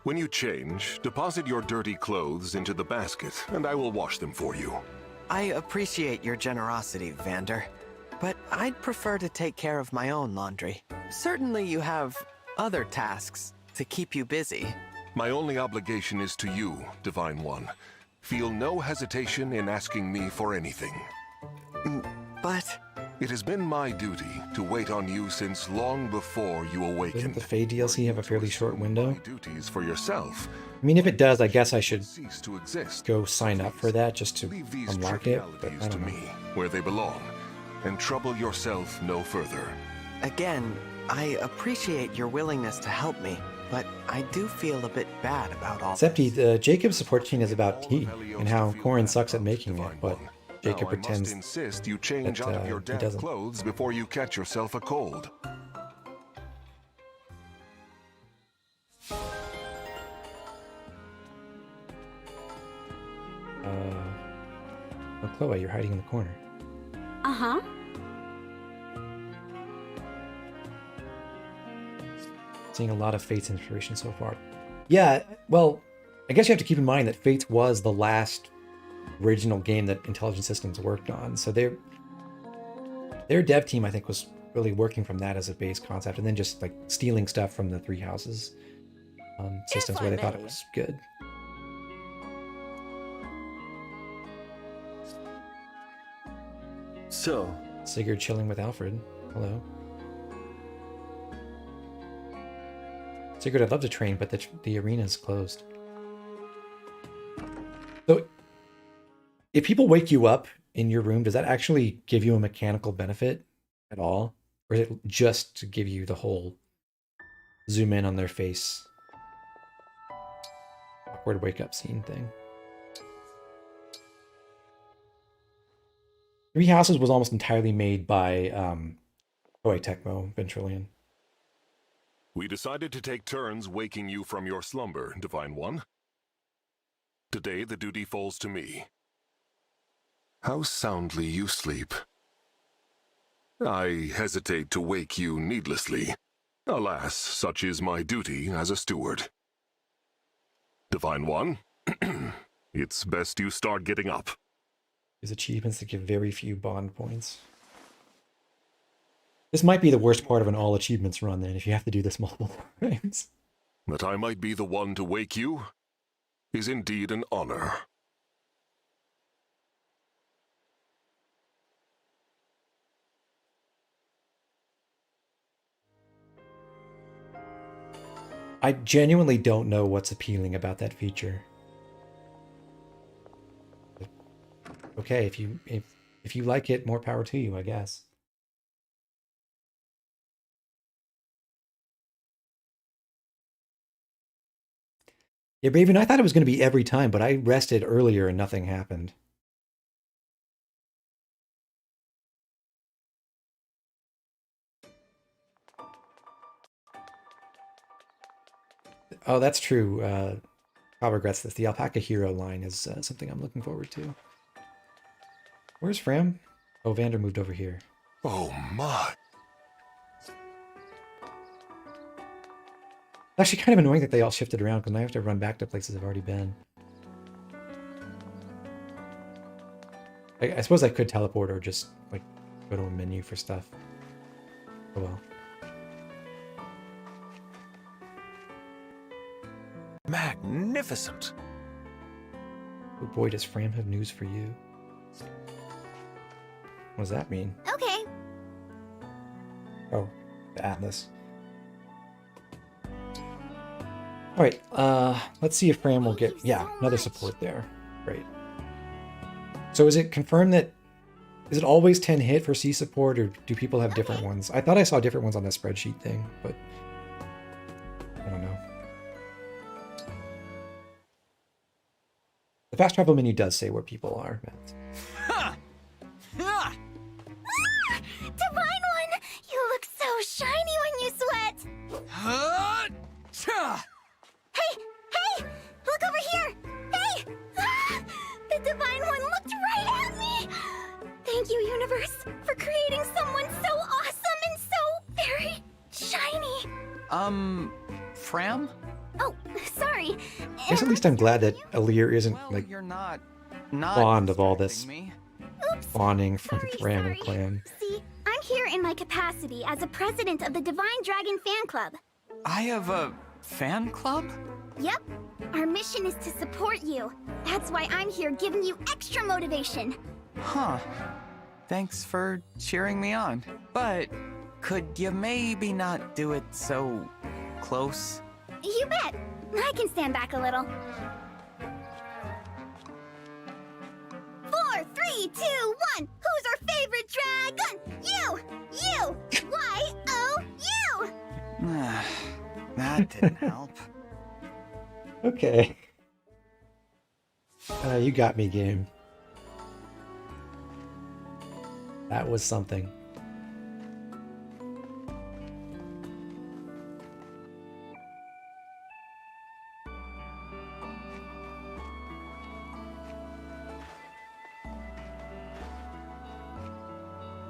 When you change, deposit your dirty clothes into the basket, and I will wash them for you. I appreciate your generosity, Vander, but I'd prefer to take care of my own laundry. Certainly you have other tasks to keep you busy. My only obligation is to you, Divine One. Feel no hesitation in asking me for anything. But it has been my duty to wait on you since long before you awakened. Doesn't the Fae DLC have a fairly short window? Duties for yourself. I mean, if it does, I guess I should cease to exist. Go sign up for that just to unlock it. But I To don't know. me, where they belong, and trouble yourself no further. Again, I appreciate your willingness to help me, but I do feel a bit bad about all Septi, the Jacob support scene is about tea and how Corin sucks at making it, but Jacob Now, I pretends must insist you change that, out of your he damp doesn't. clothes before you catch yourself a cold. Oh, Chloe, you're hiding in the corner. Uh-huh. Seeing a lot of Fate's inspiration so far. Yeah, well, I guess you have to keep in mind that Fates was the last original game that Intelligent Systems worked on. So their dev team, I think, was really working from that as a base concept, and then just like stealing stuff from the Three Houses systems where they thought it was good. So, Sigurd chilling with Alfred. Hello. Sigurd, I'd love to train, but the arena's closed. So, if people wake you up in your room, does that actually give you a mechanical benefit at all? Or is it just to give you the whole zoom in on their face, awkward wake up scene thing? Three Houses was almost entirely made by Koei Tecmo, Ventrilian. We decided to take turns waking you from your slumber, Divine One. Today the duty falls to me. How soundly you sleep. I hesitate to wake you needlessly. Alas, such is my duty as a steward. Divine One, it's best you start getting up. These achievements that give very few bond points. This might be the worst part of an all achievements run then, if you have to do this multiple times. That I might be the one to wake you is indeed an honor. I genuinely don't know what's appealing about that feature. Okay, if you like it, more power to you, I guess. Yeah, Raven, I thought it was going to be every time, but I rested earlier and nothing happened. Oh, that's true. Kyle regrets this. The Alpaca Hero line is something I'm looking forward to. Where's Fram? Oh, Vander moved over here. Oh my. It's actually kind of annoying that they all shifted around because I have to run back to places I've already been. I suppose I could teleport or just like go to a menu for stuff. Oh well. Magnificent. Oh boy, does Fram have news for you. What does that mean? Okay. Oh, the Atlas. Alright, let's see if Fram will get... Yeah, another support there. Great. So is it confirmed that... Is it always 10 hit for C support, or do people have different ones? I thought I saw different ones on the spreadsheet thing, but... I don't know. The fast travel menu does say where people are. Divine One! You look so shiny when you sweat! Hey! Hey! Look over here! Hey! The Divine One looked right at me! Thank you, Universe, for creating someone so awesome and so very shiny! Fram? Oh, sorry. I guess at least I'm glad that Alir isn't, like, You're not fond of all this Oops. fawning from Fram and Clan. See, I'm here in my capacity as a president of the Divine Dragon Fan Club. I have a fan club? Yep. Our mission is to support you. That's why I'm here giving you extra motivation. Huh. Thanks for cheering me on. But could you maybe not do it so close? You bet. I can stand back a little. 4, 3, 2, 1. Who's our favorite dragon? You! Y-O-U! That didn't help. Okay. You got me, game. That was something.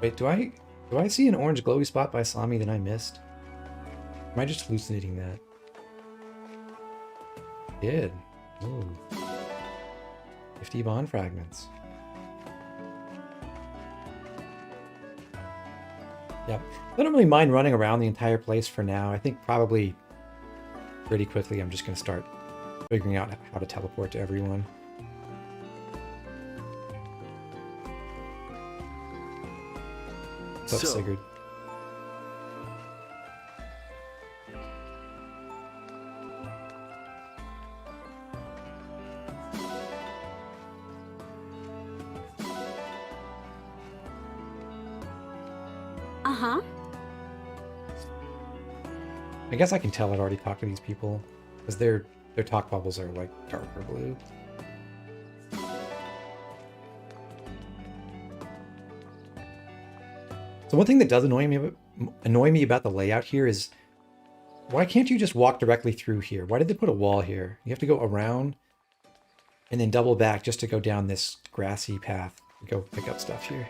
Wait, do I see an orange glowy spot by Sami that I missed? Am I just hallucinating that? I did. Ooh. 50 bond fragments. Yep. I don't really mind running around the entire place for now. I think probably pretty quickly I'm just going to start figuring out how to teleport to everyone. What's up, Sigurd? Uh-huh. I guess I can tell I've already talked to these people because their talk bubbles are like darker blue. So one thing that does annoy me about the layout here is, why can't you just walk directly through here? Why did they put a wall here? You have to go around and then double back just to go down this grassy path to go pick up stuff here.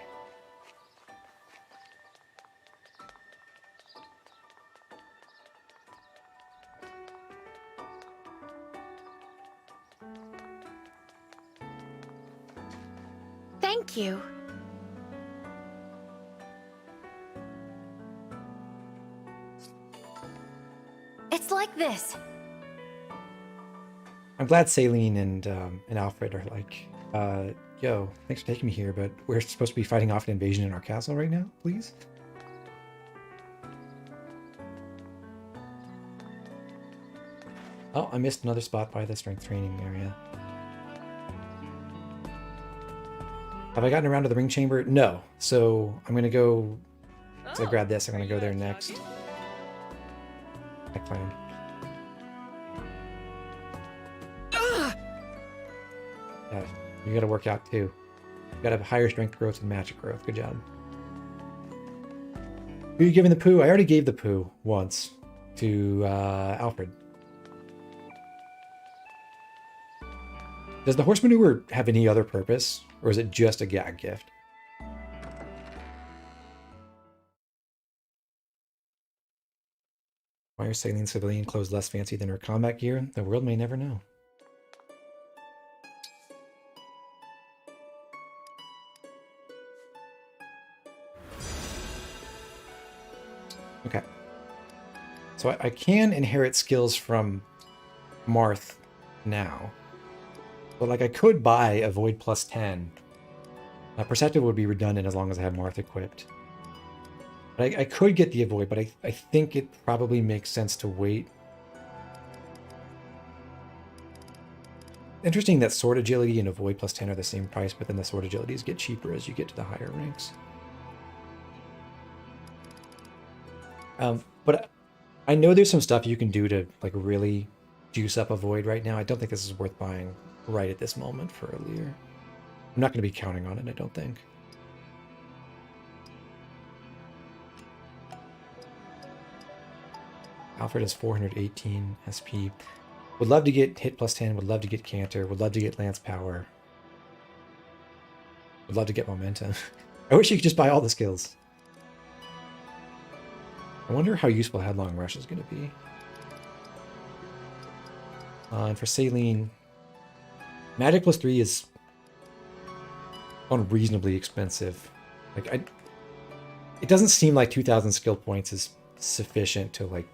Thank you. It's like this. I'm glad Celine and Alfred are like, yo, thanks for taking me here, but we're supposed to be fighting off an invasion in our castle right now, please. Oh, I missed another spot by the strength training area. Have I gotten around to the ring chamber? No. So I'm going to go... So I grab this. I'm going to go there next. I plan. Yeah, you got to work out too. You got to have higher strength growth and magic growth. Good job. Who are you giving the poo? I already gave the poo once to Alfred. Does the horse manure have any other purpose, or is it just a gag gift? Why are Saline civilian clothes less fancy than her combat gear? The world may never know. Okay. So I can inherit skills from Marth now. But like I could buy a Void plus 10. Perceptive would be redundant as long as I have Marth equipped. But I could get the Avoid, but I think it probably makes sense to wait. Interesting that Sword Agility and Avoid plus 10 are the same price, but then the Sword Agilities get cheaper as you get to the higher ranks. But I know there's some stuff you can do to like really juice up Avoid right now. I don't think this is worth buying right at this moment for a Lear. I'm not going to be counting on it, I don't think. Alfred has 418 SP. Would love to get hit plus 10, would love to get Canter, would love to get Lance Power. Would love to get Momentum. I wish you could just buy all the skills. I wonder how useful Headlong Rush is going to be. And for Saline, Magic plus 3 is unreasonably expensive. Like it doesn't seem like 2,000 skill points is sufficient to like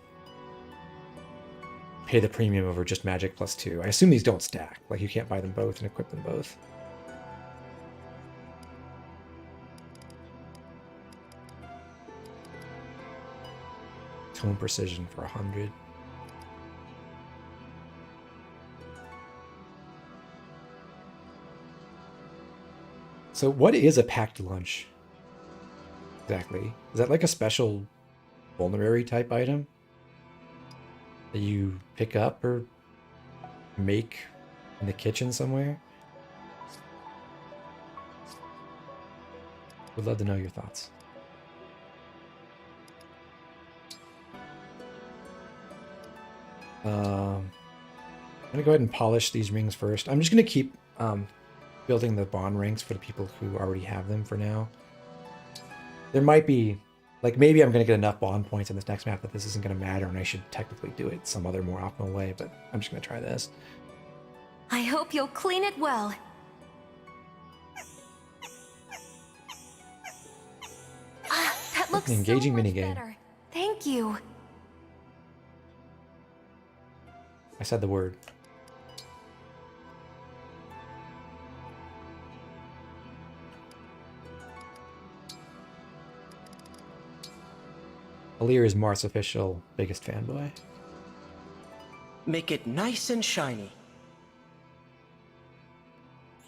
pay the premium over just Magic plus 2. I assume these don't stack. Like you can't buy them both and equip them both. Tone Precision for 100. So what is a packed lunch? Exactly. Is that like a special vulnerary type item that you pick up or make in the kitchen somewhere? Would love to know your thoughts. I'm gonna go ahead and polish these rings first. I'm just gonna keep building the bond ranks for the people who already have them for now. There might be, like maybe I'm gonna get enough bond points in this next map that this isn't gonna matter and I should technically do it some other more optimal way, but I'm just gonna try this. I hope you'll clean it well. That looks An engaging so much minigame. better. Thank you. I said the word. Alir is Marth's official biggest fanboy. Make it nice and shiny.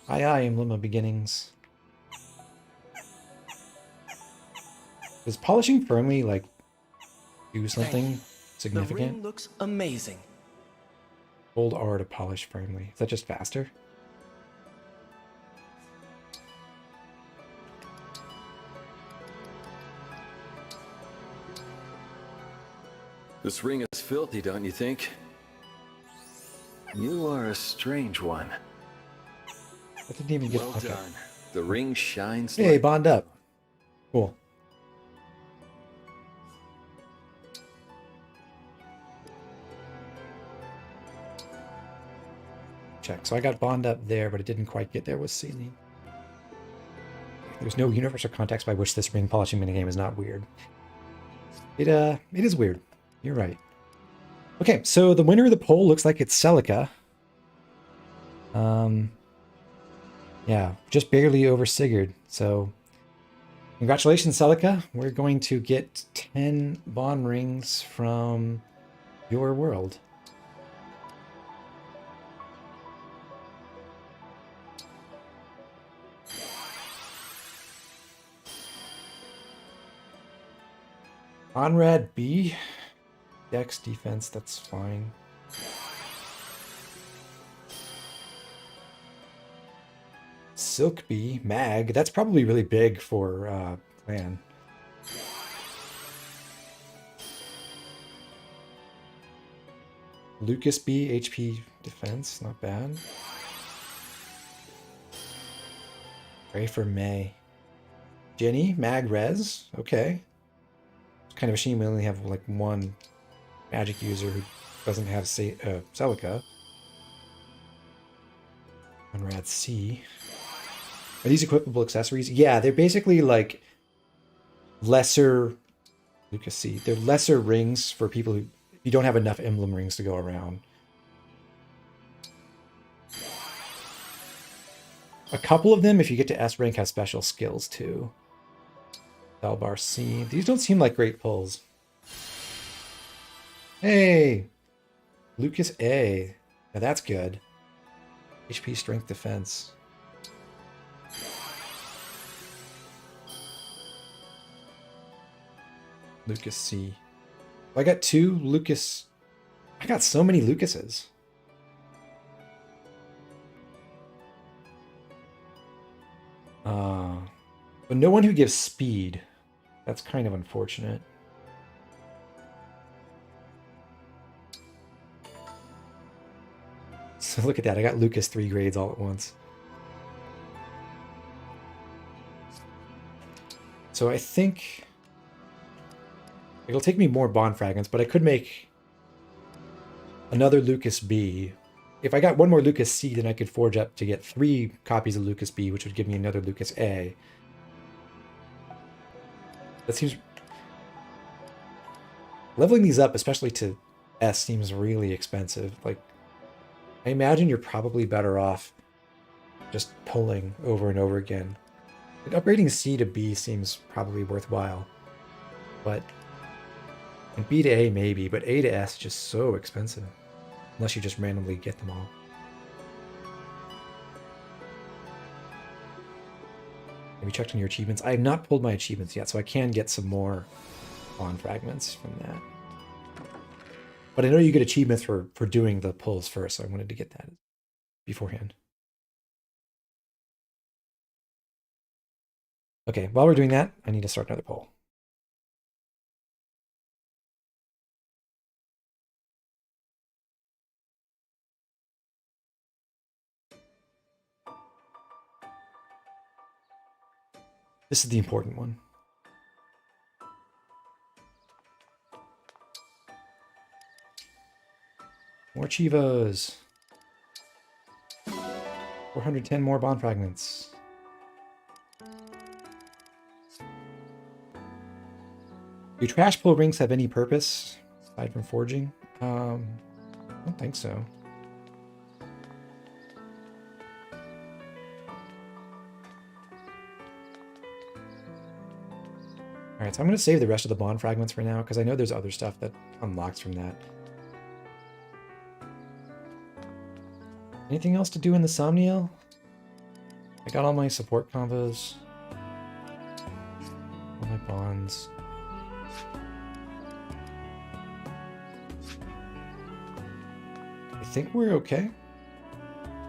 Aye, Emblem of Beginnings. Does polishing firmly, like, do something The significant? ring looks amazing. Hold R to polish firmly. Is that just faster? This ring is filthy, don't you think? You are a strange one. I didn't even get well okay. done. The ring shines. Hey, like... bond up. Cool. Check. So I got bond up there, but it didn't quite get there with Celine. There's no universal context by which this ring polishing minigame is not weird. It is weird. You're right. Okay, so the winner of the poll looks like it's Celica. Yeah, just barely over Sigurd. So congratulations, Celica. We're going to get 10 bond rings from your world. Conrad B. Dex defense, that's fine. Silk B. Mag, that's probably really big for clan. Lucas B. HP defense, not bad. Pray for May. Jenny, Mag Res, okay. Kind of a shame we only have like one magic user who doesn't have Celica. Conrad C. Are these equipable accessories? Yeah, they're basically like lesser Lucas C. They're lesser rings for people who you don't have enough emblem rings to go around. A couple of them, if you get to S rank, have special skills too. Dalbar C. These don't seem like great pulls. Hey! Lucas A. Now that's good. HP strength defense. Lucas C. I got 2 Lucas. I got so many Lucases. But no one who gives speed. That's kind of unfortunate. So look at that. I got Lucas 3 grades all at once. So I think it'll take me more bond fragments, but I could make another Lucas B. If I got one more Lucas C, then I could forge up to get 3 copies of Lucas B, which would give me another Lucas A. That seems... Leveling these up, especially to S, seems really expensive. Like, I imagine you're probably better off just pulling over and over again. Like, upgrading C to B seems probably worthwhile. But... And B to A maybe, but A to S is just so expensive. Unless you just randomly get them all. Have you checked on your achievements? I have not pulled my achievements yet, so I can get some more bond fragments from that. But I know you get achievements for doing the pulls first, so I wanted to get that beforehand. Okay, while we're doing that, I need to start another poll. This is the important one. More Chivas. 410 more bond fragments. Do trash pull rings have any purpose aside from forging? I don't think so. Alright, so I'm going to save the rest of the bond fragments for now, because I know there's other stuff that unlocks from that. Anything else to do in the Somniel? I got all my support combos. All my bonds. I think we're okay.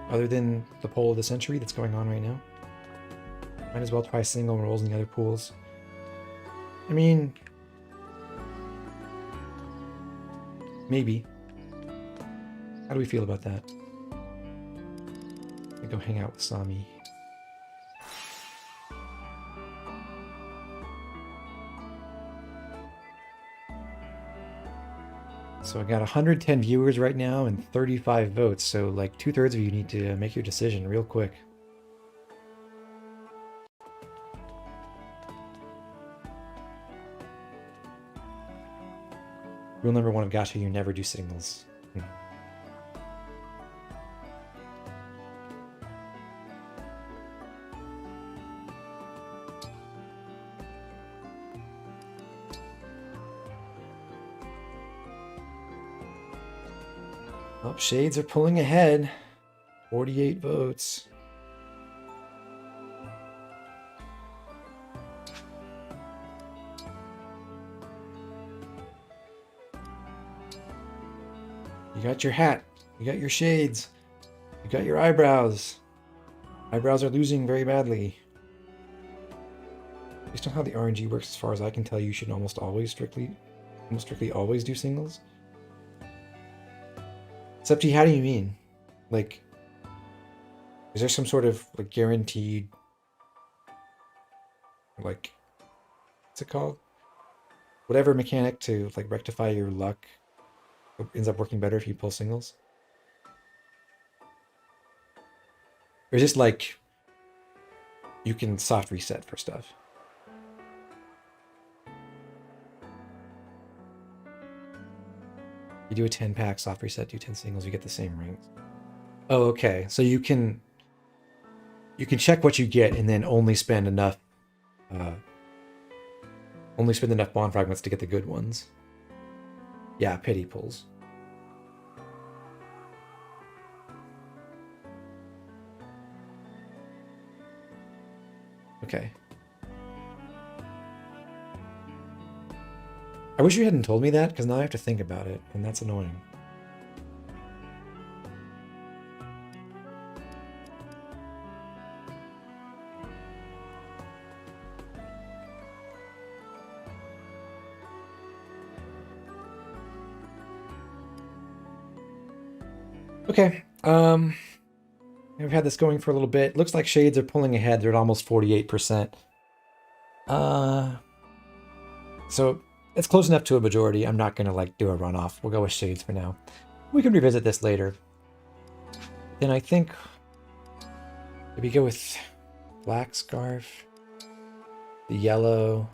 Other than the poll of the century that's going on right now. Might as well try single rolls in the other pools. I mean, Maybe. How do we feel about that? I go hang out with Sami. So I got 110 viewers right now and 35 votes, so like 2/3 of you need to make your decision real quick. Rule number 1 of Gacha, you never do singles. Oh, Shades are pulling ahead. 48 votes. You got your hat. You got your shades. You got your eyebrows. Eyebrows are losing very badly. Based on how the RNG works, as far as I can tell, you should almost strictly always do singles. Except, how do you mean? Like, is there some sort of like guaranteed, like, what's it called? Whatever mechanic to like rectify your luck ends up working better if you pull singles? Or is this like you can soft reset for stuff? You do a 10-pack, soft reset, do 10 singles, you get the same rings. Oh, okay. So you can check what you get and then only spend enough bond fragments to get the good ones. Yeah, pity pulls. Okay. I wish you hadn't told me that, because now I have to think about it, and that's annoying. Okay, we've had this going for a little bit. Looks like Shades are pulling ahead. They're at almost 48%. So it's close enough to a majority. I'm not gonna like do a runoff. We'll go with Shades for now. We can revisit this later. Then I think maybe go with Black Scarf, the yellow.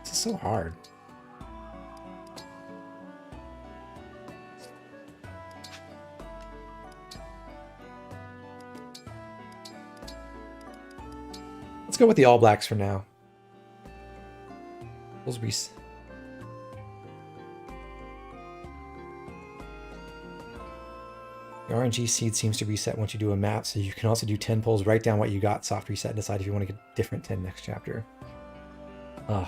This is so hard. Let's go with the all blacks for now. The RNG seed seems to reset once you do a map, so you can also do 10 pulls, write down what you got, soft reset, and decide if you want to get a different 10 next chapter. Ugh.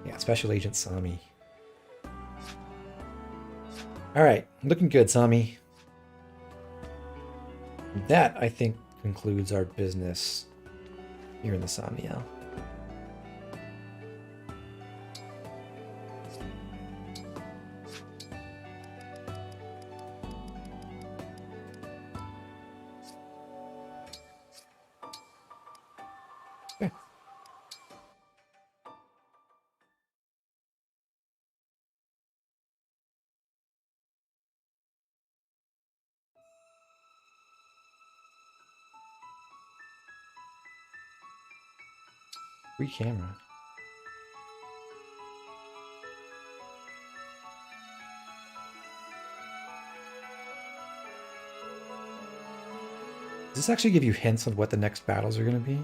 Yeah, Special Agent Sami. Alright, looking good, Sami. That, I think, concludes our business here in the somnia. Free camera. Does this actually give you hints on what the next battles are going to be?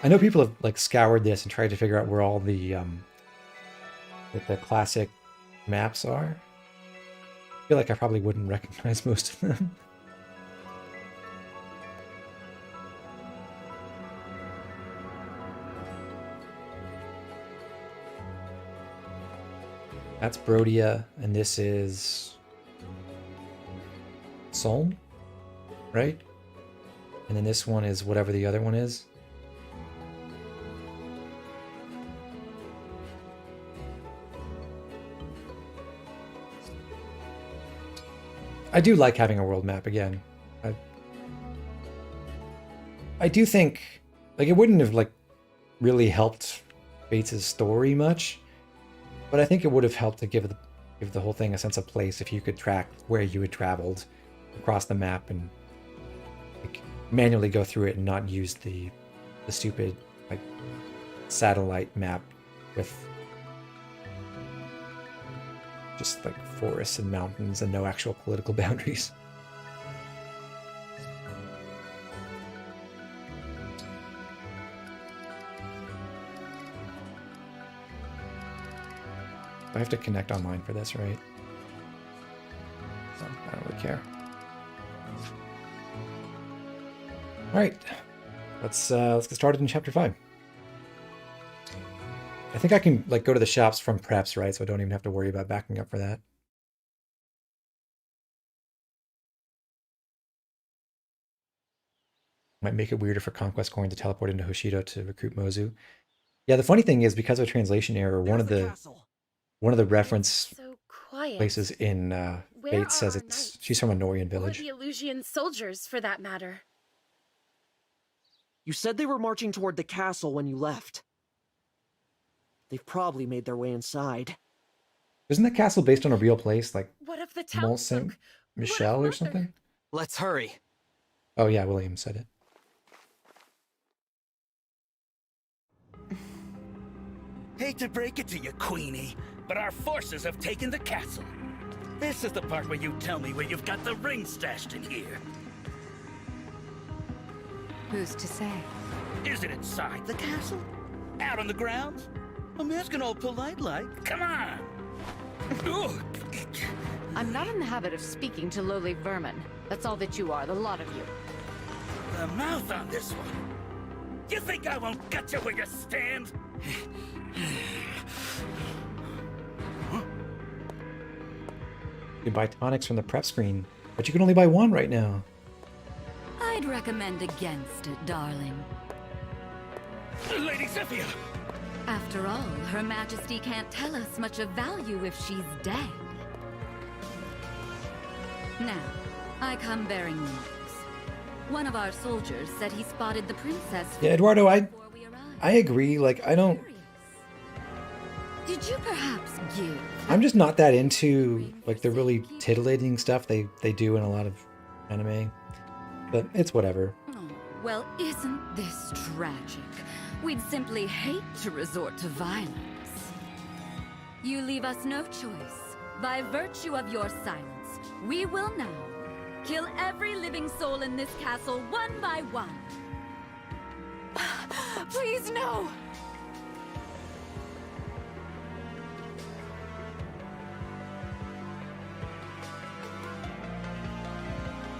I know people have like scoured this and tried to figure out where all the classic maps are. I feel like I probably wouldn't recognize most of them. That's Brodia, and this is Solm, right? And then this one is whatever the other one is. I do like having a world map again. I do think, like, it wouldn't have, like, really helped Fates' story much, but I think it would have helped to give the whole thing a sense of place if you could track where you had traveled across the map and, like, manually go through it and not use the stupid, like, satellite map with just, like, forests and mountains and no actual political boundaries. I have to connect online for this, right? So I don't really care. All right, let's get started in chapter 5. I think I can, like, go to the shops from preps, right? So I don't even have to worry about backing up for that. Might make it weirder for Conquest Coin to teleport into Hoshido to recruit Mozu. Yeah, the funny thing is, because of a translation error, one of the reference places in Fates says she's from a Norian Or village. the Illusian soldiers, for that matter. You said they were marching toward the castle when you left. They've probably made their way inside. Isn't that castle based on a real place, like What of the Mont Saint Michel or something? Let's hurry. Oh yeah, William said it. Hate to break it to you, Queenie, but our forces have taken the castle. This is the part where you tell me where you've got the ring stashed in here. Who's to say? Is it inside the castle? Out on the grounds? I'm asking all polite-like. Come on! Ugh. I'm not in the habit of speaking to lowly vermin. That's all that you are, the lot of you. The mouth on this one. You think I won't gut you where you stand? You can buy tonics from the prep screen, but you can only buy one right now. I'd recommend against it, darling. Lady Zephyr! After all, Her Majesty can't tell us much of value if she's dead. Now, I come bearing news. One of our soldiers said he spotted the princess. Yeah, Eduardo, I agree. Like, I don't. Did you perhaps give? I'm just not that into, like, the really titillating stuff they do in a lot of anime. But it's whatever. Well, isn't this tragic? We'd simply hate to resort to violence. You leave us no choice. By virtue of your silence, we will now kill every living soul in this castle one by one. Please, no!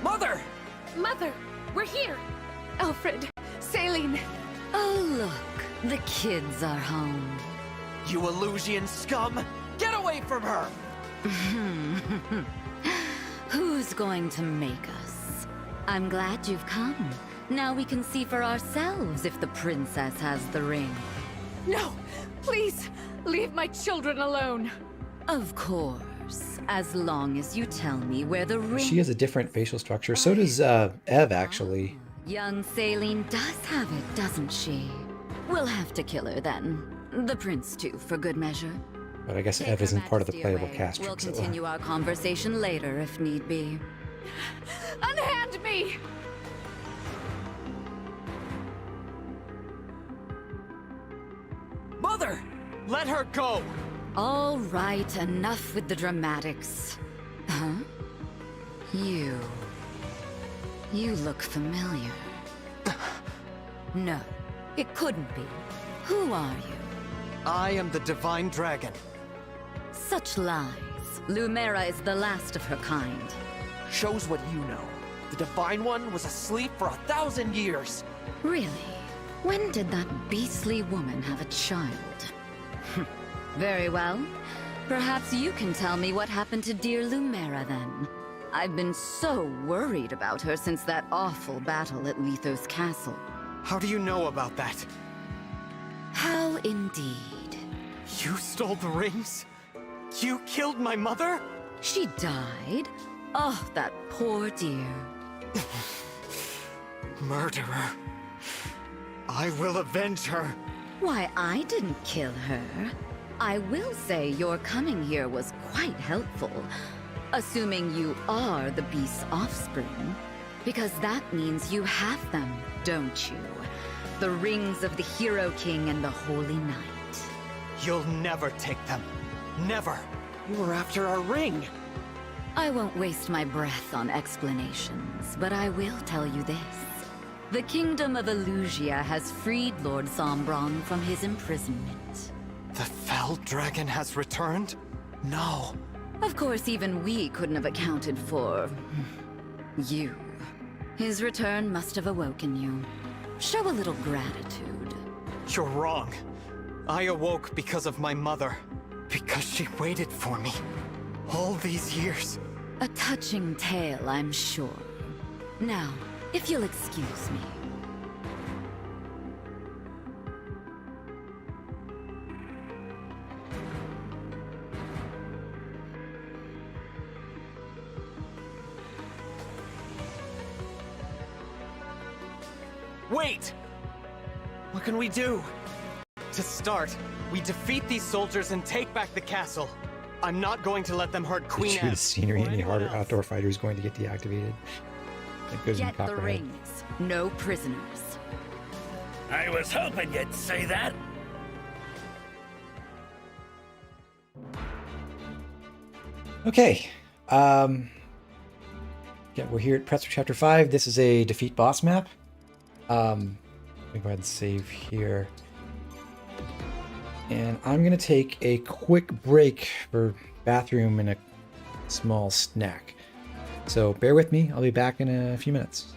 Mother! Mother, we're here! Alfred, Saline. Oh, look, the kids are home. You Illusian scum! Get away from her! Who's going to make us? I'm glad you've come. Now we can see for ourselves if the princess has the ring. No! Please! Leave my children alone! Of course, as long as you tell me where the ring... She has a different facial structure. So does Ev, actually. Young Saline does have it, doesn't she? We'll have to kill her then. The prince too, for good measure. But I guess Ev isn't part of the playable cast. We'll continue our conversation later if need be. Unhand me! Mother! Let her go! All right, enough with the dramatics. Huh? You look familiar. No, it couldn't be. Who are you? I am the Divine Dragon. Such lies. Lumera is the last of her kind. Shows what you know. The Divine One was asleep for 1,000 years. Really? When did that beastly woman have a child? Very well. Perhaps you can tell me what happened to dear Lumera then. I've been so worried about her since that awful battle at Lethos Castle. How do you know about that? How indeed. You stole the rings? You killed my mother? She died, Oh, that poor dear. Murderer. I will avenge her. Why, I didn't kill her. I will say your coming here was quite helpful. Assuming you are the beast's offspring. Because that means you have them, don't you? The rings of the Hero King and the Holy Knight. You'll never take them. Never. You were after our ring. I won't waste my breath on explanations, but I will tell you this. The Kingdom of Elusia has freed Lord Sombron from his imprisonment. The Fell Dragon has returned? No. Of course, even we couldn't have accounted for... you. His return must have awoken you. Show a little gratitude. You're wrong. I awoke because of my mother. Because she waited for me. All these years. A touching tale, I'm sure. Now, if you'll excuse me. Wait! What can we do? To start, we defeat these soldiers and take back the castle. I'm not going to let them hurt Queen Shoot, Anne. the scenery any harder outdoor fighter is going to get deactivated. It goes in Get the copperhead. rings. No prisoners. I was hoping you'd say that. Okay. Yeah, we're here at Pretzel Chapter 5. This is a defeat boss map. Let me go ahead and save here. And I'm going to take a quick break for bathroom and a small snack. So bear with me. I'll be back in a few minutes.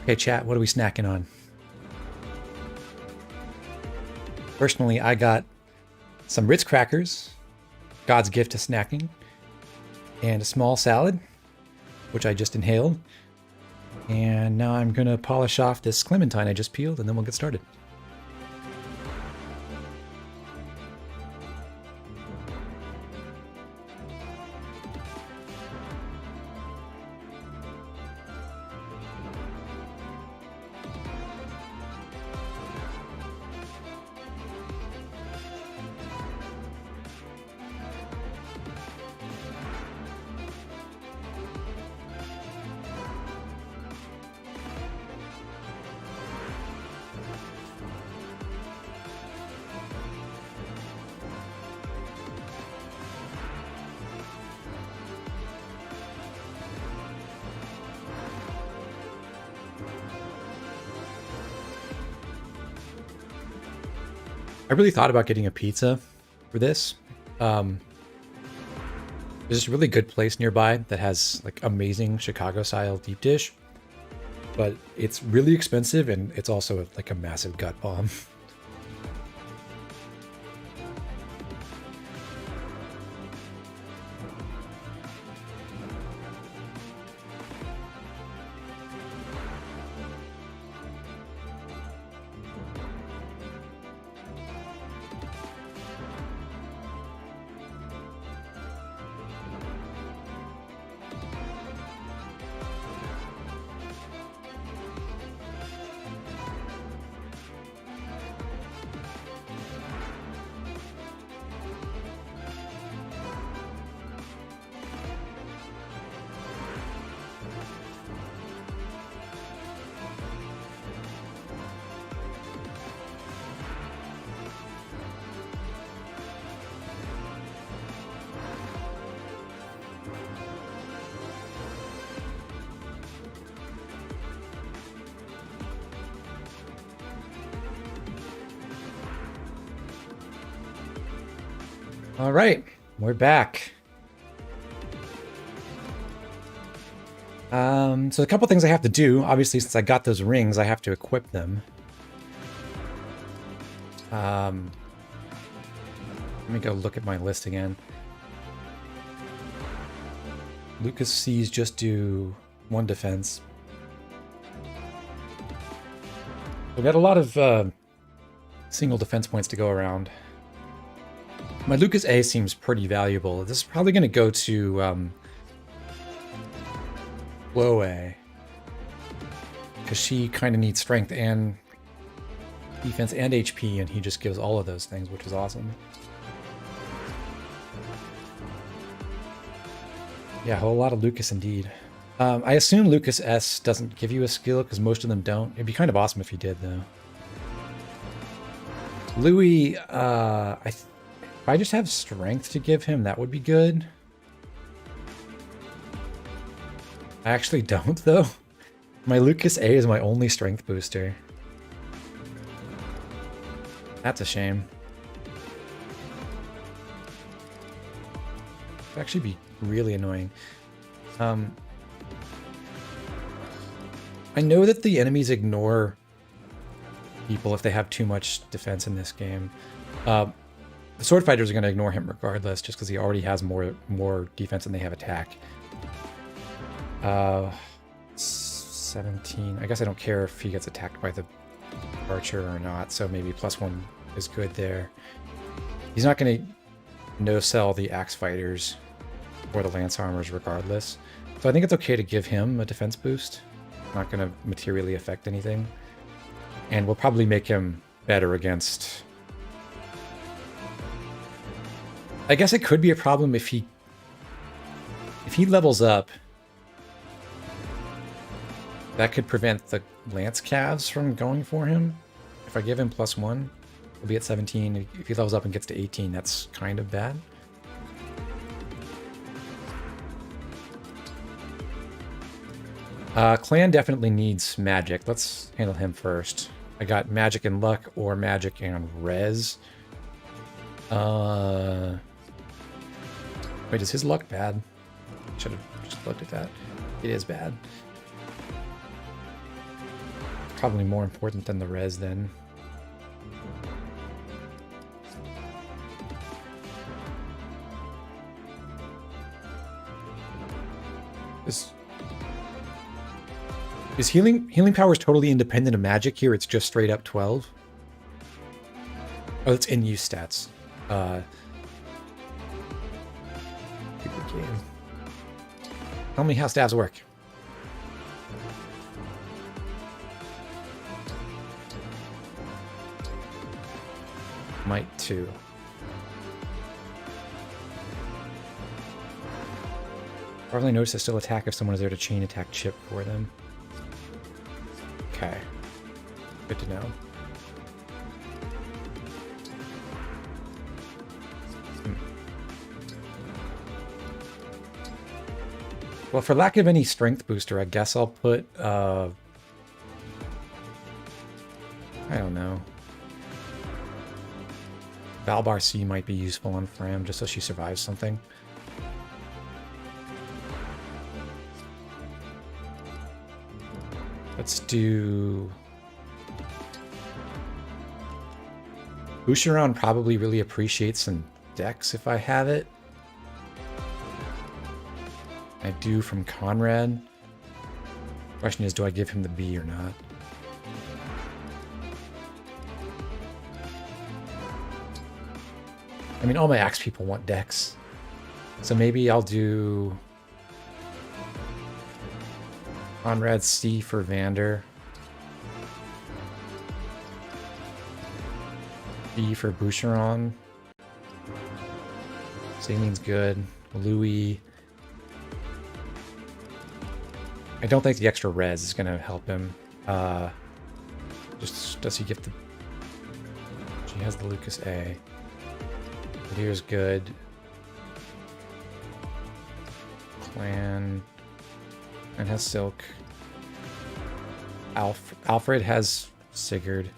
Okay, chat, what are we snacking on? Personally, I got some Ritz crackers, God's gift to snacking, and a small salad, which I just inhaled. And now I'm going to polish off this clementine I just peeled, and then we'll get started. I really thought about getting a pizza for this. There's this really good place nearby that has like amazing Chicago-style deep dish, but it's really expensive and it's also like a massive gut bomb. All right, we're back. So a couple things I have to do. Obviously, since I got those rings, I have to equip them. Let me go look at my list again. Lucas C's just do 1 defense. We've got a lot of single defense points to go around. My Lucas A seems pretty valuable. This is probably going to go to Chloe, because she kind of needs strength and defense and HP, and he just gives all of those things, which is awesome. Yeah, a whole lot of Lucas indeed. I assume Lucas S doesn't give you a skill, because most of them don't. It'd be kind of awesome if he did, though. Louis, if I just have strength to give him, that would be good. I actually don't, though. My Lucas A is my only strength booster. That's a shame. It'd actually be really annoying. I know that the enemies ignore people if they have too much defense in this game. The sword fighters are going to ignore him regardless, just because he already has more defense than they have attack. 17. I guess I don't care if he gets attacked by the archer or not, so maybe +1 is good there. He's not going to no-sell the axe fighters or the lance armors regardless. So I think it's okay to give him a defense boost. Not going to materially affect anything. And we'll probably make him better against... I guess it could be a problem if he levels up. That could prevent the lance calves from going for him. If I give him +1, he'll be at 17. If he levels up and gets to 18, that's kind of bad. Clan definitely needs magic. Let's handle him first. I got magic and luck or magic and res. Wait, is his luck bad? Should have just looked at that. It is bad. probably more important than the res then. Is healing powers totally independent of magic here? It's just straight up 12? Oh, it's in-use stats. Stupid game. Tell me how stabs work. Might 2. Probably notice they still attack if someone is there to chain attack chip for them. Okay. Good to know. Well, for lack of any strength booster, I guess I'll put, I don't know. Valbar C might be useful on Fram, just so she survives something. Let's do... Boucheron probably really appreciates some Dex if I have it. I do from Conrad. Question is, do I give him the B or not? I mean, all my axe people want Dex. So maybe I'll do Conrad C for Vander. B for Boucheron. Saleen's good. Louis. I don't think the extra res is going to help him. Just does he get the... She has the Lucas A. Here's good. Clan. And has Silk. Alfred has Sigurd.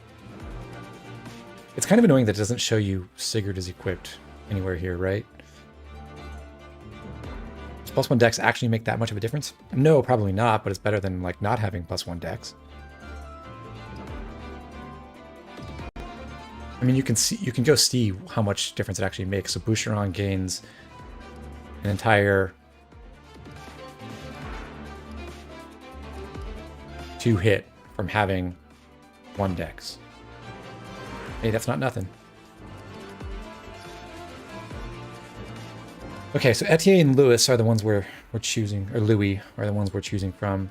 It's kind of annoying that it doesn't show you Sigurd is equipped anywhere here, right? Does +1 dex actually make that much of a difference? No, probably not, but it's better than like not having +1 dex. I mean, you can go see how much difference it actually makes. So Boucheron gains an entire 2 hit from having 1 dex. Hey, that's not nothing. Okay, so Etienne and Louis are the ones we're choosing, or Louis are the ones we're choosing from.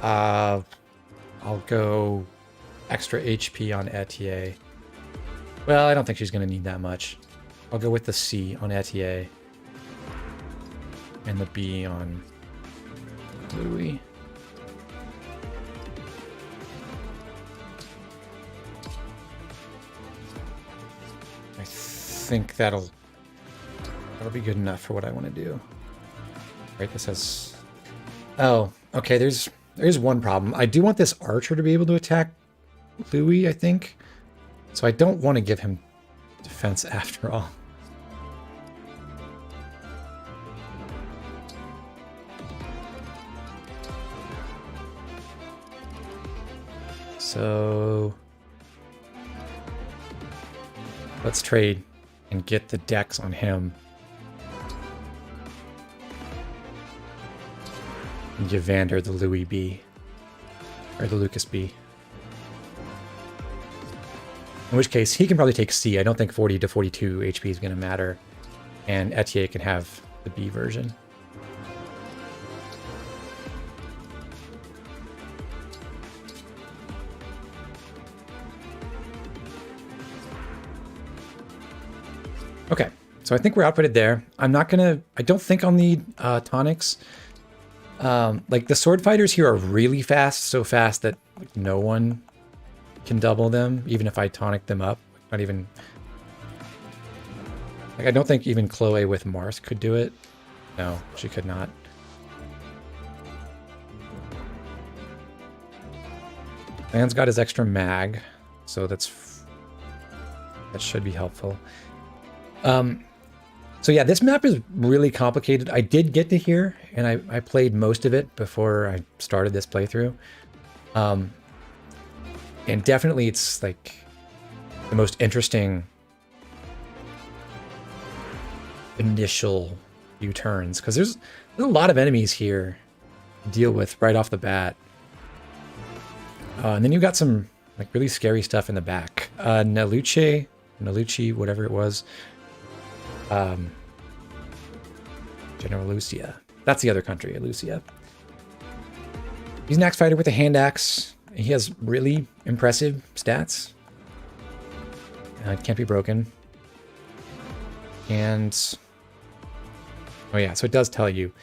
I'll go extra HP on Etienne. Well, I don't think she's going to need that much. I'll go with the C on Etienne. And the B on Louis. I think that'll be good enough for what I want to do. Right, this has... Oh, okay, there's one problem. I do want this archer to be able to attack Louis, I think. So I don't want to give him defense after all. So let's trade and get the dex on him. And give Vander the Louis B. Or the Lucas B. In which case, he can probably take C. I don't think 40 to 42 HP is going to matter. And Etienne can have the B version. Okay, so I think we're outfitted there. I don't think I'll need tonics. Like the sword fighters here are really fast, so fast that like, no one can double them, even if I tonic them up. Not even... Like, I don't think even Chloe with Marth could do it. No, she could not. Lan's got his extra mag, so that should be helpful. So So yeah, this map is really complicated. I did get to here, and I played most of it before I started this playthrough. And definitely it's like the most interesting initial few turns, because there's a lot of enemies here to deal with right off the bat. And then you've got some like really scary stuff in the back. Naluchi, whatever it was. General Lucia. That's the other country, Lucia. He's an axe fighter with a hand axe. He has really impressive stats. It can't be broken. And oh yeah, so it does tell you.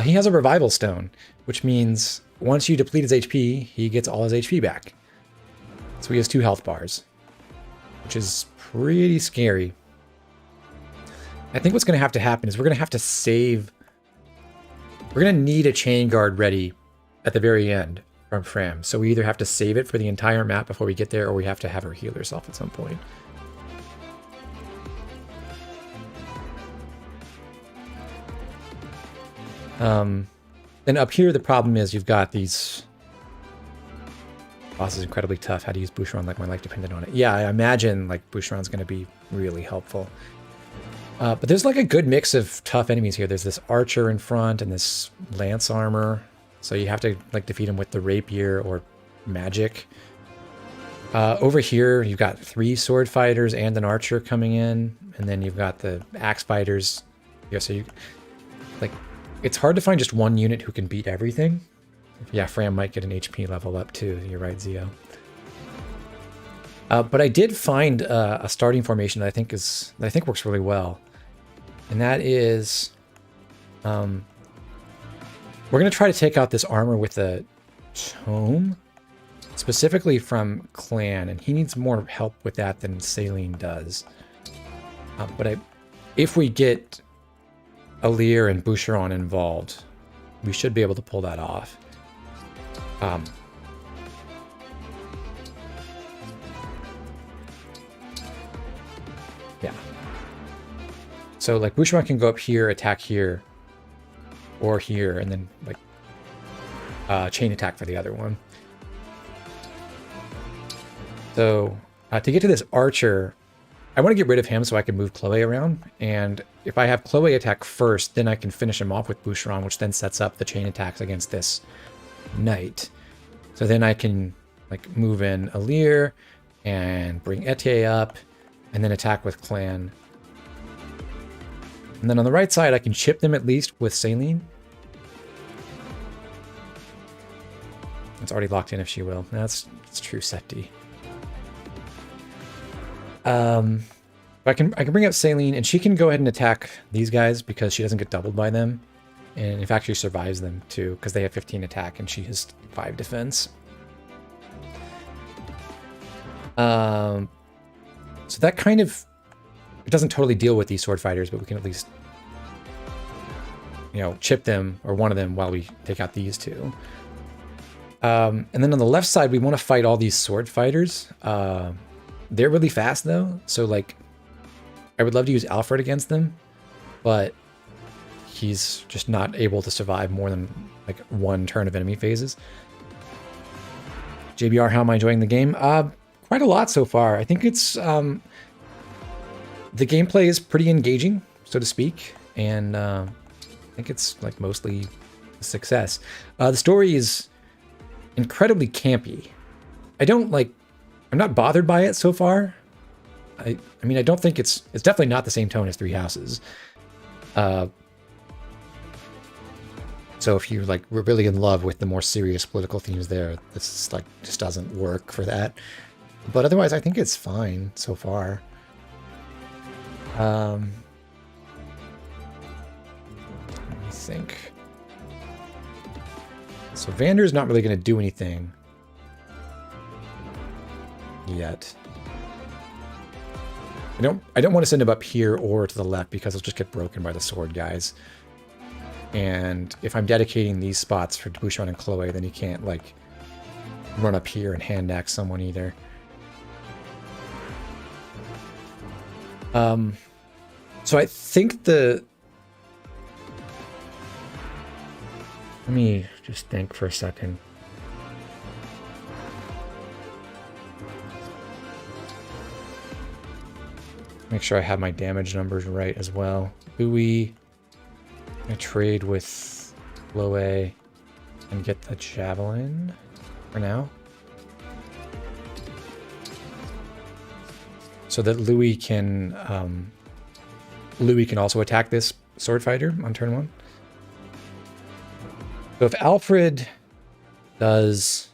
He has a revival stone, which means once you deplete his HP, he gets all his HP back. So he has 2 health bars, which is pretty scary. I think what's going to have to happen is we're going to have to save. We're going to need a chain guard ready at the very end from Fram. So we either have to save it for the entire map before we get there, or we have to have her heal herself at some point. Then up here, the problem is you've got these... Boss is incredibly tough. How to use Boucheron like my life depended on it. Yeah, I imagine like Boucheron's going to be really helpful. But there's like a good mix of tough enemies here. There's this archer in front and this lance armor. So you have to like defeat him with the rapier or magic. Over here, you've got 3 sword fighters and an archer coming in. And then you've got the axe fighters. Yeah, so you like, it's hard to find just one unit who can beat everything. Yeah, Fram might get an HP level up too. You're right, Zio. But I did find a starting formation that I think works really well, and that is, we're gonna try to take out this armor with a tome, specifically from Clan, and he needs more help with that than Saline does. But if we get Alir and Boucheron involved, we should be able to pull that off. Yeah. So like Boucheron can go up here, attack here, or here, and then like chain attack for the other one. So to get to this archer, I want to get rid of him so I can move Chloe around. And if I have Chloe attack first, then I can finish him off with Boucheron, which then sets up the chain attacks against this knight. So then I can like move in Alir and bring Etier up and then attack with Clan. And then on the right side, I can chip them at least with Saline. It's already locked in if she will. That's true Septi. I can bring up Saline and she can go ahead and attack these guys because she doesn't get doubled by them. And in fact, she survives them too, because they have 15 attack and she has 5 defense. So that kind of... It doesn't totally deal with these sword fighters, but we can at least, you know, chip them, or one of them, while we take out these 2. And then on the left side, we want to fight all these sword fighters. They're really fast, though. So, like, I would love to use Alfred against them, but he's just not able to survive more than like 1 turn of enemy phases. JBR, how am I enjoying the game? Quite a lot so far. I think it's the gameplay is pretty engaging, so to speak, and I think it's like mostly a success. The story is incredibly campy. I'm not bothered by it so far. I mean, I don't think it's definitely not the same tone as Three Houses. So if you like were really in love with the more serious political themes there, this is like just doesn't work for that. But otherwise, I think it's fine so far. Let me think. So Vander's not really going to do anything yet. I don't want to send him up here or to the left because he'll just get broken by the sword guys. And if I'm dedicating these spots for Boucheron and Chloe, then he can't like run up here and hand axe someone either. So I think the... Let me just think for a second. Make sure I have my damage numbers right as well. Louis, I trade with Chloe and get the javelin for now. So that Louis can also attack this sword fighter on turn 1. So if Alfred does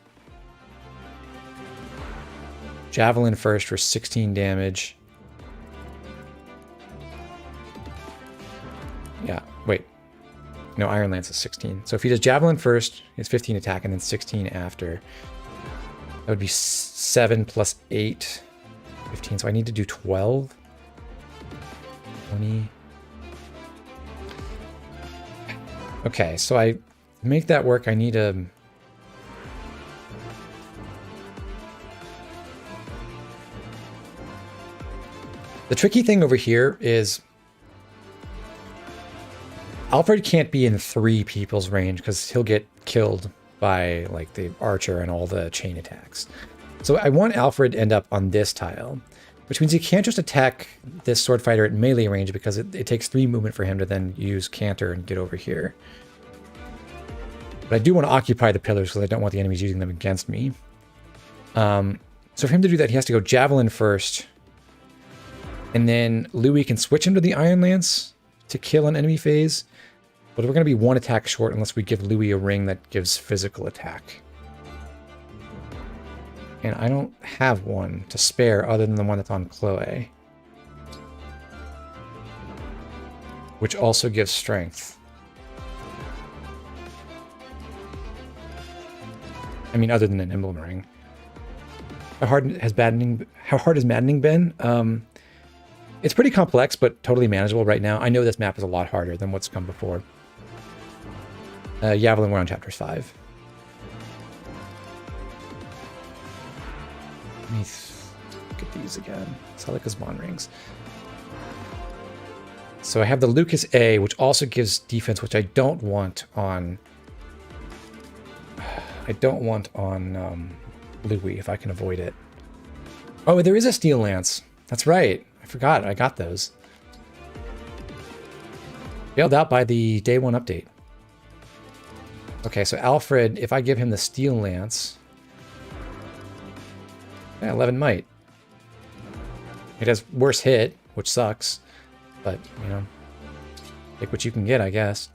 javelin first for 16 damage. Yeah, wait. No, Iron Lance is 16. So if he does javelin first, it's 15 attack and then 16 after. That would be 7 plus 8. 15, so I need to do 12. 20. Okay, so I make that work. I need a... The tricky thing over here is Alfred can't be in 3 people's range because he'll get killed by like the archer and all the chain attacks. So I want Alfred to end up on this tile, which means he can't just attack this sword fighter at melee range because it takes 3 movement for him to then use canter and get over here. But I do want to occupy the pillars because I don't want the enemies using them against me. So for him to do that, he has to go javelin first. And then Louis can switch him to the Iron Lance to kill an enemy phase. But we're going to be 1 attack short unless we give Louis a ring that gives physical attack. And I don't have one to spare other than the one that's on Chloe. Which also gives strength. I mean, other than an emblem ring. How hard has Maddening been? It's pretty complex, but totally manageable right now. I know this map is a lot harder than what's come before. Yavelin, we're on chapter 5. Let me look at these again. Celica's Bond Rings. So I have the Lucas A, which also gives defense, which I don't want on... Louis, if I can avoid it. Oh, there is a Steel Lance. That's right. I forgot. I got those. Bailed out by the day 1 update. Okay, so Alfred, if I give him the Steel Lance... Yeah, 11 might. It has worse hit, which sucks. But, you know, take what you can get, I guess.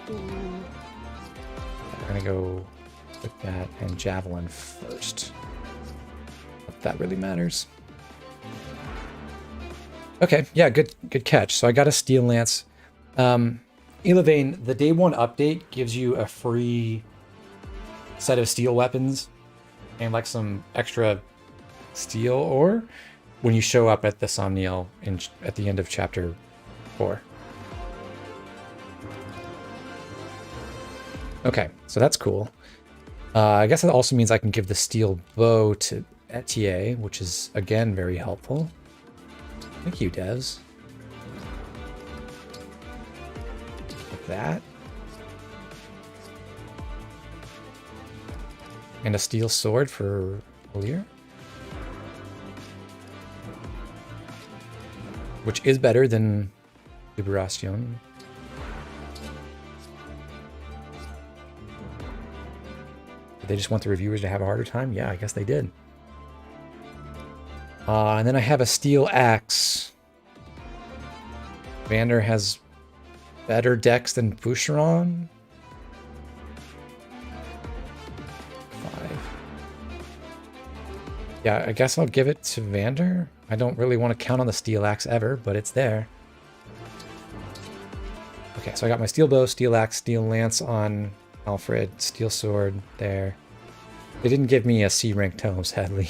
We're gonna go with that and Javelin first. If that really matters. Okay, yeah, good catch. So I got a Steel Lance. Elevane, the day 1 update gives you a free set of steel weapons and like some extra steel ore when you show up at the Somniel at the end of chapter 4. Okay, so that's cool. I guess that also means I can give the steel bow to Etier, which is again very helpful. Thank you, devs. Like that. And a steel sword for Lear. Which is better than Liberation. Did they just want the reviewers to have a harder time? Yeah, I guess they did. And then I have a steel axe. Vander has better dex than Boucheron. 5. Yeah, I guess I'll give it to Vander. I don't really want to count on the steel axe ever, but it's there. Okay, so I got my steel bow, steel axe, steel lance on Alfred, steel sword there. They didn't give me a C rank tome, sadly.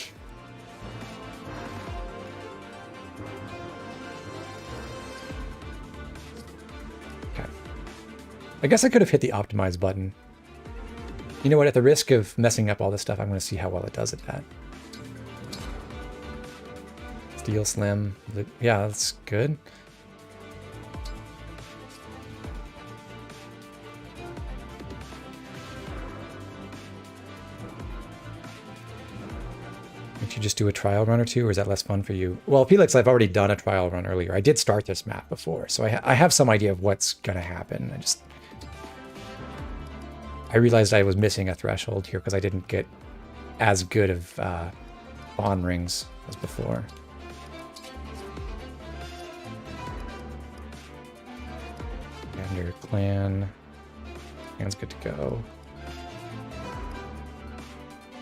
Okay. I guess I could have hit the optimize button. You know what? At the risk of messing up all this stuff, I'm going to see how well it does at that. Steel Slim. Yeah, that's good. Can't you just do a trial run or two, or is that less fun for you? Well, Felix, I've already done a trial run earlier. I did start this map before, so I have some idea of what's going to happen. I realized I was missing a threshold here because I didn't get as good of bond rings as before. And your clan's good to go.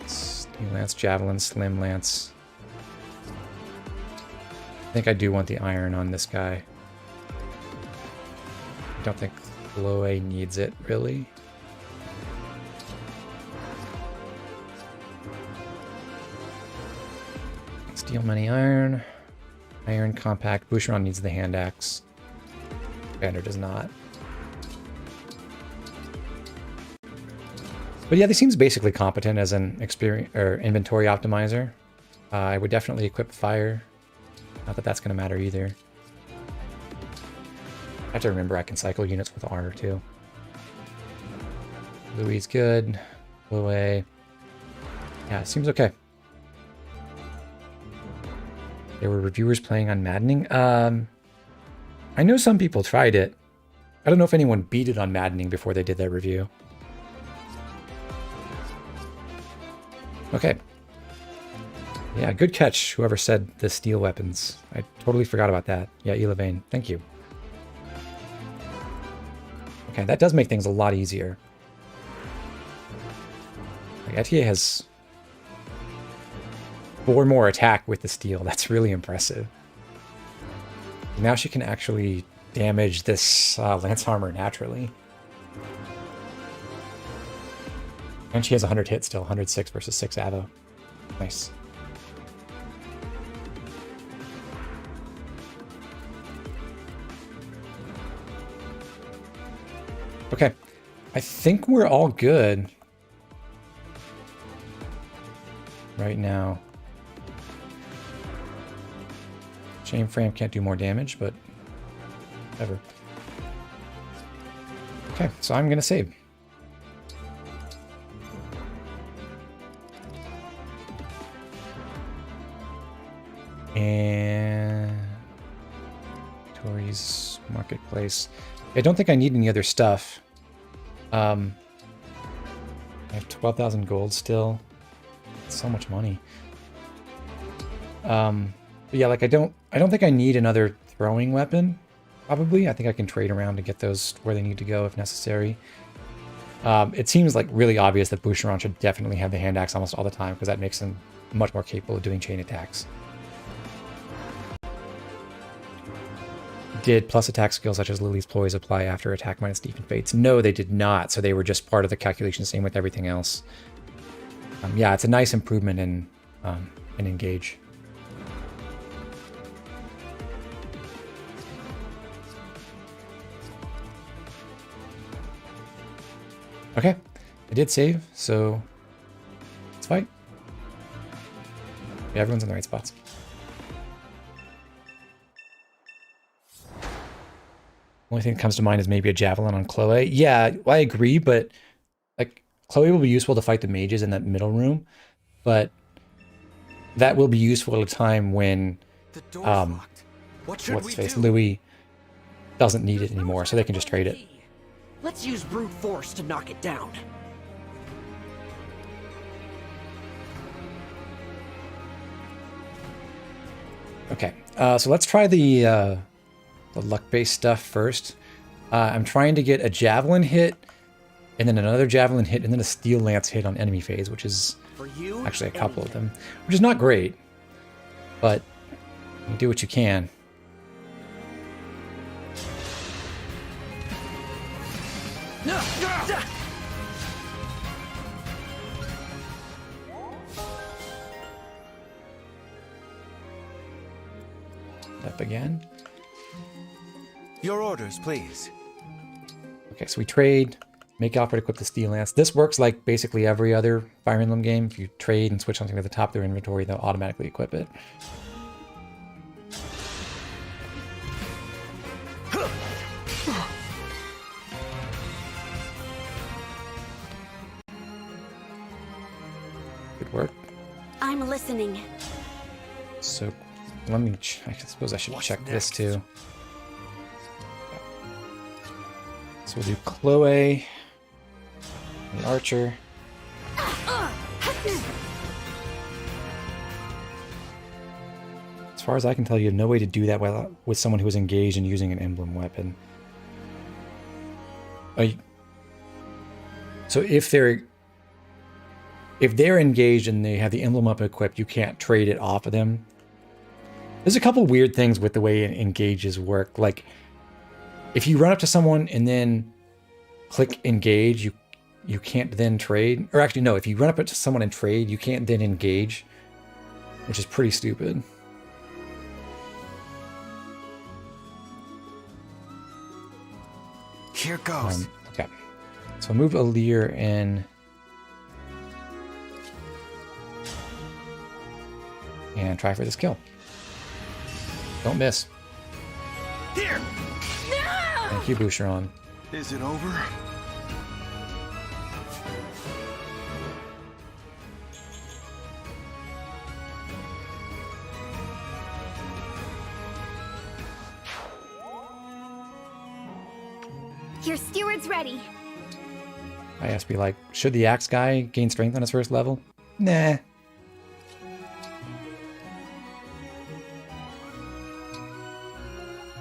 Steel Lance, Javelin, Slim Lance. I think I do want the iron on this guy. I don't think Chloe needs it, really. Steel Money Iron. Iron Compact. Boucheron needs the hand axe. Vander does not. But yeah, this seems basically competent as an inventory optimizer. I would definitely equip fire. Not that that's going to matter either. I have to remember I can cycle units with armor too. Louis is good. Chloe. Yeah, it seems okay. There were reviewers playing on Maddening. I know some people tried it. I don't know if anyone beat it on Maddening before they did their review. Okay. Yeah, good catch, whoever said the steel weapons. I totally forgot about that. Yeah, Elevane, thank you. Okay, that does make things a lot easier. Like, Etier has 4 more attack with the steel. That's really impressive. Now she can actually damage this lance armor naturally. And she has 100 hit still, 106 versus 6 Avo. Nice. Okay, I think we're all good right now. Chain frame can't do more damage, but whatever. Okay, so I'm gonna save. And Tori's Marketplace. I don't think I need any other stuff. I have 12,000 gold still. That's so much money. But yeah, like I don't think I need another throwing weapon. Probably. I think I can trade around to get those where they need to go if necessary. It seems like really obvious that Boucheron should definitely have the hand axe almost all the time because that makes him much more capable of doing chain attacks. Did plus attack skills such as Lily's Ploys apply after attack minus Deepen Fates? No, they did not. So they were just part of the calculation, same with everything else. Yeah, it's a nice improvement in Engage. Okay, I did save, so let's fight. Yeah, everyone's in the right spots. Only thing that comes to mind is maybe a javelin on Chloe. Yeah, I agree, but like Chloe will be useful to fight the mages in that middle room, but that will be useful at a time when what's his face, Louis doesn't need it anymore, so they can just trade it. Let's use brute force to knock it down. Okay, so let's try the luck-based stuff first. I'm trying to get a javelin hit, and then another javelin hit, and then a steel lance hit on enemy phase, which is actually a couple of them, which is not great, but you do what you can. Up again. Your orders, please. Okay, so we trade. Make Alfred equip the steel lance. This works like basically every other Fire Emblem game. If you trade and switch something to the top of their inventory, they'll automatically equip it. Good work. I'm listening. So let me, I suppose I should check this too. So we'll do Chloe, the archer. As far as I can tell, you have no way to do that with someone who is engaged in using an emblem weapon. So if they're engaged and they have the emblem up equipped, you can't trade it off of them. There's a couple weird things with the way engages work. Like, if you run up to someone and then click engage, you can't then trade. Or actually, no, if you run up to someone and trade, you can't then engage, which is pretty stupid. Here goes. Okay. So I'll move Alir in. And try for this kill. Don't miss. Here! Thank you, Boucheron. Is it over? Your steward's ready. I asked be like, should the axe guy gain strength on his first level? Nah.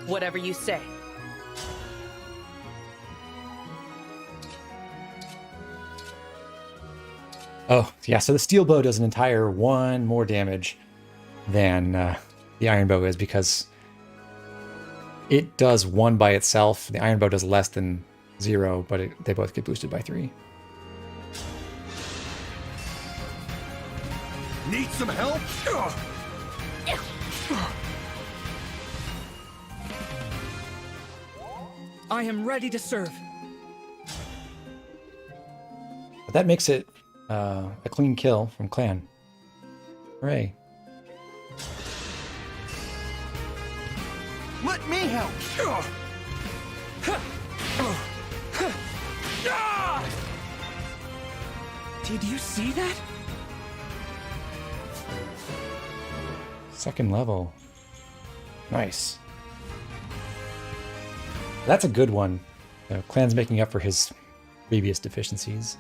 Whatever you say. Oh, yeah, so the steel bow does an entire 1 more damage than the iron bow is, because it does 1 by itself. The iron bow does less than 0, but they both get boosted by 3. Need some help? I am ready to serve. But that makes it a clean kill from Clan. Hooray. Let me help. Did you see that? Second level. Nice. That's a good one. Clan's making up for his previous deficiencies.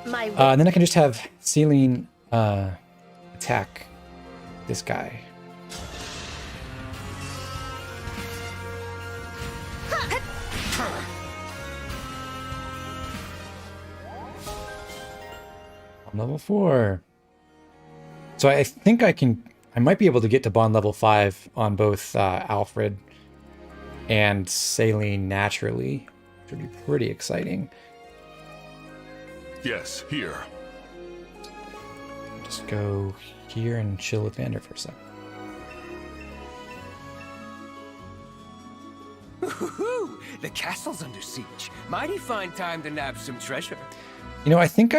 And then I can just have Celine attack this guy. I'm level 4. So I think I might be able to get to bond level 5 on both Alfred and Celine naturally, which would be pretty exciting. Yes, here. Just go here and chill with Vander for a sec. Woohoo! The castle's under siege. Mighty fine time to nab some treasure. You know, I think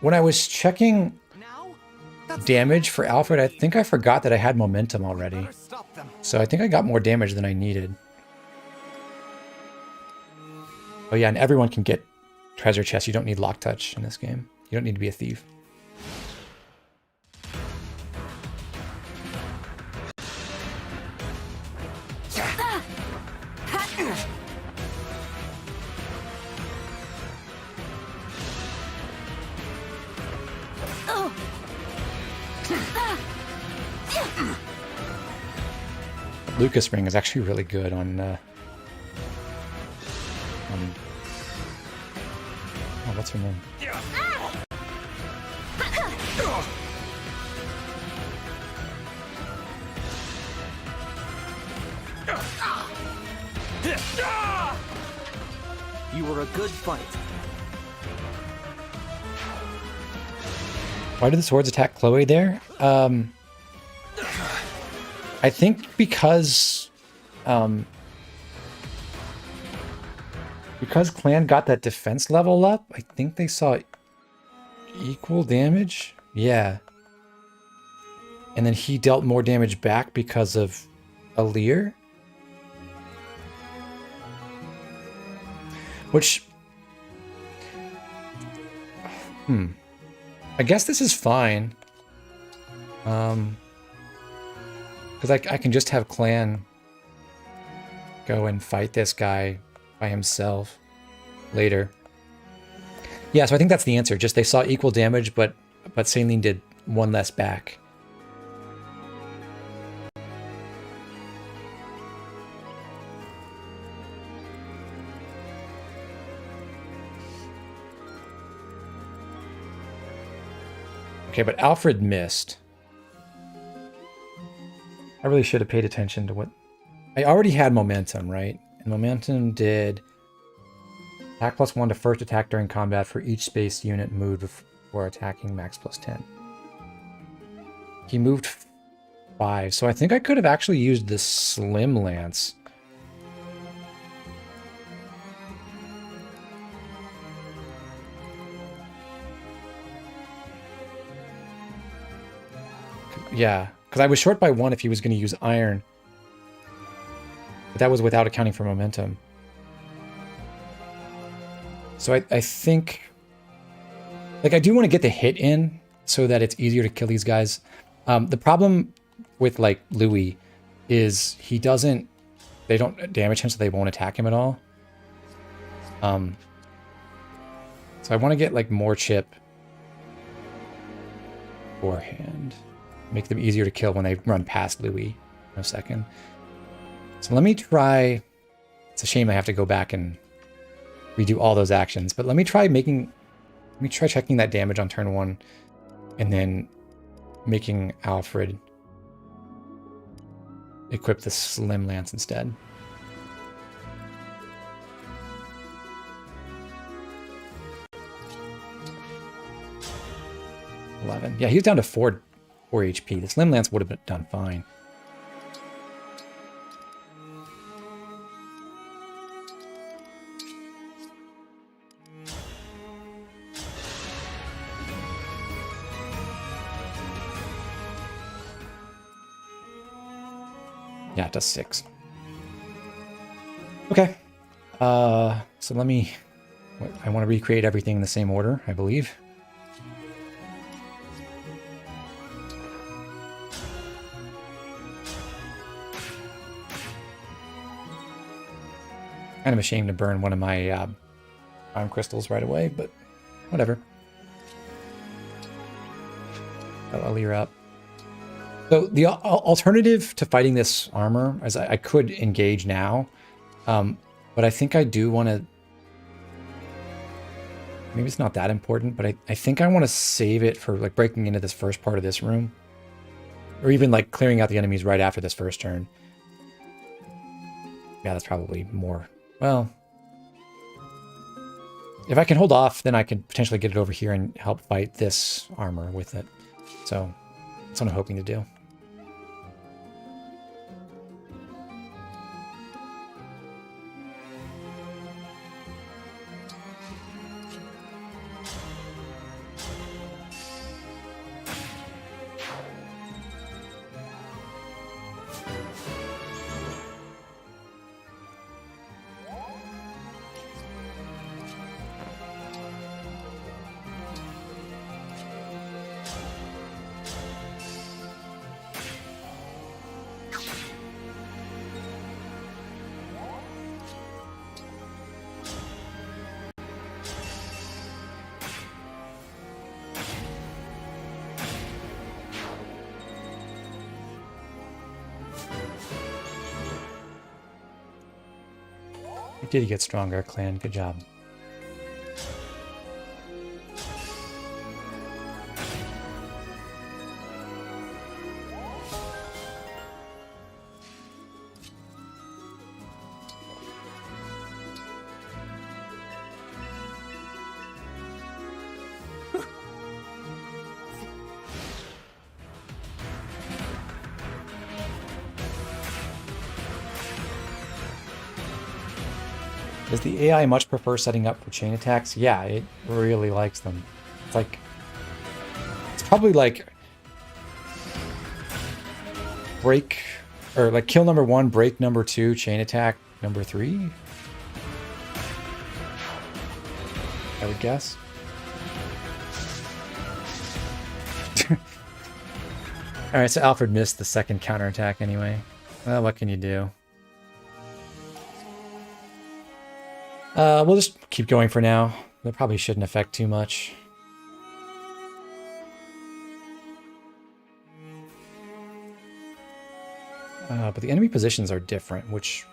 when I was checking damage for Alfred, I think I forgot that I had momentum already. So I think I got more damage than I needed. Oh yeah, and everyone can get treasure chests. You don't need lock touch in this game. You don't need to be a thief. Lucas Ring is actually really good on oh, what's her name? You were a good fight. Why did the swords attack Chloe there? I think because because clan got that defense level up, I think they saw equal damage. Yeah. And then he dealt more damage back because of Alir. Which... I guess this is fine. Because I can just have clan go and fight this guy by himself later. Yeah, so I think that's the answer. Just they saw equal damage, but Saline did one less back. Okay, but Alfred missed. I really should have paid attention to what... I already had momentum, right? And momentum did attack +1 to first attack during combat for each space unit moved before attacking, max +10. He moved 5, so I think I could have actually used the Slim Lance. Yeah, because I was short by 1 if he was going to use iron. But that was without accounting for momentum. So I think... Like, I do want to get the hit in so that it's easier to kill these guys. The problem with, like, Louis is he doesn't... They don't damage him, so they won't attack him at all. So I want to get, like, more chip beforehand. Make them easier to kill when they run past Louis in a second. So let me try... It's a shame I have to go back and redo all those actions, but let me try checking that damage on turn 1 and then making Alfred equip the Slim Lance instead. Yeah, he's down to 4 HP. The Slim Lance would have been done fine. Yeah, it does 6. Okay. So let me... I want to recreate everything in the same order, I believe. Kind of ashamed to burn one of my prime crystals right away, but whatever. I'll leer up. So the alternative to fighting this armor is I could engage now, but I think I do want to... Maybe it's not that important, but I think I want to save it for like breaking into this first part of this room. Or even like clearing out the enemies right after this first turn. Yeah, that's probably more... Well, if I can hold off, then I can potentially get it over here and help fight this armor with it. So that's what I'm hoping to do. You did get stronger, clan. Good job. Does the AI much prefer setting up for chain attacks? Yeah, it really likes them. It's like, it's probably like break, or like kill number 1, break number 2, chain attack number 3. I would guess. Alright, so Alfred missed the second counterattack anyway. Well, what can you do? We'll just keep going for now. That probably shouldn't affect too much. But the enemy positions are different, which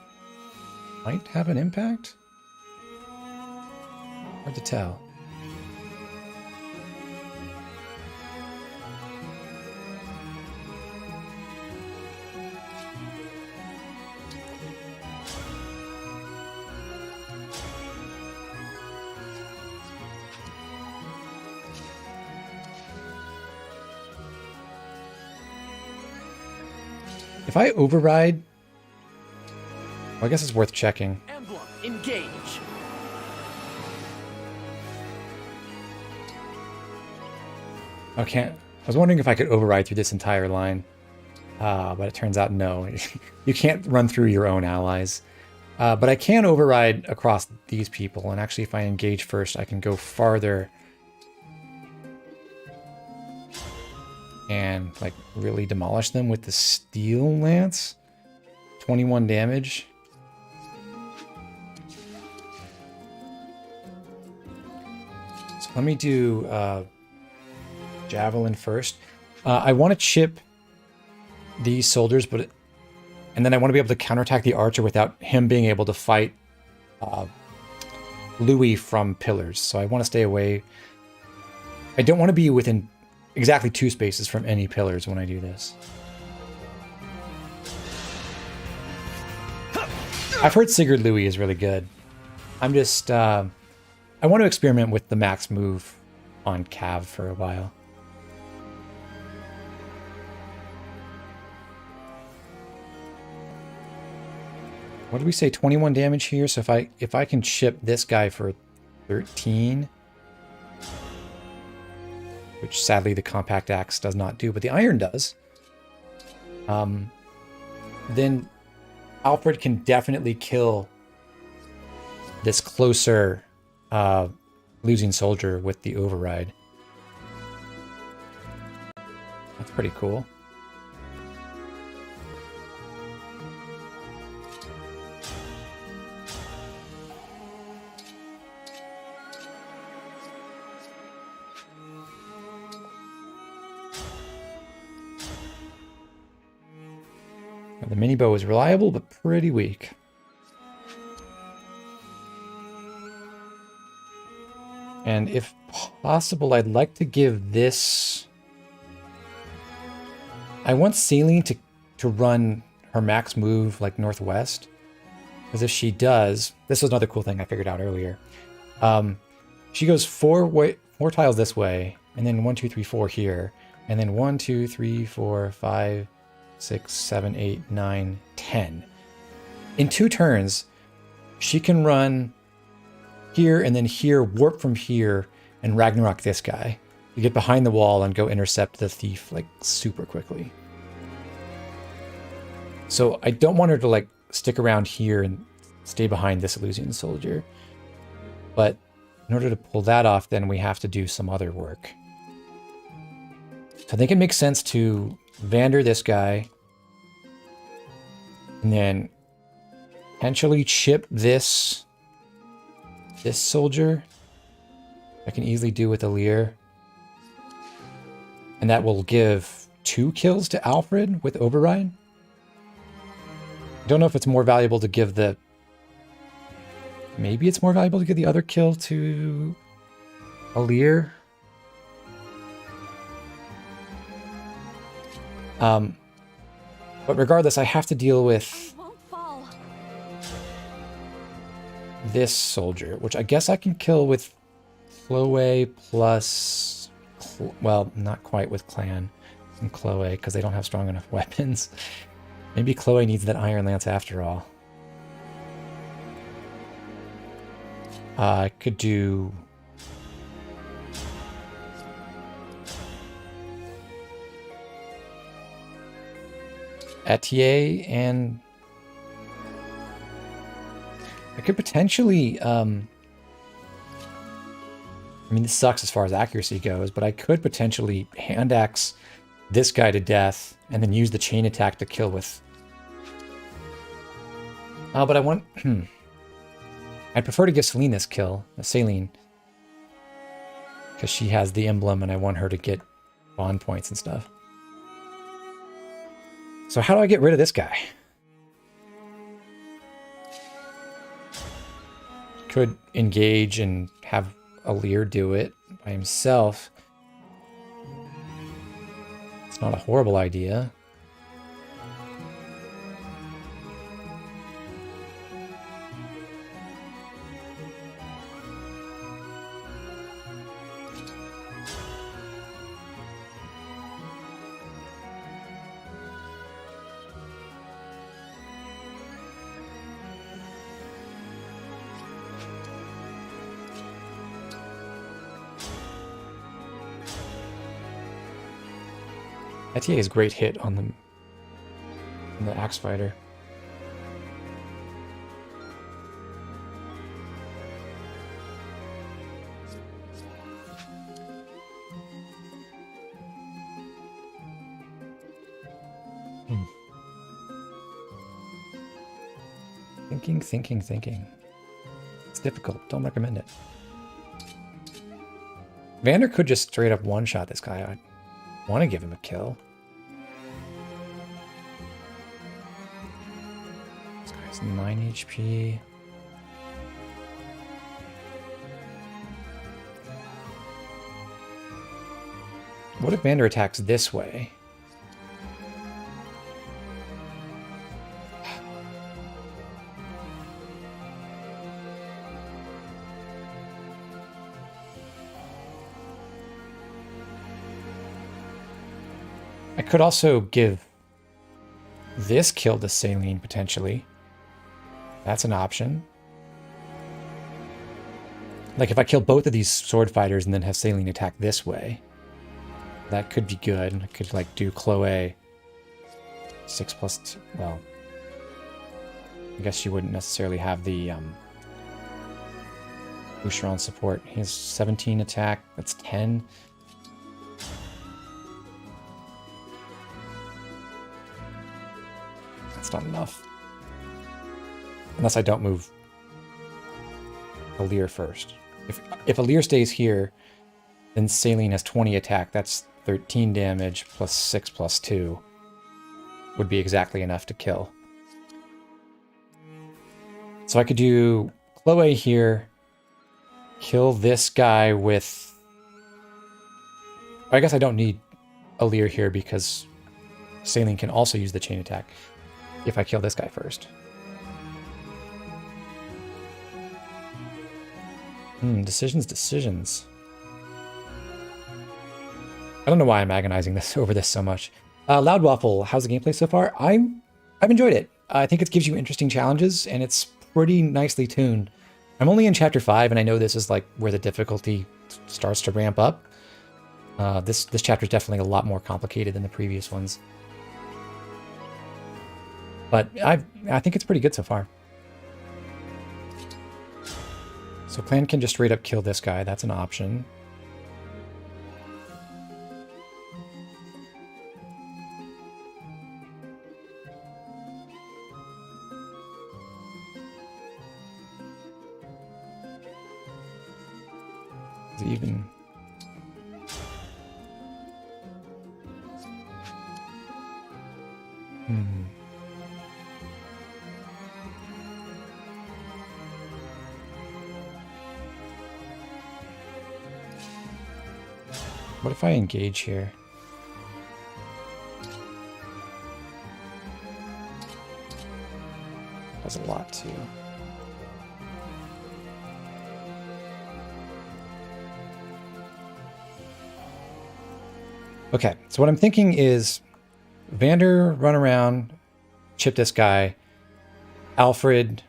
might have an impact? Hard to tell. If I override, well, I guess it's worth checking. Emblem Engage. Okay, I was wondering if I could override through this entire line, but it turns out no. You can't run through your own allies. But I can override across these people, and actually if I engage first, I can go farther and like really demolish them with the steel lance. 21 damage. So let me do javelin first. I want to chip these soldiers, and then I want to be able to counterattack the archer without him being able to fight Louis from pillars. So I want to stay away. I don't want to be within exactly 2 spaces from any pillars when I do this. I've heard Sigurd Louis is really good. I'm just, I want to experiment with the max move on Cav for a while. What did we say? 21 damage here. So if I can chip this guy for 13, which sadly the compact axe does not do, but the iron does, then Alfred can definitely kill this closer losing soldier with the override. That's pretty cool. The mini bow is reliable, but pretty weak. And if possible, I'd like to give this... I want Celine to run her max move like northwest. Because if she does... This was another cool thing I figured out earlier. She goes 4 tiles this way, and then 1, 2, 3, 4 here. And then 1, 2, 3, 4, 5... 6, 7, 8, 9, 10. In 2 turns, she can run here and then here, warp from here, and Ragnarok this guy. You get behind the wall and go intercept the thief like super quickly. So I don't want her to like stick around here and stay behind this Elysian soldier. But in order to pull that off, then we have to do some other work. So I think it makes sense to Vander this guy, and then potentially chip this soldier. I can easily do with a Lear. And that will give 2 kills to Alfred with override. I don't know if it's more valuable to give the... Maybe it's more valuable to give the other kill to a Lear. But regardless, I have to deal with this soldier, which I guess I can kill with Chloe plus... well, not quite with Clan and Chloe, because they don't have strong enough weapons. Maybe Chloe needs that Iron Lance after all. I could do Etier, and I could potentially, I mean, this sucks as far as accuracy goes, but I could potentially hand axe this guy to death and then use the chain attack to kill with. Oh, but I want, I'd prefer to give Celine this kill, Celine, because she has the emblem and I want her to get bond points and stuff. So how do I get rid of this guy? Could engage and have Alir do it by himself. It's not a horrible idea. Etier is a great hit on the axe fighter. Thinking. It's difficult. Don't recommend it. Vander could just straight up one-shot this guy. I want to give him a kill. This guy's 9 HP. What if Vander attacks this way? I could also give this kill to Celine, potentially. That's an option. Like, if I kill both of these sword fighters and then have Celine attack this way, that could be good. I could, like, do Chloe 6+2. Well, I guess she wouldn't necessarily have the Boucheron support. He has 17 attack. That's 10. Not enough. Unless I don't move Alir first. If Alir stays here, then Celine has 20 attack. That's 13 damage plus 6+2 would be exactly enough to kill. So I could do Chloe here, kill this guy with... I guess I don't need Alir here because Celine can also use the chain attack. If I kill this guy first. Decisions. I don't know why I'm agonizing over this so much. Loud Waffle, how's the gameplay so far? I've enjoyed it. I think it gives you interesting challenges, and it's pretty nicely tuned. I'm only in Chapter 5, and I know this is like where the difficulty starts to ramp up. This chapter is definitely a lot more complicated than the previous ones. But I think it's pretty good so far. So Clan can just straight up kill this guy. That's an option. Is it even... What if I engage here? That's a lot too. Okay, so what I'm thinking is Vander run around, chip this guy, Alfred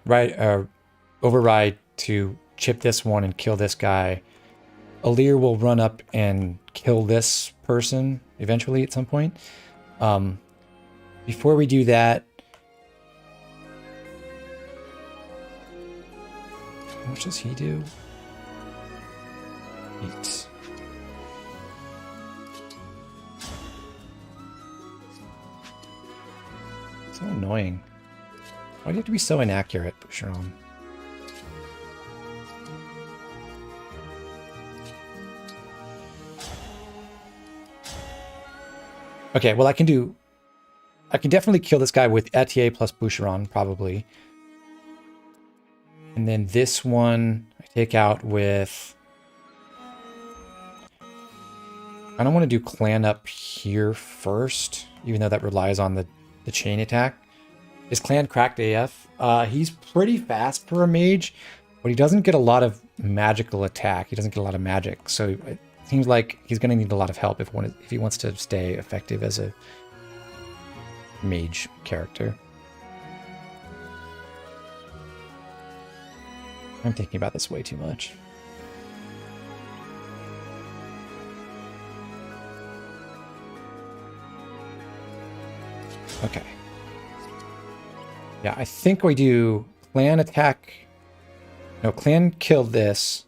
override to chip this one and kill this guy. Alir will run up and kill this person eventually at some point. Before we do that, how much does he do? 8. So annoying. Why do you have to be so inaccurate, Boucheron? Okay, well I can definitely kill this guy with Etier plus Boucheron, probably. And then this one I take out with... I don't want to do clan up here first, even though that relies on the chain attack. Is clan cracked AF? He's pretty fast for a mage, but he doesn't get a lot of magical attack. He doesn't get a lot of magic, so it seems like he's going to need a lot of help if he wants to stay effective as a mage character. I'm thinking about this way too much. Okay. Yeah, I think we do clan attack. No, clan kill this.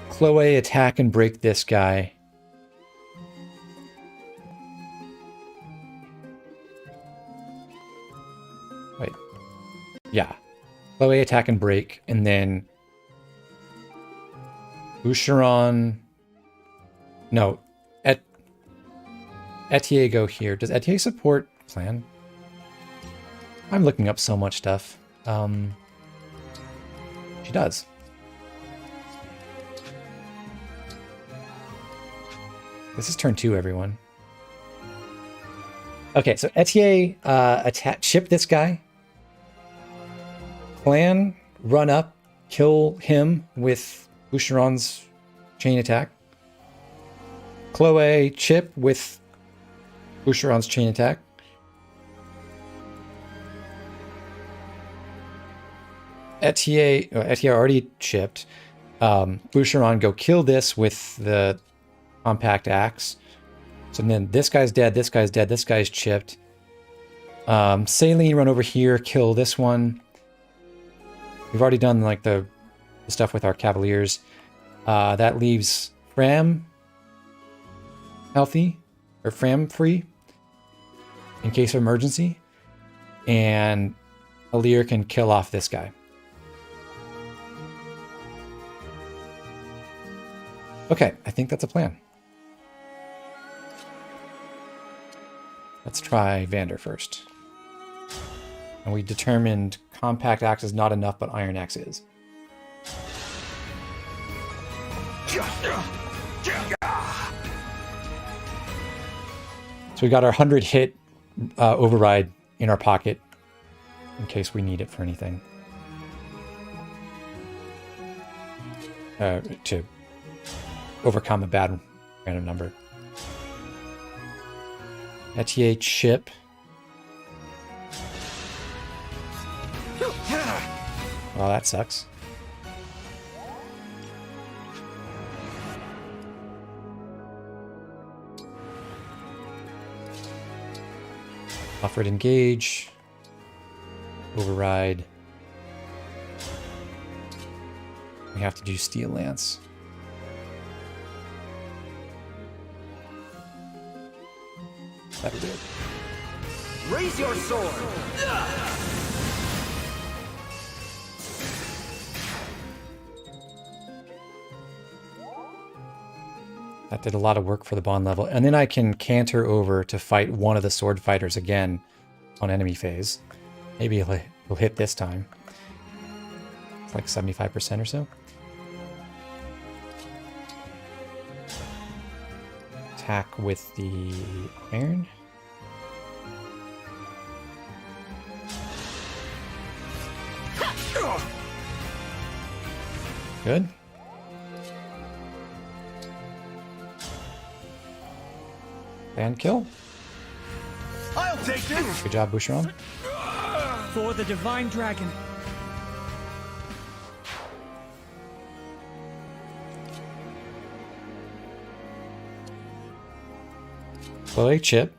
Chloe attack and break this guy. Wait. Yeah. Chloe attack and break, and then Boucheron. No. Etier go here. Does Etier support clan? I'm looking up so much stuff. She does. This is turn 2, everyone. Okay, so Etier chip this guy. Clan run up, kill him with Boucheron's chain attack. Chloe chip with Boucheron's chain attack. Etier already chipped. Boucheron go kill this with the compact axe. So then this guy's dead, this guy's dead, this guy's chipped. Saline run over here, kill this one. We've already done like the stuff with our cavaliers. That leaves Fram healthy, or Fram free in case of emergency. And Alir can kill off this guy. Okay, I think that's a plan. Let's try Vander first. And we determined compact axe is not enough, but iron axe is. So we got our 100 hit override in our pocket in case we need it for anything. To overcome a bad random number. Etier chip. Well, that sucks. Offered engage. Override. We have to do Steel Lance. That'll do it. Raise your sword! That did a lot of work for the bond level. And then I can canter over to fight one of the sword fighters again on enemy phase. Maybe he'll hit this time. It's like 75% or so. Attack with the iron. Good. And kill. I'll take this. Good job, Boucheron. For the Divine Dragon. Chloe, chip.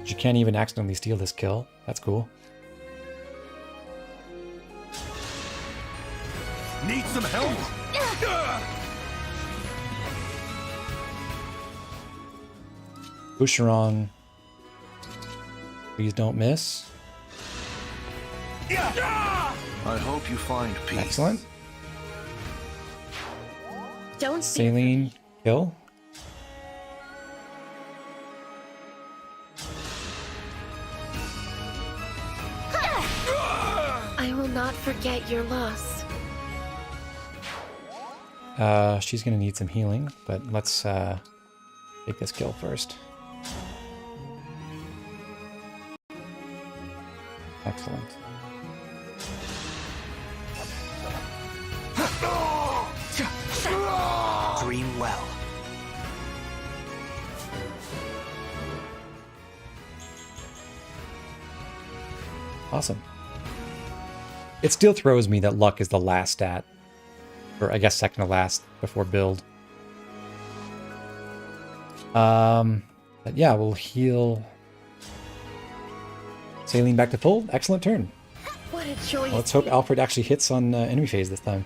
You can't even accidentally steal this kill. That's cool. Need some help? Boucheron. Please don't miss. I hope you find peace. Excellent. Don't Saline kill. I will not forget your loss. She's gonna need some healing, but let's take this kill first. Excellent. Dream well. Awesome. It still throws me that luck is the last stat. Or I guess second to last before build. But yeah, we'll heal Saline back to full. Excellent turn. What a joyous Let's hope Alfred actually hits on enemy phase this time.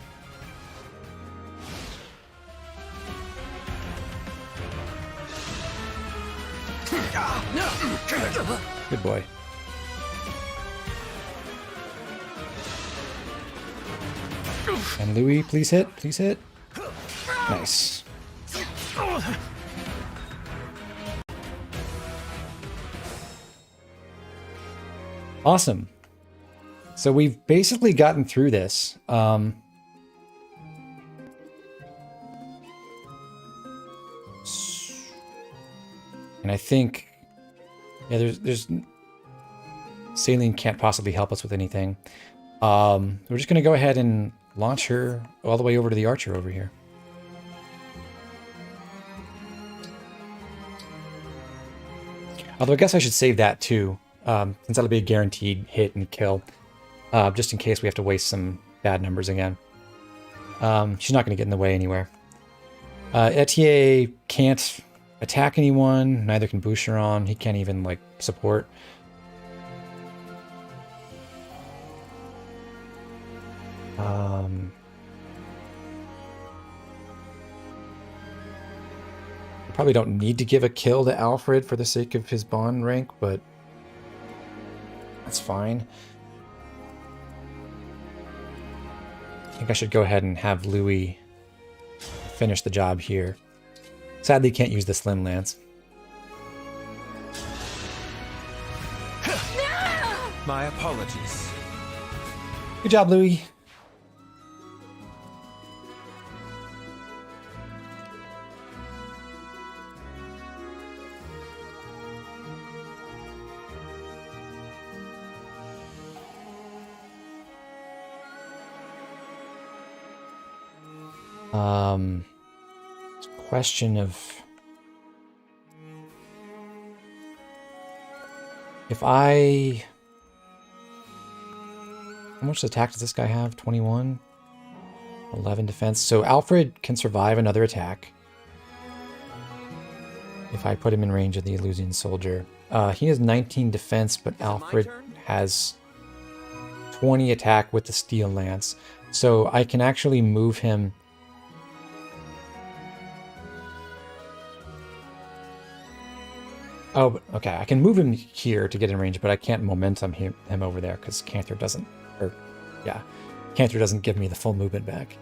Good boy. And Louis, please hit. Please hit. Nice. Awesome. So we've basically gotten through this. And I think, yeah, there's Saline can't possibly help us with anything. We're just going to go ahead and launch her all the way over to the archer over here. Although I guess I should save that too, since that'll be a guaranteed hit and kill, just in case we have to waste some bad numbers again. She's not going to get in the way anywhere. Etier can't attack anyone, neither can Boucheron. He can't even, like, support. Probably don't need to give a kill to Alfred for the sake of his bond rank, but that's fine. I think I should go ahead and have Louis finish the job here. Sadly, can't use the Slim Lance. My apologies. Good job, Louis. Question of if I... How much attack does this guy have? 21? 11 defense. So Alfred can survive another attack if I put him in range of the Illusion Soldier. He has 19 defense, but Alfred has 20 attack with the Steel Lance. So I can actually move him... Oh, okay. I can move him here to get in range, but I can't momentum him over there because Canther doesn't... Or, yeah. Canther doesn't give me the full movement back.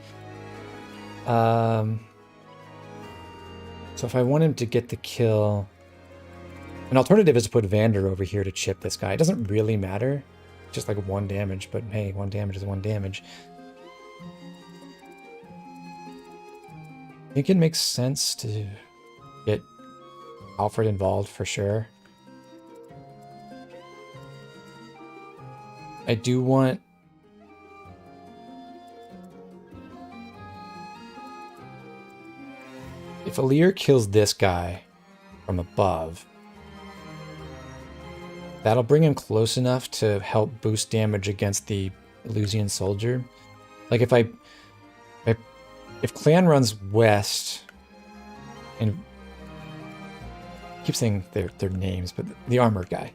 So if I want him to get the kill... An alternative is to put Vander over here to chip this guy. It doesn't really matter. Just like 1 damage, but hey, 1 damage is 1 damage. I think it makes sense to get Alfred involved for sure. I do want... If Alir kills this guy from above, that'll bring him close enough to help boost damage against the Illusion Soldier. Like if Clan runs west and I keep saying their names, but the armored guy.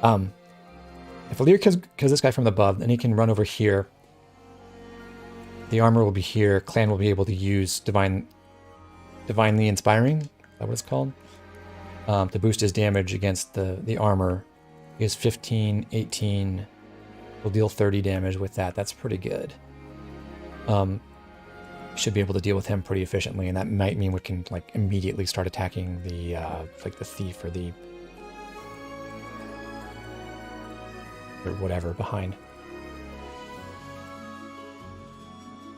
If Alir kills this guy from above, then he can run over here. The armor will be here. Clan will be able to use divinely inspiring. Is that what it's called? To boost his damage against the armor. He has 15, 18. We'll deal 30 damage with that. That's pretty good. Should be able to deal with him pretty efficiently, and that might mean we can like immediately start attacking the like the thief or whatever behind.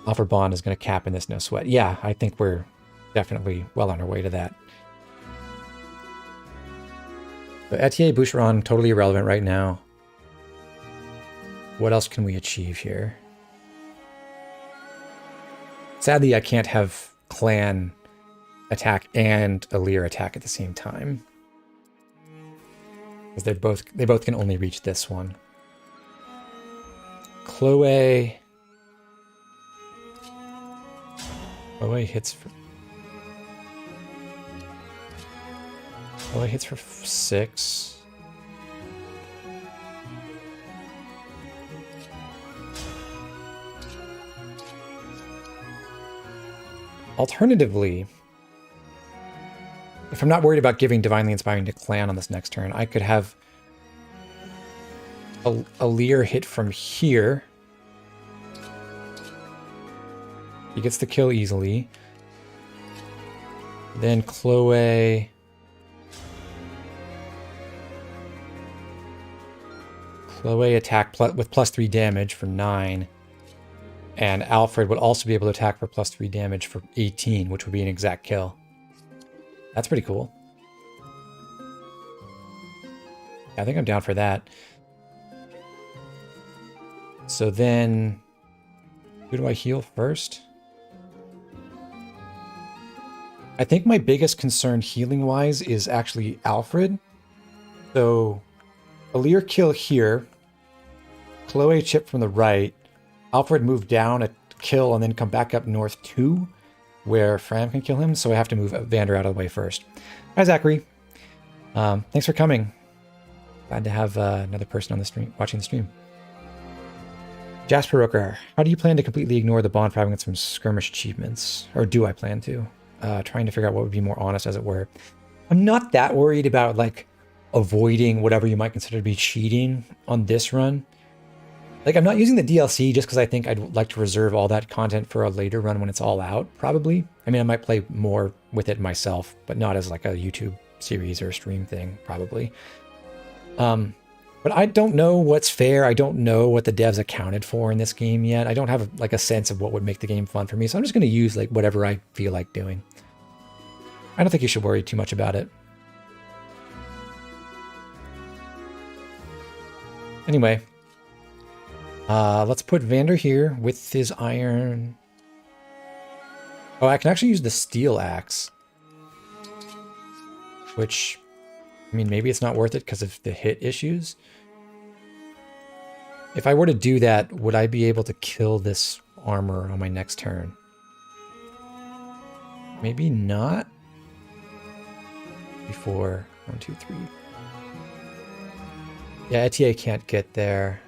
Offer bond is going to cap in this no sweat. Yeah, I think we're definitely well on our way to that. So Etier, Boucheron, totally irrelevant right now. What else can we achieve here? Sadly, I can't have Clan attack and Alir attack at the same time. Because they both can only reach this one. Chloe hits for 6. Alternatively, if I'm not worried about giving Divinely Inspiring to Clan on this next turn, I could have Alir hit from here. He gets the kill easily. Then Chloe attack with +3 damage for 9. And Alfred would also be able to attack for +3 damage for 18, which would be an exact kill. That's pretty cool. I think I'm down for that. So then, who do I heal first? I think my biggest concern healing-wise is actually Alfred. So, Alir kill here. Chloe chip from the right. Alfred moved down a kill and then come back up north 2, where Fram can kill him, so I have to move Vander out of the way first. Hi, Zachary. Thanks for coming. Glad to have another person on the stream, watching the stream. Jasper Rooker, how do you plan to completely ignore the bond fragments from skirmish achievements? Or do I plan to? Trying to figure out what would be more honest, as it were. I'm not that worried about, like, avoiding whatever you might consider to be cheating on this run. Like, I'm not using the DLC just because I think I'd like to reserve all that content for a later run when it's all out, probably. I mean, I might play more with it myself, but not as like a YouTube series or a stream thing, probably. But I don't know what's fair. I don't know what the devs accounted for in this game yet. I don't have like a sense of what would make the game fun for me, so I'm just going to use like whatever I feel like doing. I don't think you should worry too much about it. Anyway. Let's put Vander here with his iron. Oh, I can actually use the steel axe. Which, I mean, maybe it's not worth it because of the hit issues. If I were to do that, would I be able to kill this armor on my next turn? Maybe not. Before 1, 2, 3. Yeah, Etier can't get there.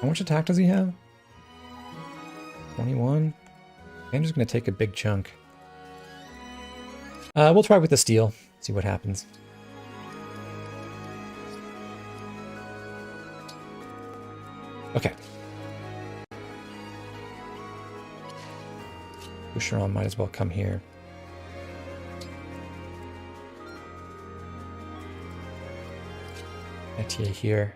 How much attack does he have? 21? I'm just going to take a big chunk. We'll try with the steel, see what happens. Okay. Boucheron might as well come here. Etier here.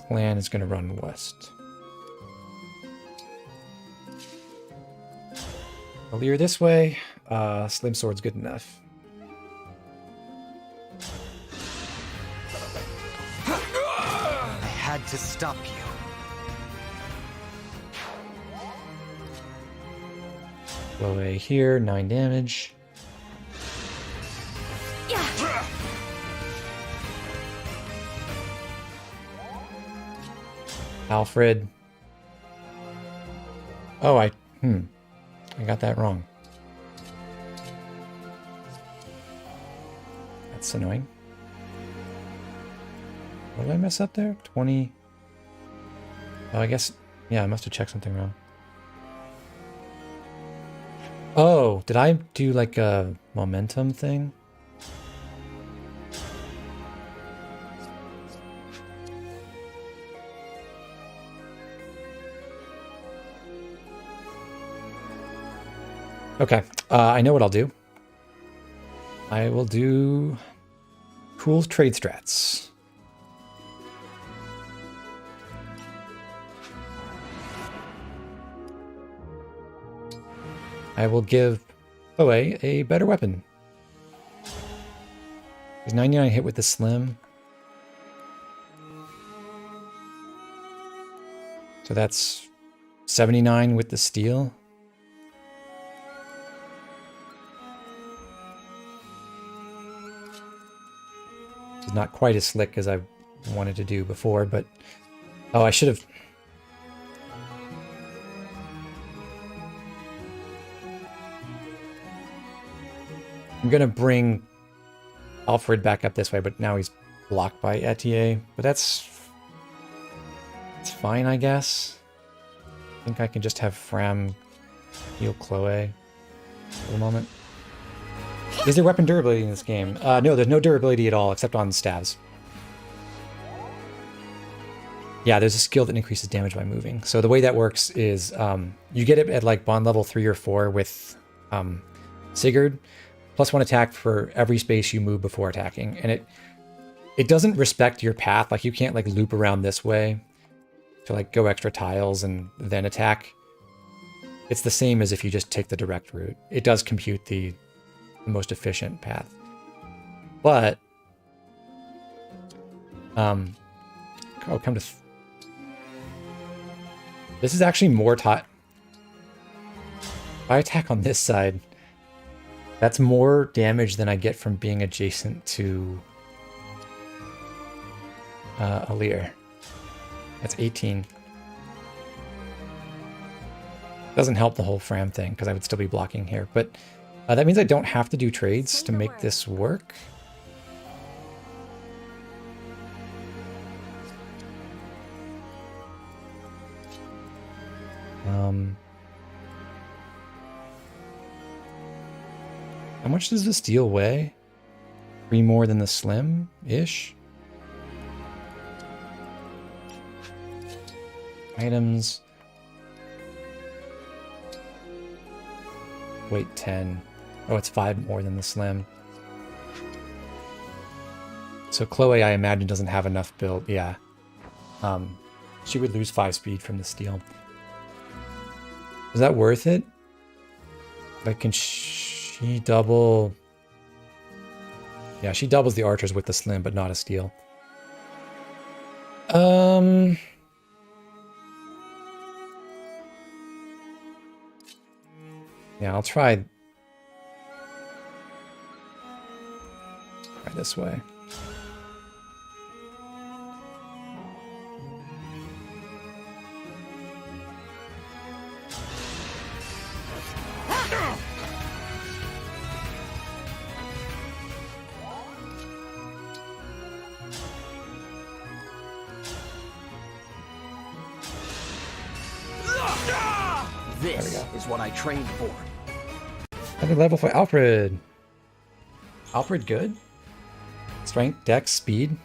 Clan is going to run west. Alir this way. Slim sword's good enough. I had to stop you. Chloe here, 9 damage. Alfred. Oh, I got that wrong. That's annoying. What did I mess up there? 20. Oh, I guess, yeah, I must have checked something wrong. Oh, did I do like a momentum thing? Okay, I know what I'll do. I will do cool trade strats. I will give away a better weapon. Is 99 hit with the slim? So that's 79 with the steel. It's not quite as slick as I wanted to do before, but oh, I should have. I'm gonna bring Alfred back up this way, but now he's blocked by Etier. But it's fine, I guess. I think I can just have Fram heal Chloe for the moment. Is there weapon durability in this game? No, there's no durability at all, except on staves. Yeah, there's a skill that increases damage by moving. So the way that works is you get it at like bond level 3 or 4 with Sigurd. +1 attack for every space you move before attacking. And it doesn't respect your path. Like you can't like loop around this way to like go extra tiles and then attack. It's the same as if you just take the direct route. It does compute the most efficient path. But come to this is actually more if I attack on this side, that's more damage than I get from being adjacent to Alir. That's 18. Doesn't help the whole Fram thing, because I would still be blocking here. But that means I don't have to do trades to make this work. How much does the steel weigh? 3 more than the slim-ish? Items. Weight 10. Oh, it's 5 more than the slim. So Chloe, I imagine, doesn't have enough build. Yeah. She would lose 5 speed from the steel. Is that worth it? Like, can she double? Yeah, she doubles the archers with the slim, but not a steel. Yeah, I'll try this way. This is what I trained for. Another level for Alfred. Alfred good? Strength, dex, speed.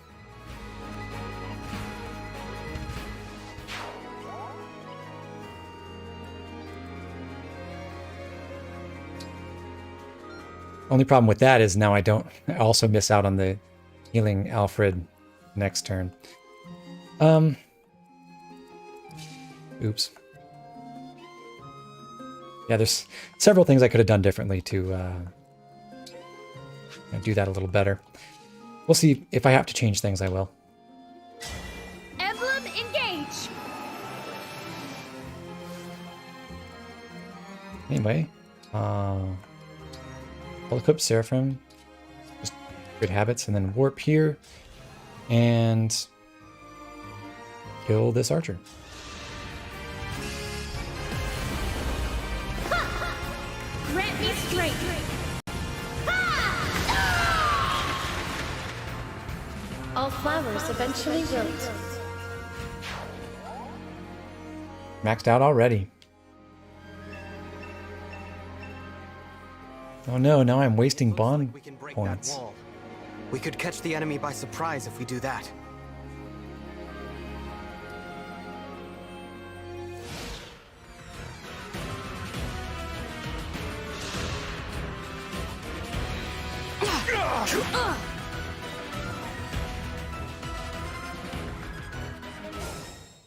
Only problem with that is now I also miss out on the healing Alfred next turn. Oops. Yeah, there's several things I could have done differently to do that a little better. We'll see. If I have to change things, I will. Emblem Engage! Anyway, I'll equip Seraphim. Just good habits, and then warp here. And kill this archer. Grant me strength. All flowers eventually wilt. Maxed out already. Oh no, now I'm wasting bond points. We could catch the enemy by surprise if we do that.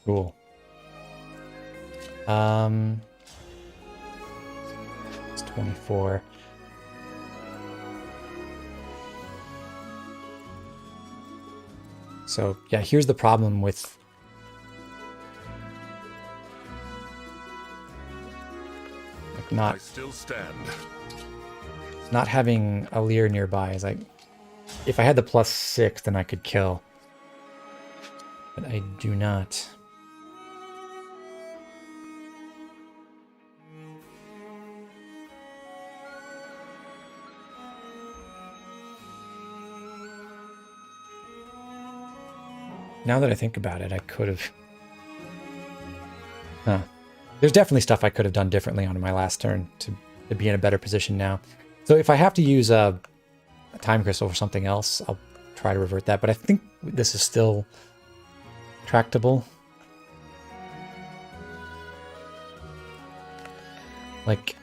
Cool. It's 24. So yeah, here's the problem with like not I still stand. not having a Lear nearby. Is like if I had the +6, then I could kill, but I do not. Now that I think about it, I could have... Huh. There's definitely stuff I could have done differently on my last turn to be in a better position now. So if I have to use a time crystal or something else, I'll try to revert that. But I think this is still tractable. Like...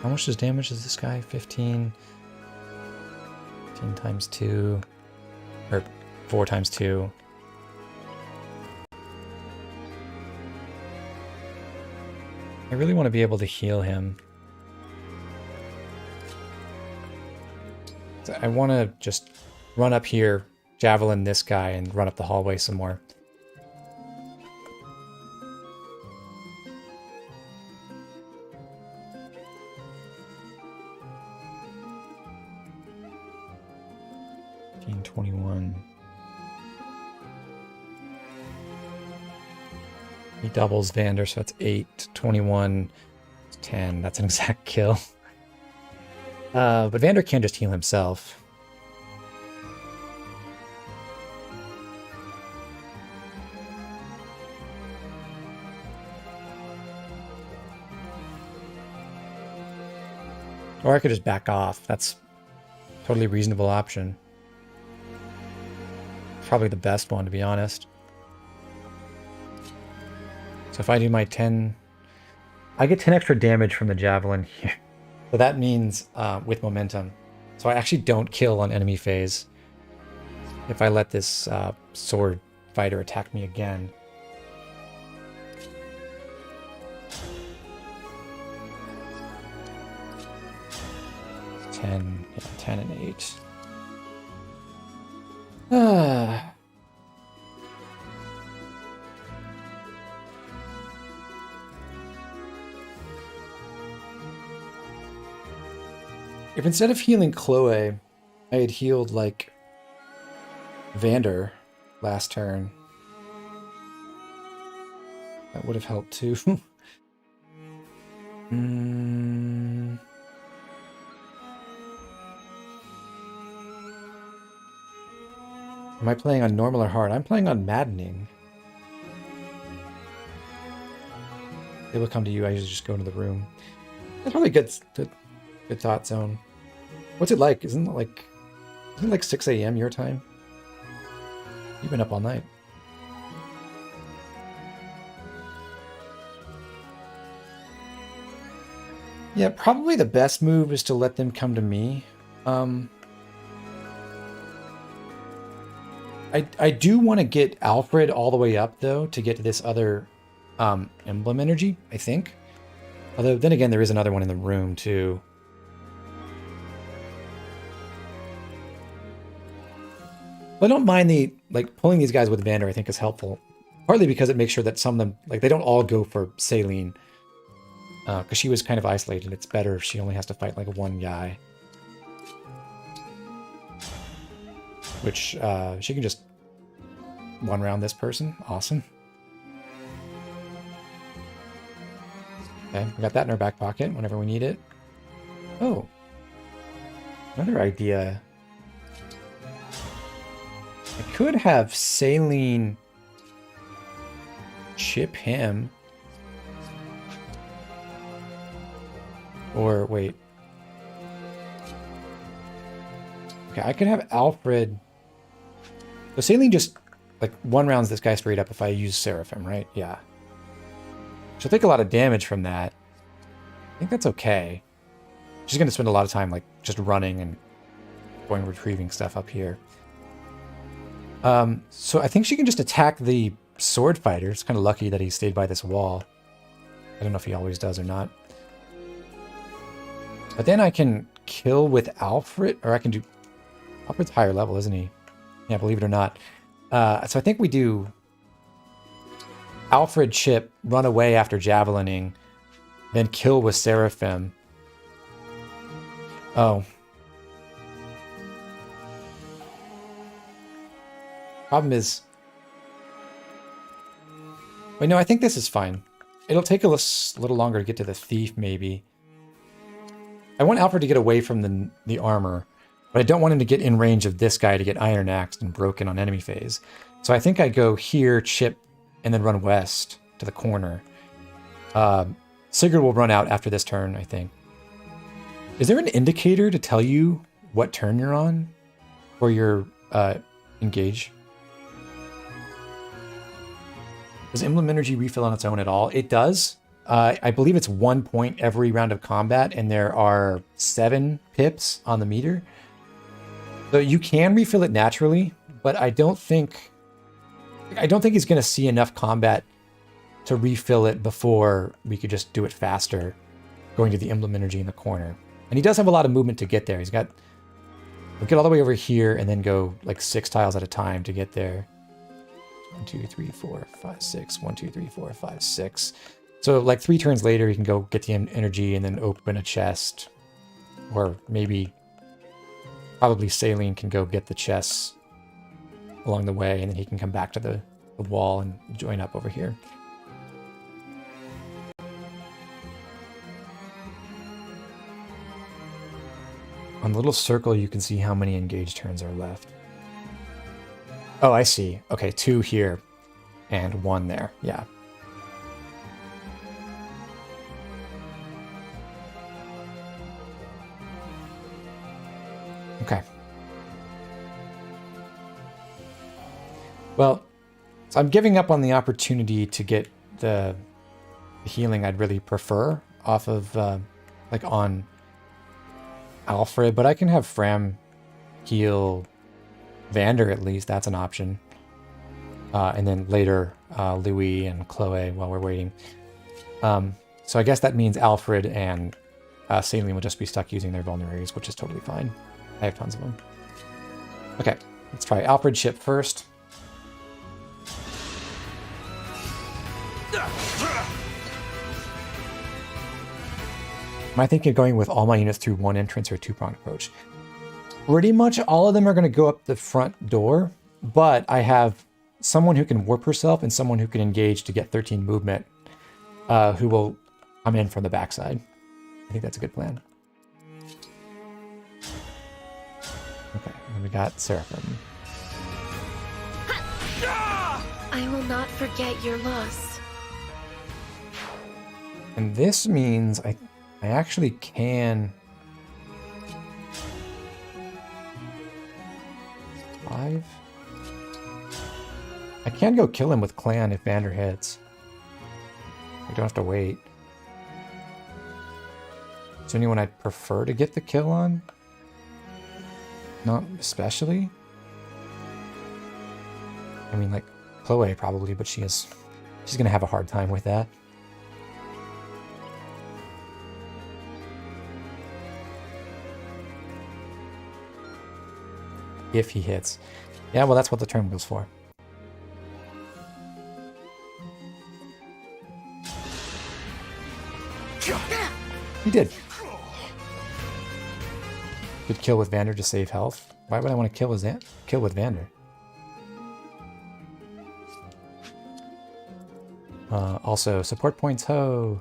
How much does damage is this guy? 15... 15 times 2... Or 4 times 2. I really want to be able to heal him. So I want to just run up here, javelin this guy, and run up the hallway some more. He doubles Vander, so that's 8, 21, 10. That's an exact kill. But Vander can just heal himself. Or I could just back off. That's a totally reasonable option. Probably the best one, to be honest. So if I do my 10... I get 10 extra damage from the javelin here. So that means with momentum. So I actually don't kill on enemy phase if I let this sword fighter attack me again. Yeah, 10 and 8. If instead of healing Chloe, I had healed, like, Vander last turn, that would have helped too. Am I playing on normal or hard? I'm playing on Maddening. They will come to you. I usually just go into the room. That's probably good thought zone. What's it like? Isn't it like 6 a.m. your time? You've been up all night. Yeah, probably the best move is to let them come to me. I do want to get Alfred all the way up, though, to get to this other emblem energy, I think. Although, then again, there is another one in the room, too. I don't mind pulling these guys with Vander, I think is helpful. Partly because it makes sure that some of them, they don't all go for Saline. Because she was kind of isolated. It's better if she only has to fight, one guy. Which, she can just one round this person. Awesome. Okay, we got that in our back pocket whenever we need it. Oh. Another idea. I could have Saline chip him. Or wait. Okay, I could have Alfred. So Saline just like one rounds this guy straight up if I use Seraphim, right? Yeah. She'll take a lot of damage from that. I think that's okay. She's going to spend a lot of time like just running and going retrieving stuff up here. So I think she can just attack the sword fighter. It's kind of lucky that he stayed by this wall. I don't know if he always does or not. But then I can kill with Alfred, or I can do... Alfred's higher level, isn't he? Yeah, believe it or not. So I think we do Alfred chip, run away after javelining, then kill with Seraphim. Oh. Problem is... Wait, no, I think this is fine. It'll take a little longer to get to the thief, maybe. I want Alfred to get away from the armor, but I don't want him to get in range of this guy to get iron axed and broken on enemy phase. So I think I go here, chip, and then run west to the corner. Sigurd will run out after this turn, I think. Is there an indicator to tell you what turn you're on for your engage? Does Emblem Energy refill on its own at all? It does. I believe it's 1 point every round of combat, and there are 7 pips on the meter. So you can refill it naturally, but I don't think he's going to see enough combat to refill it before we could just do it faster, going to the Emblem Energy in the corner. And he does have a lot of movement to get there. We'll get all the way over here and then go like 6 tiles at a time to get there. 1, 2, 3, 4, 5, 6. 1, 2, 3, 4, 5, 6. So like 3 turns later, he can go get the energy and then open a chest. Or maybe, probably Saline can go get the chests along the way, and then he can come back to the wall and join up over here. On the little circle, you can see how many engaged turns are left. Oh, I see. Okay, 2 here and 1 there. Yeah. Okay. Well, so I'm giving up on the opportunity to get the healing I'd really prefer off of, like on Alfred, but I can have Fram heal Vander at least. That's an option. And then later, Louis and Chloe while we're waiting. So I guess that means Alfred and Saline will just be stuck using their vulneraries, which is totally fine. I have tons of them. Okay, let's try Alfred ship first. Am I thinking of going with all my units through one entrance or two-pronged approach? Pretty much all of them are going to go up the front door, but I have someone who can warp herself and someone who can engage to get 13 movement, who will come in from the backside. I think that's a good plan. Okay, and we got Seraphim. I will not forget your loss. And this means I actually can... 5? I can go kill him with Clan if Vander hits. I don't have to wait. Is there anyone I'd prefer to get the kill on? Not especially. I mean, like, Chloe probably, but she's gonna have a hard time with that. If he hits. Yeah, well, that's what the turn goes for. He did. Good kill with Vander to save health. Why would I want to kill with Vander? Also, support points, ho!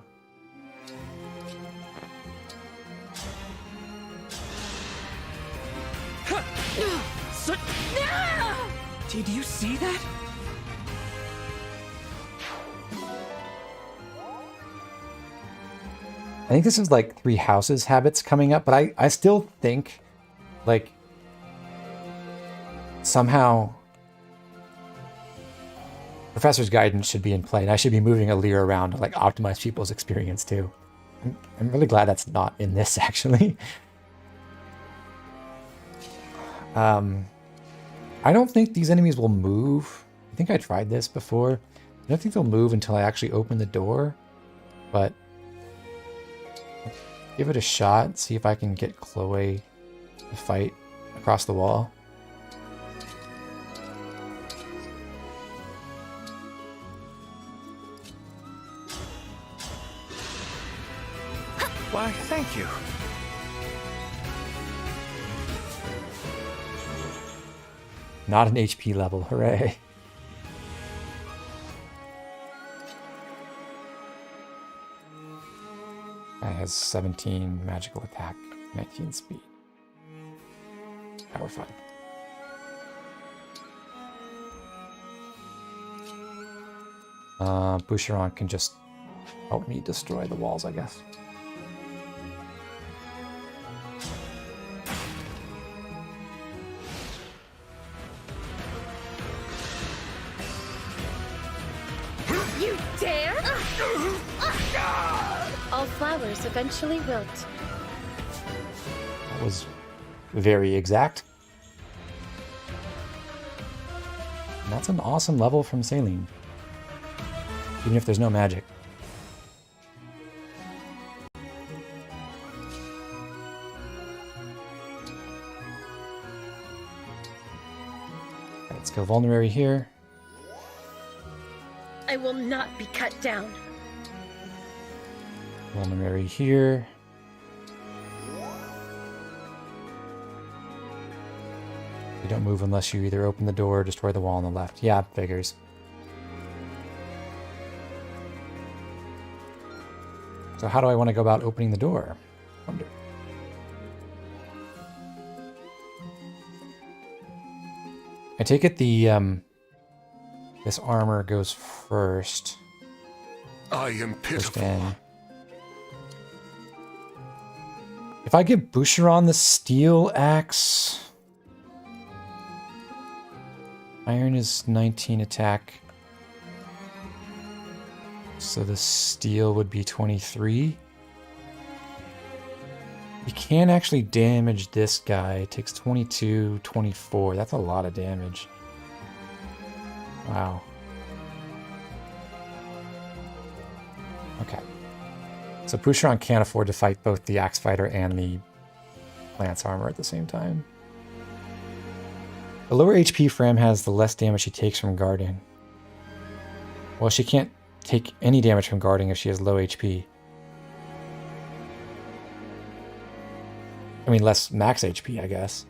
Did you see that? I think this is like 3 houses habits coming up, but I still think like somehow Professor's Guidance should be in play, and I should be moving Alir around to like optimize people's experience too. I'm really glad that's not in this actually. I don't think these enemies will move. I think I tried this before. I don't think they'll move until I actually open the door, but give it a shot, see if I can get Chloe to fight across the wall. Why, thank you. Not an HP level, hooray. Guy has 17 magical attack, 19 speed. Now we're fine. Boucheron can just help me destroy the walls, I guess. You dare? All flowers eventually wilt. That was very exact. And that's an awesome level from Saline. Even if there's no magic. Let's go Vulnerary here. I will not be cut down. Vulnerary here. You don't move unless you either open the door or destroy the wall on the left. Yeah, figures. So how do I want to go about opening the door? Wonder. I take it the this armor goes first. I am pitiful. If I give Boucheron the steel axe, iron is 19 attack. So the steel would be 23. You can actually damage this guy. It takes 22, 24. That's a lot of damage. Wow. Okay. So Boucheron can't afford to fight both the Axe Fighter and the Lance Armor at the same time. The lower HP Fram has the less damage she takes from guarding. Well, she can't take any damage from guarding if she has low HP. I mean, less max HP, I guess.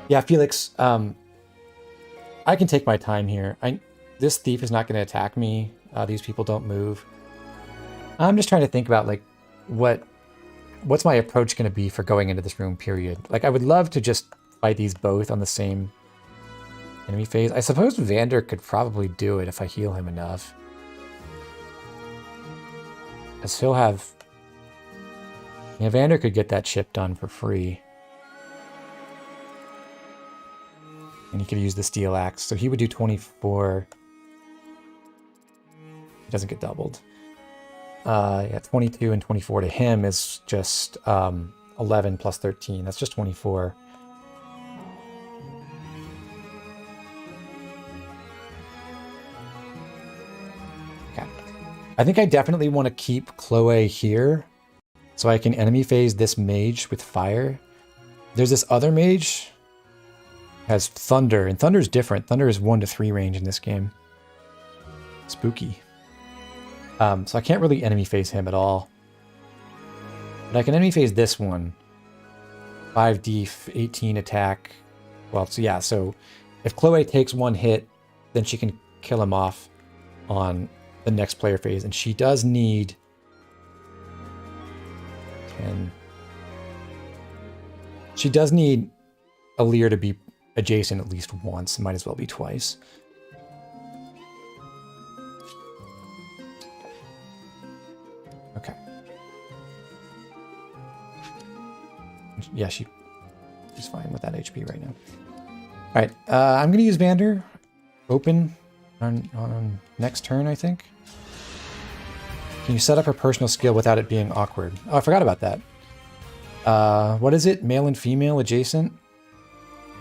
Yeah, Felix, I can take my time here. This thief is not going to attack me. These people don't move. I'm just trying to think about, like, what's my approach going to be for going into this room, period. Like, I would love to just fight these both on the same enemy phase. I suppose Vander could probably do it if I heal him enough. Because he'll have... Yeah, Vander could get that chip done for free. And he could use the steel axe. So he would do 24. He doesn't get doubled. Yeah, 22 and 24 to him is just 11 plus 13. That's just 24. Okay. I think I definitely want to keep Chloe here so I can enemy phase this mage with fire. There's this other mage has thunder, and thunder is different. Thunder is 1 to 3 range in this game. Spooky. So I can't really enemy phase him at all. But I can enemy phase this one. 5d, 18 attack. Well, so yeah, so if Chloe takes 1 hit, then she can kill him off. on the next player phase, and she does need 10. She does need Alir to be adjacent at least once. It might as well be twice. Okay. Yeah, she's fine with that HP right now. All right, I'm going to use Vander. Open on next turn, I think. Can you set up her personal skill without it being awkward? Oh, I forgot about that. What is it? Male and female adjacent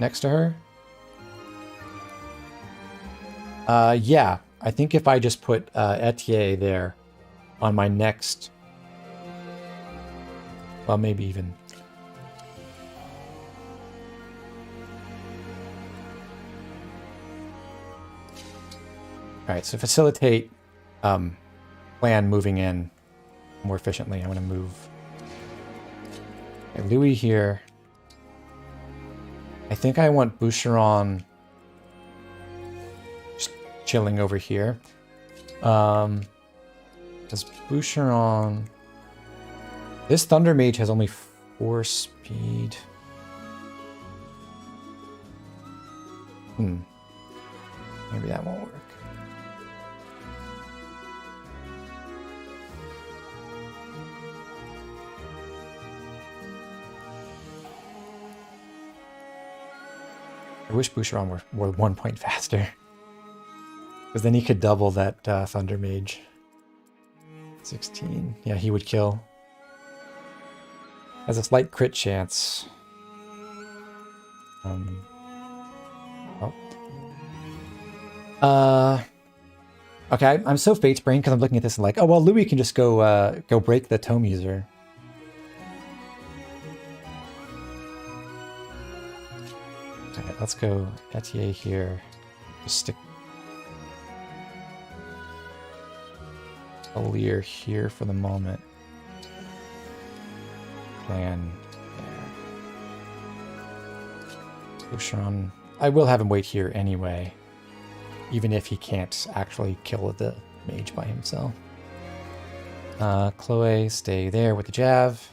next to her? Yeah, I think if I just put Etier there on my next, well, maybe even. All right, so facilitate plan moving in more efficiently. I'm going to move Louis here. I think I want Boucheron just chilling over here. Because Boucheron... This Thunder Mage has only 4 speed. Maybe that won't work. I wish Boucheron were 1 point faster. Because then he could double that Thunder Mage. 16. Yeah, he would kill. Has a slight crit chance. Okay, I'm so Fate's Brain because I'm looking at this and like, oh well, Louis can just go break the Tome User. Okay, let's go Etier here. Just stick Alir here for the moment. Plan there. Boucheron. I will have him wait here anyway. Even if he can't actually kill the mage by himself. Chloe, stay there with the Jav.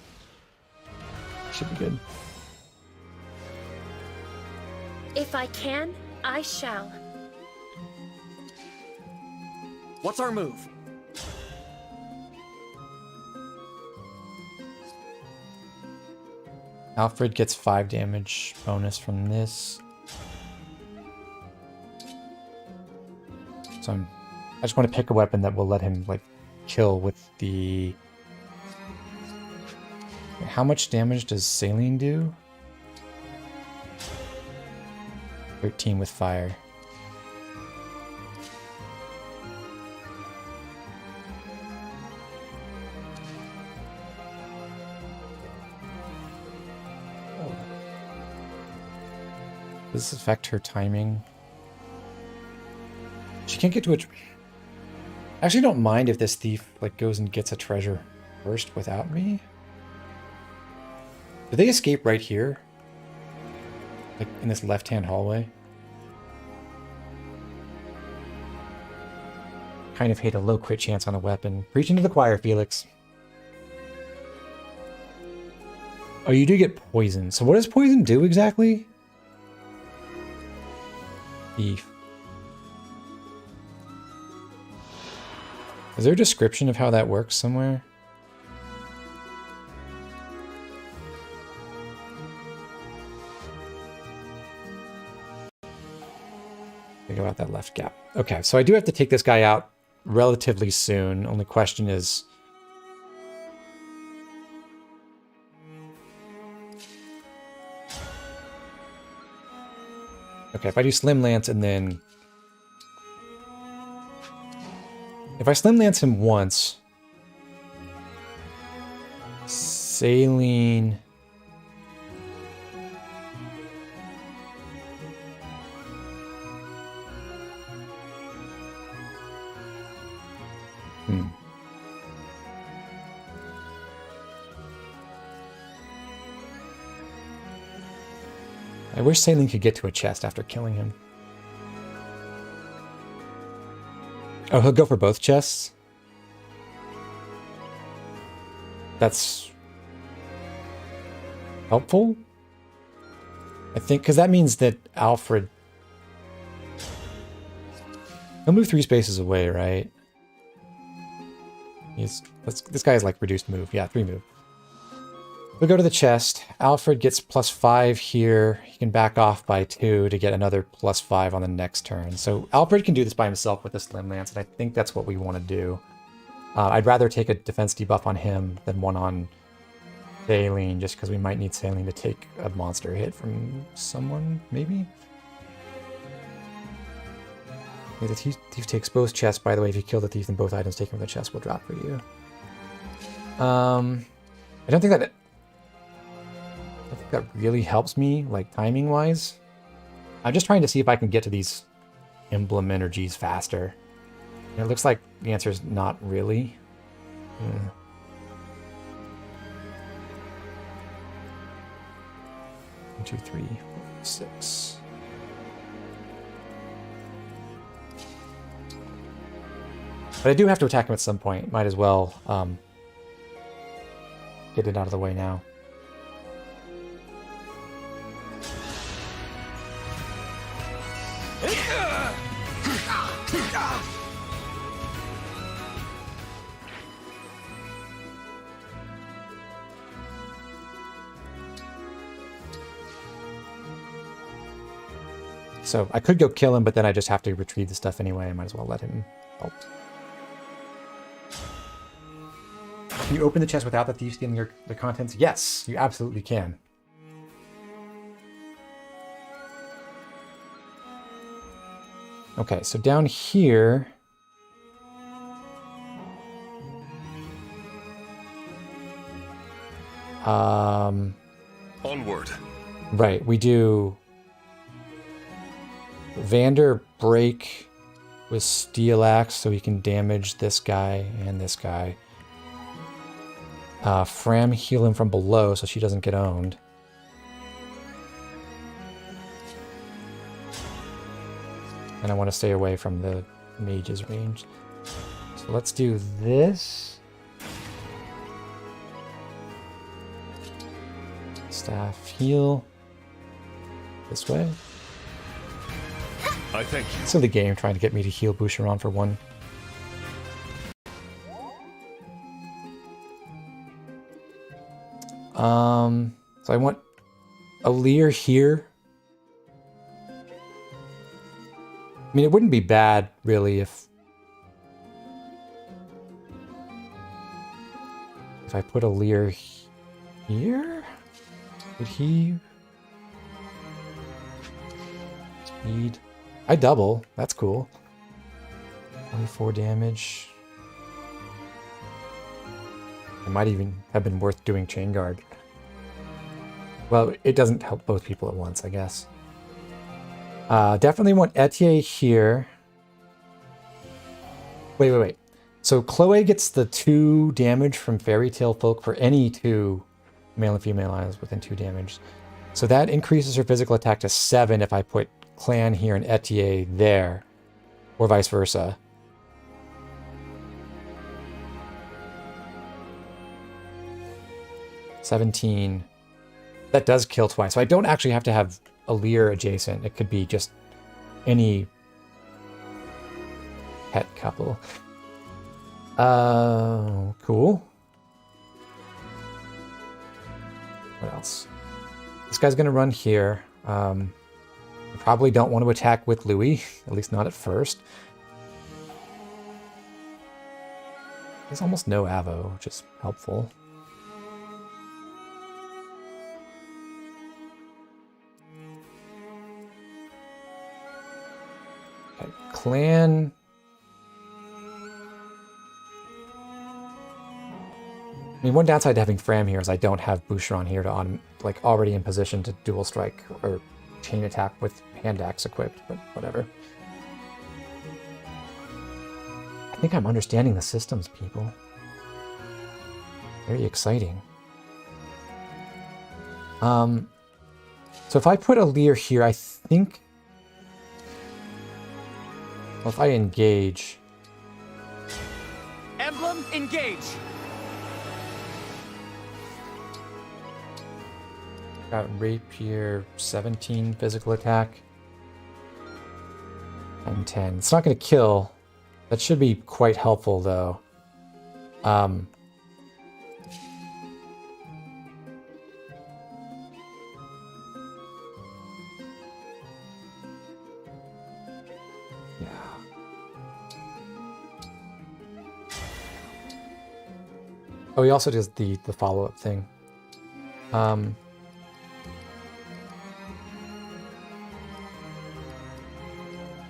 Should be good. If I can, I shall. What's our move? Alfred gets 5 damage bonus from this. So I just want to pick a weapon that will let him like kill with the... How much damage does Saline do? 13 with fire. Does this affect her timing? She can't get to a... I actually don't mind if this thief like goes and gets a treasure first without me. Do they escape right here? Like in this left-hand hallway? Kind of hate a low crit chance on a weapon. Preaching to the choir, Felix. Oh, you do get poison. So what does poison do exactly? Thief. Is there a description of how that works somewhere? Think about that left gap. Okay, so I do have to take this guy out relatively soon. Only question is... Okay, if I do Slim Lance and then... If I Slim Lance him once... Saline... I wish Saline could get to a chest after killing him. Oh, he'll go for both chests? That's helpful? I think, because that means that Alfred... He'll move 3 spaces away, right? This guy is like reduced move. Yeah, 3 move. We'll go to the chest. Alfred gets +5 here. He can back off by 2 to get another +5 on the next turn. So Alfred can do this by himself with the Slim Lance, and I think that's what we want to do. I'd rather take a defense debuff on him than one on Saline, just because we might need Saline to take a monster hit from someone, maybe? The thief takes both chests, by the way. If you kill the thief, then both items taken from the chest will drop for you. I don't think that really helps me, like, timing-wise. I'm just trying to see if I can get to these emblem energies faster. It looks like the answer is not really. 1, 2, 3, 4, 6. But I do have to attack him at some point. Might as well get it out of the way now. So I could go kill him, but then I just have to retrieve the stuff anyway. I might as well let him help. Can you open the chest without the thief stealing the contents? Yes, you absolutely can. Okay, so down here... Onward. Right, we do... Vander break with Steel Axe so he can damage this guy and this guy. Fram heal him from below so she doesn't get owned. And I want to stay away from the mage's range. So let's do this. Staff heal. This way. I thank you. So the game trying to get me to heal Boucheron for 1. So I want a Lear here. I mean, it wouldn't be bad, really, if I put a Lear here? Would he need... I double. That's cool. 24 damage. It might even have been worth doing Chain Guard. Well, it doesn't help both people at once, I guess. Definitely want Etier here. Wait. So Chloe gets the 2 damage from Fairy Tale Folk for any 2 male and female items within 2 damage. So that increases her physical attack to 7 if I put Clan here and Etier there. Or vice versa. $17. That does kill twice. So I don't actually have to have a Lear adjacent. It could be just any pet couple. Cool. What else? This guy's going to run here. I probably don't want to attack with Louis, at least not at first. There's almost no Avo, which is helpful. Okay, Clan... I mean, one downside to having Fram here is I don't have Boucheron here to like already in position to dual strike or chain attack with hand axe equipped, but whatever. I think I'm understanding the systems, people. Very exciting. So if I put a Lear here, I think... Well, if I engage... Emblem Engage. Got rapier, 17 physical attack, and 10. It's not going to kill. That should be quite helpful, though. Oh, he also does the follow-up thing.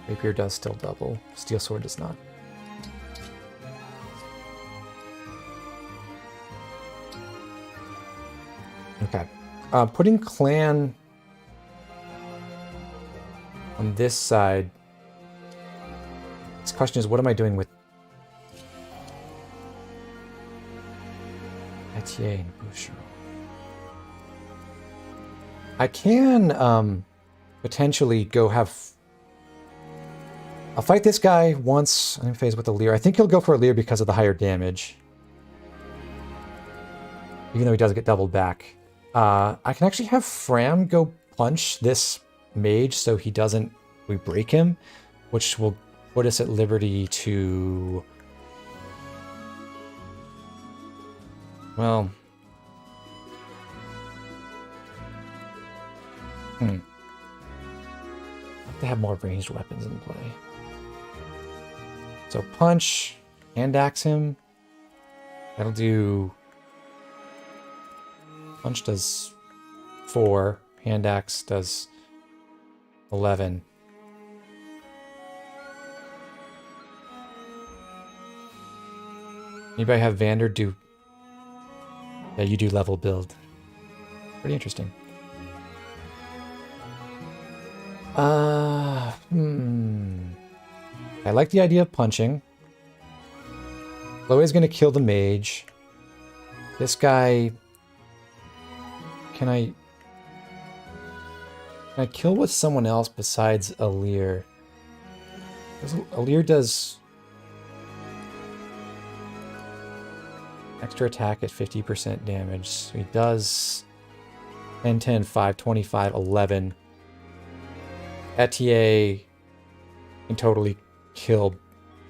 Rapier does still double. Steel Sword does not. Okay. Putting clan on this side. This question is, what am I doing with Etier and Boucher? I can potentially go have... I'll fight this guy once. I'm in phase with the Lear. I think he'll go for a Lear because of the higher damage. Even though he does get doubled back. I can actually have Fram go punch this mage so he doesn't... We break him, which will put us at liberty to... Well... Have to have more ranged weapons in play. So punch, hand axe him. That'll do... Punch does 4. Hand axe does 11. Anybody have Vander do... Yeah, you do level build. Pretty interesting. I like the idea of punching. Chloe's gonna kill the mage. This guy... Can I kill with someone else besides Alir? Alir does extra attack at 50% damage. So he does 10, 10, 5, 25, 11. Etier can totally kill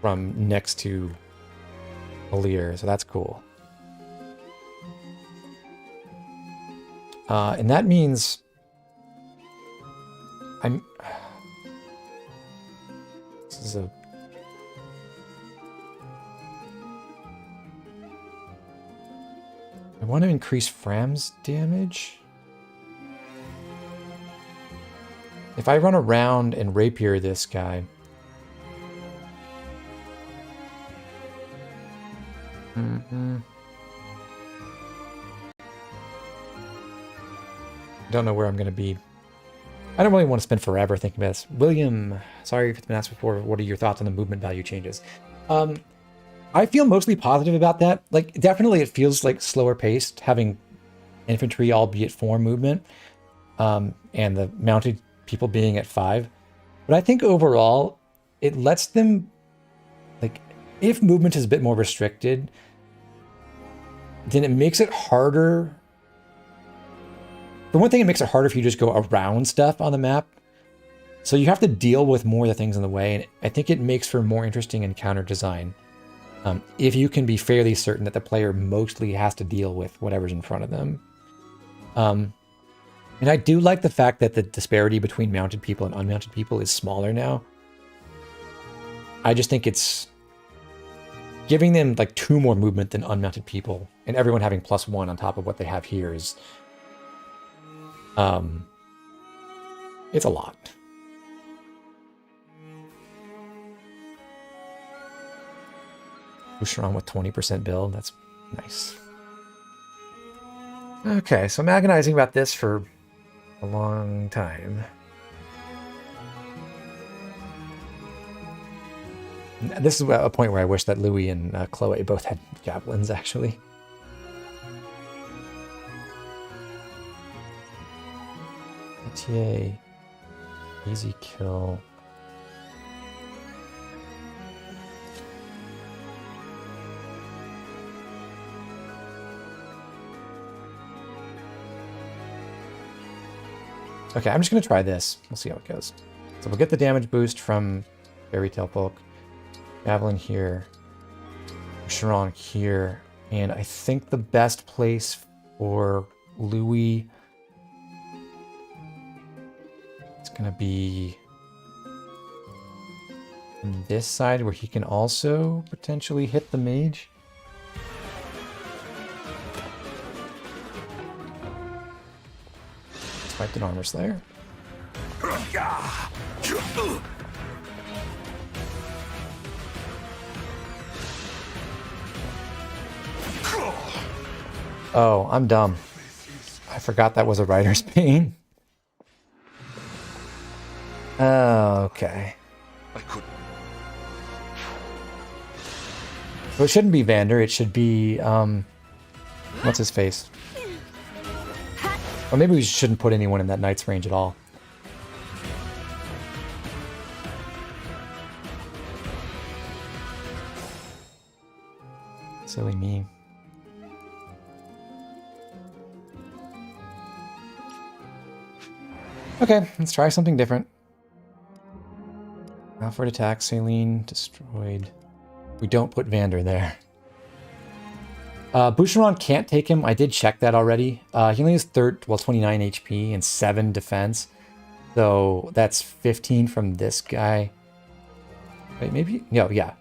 from next to Alir, so that's cool. And that means I'm... This is a... I want to increase Fram's damage. If I run around and rapier this guy... Don't know where I'm going to be. I don't really want to spend forever thinking about this. William, sorry if it's been asked before, what are your thoughts on the movement value changes? I feel mostly positive about that. Like, definitely it feels like slower paced, having infantry, albeit 4 movement, and the mounted people being at 5. But I think overall, it lets them, like, if movement is a bit more restricted, then it makes it harder. For one thing, it makes it harder if you just go around stuff on the map. So you have to deal with more of the things in the way, and I think it makes for more interesting encounter design. If you can be fairly certain that the player mostly has to deal with whatever's in front of them. And I do like the fact that the disparity between mounted people and unmounted people is smaller now. I just think it's giving them like 2 more movement than unmounted people, and everyone having +1 on top of what they have here is... it's a lot. Boucheron with 20% build, that's nice. Okay, so I'm agonizing about this for a long time. This is a point where I wish that Louis and Chloe both had javelins, actually. ETA, easy kill. Okay, I'm just going to try this. We'll see how it goes. So we'll get the damage boost from Fairy Tale Folk. Javelin here. Chiron here. And I think the best place for Louis is going to be on this side where he can also potentially hit the mage. Spiked an Armor Slayer. Oh, I'm dumb. I forgot that was a Rider's Pain. Oh, okay. So it shouldn't be Vander, it should be, what's his face? Or maybe we shouldn't put anyone in that knight's range at all. Silly me. Okay, let's try something different. Alfred attack, Saline destroyed. We don't put Vander there. Boucheron can't take him. I did check that already. He only has 29 HP and 7 defense. So that's 15 from this guy. Wait, maybe? No, yeah.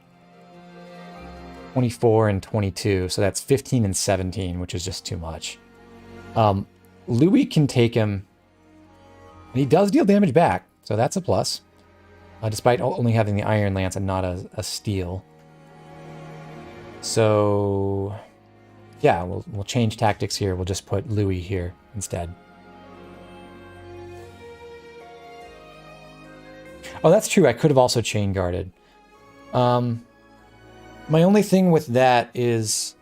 24 and 22. So that's 15 and 17, which is just too much. Louis can take him. And he does deal damage back. So that's a plus. Despite only having the Iron Lance and not a steel. So... yeah, we'll change tactics here. We'll just put Louis here instead. Oh, that's true. I could have also chain guarded. My only thing with that is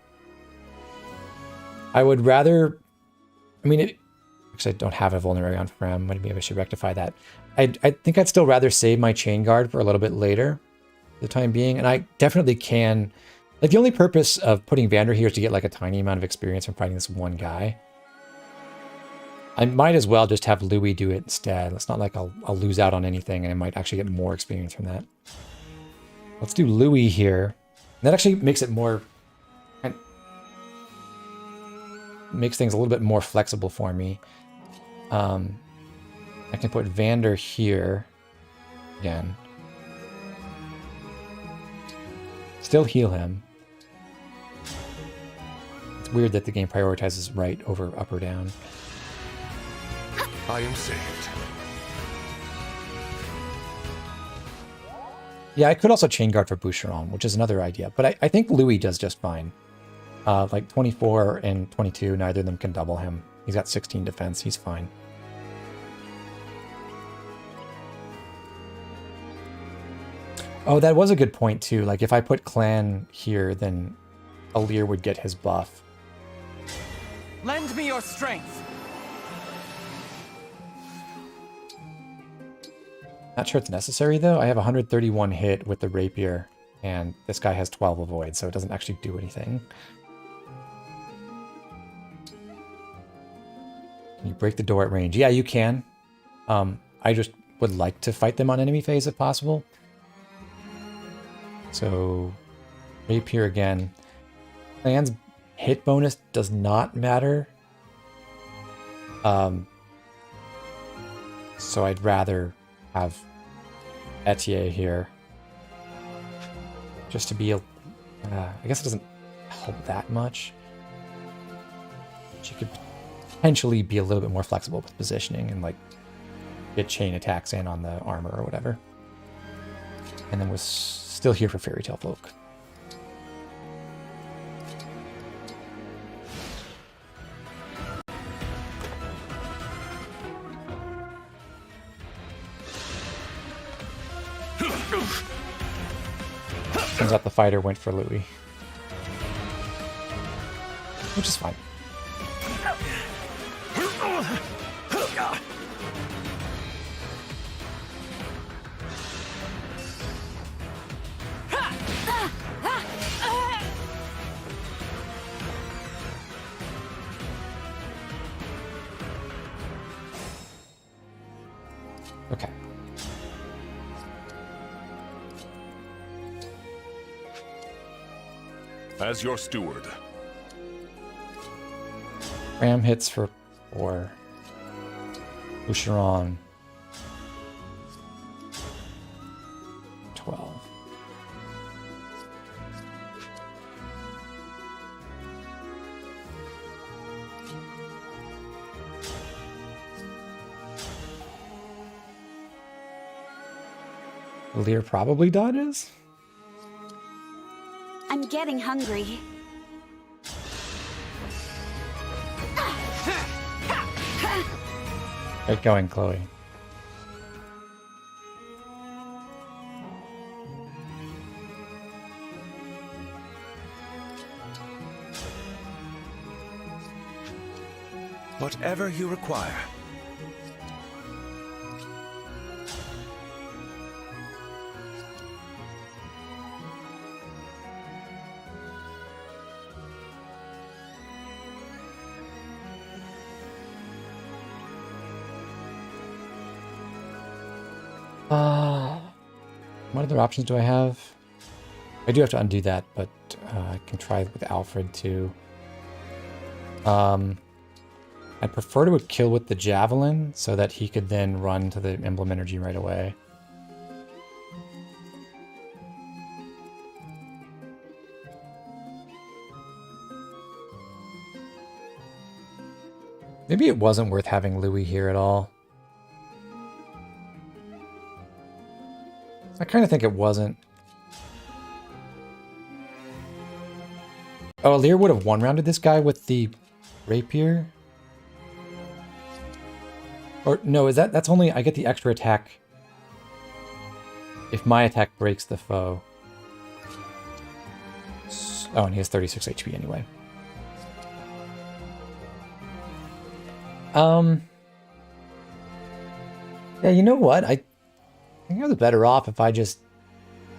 I would rather... I mean, actually, I don't have a vulnerary on Frem. Maybe I should rectify that. I think I'd still rather save my chain guard for a little bit later, for the time being. And I definitely can... like, the only purpose of putting Vander here is to get, like, a tiny amount of experience from fighting this one guy. I might as well just have Louis do it instead. It's not like I'll lose out on anything, and I might actually get more experience from that. Let's do Louis here. That actually makes it more... makes things a little bit more flexible for me. I can put Vander here. Again. Still heal him. It's weird that the game prioritizes right over up or down. I am saved. Yeah, I could also chain guard for Boucheron, which is another idea. But I think Louis does just fine. Like 24 and 22, neither of them can double him. He's got 16 defense, he's fine. Oh, that was a good point too. Like if I put Clan here, then Alir would get his buff. Lend me your strength. Not sure it's necessary though. I have 131 hit with the rapier, and this guy has 12 avoid, so it doesn't actually do anything. Can you break the door at range? Yeah, you can. I just would like to fight them on enemy phase if possible. So, rapier again. Clan's hit bonus does not matter. So I'd rather have Etier here. Just to be a... I guess it doesn't help that much. She could potentially be a little bit more flexible with positioning and like get chain attacks in on the armor or whatever. And then was still here for Fairy Tale Folk. Turns out the fighter went for Louis. Which is fine. Okay. As your steward. Ram hits for 4. Boucheron. 12. Lear probably dodges? I'm getting hungry. Get going, Chloe. Whatever you require. What other options do I have? I do have to undo that, but I can try with Alfred too. I'd prefer to kill with the javelin so that he could then run to the emblem energy right away. Maybe it wasn't worth having Louis here at all. I kind of think it wasn't. Oh, Lear would have one-rounded this guy with the rapier? Or, no, is that's only, I get the extra attack if my attack breaks the foe. Oh, and he has 36 HP anyway. Yeah, you know what? I think I was better off if I just,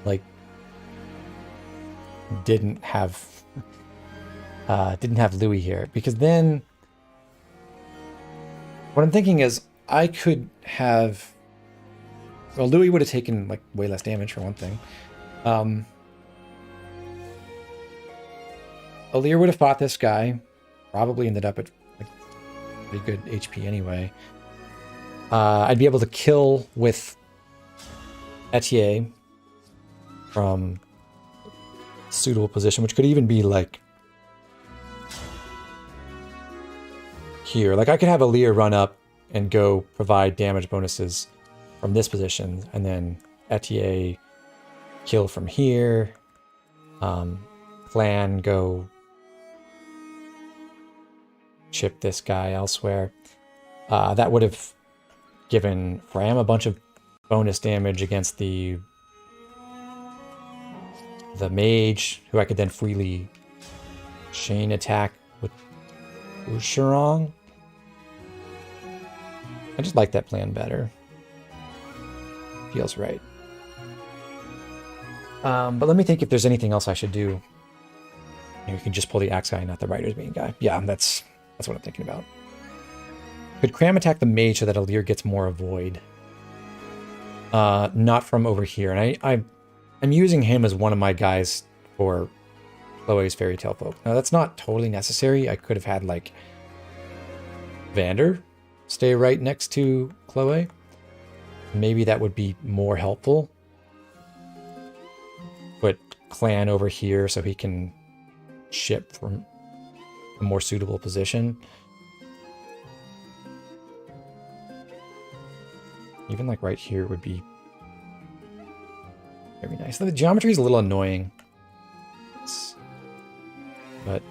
like, didn't have Louis here, because then what I'm thinking is I could have, well, Louis would have taken like way less damage for one thing. Alir would have fought this guy, probably ended up at like pretty good HP anyway. I'd be able to kill with Etier from suitable position, which could even be like here. Like I could have Alir run up and go provide damage bonuses from this position, and then Etier kill from here. Clan go chip this guy elsewhere. That would have given Fram a bunch of bonus damage against the mage, who I could then freely chain attack with Boucheron. I just like that plan better. Feels right. But let me think if there's anything else I should do. Maybe we can just pull the axe guy, not the writer's being guy. Yeah, that's what I'm thinking about. Could Cram attack the mage so that Alir gets more avoid? Not from over here. And I'm using him as one of my guys for Chloe's Fairy Tale Folk. Now that's not totally necessary. I could have had like Vander stay right next to Chloe. Maybe that would be more helpful. Put Clan over here so he can ship from a more suitable position. Even like right here would be very nice. The geometry is a little annoying, but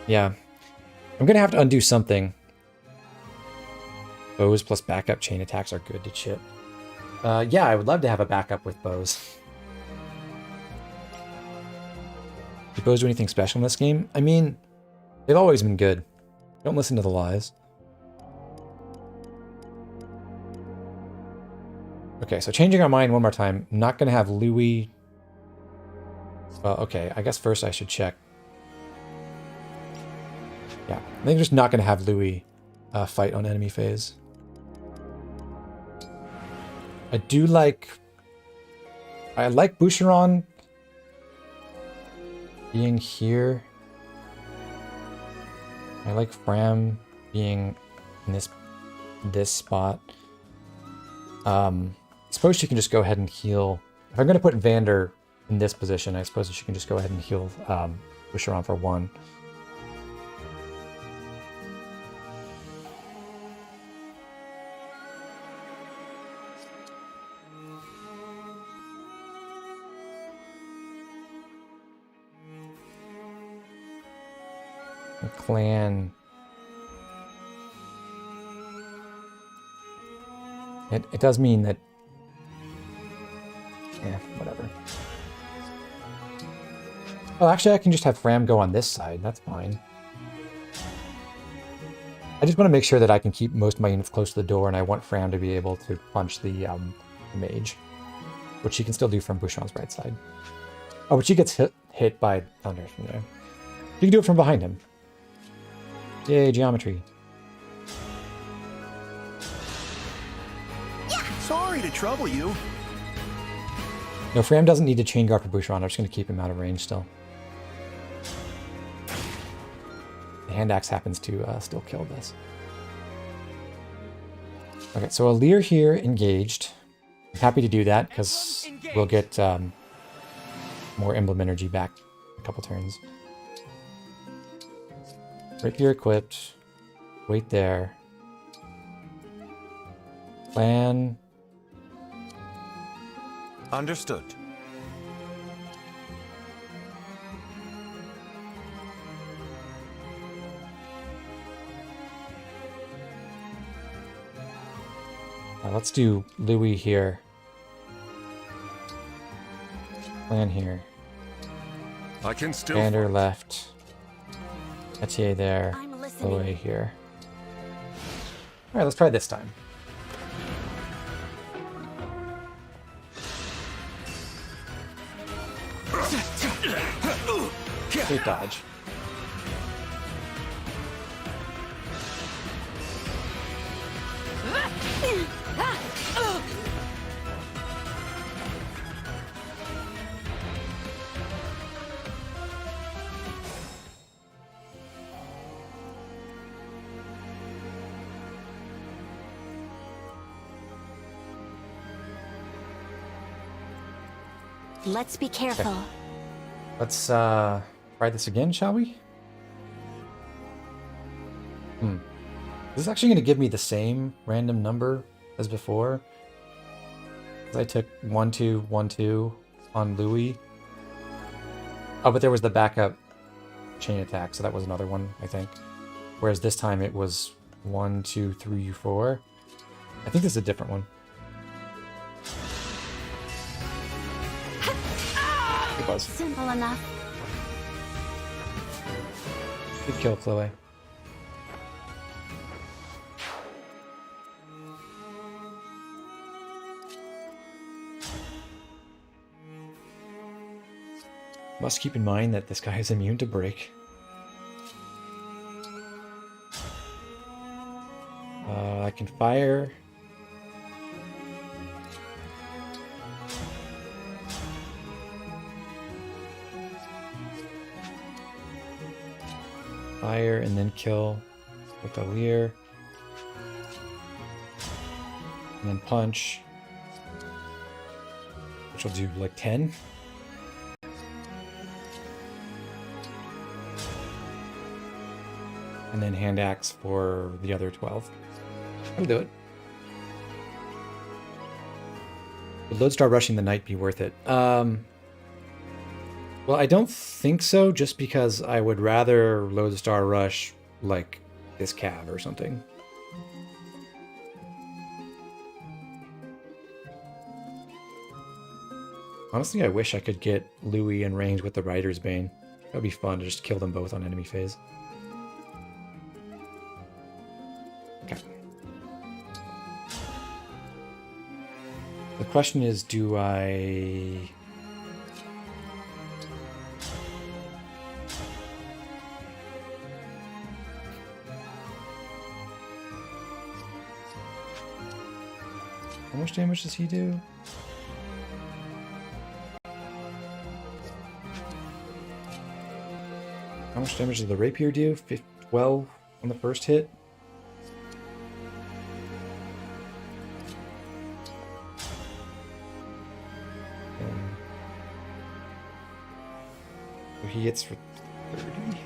yeah, I'm gonna have to undo something. Bows plus backup chain attacks are good to chip. Yeah, I would love to have a backup with bows. Do bows do anything special in this game? I mean, they've always been good. Don't listen to the lies. Okay, so changing our mind one more time. I'm not going to have Louis. Well, okay, I guess first I should check Yeah, I think I'm just not going to have Louis fight on enemy phase. I like Boucheron being here. I like Fram being in this spot. I suppose she can just go ahead and heal. If I'm going to put Vander in this position, I suppose she can just go ahead and heal Boucheron for 1. The clan. It does mean that. Yeah, whatever. Oh, actually, I can just have Fram go on this side. That's fine. I just want to make sure that I can keep most of my units close to the door, and I want Fram to be able to punch the mage, which she can still do from Boucheron's right side. Oh, but she gets hit by thunder from there. You can do it from behind him. Yay, geometry. Sorry to trouble you. No, Fram doesn't need to chain guard for Boucheron. I'm just going to keep him out of range still. The hand axe happens to still kill this. Okay, so Alir here engaged. I'm happy to do that because we'll get more emblem energy back in a couple turns. Rapier equipped. Wait there. Plan. Understood. Let's do Louis here. Plan here. I can still. Vander left. Etier there. Chloe here. Alright, let's try this time. Great dodge. Let's be careful. Okay. Let's try this again, shall we? This is actually going to give me the same random number as before. I took 1, 2, 1, 2 on Louis. Oh, but there was the backup chain attack, so that was another one, I think. Whereas this time it was 1, 2, 3, 4. I think this is a different one. It was. Simple enough. Good kill, Chloe. Must keep in mind that this guy is immune to break. I can fire. Fire and then kill with a leer. And then punch. Which will do like 10. And then hand axe for the other 12. I'll do it. Would Lodestar rushing the knight be worth it? Well, I don't think so, just because I would rather Lodestar rush like this cav or something. Honestly, I wish I could get Louis in range with the Rider's Bane. That would be fun to just kill them both on enemy phase. Okay. The question is, do I... How much damage does he do? How much damage does the rapier do? 12 on the first hit. So he hits for 30.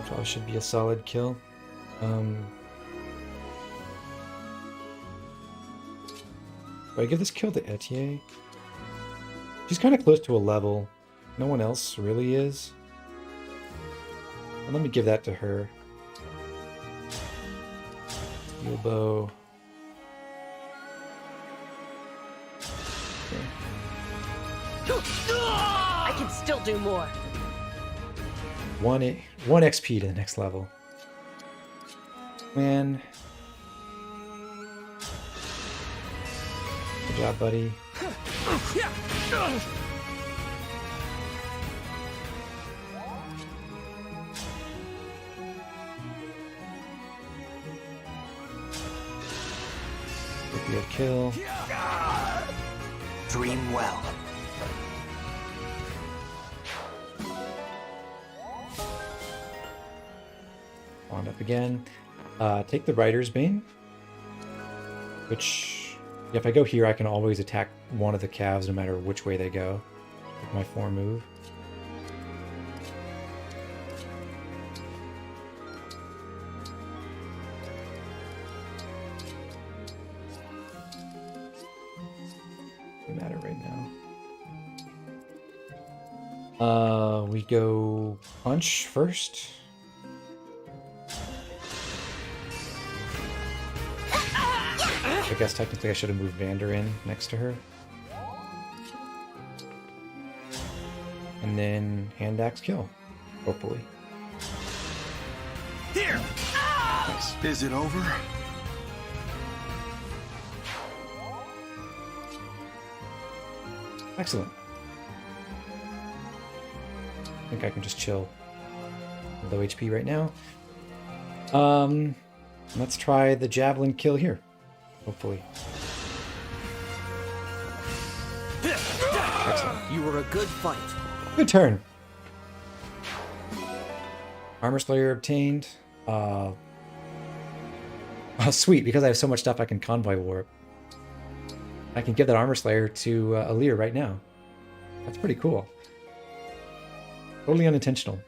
Probably should be a solid kill. Do I give this kill to Etier? She's kind of close to a level. No one else really is. Well, let me give that to her. Steel bow. I can still do more. 1 XP to the next level. Man. Good job, buddy. Good kill. Dream well. Wand up again. Take the Rider's Bane. Which, if I go here, I can always attack one of the calves no matter which way they go. With my 4 move. Doesn't matter right now. We go punch first. I guess technically I should have moved Vander in next to her. And then hand axe kill, hopefully. Here! Nice. Is it over? Excellent. I think I can just chill. Low HP right now. Let's try the javelin kill here. Hopefully. Excellent. You were a good fight. Good turn. Armor Slayer obtained. Oh, sweet, because I have so much stuff I can convoy warp. I can give that Armor Slayer to Alir right now. That's pretty cool. Totally unintentional.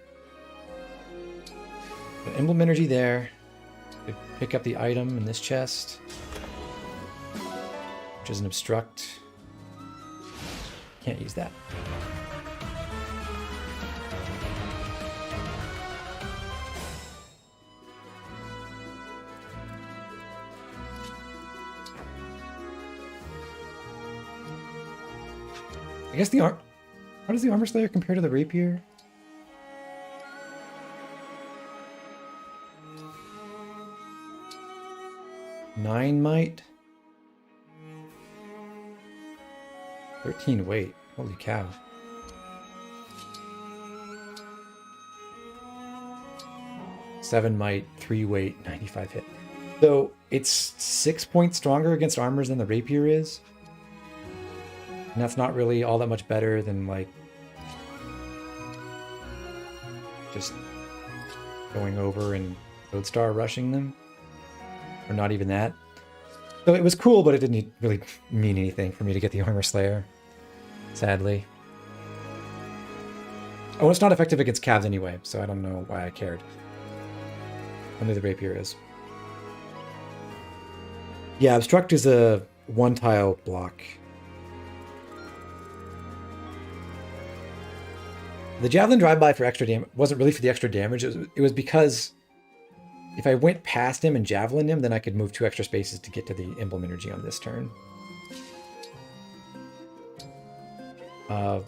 But Emblem Energy there. Could pick up the item in this chest. Which is an obstruct. Can't use that. I guess how does the Armor Slayer compare to the Rapier? Nine might? 13 weight. Holy cow. Seven might, 3 weight, 95 hit. So it's 6 points stronger against armors than the Rapier is. And that's not really all that much better than, like, just going over and Lodestar rushing them. Or not even that. So it was cool, but it didn't really mean anything for me to get the Armor Slayer. Sadly. Oh, it's not effective against calves anyway, so I don't know why I cared. Only the Rapier is. Yeah, Obstruct is a 1-tile block. The Javelin Drive-By for extra damage wasn't really for the extra damage. It was because if I went past him and Javelin him, then I could move 2 extra spaces to get to the Emblem Energy on this turn. I'm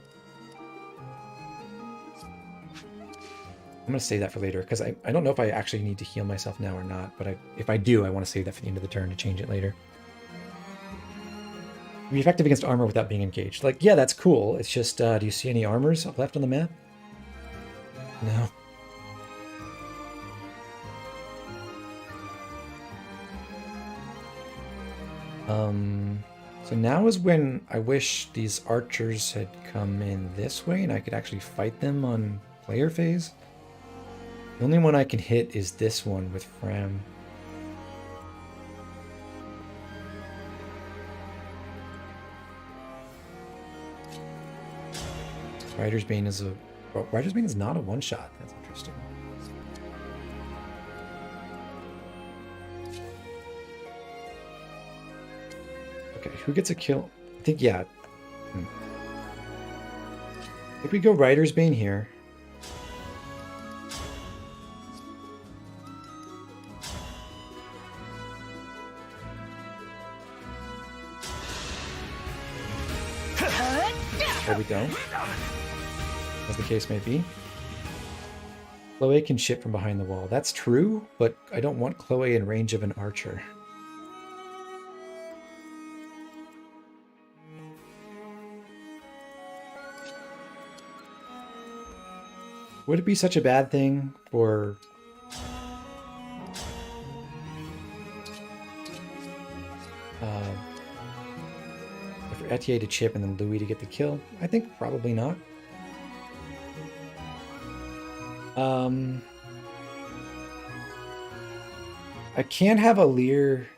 going to save that for later, because I don't know if I actually need to heal myself now or not, but if I do, I want to save that for the end of the turn to change it later. Be effective against armor without being engaged. Like, yeah, that's cool. It's just, do you see any armors left on the map? No. So now is when I wish these archers had come in this way and I could actually fight them on player phase. The only one I can hit is this one with Fram. Rider's Bane is a... Oh, Rider's Bane is not a one-shot. That's interesting. Okay, who gets a kill? I think, yeah. If we go Rider's Bane here. There we go. As the case may be. Chloe can shit from behind the wall. That's true, but I don't want Chloe in range of an archer. Would it be such a bad thing for... for Etier to chip and then Louis to get the kill? I think probably not. I can't have a Lear...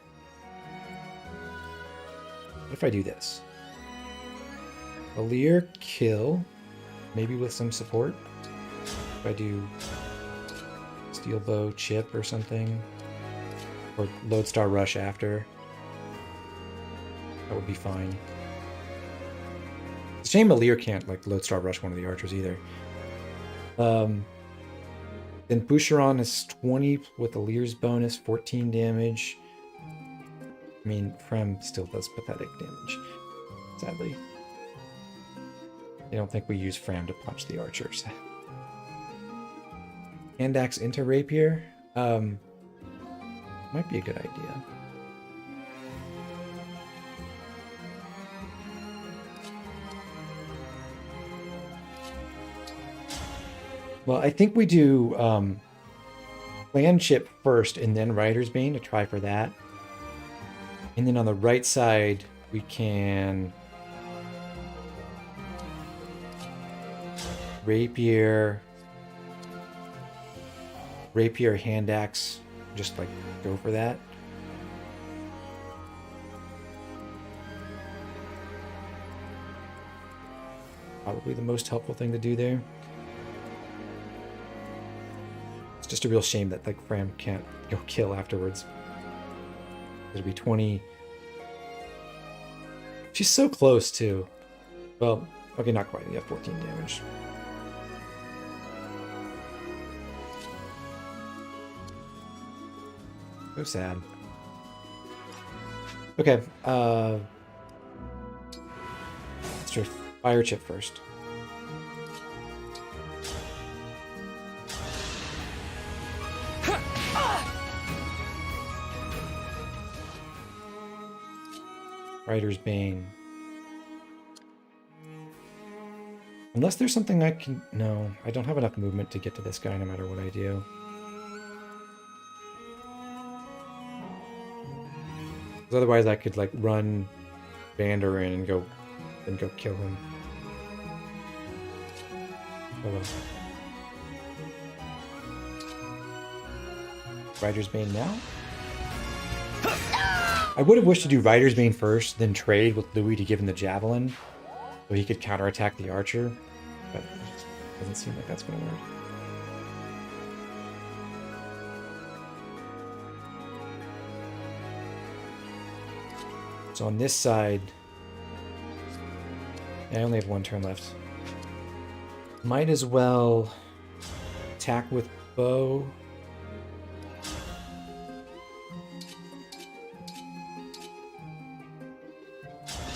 What if I do this? A Lear kill, maybe with some support. If I do Steel Bow chip or something, or Lodestar Rush after, that would be fine. It's a shame Alir can't like Lodestar Rush one of the archers either. Then Boucheron is 20 with Alir's bonus, 14 damage. I mean, Frem still does pathetic damage, sadly. I don't think we use Fram to punch the archers. Hand axe into rapier? Might be a good idea. Well, I think we do Clan Chip first and then Rider's Bane to try for that. And then on the right side, we can Rapier, hand axe, just like go for that. Probably the most helpful thing to do there. It's just a real shame that like Fram can't go kill afterwards. It'll be 20. She's so close too. Well, okay, not quite. Yeah, 14 damage. So sad. Okay, let's try Fire Chip first. Rider's Bane. Unless there's something I can... No, I don't have enough movement to get to this guy no matter what I do. Otherwise I could like run Vander in and go kill him. Oh well. Rider's Bane now? I would have wished to do Rider's Bane first, then trade with Louis to give him the Javelin, so he could counterattack the Archer, but it doesn't seem like that's going to work. So on this side, I only have one turn left. Might as well attack with bow.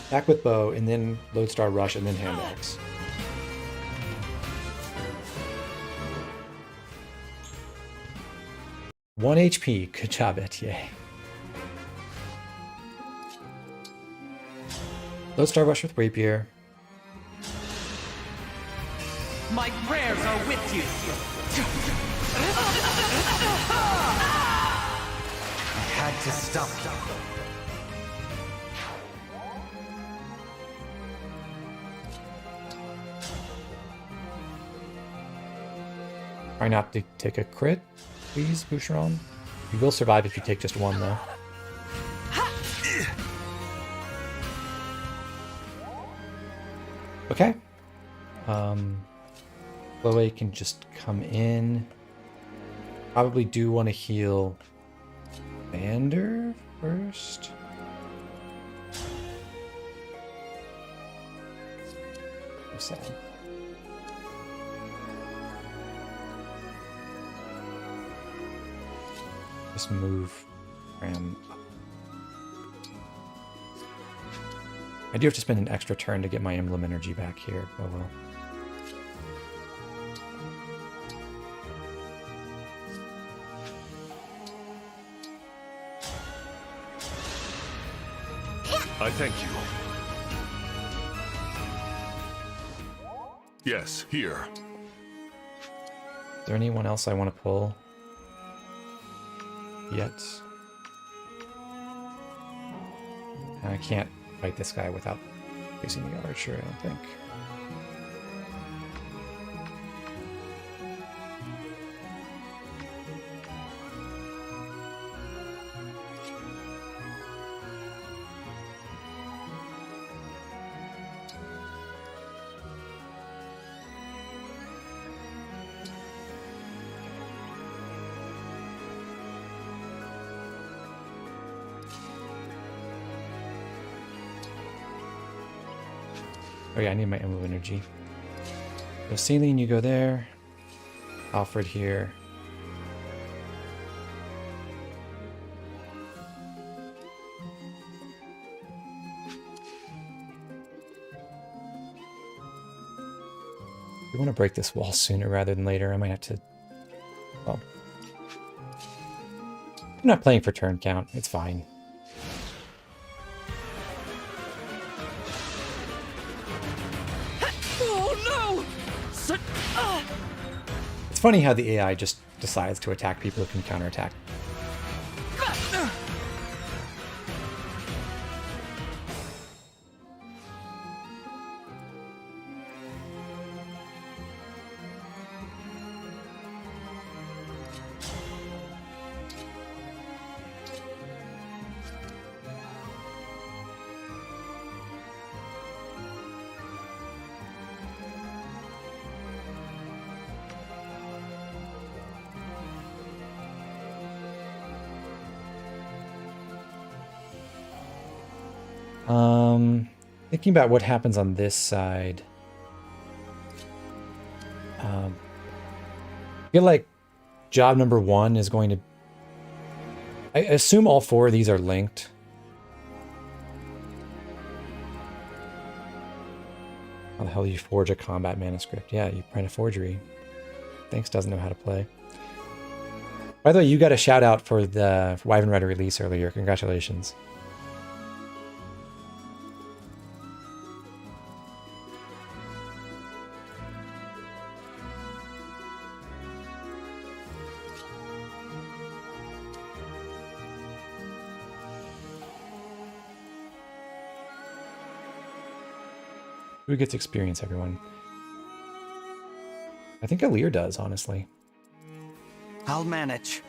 Attack with bow, and then Lodestar Rush, and then hand axe. One HP. Good job, Etier. Lodestar Rush with Rapier. My prayers are with you. I had to stop them. Try not to take a crit, please, Boucheron. You will survive if you take just one, though. Okay. Chloe can just come in. Probably do want to heal Vander first. So sad. Just move Ram up. I do have to spend an extra turn to get my emblem energy back here. Oh well. I thank you. Yes, here. Is there anyone else I want to pull? Yet. I can't fight this guy without facing the archer, I don't think. Oh yeah, I need my emblem energy. So Celine, you go there. Alfred here. We want to break this wall sooner rather than later. I might have to... Well... I'm not playing for turn count. It's fine. It's funny how the AI just decides to attack people who can counterattack. Thinking about what happens on this side. I feel like job number 1 is going to... I assume all 4 of these are linked. How the hell do you forge a combat manuscript? Yeah, you print a forgery. Thanks doesn't know how to play. By the way, you got a shout out for the Wyvern Rider release earlier. Congratulations. Who gets experience, everyone? I think Alir does, honestly. I'll manage.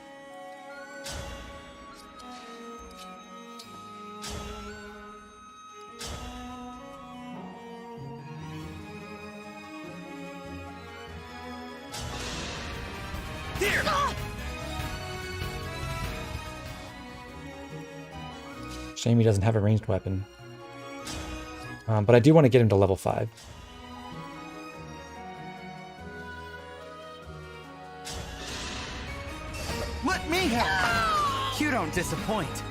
Here! Shame he doesn't have a ranged weapon. But I do want to get him to level 5. Let me help! You don't disappoint.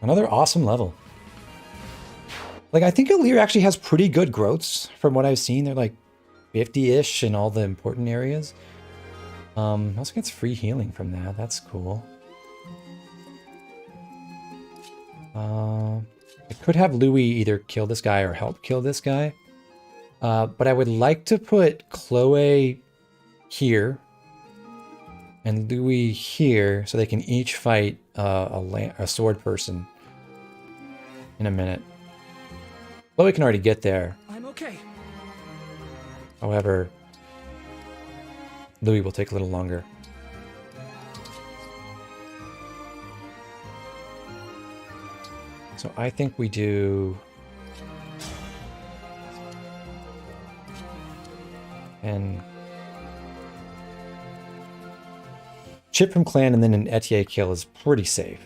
Another awesome level. Like, I think Alir actually has pretty good growths from what I've seen. They're like 50-ish in all the important areas. Also gets free healing from that. That's cool. I could have Louis either kill this guy or help kill this guy. But I would like to put Chloe here and Louis here so they can each fight a sword person in a minute. Chloe can already get there. I'm okay. However, Louis will take a little longer. So I think we do... And chip from clan and then an Etier kill is pretty safe.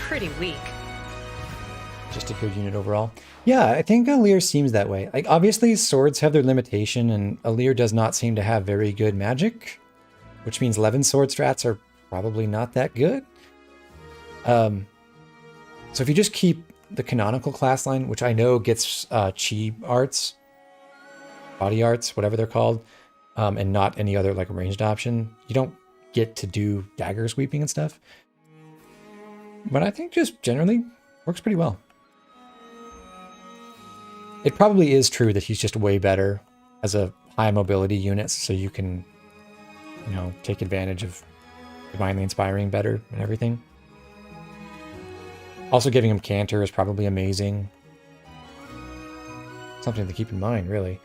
Pretty weak. Just a good unit overall. Yeah, I think Alir seems that way. Like, obviously, swords have their limitation, and Alir does not seem to have very good magic, which means Levin's sword strats are probably not that good. So if you just keep the canonical class line, which I know gets chi arts, body arts, whatever they're called, and not any other like ranged option, you don't get to do dagger sweeping and stuff. But I think just generally works pretty well. It probably is true that he's just way better as a high mobility unit, so you can, you know, take advantage of divinely inspiring better and everything. Also giving him Canter is probably amazing. Something to keep in mind, really.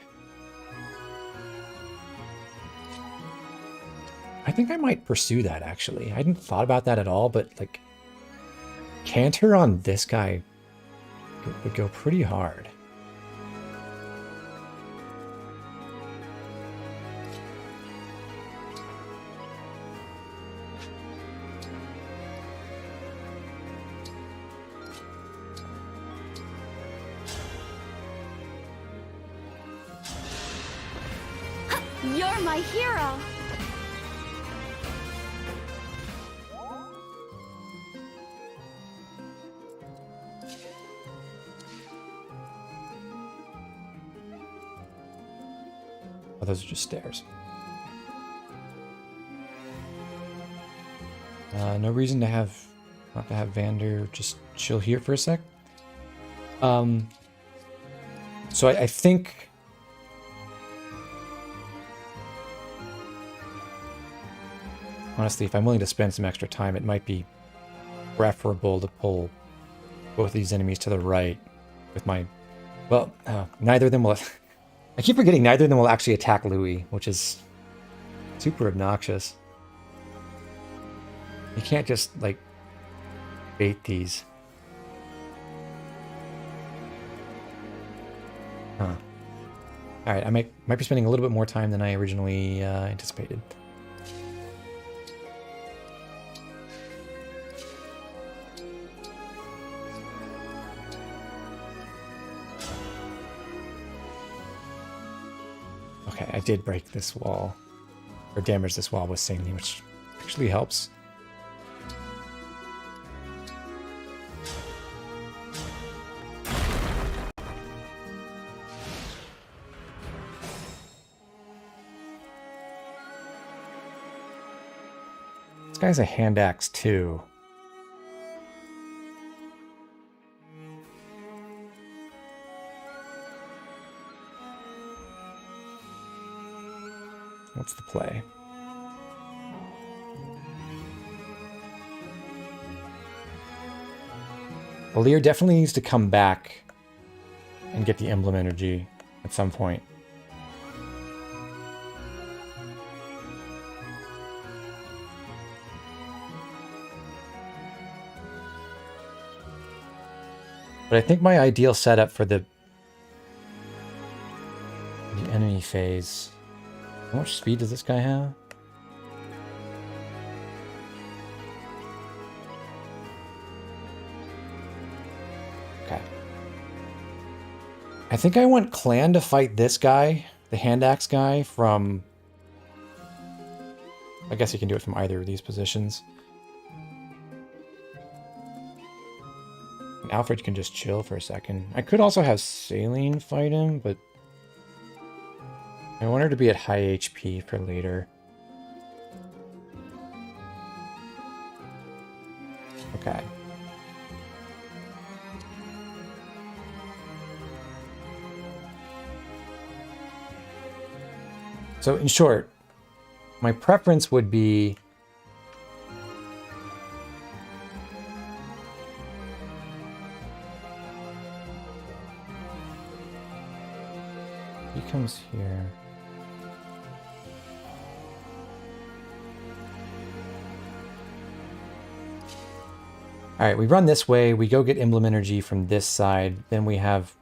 I think I might pursue that, actually. I hadn't thought about that at all, but, like, Canter on this guy would go pretty hard. You're my hero! Oh, those are just stairs. No reason to have, not to have Vander just chill here for a sec. So I think... Honestly, if I'm willing to spend some extra time, it might be preferable to pull both of these enemies to the right with my... Well, neither of them will... I keep forgetting neither of them will actually attack Louis, which is super obnoxious. You can't just, like, bait these. Huh. Alright, I might be spending a little bit more time than I originally anticipated. Okay, I did break this wall, or damage this wall with singing, which actually helps. This guy's a hand axe too. What's the play? Alir definitely needs to come back and get the emblem energy at some point. But I think my ideal setup for the enemy phase... How much speed does this guy have? Okay. I think I want Clan to fight this guy the hand axe guy from... I guess you can do it from either of these positions. And Alfred can just chill for a second. I could also have Saline fight him, but I want her to be at high HP for later. Okay. So in short, my preference would be he comes here. All right, we run this way, we go get Emblem Energy from this side, then we have...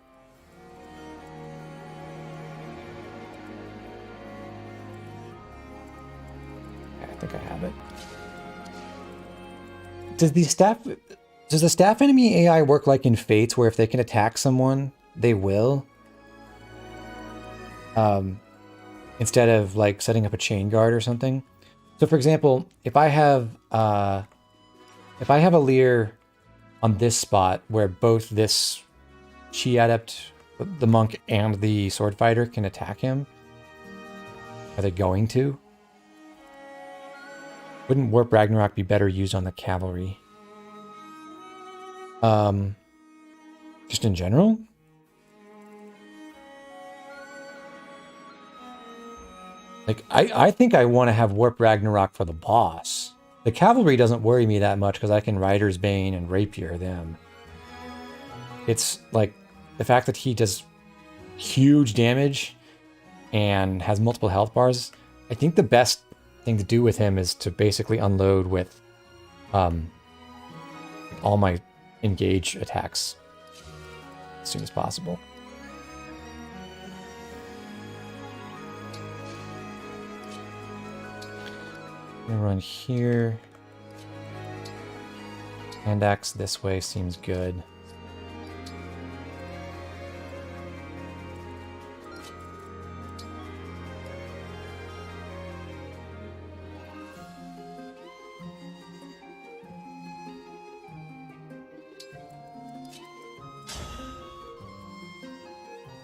I think I have it. Does the staff enemy AI work like in Fates, where if they can attack someone, they will? Instead of like setting up a chain guard or something? So for example, if I have a Lear on this spot where both this Chi Adept, the monk, and the sword fighter can attack him, are they going to? Wouldn't Warp Ragnarok be better used on the cavalry? Just in general? Like, I think I want to have Warp Ragnarok for the boss. The cavalry doesn't worry me that much because I can Rider's Bane and Rapier them. It's like the fact that he does huge damage and has multiple health bars. I think the best thing to do with him is to basically unload with all my engage attacks as soon as possible. I'm gonna run here. Hand axe this way seems good.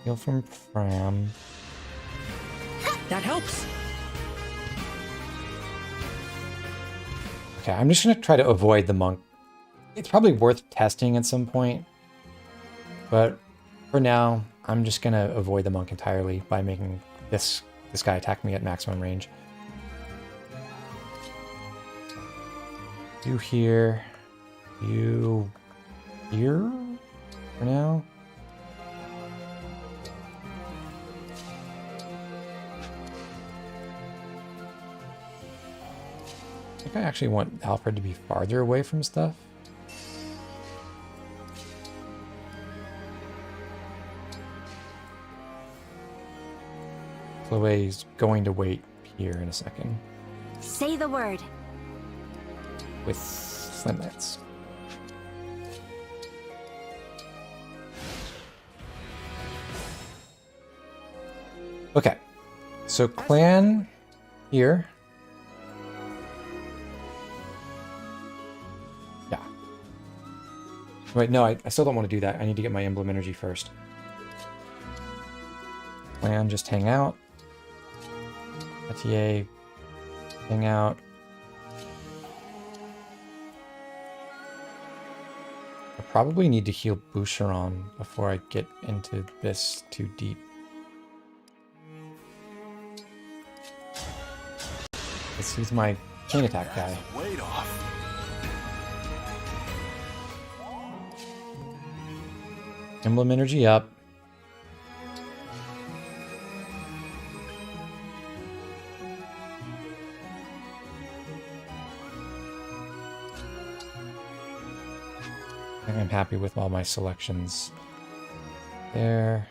Heal from Fram. That helps. Okay, I'm just going to try to avoid the monk. It's probably worth testing at some point. But for now, I'm just going to avoid the monk entirely by making this guy attack me at maximum range. You here. You here for now. I think I actually want Alfred to be farther away from stuff. Chloe's going to wait here in a second. Say the word. With Slimlets. Okay. So clan here. Wait, no, I still don't want to do that. I need to get my Emblem Energy first. Plan, just hang out. Etier, hang out. I probably need to heal Boucheron before I get into this too deep. He's my chain attack guy. Weight off. Emblem Energy up. I think I'm happy with all my selections there.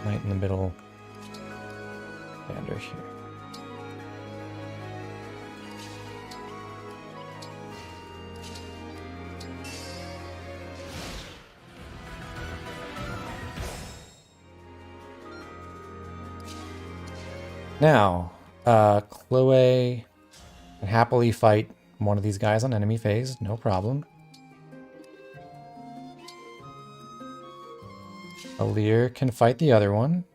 Right in the middle. Under here. Now, Chloe can happily fight one of these guys on enemy phase, no problem. Alir can fight the other one.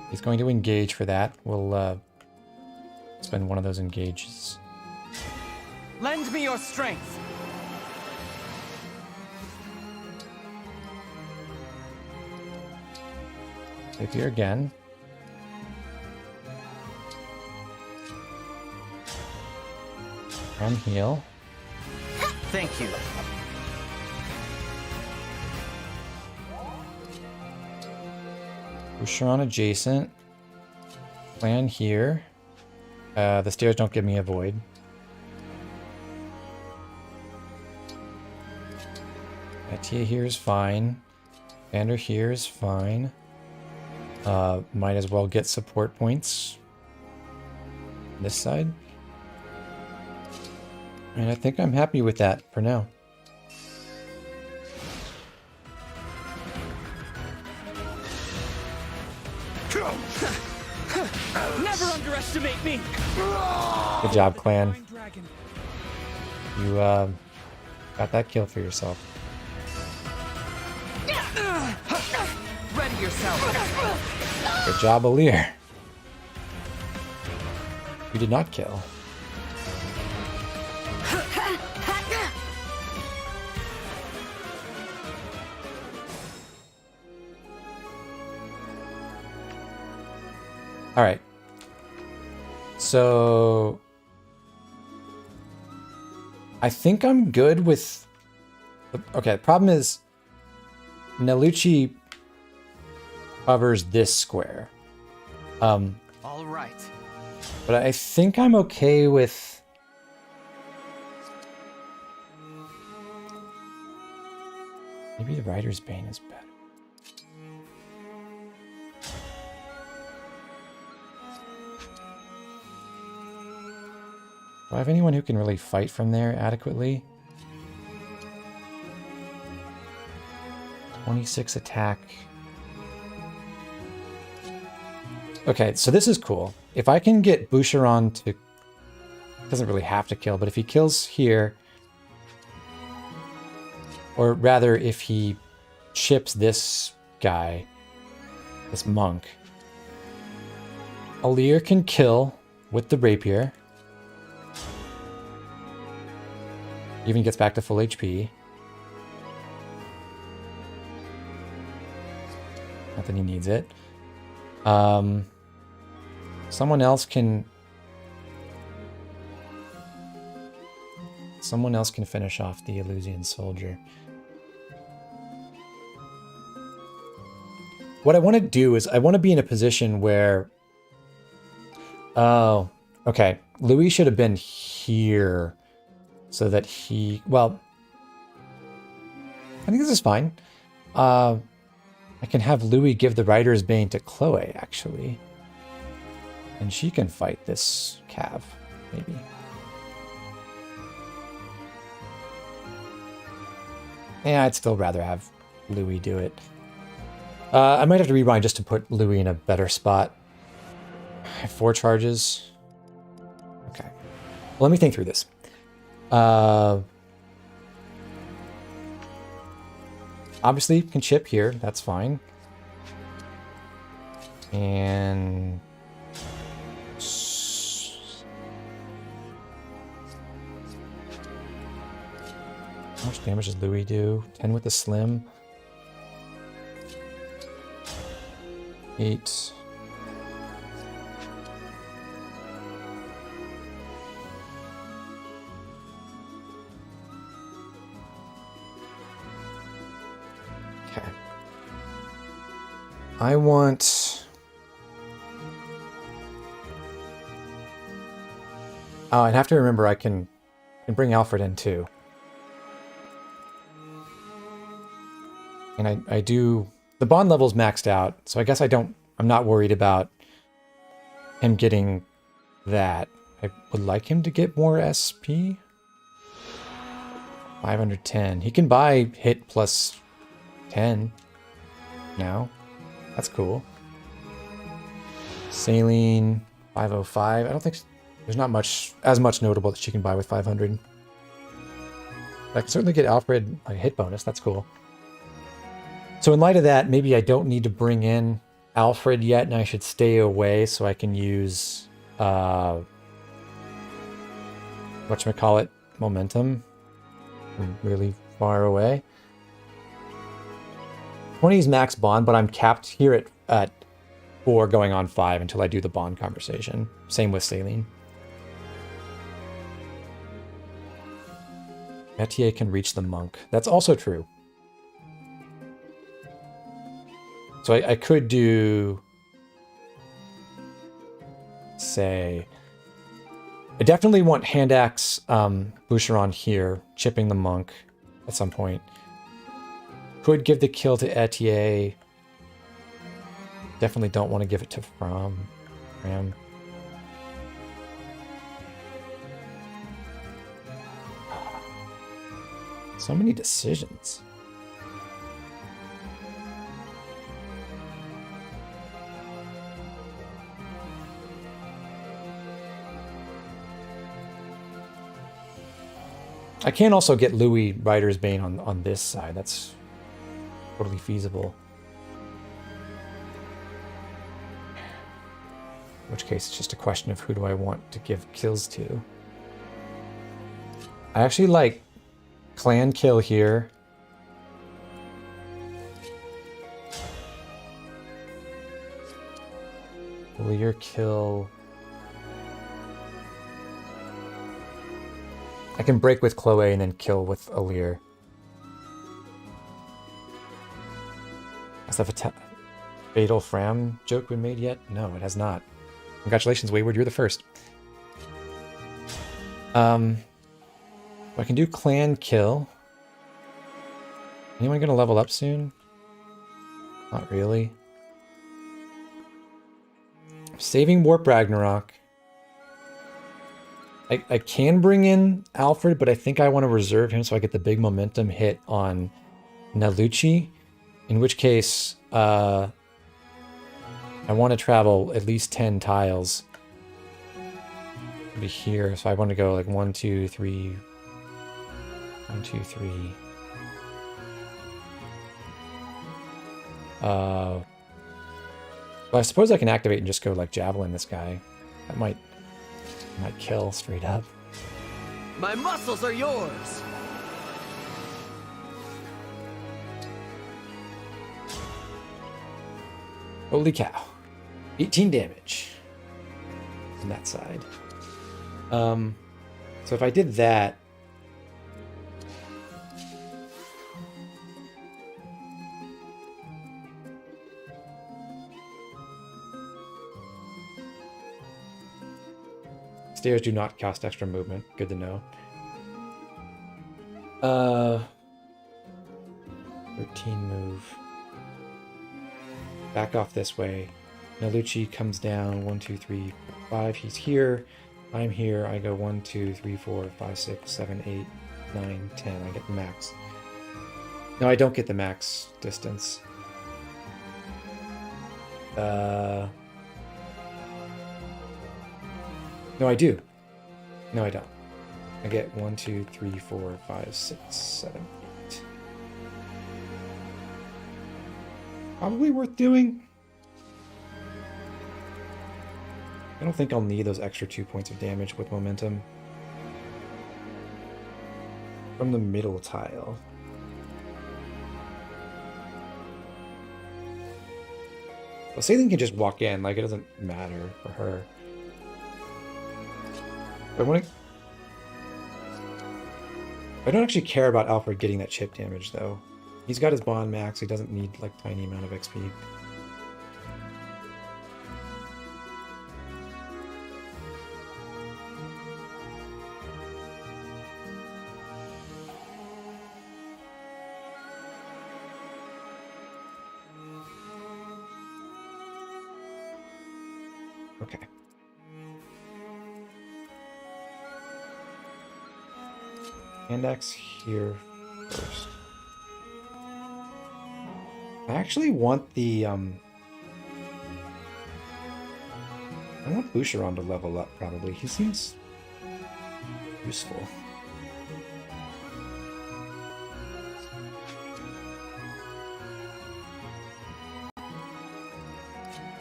He's going to engage for that. We'll spend one of those engages. Lend me your strength. Here again. And heal. Thank you. Boucheron adjacent. Plan here. The stairs don't give me a void. Atia here is fine. Vander here is fine. Might as well get support points. This side. And I think I'm happy with that for now. Never underestimate me. Good job, clan. You got that kill for yourself. Ready yourself. Good job, Alir. You did not kill. All right. So I think I'm good with. Okay, the problem is Nelucci covers this square. All right. But I think I'm okay with. Maybe the Rider's Bane is better. Do I have anyone who can really fight from there adequately? 26 attack. Okay, so this is cool. If I can get Boucheron to... Doesn't really have to kill, but if he kills here... Or rather, if he chips this guy, this monk, Alir can kill with the rapier. Even gets back to full HP. Not that he needs it. Someone else can finish off the Elusian soldier. What I want to do is I want to be in a position where... Oh, okay. Louis should have been here so that he... Well, I think this is fine. I can have Louis give the Rider's Bane to Chloe, actually. And she can fight this Cav, maybe. Yeah, I'd still rather have Louis do it. I might have to rewind just to put Louis in a better spot. I have 4 charges. Okay. Well, let me think through this. Obviously, can chip here. That's fine. And... How much damage does Louis do? 10 with the slim. 8. Okay. I want... Oh, I'd have to remember I can bring Alfred in too. And I do... The bond level's maxed out, so I guess I'm not worried about him getting that. I would like him to get more SP. 510. He can buy hit plus 10 now. That's cool. Saline, 505. I don't think there's not as much notable that she can buy with 500. I can certainly get Alfred a hit bonus. That's cool. So in light of that, maybe I don't need to bring in Alfred yet, and I should stay away so I can use whatchamacallit, momentum from really far away. 20 is max bond, but I'm capped here at 4 going on 5 until I do the bond conversation. Same with Saline. Etier can reach the monk. That's also true. So I could do, say, I definitely want Hand Axe Boucheron here, chipping the monk at some point. Could give the kill to Etier. Definitely don't want to give it to Fram. So many decisions. I can also get Louis Rider's Bane on this side. That's totally feasible. In which case, it's just a question of who do I want to give kills to. I actually like Clan kill here. Lear kill. I can break with Chloe and then kill with Alir. Has the Fatal Fram joke been made yet? No, it has not. Congratulations, Wayward, you're the first. I can do Clan kill. Anyone gonna level up soon? Not really. Saving Warp Ragnarok. I can bring in Alfred, but I think I want to reserve him so I get the big momentum hit on Nalucci. In which case, I want to travel at least 10 tiles. Be here, so I want to go like 1, 2, 3. 1, 2, 3. Well, I suppose I can activate and just go like javelin this guy. That might kill straight up. My muscles are yours. Holy cow. 18 damage on that side. So if I did that, stairs do not cost extra movement. Good to know. 13 move. Back off this way. Nalucci comes down. 1, 2, 3, 5. He's here. I'm here. I go 1, 2, 3, 4, 5, 6, 7, 8, 9, 10. I get the max. No, I don't get the max distance. No, I do. No, I don't. I get 1, 2, 3, 4, 5, 6, 7, 8. Probably worth doing. I don't think I'll need those extra 2 points of damage with momentum. From the middle tile. Well, Saline can just walk in, like it doesn't matter for her. But I don't actually care about Alfred getting that chip damage, though. He's got his bond max, he doesn't need, like, tiny amount of XP. Okay. Index here first. I actually want the I want Boucheron to level up, probably. He seems useful.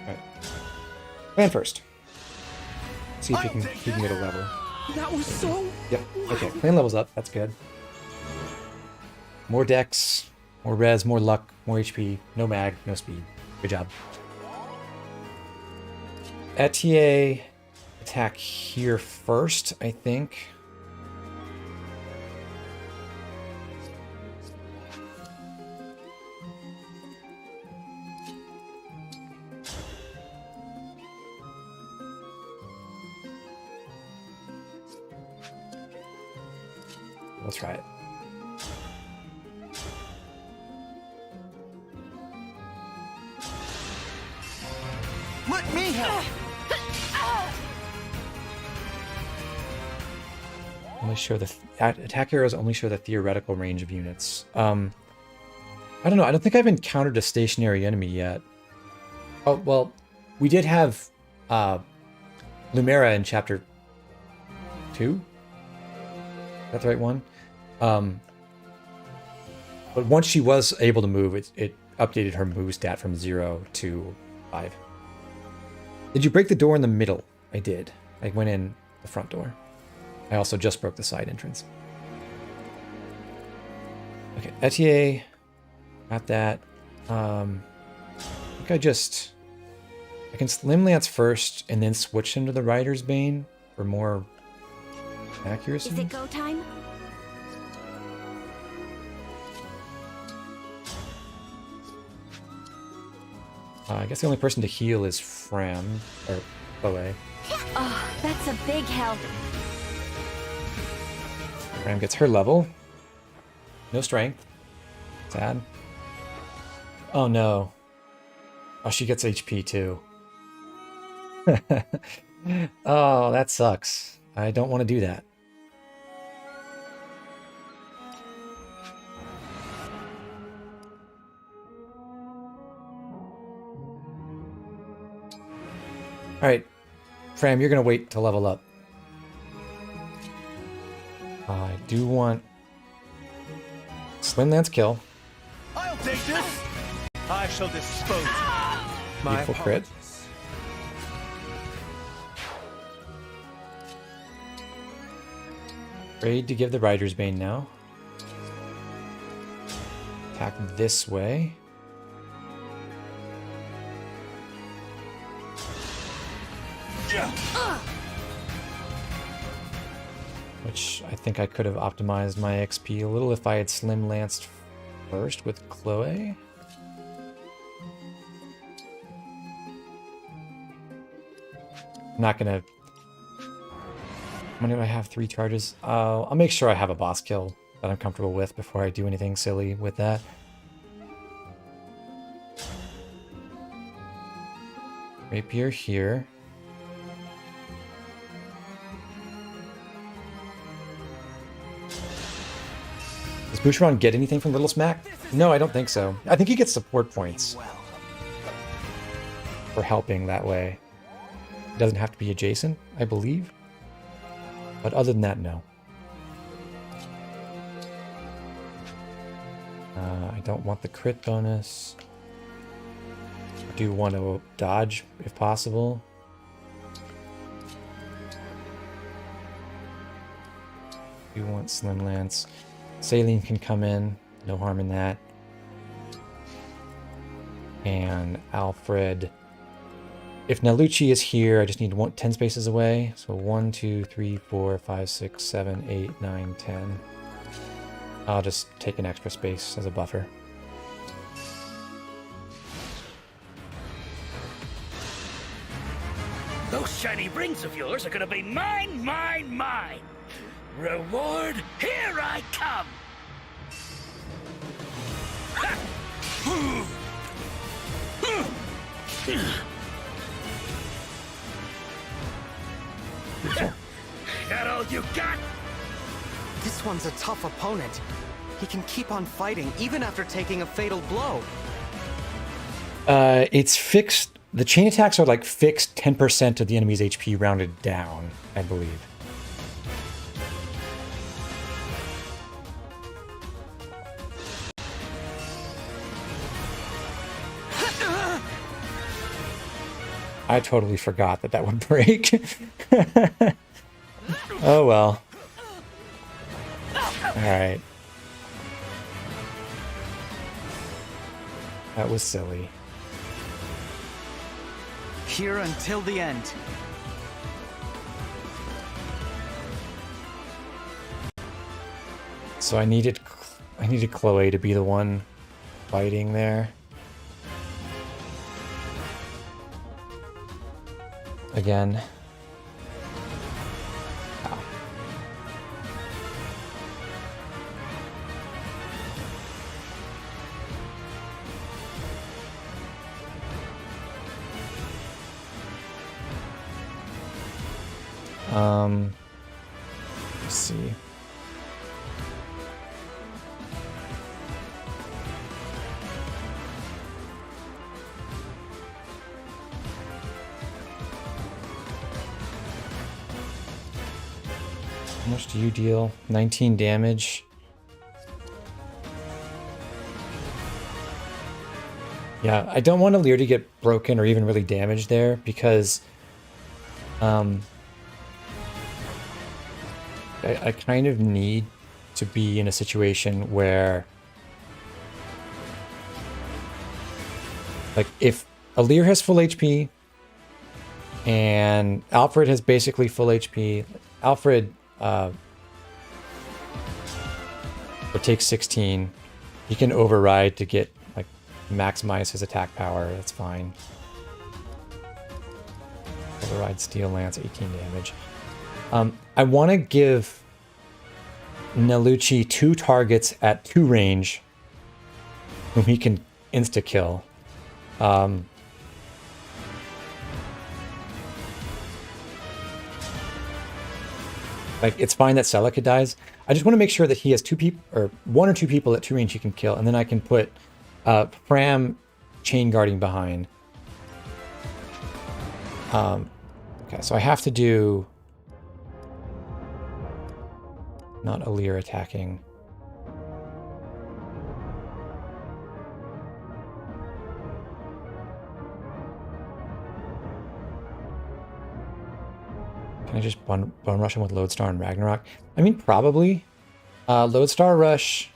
Alright. Plan first. See if he can get a level. That was so... Yep. Okay, clan levels up. That's good. More dex, more res, more luck, more HP. No mag, no speed. Good job. Etier attack here first, I think. Let's try it. Let me help. Only show the attack arrows only show the theoretical range of units. I don't know. I don't think I've encountered a stationary enemy yet. Oh well, we did have Lumera in chapter 2. Is that the right one? But once she was able to move, it updated her move stat from 0 to 5. Did you break the door in the middle? I did. I went in the front door. I also just broke the side entrance. Okay, Etier. Got that. I think I can Slim Lance first and then switch into the Rider's Bane for more accuracy. Is it go time? I guess the only person to heal is Fram, or Chloe. Oh, that's a big help. Fram gets her level. No strength. Sad. Oh no. Oh, she gets HP too. Oh, that sucks. I don't want to do that. Alright, Fram, you're going to wait to level up. I do want Slim Lance kill. I'll take this. I shall dispose. Beautiful crit. Afraid to give the Rider's Bane now. Attack this way. Which I think I could have optimized my XP a little if I had Slim Lanced first with Chloe. I'm not gonna... When do I have 3 charges? I'll make sure I have a boss kill that I'm comfortable with before I do anything silly with that. Rapier here. Does Boucheron get anything from Little Smack? No, I don't think so. I think he gets support points for helping that way. It doesn't have to be adjacent, I believe. But other than that, no. I don't want the crit bonus. I do want to dodge if possible. I do want Slim Lance. Saline can come in, no harm in that. And Alfred. If Nalucci is here, I just need 10 spaces away. So 1, 2, 3, 4, 5, 6, 7, 8, 9, 10. I'll just take an extra space as a buffer. Those shiny rings of yours are gonna be mine, mine, mine. Reward, here I come. That all you got? This one's a tough opponent. He can keep on fighting even after taking a fatal blow. It's fixed The chain attacks are like fixed 10% of the enemy's HP rounded down, I believe. I totally forgot that that would break. Oh well. Alright. That was silly. Here until the end. So I needed Chloe to be the one fighting there. Again. Let's see. How much do you deal? 19 damage. Yeah, I don't want Alir to get broken or even really damaged there because I kind of need to be in a situation where, like, if Alir has full HP and Alfred has basically full HP, Alfred or takes 16, he can override to get, like, maximize his attack power. That's fine. Override Steel Lance, 18 damage. I want to give Nalucci 2 targets at 2 range whom he can insta-kill. Like, it's fine that Celica dies. I just want to make sure that he has 2 people, or 1 or 2 people at 2 range he can kill, and then I can put Pram chain guarding behind. Okay, so I have to do... Not Alir attacking. Can I just bone rush him with Lodestar and Ragnarok? I mean, probably. Lodestar Rush...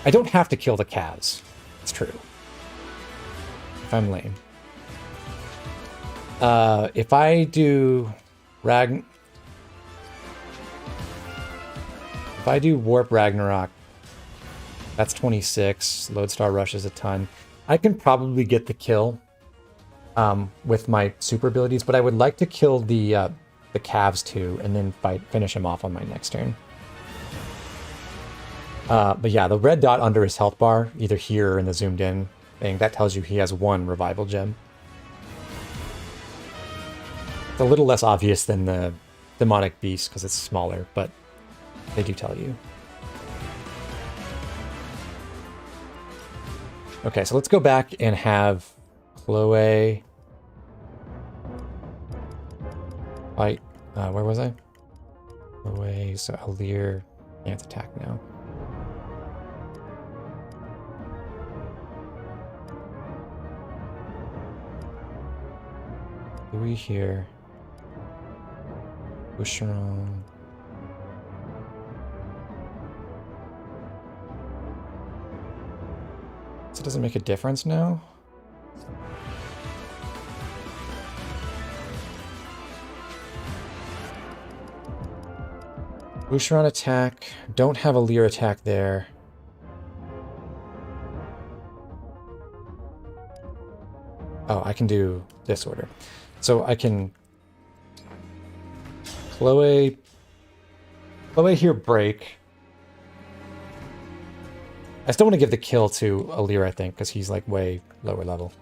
I don't have to kill the calves. It's true. If I'm lame. If I do... If I do Warp Ragnarok, that's 26. Lodestar Rush is a ton. I can probably get the kill with my super abilities, but I would like to kill the calves too, and then finish him off on my next turn. But yeah, the red dot under his health bar, either here or in the zoomed in thing, that tells you he has 1 revival gem. It's a little less obvious than the demonic beast because it's smaller, but they do tell you. Okay, so let's go back and have Chloe fight. Where was I? Chloe, so Alir can't attack now. Louis here. Boucheron. So does it make a difference now? Boucheron attack. Don't have a Alir attack there. Oh, I can do this order. So I can... Chloe here break. I still want to give the kill to Alir, I think, because he's like way lower level.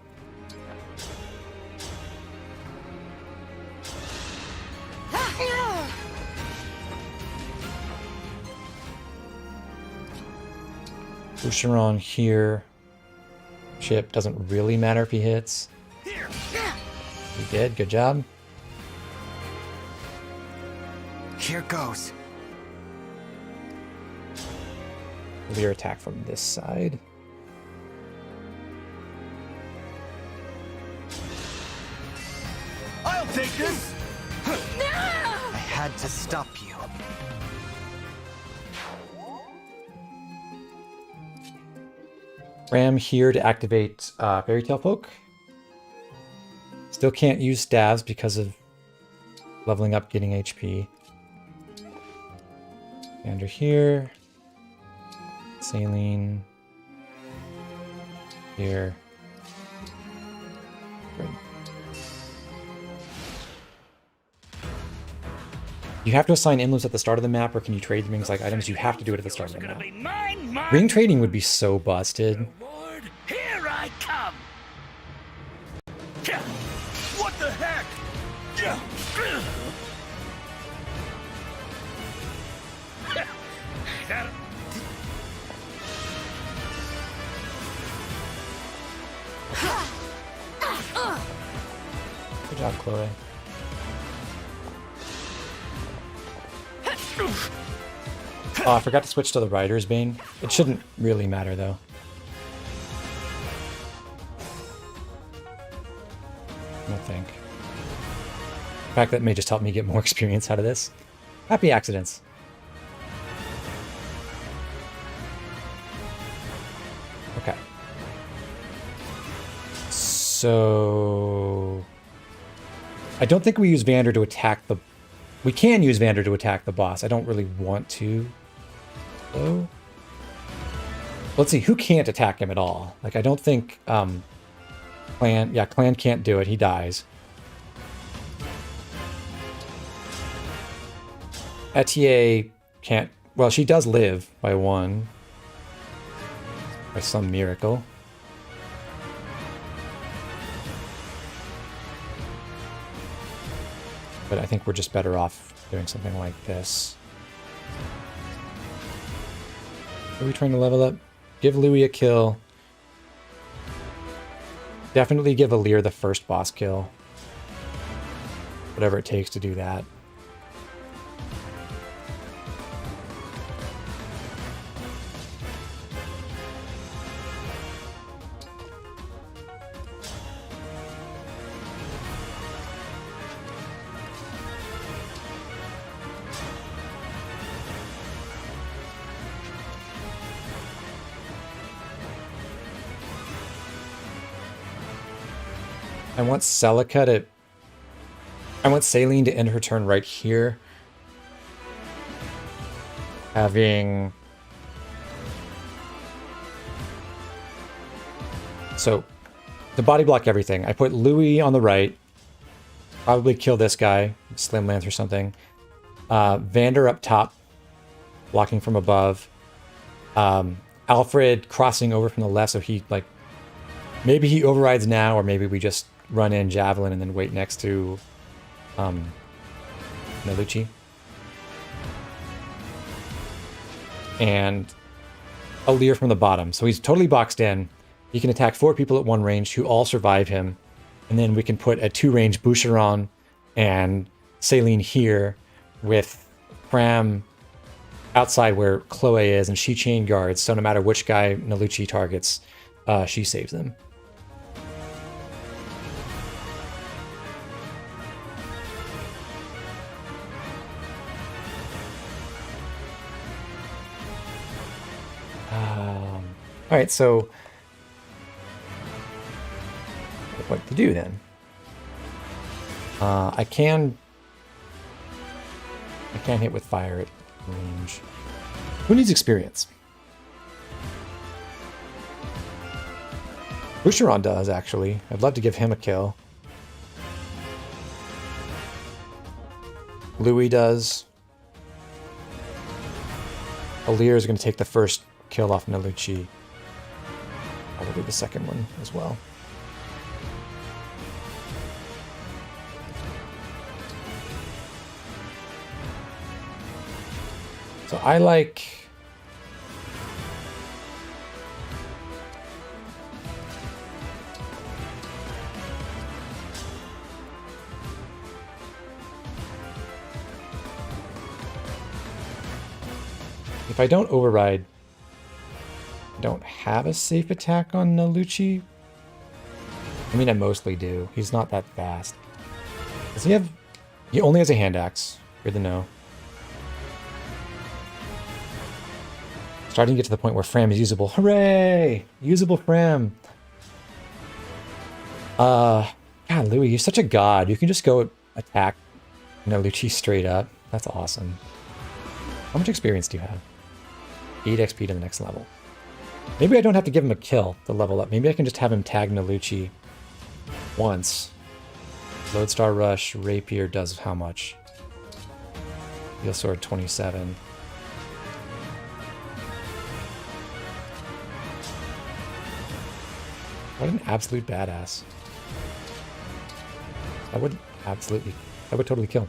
Boucheron here. Chip doesn't really matter if he hits. You did. Good job. Here goes. Your attack from this side. I'll take this! I had to stop you. Ram here to activate Fairy Tale Poke. Still can't use stabs because of leveling up, getting HP. Under here. Saline. Here. Good. You have to assign emblems at the start of the map, or can you trade rings like items? You have to do it at the start of the map. Ring trading would be so busted. Here I come! What the heck? That... Good job, Chloe. Oh, I forgot to switch to the Rider's Bane. It shouldn't really matter, though. I don't think. In fact, that may just help me get more experience out of this. Happy accidents. Okay. So... I don't think we use Vander to attack the... We can use Vander to attack the boss. I don't really want to. Though. Let's see, who can't attack him at all? Like, I don't think... Clan... Yeah, Clan can't do it. He dies. Etier can't... Well, she does live by one. By some miracle. But I think we're just better off doing something like this. Are we trying to level up? Give Louis a kill. Definitely give Alir the first boss kill. Whatever it takes to do that. I want Celica to... I want Saline to end her turn right here. Having... So, to body block everything, I put Louis on the right. Probably kill this guy, Slim Lance or something. Vander up top, blocking from above. Alfred crossing over from the left, so he, like... Maybe he overrides now, or maybe we just run in Javelin and then wait next to Nalucci. And Alir from the bottom. So he's totally boxed in. He can attack 4 people at one range who all survive him. And then we can put a 2-range Boucheron and Saline here with Pram outside where Chloe is, and she chain guards. So no matter which guy Nalucci targets, she saves them. All right, so what to do then? I can hit with fire at range. Who needs experience? Boucheron does, actually. I'd love to give him a kill. Louis does. Alir is going to take the first kill off Nalucci. Probably the second one as well. So I like... if I don't override, I don't have a safe attack on Nalucci. I mean, I mostly do. He's not that fast. Does he have... He only has a hand axe. Good to know. Starting to get to the point where Fram is usable. Hooray! Usable Fram! God, Louis, you're such a god. You can just go attack Nalucci straight up. That's awesome. How much experience do you have? 8 XP to the next level. Maybe I don't have to give him a kill to level up. Maybe I can just have him tag Nalucci once. Lodestar Rush, Rapier does how much? Steel Sword 27. What an absolute badass. That would totally kill.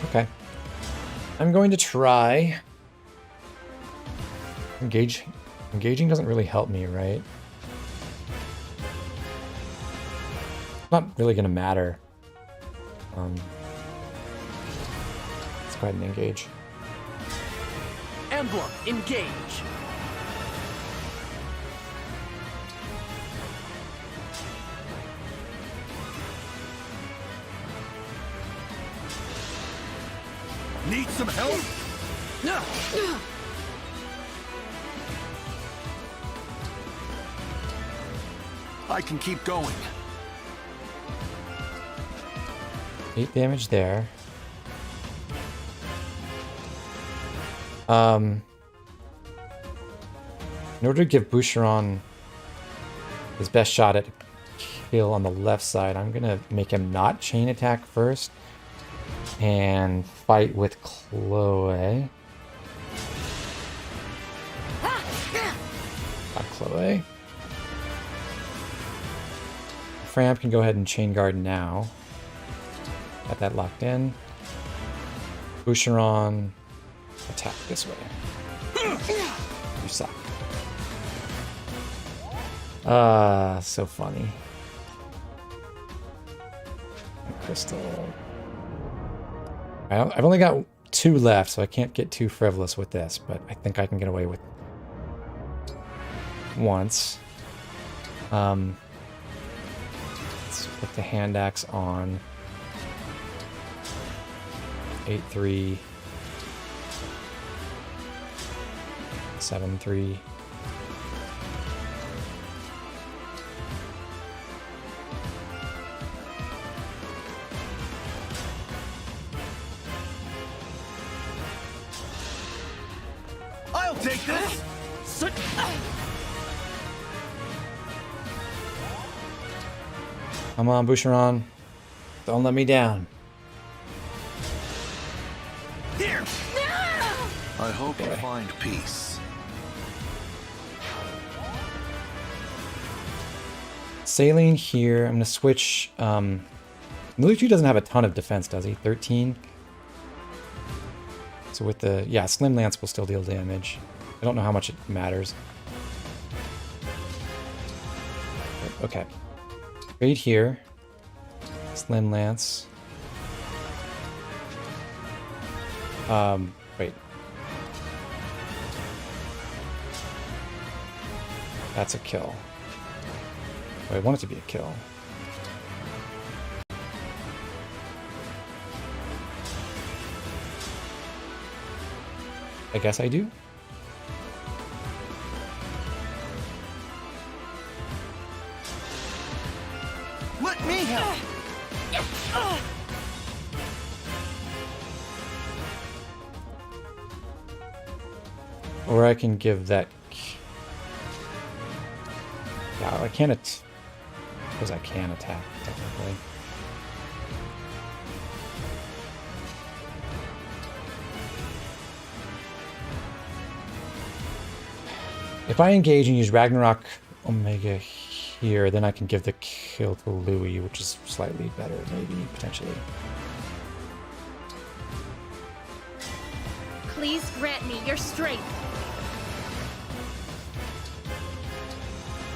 Okay. I'm going to try... Engaging doesn't really help me, right? It's not really going to matter. Let's go ahead and engage. Emblem Engage. Need some help? I can keep going. 8 damage there. In order to give Boucheron his best shot at kill on the left side, I'm gonna make him not chain attack first and fight with Chloe. Not Chloe. Fram can go ahead and chain guard now. Got that locked in. Boucheron, attack this way. You suck. So funny. Crystal. I've only got 2 left, so I can't get too frivolous with this, but I think I can get away with once. Let's put the hand axe on. 8-3. 7-3. I'll take this. Come on, Boucheron. Don't let me down. Here. I hope you find peace. Saline here. I'm going to switch. Nalucci doesn't have a ton of defense, does he? 13. So with the... Yeah, Slim Lance will still deal damage. I don't know how much it matters. Okay. Trade here. Slim Lance. Wait. That's a kill. I want it to be a kill. I guess I do. Let me help. Or I can give that... Yeah, I can't... Because I can attack, technically. If I engage and use Ragnarok Omega here, then I can give the kill to Louis, which is slightly better, maybe, potentially. Please grant me your strength.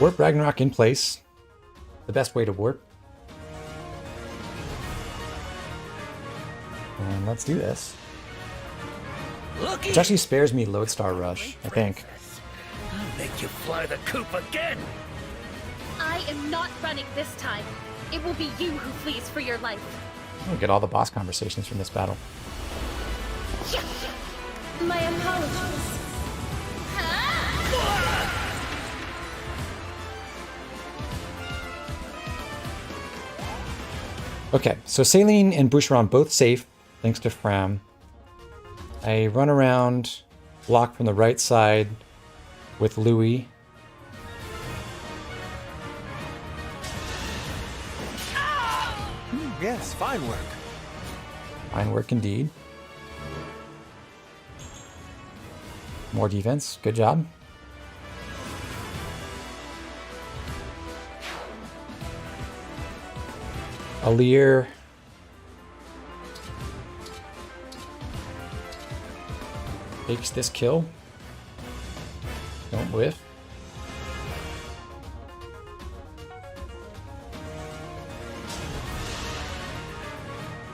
Warp Ragnarok in place. the best way to warp. And let's do this. Which actually spares me Lodestar Rush, I think. I'll make you fly the coop again! I am not running this time. It will be you who flees for your life. We'll get all the boss conversations from this battle. My apologies. Okay, so Saline and Boucheron both safe, thanks to Fram. I run around, block from the right side with Louis. Yes, fine work. Fine work indeed. More defense, good job. Alir. Takes this kill. Don't whiff.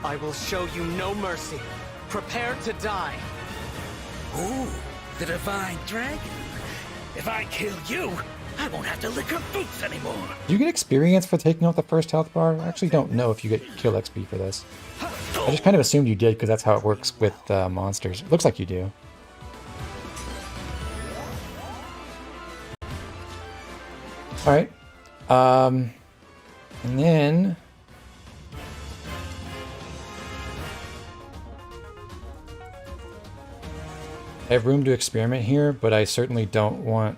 I will show you no mercy. Prepare to die. Ooh, the Divine Dragon. If I kill you, I won't have to lick her boots anymore. Do you get experience for taking out the first health bar? I actually don't know if you get kill XP for this. I just kind of assumed you did because that's how it works with monsters. Looks like you do. Alright. And then... I have room to experiment here, but I certainly don't want...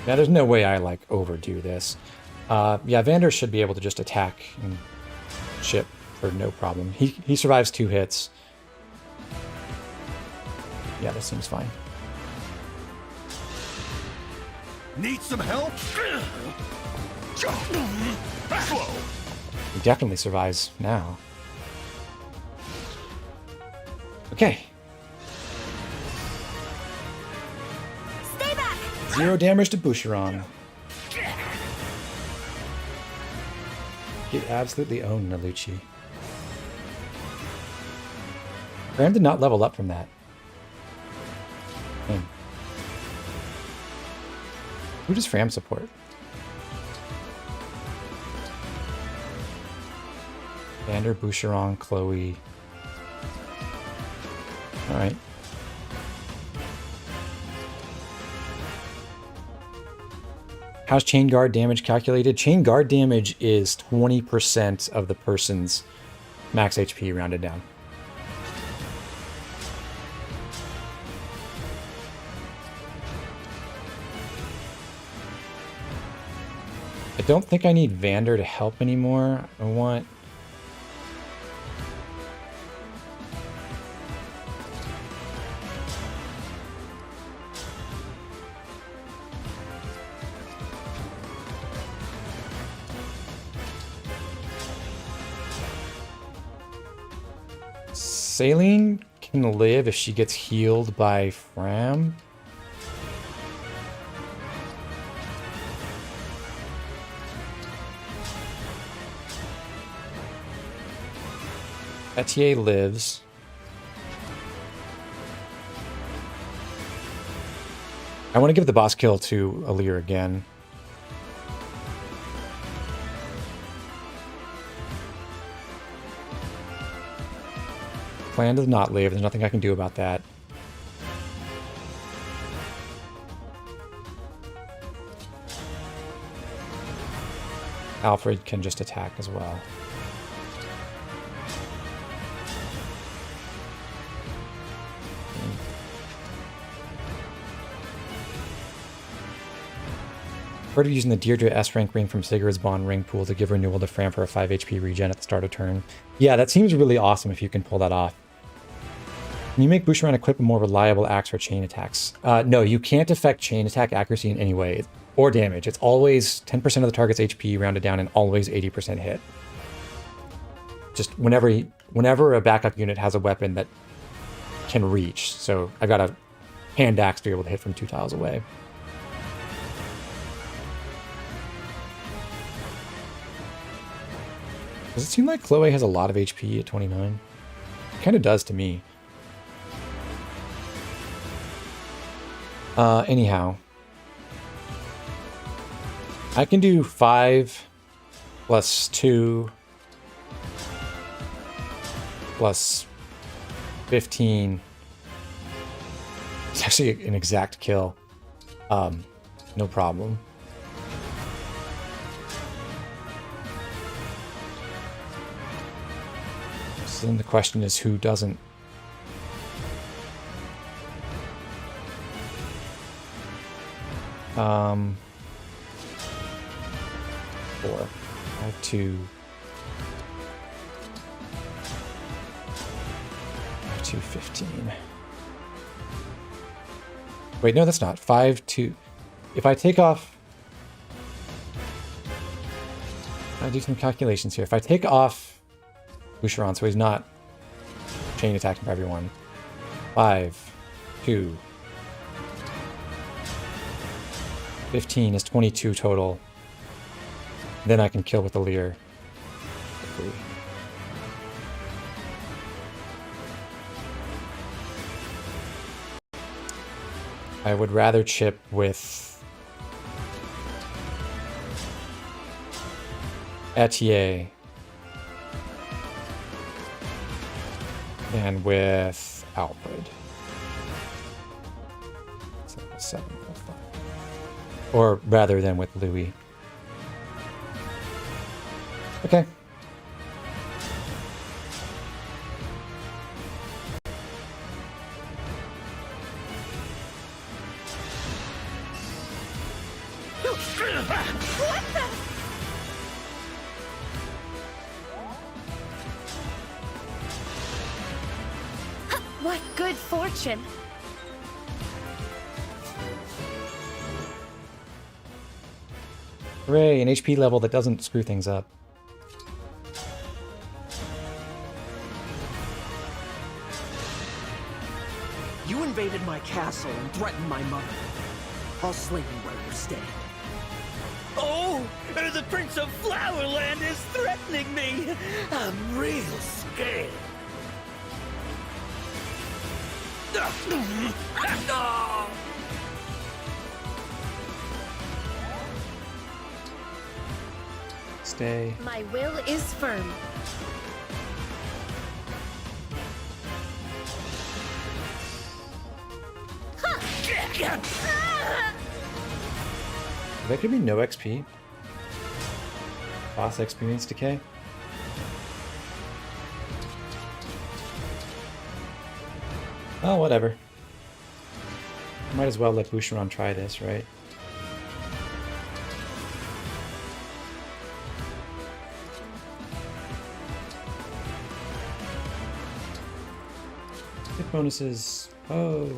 Yeah, there's no way I, like, overdo this. Yeah, Vander should be able to just attack and chip for no problem. He survives 2 hits. Yeah, this seems fine. Need some help? He definitely survives now. Okay. Stay back! 0 damage to Boucheron. Get absolutely owned, Nalucci. Graham did not level up from that. Hmm. Who does Fram support? Vander, Boucheron, Chloe. Alright. How's chain guard damage calculated? Chain guard damage is 20% of the person's max HP rounded down. I don't think I need Vander to help anymore. I want... Saline can live if she gets healed by Fram. Etier lives. I want to give the boss kill to Alir again. Plan does not live. There's nothing I can do about that. Alfred can just attack as well. Heard of using the Deirdre S rank ring from Sigurd's Bond ring pool to give renewal to Fram for a 5 HP regen at the start of turn. Yeah, that seems really awesome if you can pull that off. Can you make Boucheron equip a more reliable axe for chain attacks? No, you can't affect chain attack accuracy in any way, or damage. It's always 10% of the target's HP rounded down and always 80% hit. Just whenever a backup unit has a weapon that can reach. So I've got a hand axe to be able to hit from 2 tiles away. Does it seem like Chloe has a lot of HP at 29? It kind of does to me. Anyhow. I can do 5 plus 2 plus 15. It's actually an exact kill. No problem. So then the question is, who doesn't? Um, 4, 5, 2, 5, 2, 15. Wait, no, that's not 5, 2. If I take off, I do some calculations here. If I take off Boucheron, so he's not chain attacking for everyone. 5, 2, 15 is 22 total. Then I can kill with the Leer. Hopefully. I would rather chip with Etier and with Alfred. 7, 5. Or rather than with Louis. Okay. What the? What good fortune! Hooray, an HP level that doesn't screw things up. You invaded my castle and threatened my mother. I'll slay you where you stand. Oh, the Prince of Flowerland is threatening me. I'm real scared. Stay. My will is firm. That could be no XP. Boss experience decay. Oh, whatever. Might as well let Boucheron try this, right? Hit bonuses. Oh.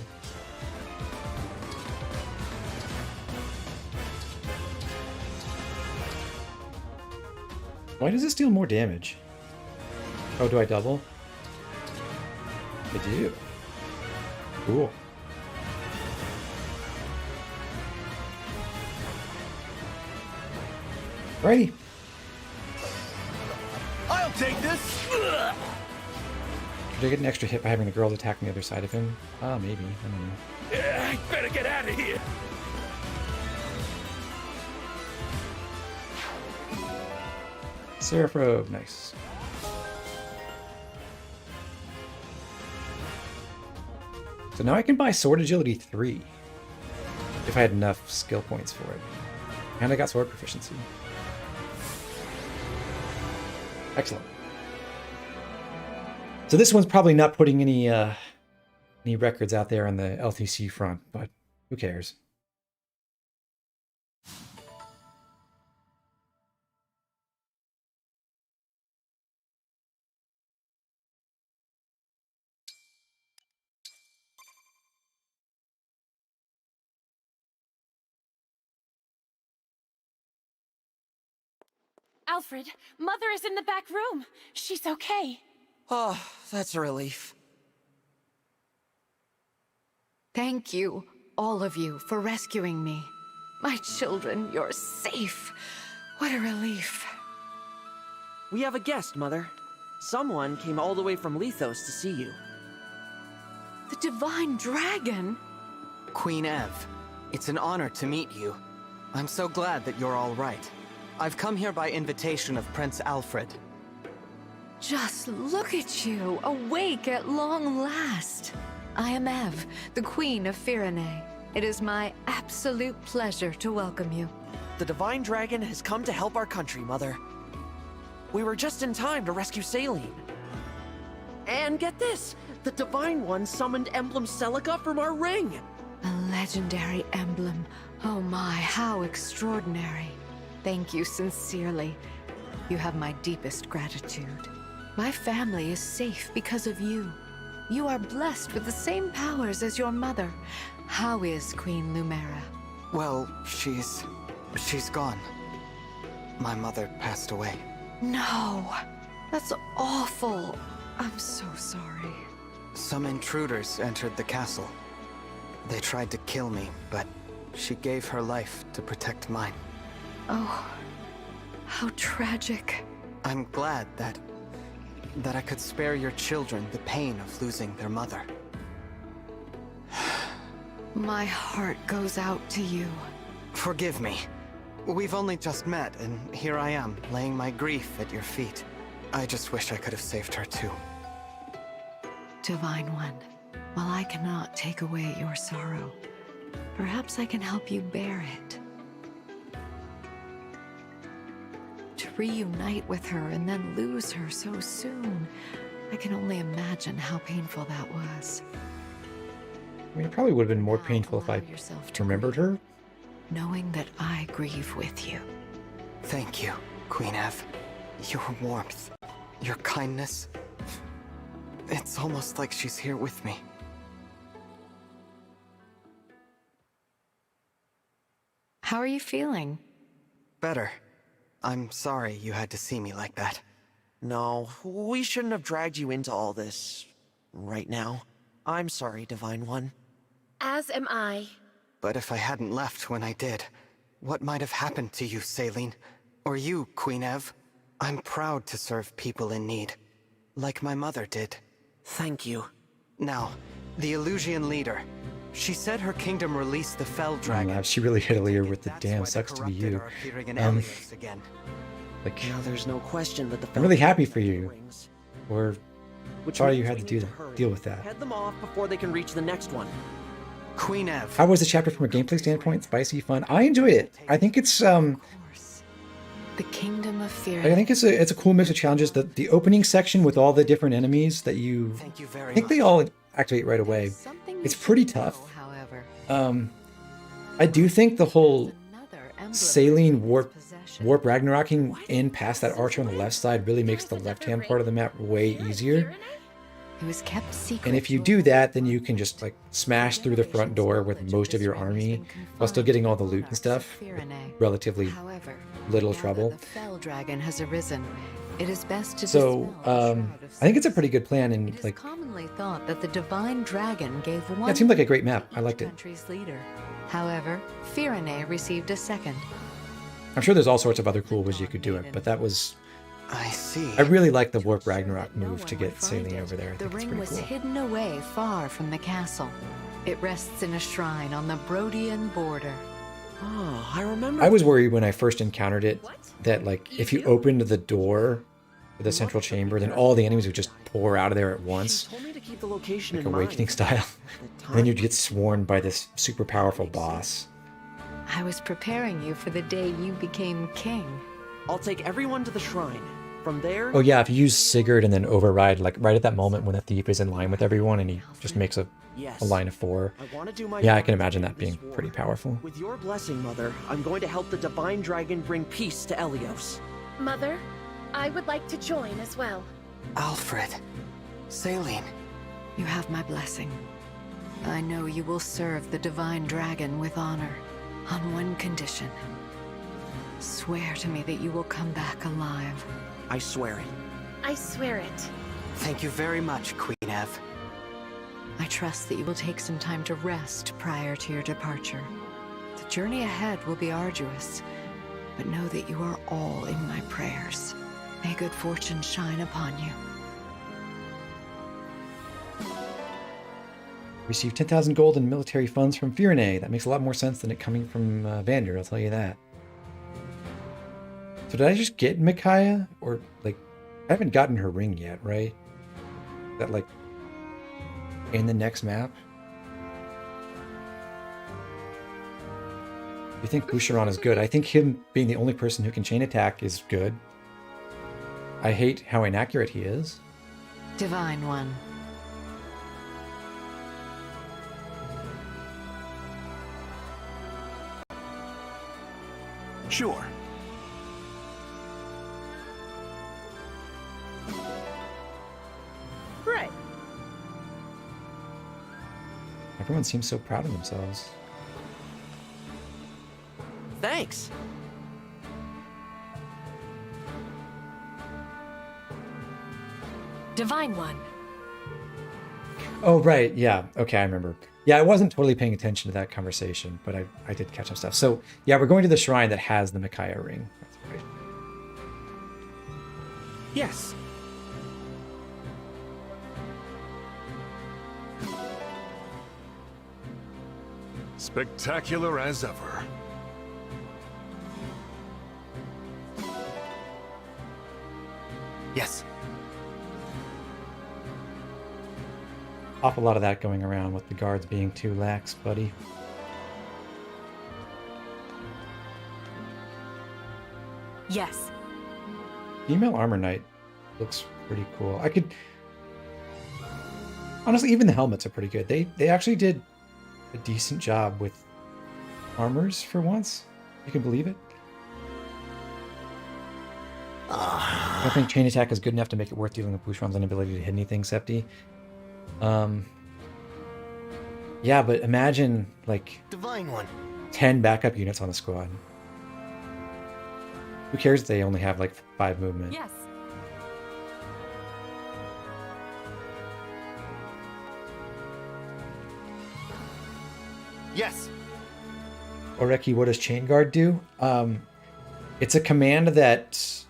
Why does this deal more damage? Oh, do I double? I do. Cool. Righty. I'll take this. Could I get an extra hit by having the girls attacking the other side of him? Ah, maybe. I don't know. I better get out of here. Seraph Robe, nice. So now I can buy Sword Agility 3 if I had enough skill points for it. And I got Sword Proficiency. Excellent. So this one's probably not putting any records out there on the LTC front, but who cares? Alfred, Mother is in the back room. She's okay. Oh, that's a relief. Thank you, all of you, for rescuing me. My children, you're safe. What a relief. We have a guest, Mother. Someone came all the way from Lethos to see you. The Divine Dragon? Queen Ev, it's an honor to meet you. I'm so glad that you're all right. I've come here by invitation of Prince Alfred. Just look at you, awake at long last. I am Ev, the Queen of Firene. It is my absolute pleasure to welcome you. The Divine Dragon has come to help our country, Mother. We were just in time to rescue Selene. And get this! The Divine One summoned Emblem Celica from our ring! A legendary emblem. Oh my, how extraordinary. Thank you sincerely. You have my deepest gratitude. My family is safe because of you. You are blessed with the same powers as your mother. How is Queen Lumera? Well, she's gone. My mother passed away. No, that's awful. I'm so sorry. Some intruders entered the castle. They tried to kill me, but she gave her life to protect mine. Oh, how tragic. I'm glad that I could spare your children the pain of losing their mother. My heart goes out to you. Forgive me. We've only just met, and here I am, laying my grief at your feet. I just wish I could have saved her too. Divine One, while I cannot take away your sorrow, perhaps I can help you bear it. To reunite with her and then lose her so soon, I can only imagine how painful that was. I mean, it probably would have been more painful if I remembered her. Knowing that I grieve with you. Thank you, Queen Ev. Your warmth, your kindness. It's almost like she's here with me. How are you feeling? Better. I'm sorry you had to see me like that. No, we shouldn't have dragged you into all this right now. I'm sorry, Divine One. As am I. But if I hadn't left when I did, what might have happened to you, Selene? Or you, Queen Ev? I'm proud to serve people in need, like my mother did. Thank you. Now, the Illusian leader. She said her kingdom released the Fell Dragon. She really hit Alear with the damn sucks to be you. Like, now there's no question that the I'm really happy for you. Or sorry you had to deal with that. Head them off before they can reach the next one. Queen Ev. How was the chapter from a gameplay standpoint? Spicy, fun. I enjoyed it. I think it's The Kingdom of Fear. I think it's a cool mix of challenges. The opening section with all the different enemies that you I think they all activate right away. It's pretty tough. I do think the whole Selene warp Ragnaroking in past that archer on the left side really makes the left-hand part of the map way easier. It was kept secret. And if you do that, then you can just like smash through the front door with most of your army while still getting all the loot and stuff with relatively little trouble. The Fell Dragon has arisen. It is best to So I think it's a pretty good plan, and like commonly thought that the Divine Dragon gave one. yeah, it seemed like a great map. I liked it. Country's leader. However, Firene received a second. I'm sure there's all sorts of other cool ways you could do it, but that was. I see. I really like the Warp Ragnarok move to get Selene over there. I The think it's ring pretty was cool. hidden away far from the castle. It rests in a shrine on the Brodian border. Oh, I remember. I was worried when I first encountered it that like if you opened the door for the central chamber, then all the enemies would just pour out of there at once, Told me to keep the location like in Awakening mind. style. And then you'd get sworn by this super powerful boss. I was preparing you for the day you became king. I'll take everyone to the shrine. From there. Oh yeah, if you use Sigurd and then override, like right at that moment when the thief is in line with everyone and he just makes a line of 4. I want to do my Yeah, I part can imagine that in this being war. pretty powerful. With your blessing, Mother, I'm going to help the Divine Dragon bring peace to Elios. Mother, I would like to join as well. Alfred. Selene. You have my blessing. I know you will serve the Divine Dragon with honor, on one condition. Swear to me that you will come back alive. I swear it. I swear it. Thank you very much, Queen Ev. I trust that you will take some time to rest prior to your departure. The journey ahead will be arduous, but know that you are all in my prayers. May good fortune shine upon you. Receive 10,000 gold in military funds from Firene. That makes a lot more sense than it coming from Vander, I'll tell you that. So did I just get Micaiah? Or, like, I haven't gotten her ring yet, right? Is that, like, in the next map? You think Boucheron is good? I think him being the only person who can chain attack is good. I hate how inaccurate he is. Divine One. Sure. Right. Everyone seems so proud of themselves. Thanks. Divine One. Oh, right. Yeah. Okay, I remember. Yeah, I wasn't totally paying attention to that conversation, but I did catch some stuff. So, yeah, we're going to the shrine that has the Micaiah ring. That's right. Yes. Spectacular as ever. Yes. Awful lot of that going around with the guards being too lax, buddy. Yes. Female Armor Knight looks pretty cool. I could... Honestly, even the helmets are pretty good. They actually did a decent job with armors for once. You can believe it. I don't think chain attack is good enough to make it worth dealing with Boucheron's inability to hit anything, Septi. Yeah, but imagine, like, Divine One. 10 backup units on a squad. Who cares if they only have, like, 5 movement? Yes. Yes. Oreki, what does Chain Guard do? It's a command that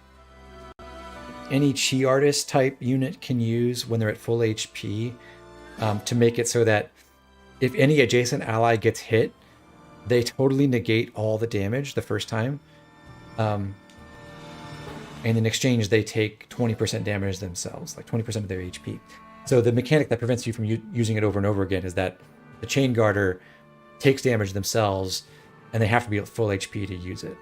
any Chi Artist type unit can use when they're at full HP to make it so that if any adjacent ally gets hit, they totally negate all the damage the first time. And in exchange, they take 20% damage themselves, like 20% of their HP. So the mechanic that prevents you from using it over and over again is that the Chain Guarder takes damage themselves, and they have to be at full HP to use it.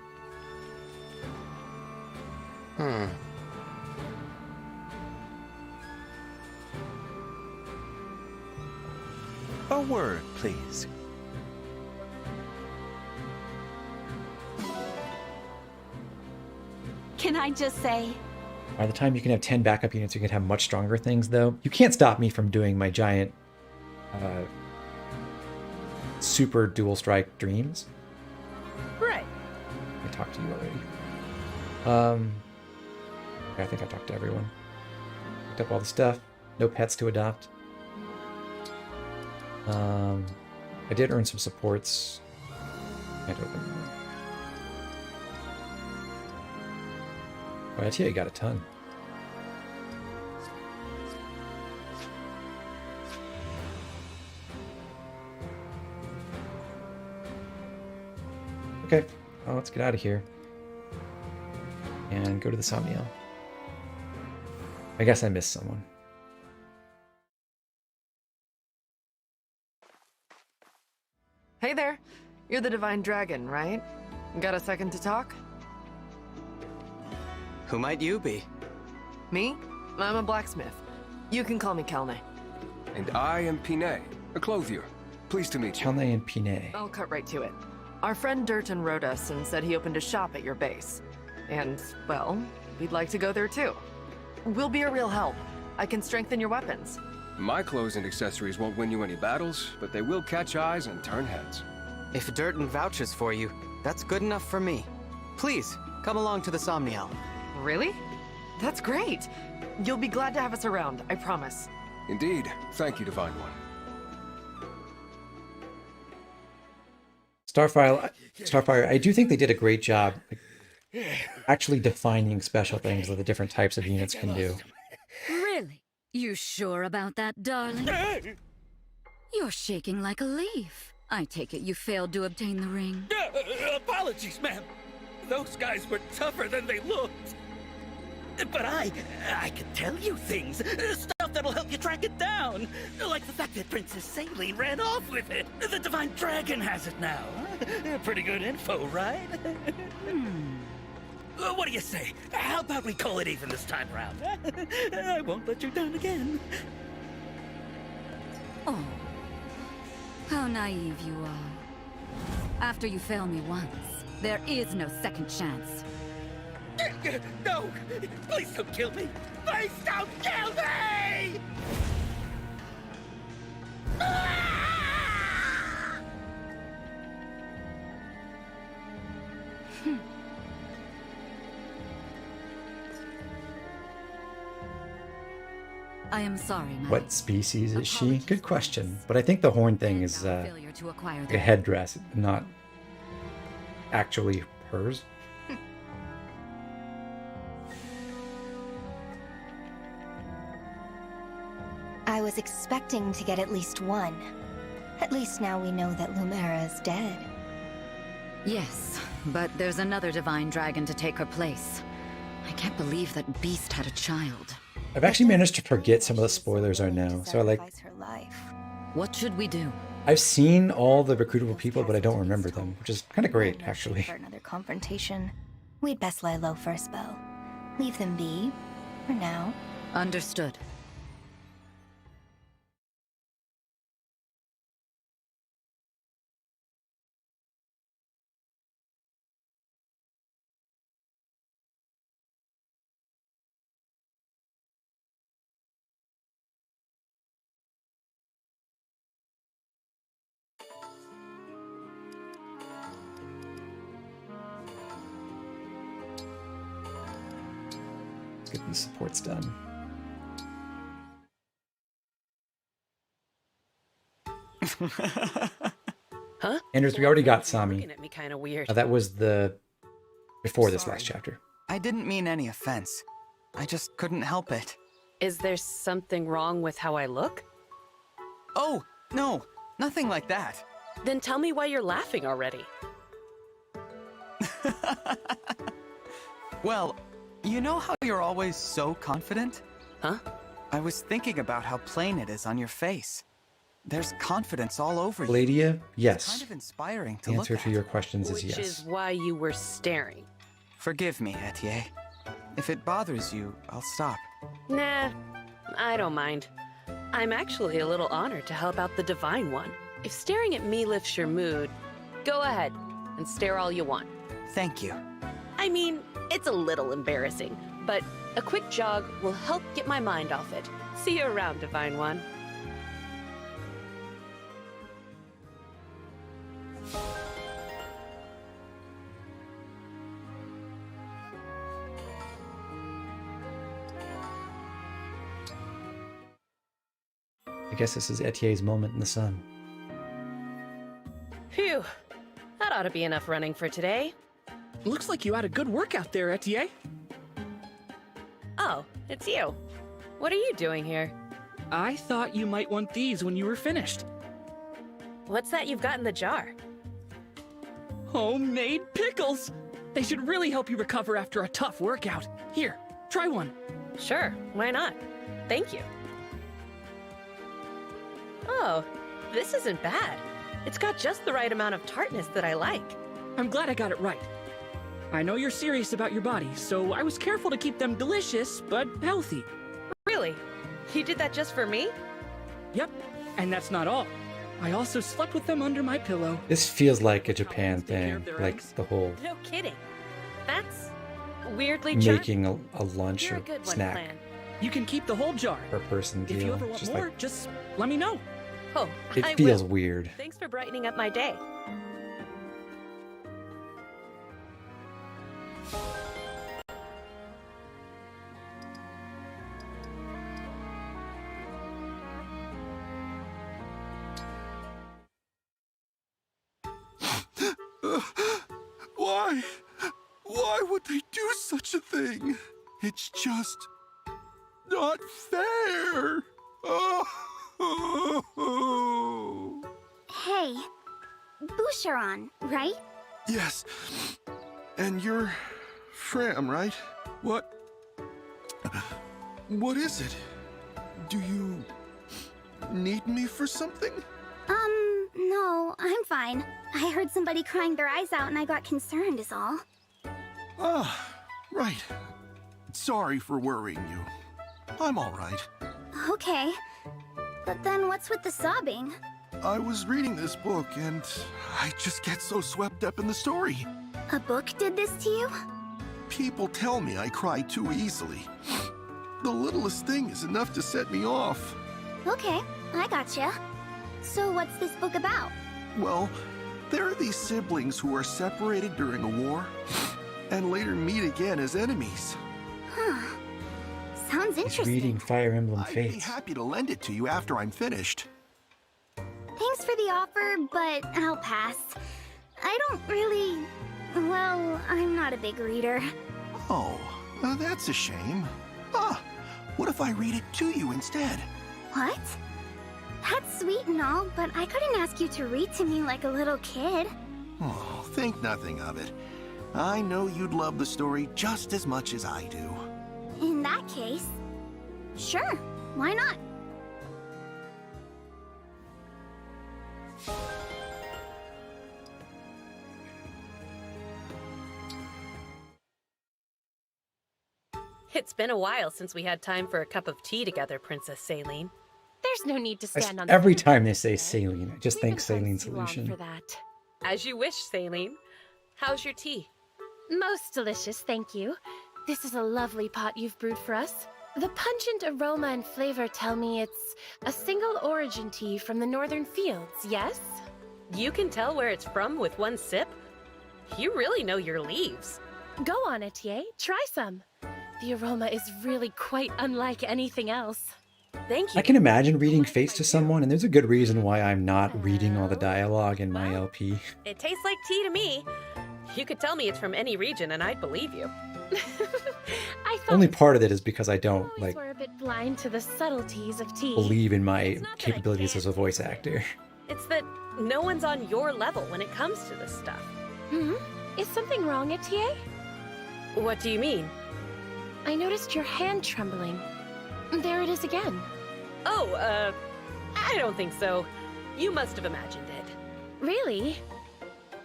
A word, please. Can I just say, By the time you can have 10 backup units, you can have much stronger things, though. You can't stop me from doing my giant super dual strike dreams. Right. I talked to you already. I think I talked to everyone. Picked up all the stuff. No pets to adopt. I did earn some supports. Can't open them. Oh, I tell you, I got a ton. Okay, well, let's get out of here and go to the somnia. I guess I missed someone. Hey there. You're the Divine Dragon, right? Got a second to talk? Who might you be? Me? I'm a blacksmith. You can call me Kelne. And I am Pine, a clothier. Pleased to meet you. Kelne and Pine. I'll cut right to it. Our friend Durton wrote us and said he opened a shop at your base. And, well, we'd like to go there too. We'll be a real help. I can strengthen your weapons. My clothes and accessories won't win you any battles, but they will catch eyes and turn heads. If Durton vouches for you, that's good enough for me. Please, come along to the Somniel. Really? That's great. You'll be glad to have us around, I promise. Indeed. Thank you, Divine One. Starfire, I do think they did a great job actually defining special things that the different types of units can do. Really? You sure about that, darling? You're shaking like a leaf. I take it you failed to obtain the ring. Apologies, ma'am. Those guys were tougher than they looked. But I can tell you things. Stuff that'll help you track it down. Like the fact that Princess Saline ran off with it. The Divine Dragon has it now. Pretty good info, right? What do you say? How about we call it even this time round? I won't let you down again. Oh, how naive you are. After you fail me once, there is no second chance. No! Please don't kill me! Please don't kill me! I am sorry, madam. What species is she? Good question. But I think the horn thing is a headdress, not actually hers. I was expecting to get at least one. At least now we know that Lumera is dead. Yes, but there's another divine dragon to take her place. I can't believe that beast had a child. I've actually managed to forget some of the spoilers are now, so I like... What should we do? I've seen all the recruitable people, but I don't remember them, which is kind of great, actually. For another confrontation, we'd best lie low for a spell. Leave them be, for now. Understood. Let's get these supports done. Huh? Anders, we already got Sami. Looking at me kind of weird. That was the... before this last chapter. I didn't mean any offense. I just couldn't help it. Is there something wrong with how I look? Oh, no, nothing like that. Then tell me why you're laughing already. Well, you know how you're always so confident? Huh? I was thinking about how plain it is on your face. There's confidence all over you. Ladia, yes. It's kind of inspiring to The look answer at. to your questions is Which yes. is why you were staring. Forgive me, Etier. If it bothers you, I'll stop. Nah, I don't mind. I'm actually a little honored to help out the Divine One. If staring at me lifts your mood, go ahead and stare all you want. Thank you. I mean, it's a little embarrassing, but a quick jog will help get my mind off it. See you around, Divine One. I guess this is Etier's moment in the sun. Phew, that ought to be enough running for today. Looks like you had a good workout there, Etier. Oh, it's you. What are you doing here? I thought you might want these when you were finished. What's that you've got in the jar? Homemade pickles! They should really help you recover after a tough workout. Here, try one. Sure, why not? Thank you. Oh, this isn't bad. It's got just the right amount of tartness that I like. I'm glad I got it right. I know you're serious about your body, so I was careful to keep them delicious, but healthy. Really? You did that just for me? Yep, and that's not all. I also slept with them under my pillow. This feels like a Japan thing, like the whole No kidding. That's weirdly making a lunch You're or a good one, snack Plan. You can keep the whole jar. per person deal. If you ever want Just more, like, just let me know. Oh, it I feels will. weird. Thanks for brightening up my day. Why? Why would they do such a thing? It's just not fair. Hey, Boucheron, right? Yes. And you're Fram, right? What is it? Do you need me for something? No, I'm fine. I heard somebody crying their eyes out and I got concerned is all. Ah, right. Sorry for worrying you. I'm all right. Okay. But then what's with the sobbing? I was reading this book and I just get so swept up in the story. A book did this to you? People tell me I cry too easily. The littlest thing is enough to set me off. Okay, I gotcha. So what's this book about? Well, there are these siblings who are separated during a war and later meet again as enemies. Huh. Sounds He's interesting. reading Fire Emblem I'd be Fates. happy to lend it to you after I'm finished. Thanks for the offer, but I'll pass. I don't really... Well, I'm not a big reader. Oh, that's a shame. What if I read it to you instead? What? That's sweet and all, but I couldn't ask you to read to me like a little kid. Oh, think nothing of it. I know you'd love the story just as much as I do. In that case, sure, why not? It's been a while since we had time for a cup of tea together, Princess Saline. There's no need to stand on Every the time they say saline, I just think saline solution. for that. As you wish, Saline. How's your tea? Most delicious, thank you. This is a lovely pot you've brewed for us. The pungent aroma and flavor tell me it's a single origin tea from the northern fields, yes? You can tell where it's from with one sip? You really know your leaves. Go on, Etienne, try some. The aroma is really quite unlike anything else. Thank you. I can imagine reading Fates to someone, and there's a good reason why I'm not reading all the dialogue in my LP. It tastes like tea to me. You could tell me it's from any region and I'd believe you. I thought Only part of it is because I don't we were a bit blind to the subtleties of tea. believe in my capabilities as a voice actor. It's that no one's on your level when it comes to this stuff. Hmm? Is something wrong, Etienne? What do you mean? I noticed your hand trembling. There it is again. Oh, I don't think so. You must have imagined it. Really?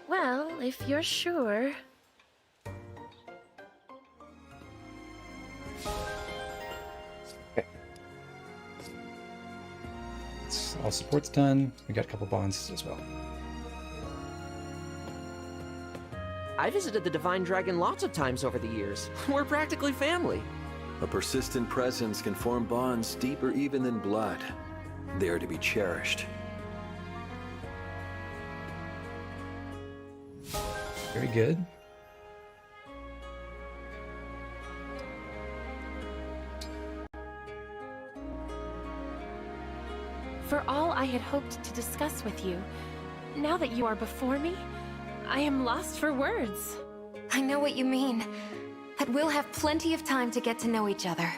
Well, if you're sure. All support's done. We got a couple bonds as well. I visited the Divine Dragon lots of times over the years. We're practically family. A persistent presence can form bonds deeper even than blood. They are to be cherished. Very good. For all I had hoped to discuss with you, now that you are before me, I am lost for words. I know what you mean, but we'll have plenty of time to get to know each other.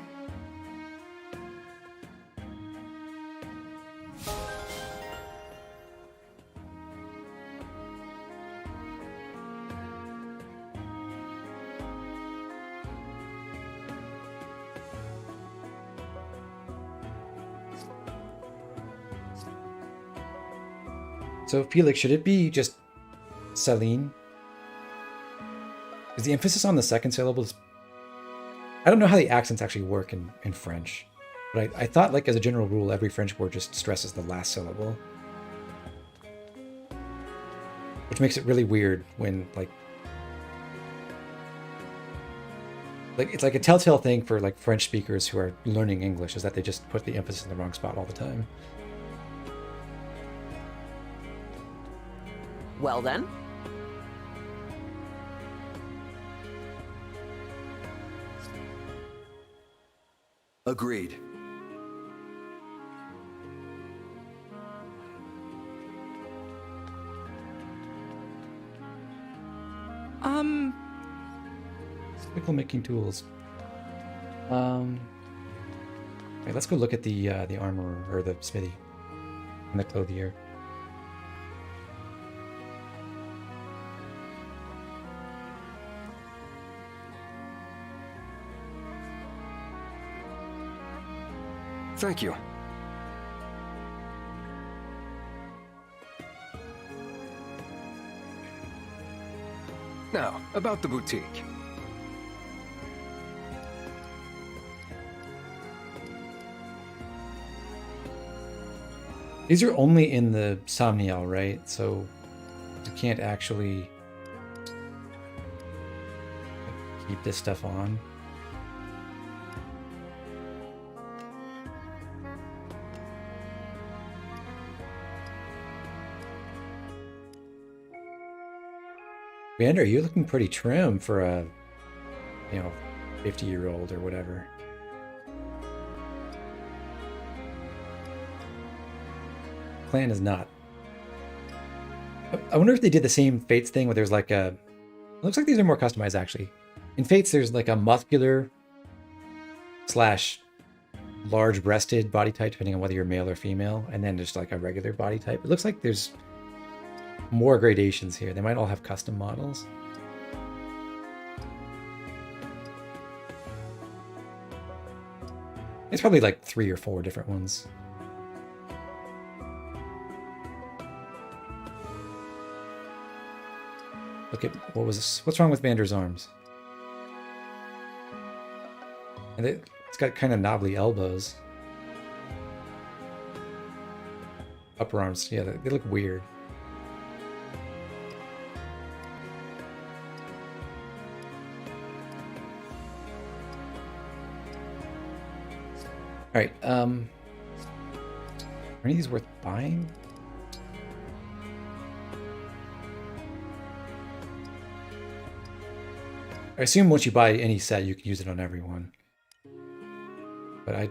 So, Felix, should it be just Celine? Is the emphasis on the second syllable? I don't know how the accents actually work in French, but I thought, like, as a general rule, every French word just stresses the last syllable. Which makes it really weird when, like it's like a telltale thing for, like, French speakers who are learning English, is that they just put the emphasis in the wrong spot all the time. Well then. Agreed. vehicle making tools. Okay, let's go look at the armor or the smithy and the clothier. Thank you. Now, about the boutique. These are only in the somnia, right? So you can't actually keep this stuff on. Vander, you're looking pretty trim for a, 50-year-old or whatever. Clan is not. I wonder if they did the same Fates thing where there's like a... It looks like these are more customized, actually. In Fates, there's like a muscular / large-breasted body type, depending on whether you're male or female, and then just like a regular body type. It looks like there's more gradations here. They might all have custom models. It's probably like 3 or 4 different ones. Look at what's wrong with Vander's arms? And it's got kind of knobbly elbows. Upper arms, yeah, they look weird. All right, are any of these worth buying? I assume once you buy any set, you can use it on everyone. But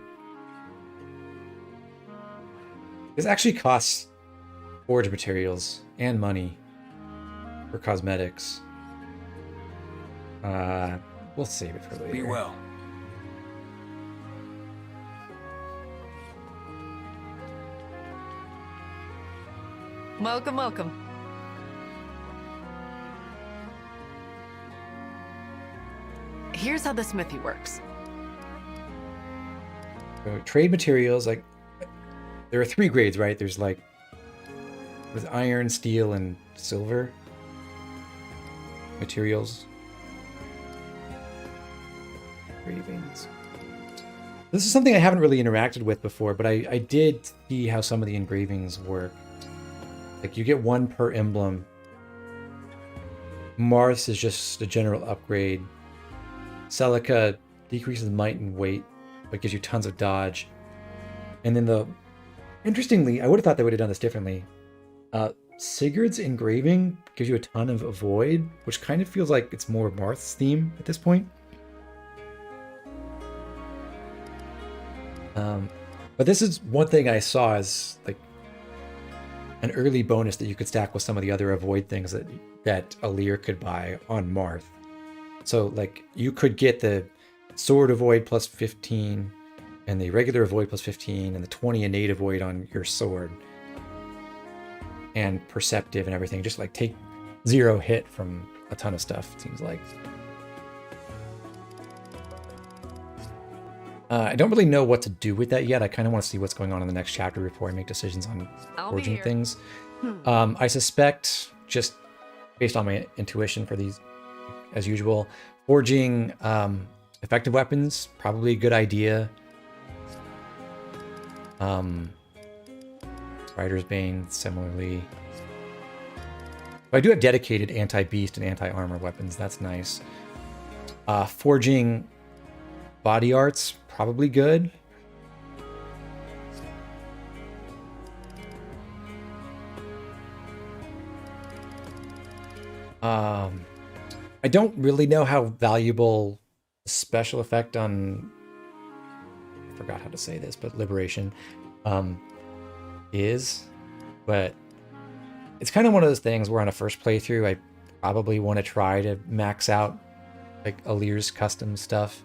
this actually costs forge materials and money for cosmetics. We'll save it for later. Be well. Welcome, welcome. Here's how the smithy works. So trade materials, like there are 3 grades, right? There's like with iron, steel, and silver materials. Engravings. This is something I haven't really interacted with before, but I did see how some of the engravings work. Like you get 1 per emblem. Marth is just a general upgrade. Celica decreases might and weight, but gives you tons of dodge. And then interestingly, I would have thought they would have done this differently. Sigurd's engraving gives you a ton of avoid, which kind of feels like it's more Marth's theme at this point. But this is one thing I saw as like an early bonus that you could stack with some of the other avoid things that Alir could buy on Marth. So like you could get the sword avoid plus 15 and the regular avoid plus 15 and the 20 innate avoid on your sword and perceptive and everything. Just like take 0 hit from a ton of stuff, it seems like. I don't really know what to do with that yet. I kind of want to see what's going on in the next chapter before I make decisions on forging things. I suspect, just based on my intuition for these, as usual, forging effective weapons, probably a good idea. Rider's Bane, similarly. But I do have dedicated anti-beast and anti-armor weapons. That's nice. Forging body arts, probably good. I don't really know how valuable special effect on, I forgot how to say this, but liberation is, but it's kind of one of those things where on a first playthrough I probably want to try to max out like Alir's custom stuff.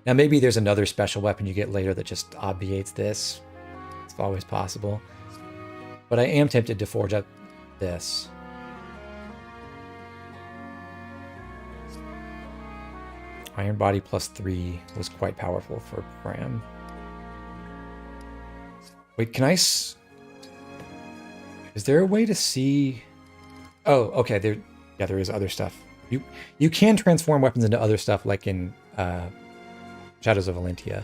Now maybe there's another special weapon you get later that just obviates this. It's always possible. But I am tempted to forge up this. Iron Body +3 was quite powerful for Pram. Wait, can I... Is there a way to see... Oh, okay, there is other stuff. You can transform weapons into other stuff, like in Shadows of Valentia.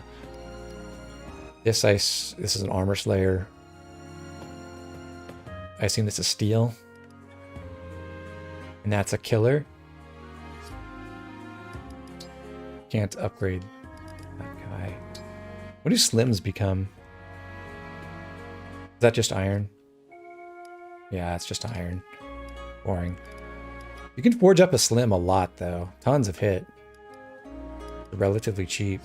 This is an Armor Slayer. I assume this is steel. And that's a killer. Can't upgrade that guy. What do slims become? Is that just iron? Yeah, it's just iron. Boring. You can forge up a slim a lot, though. Tons of hit. They're relatively cheap.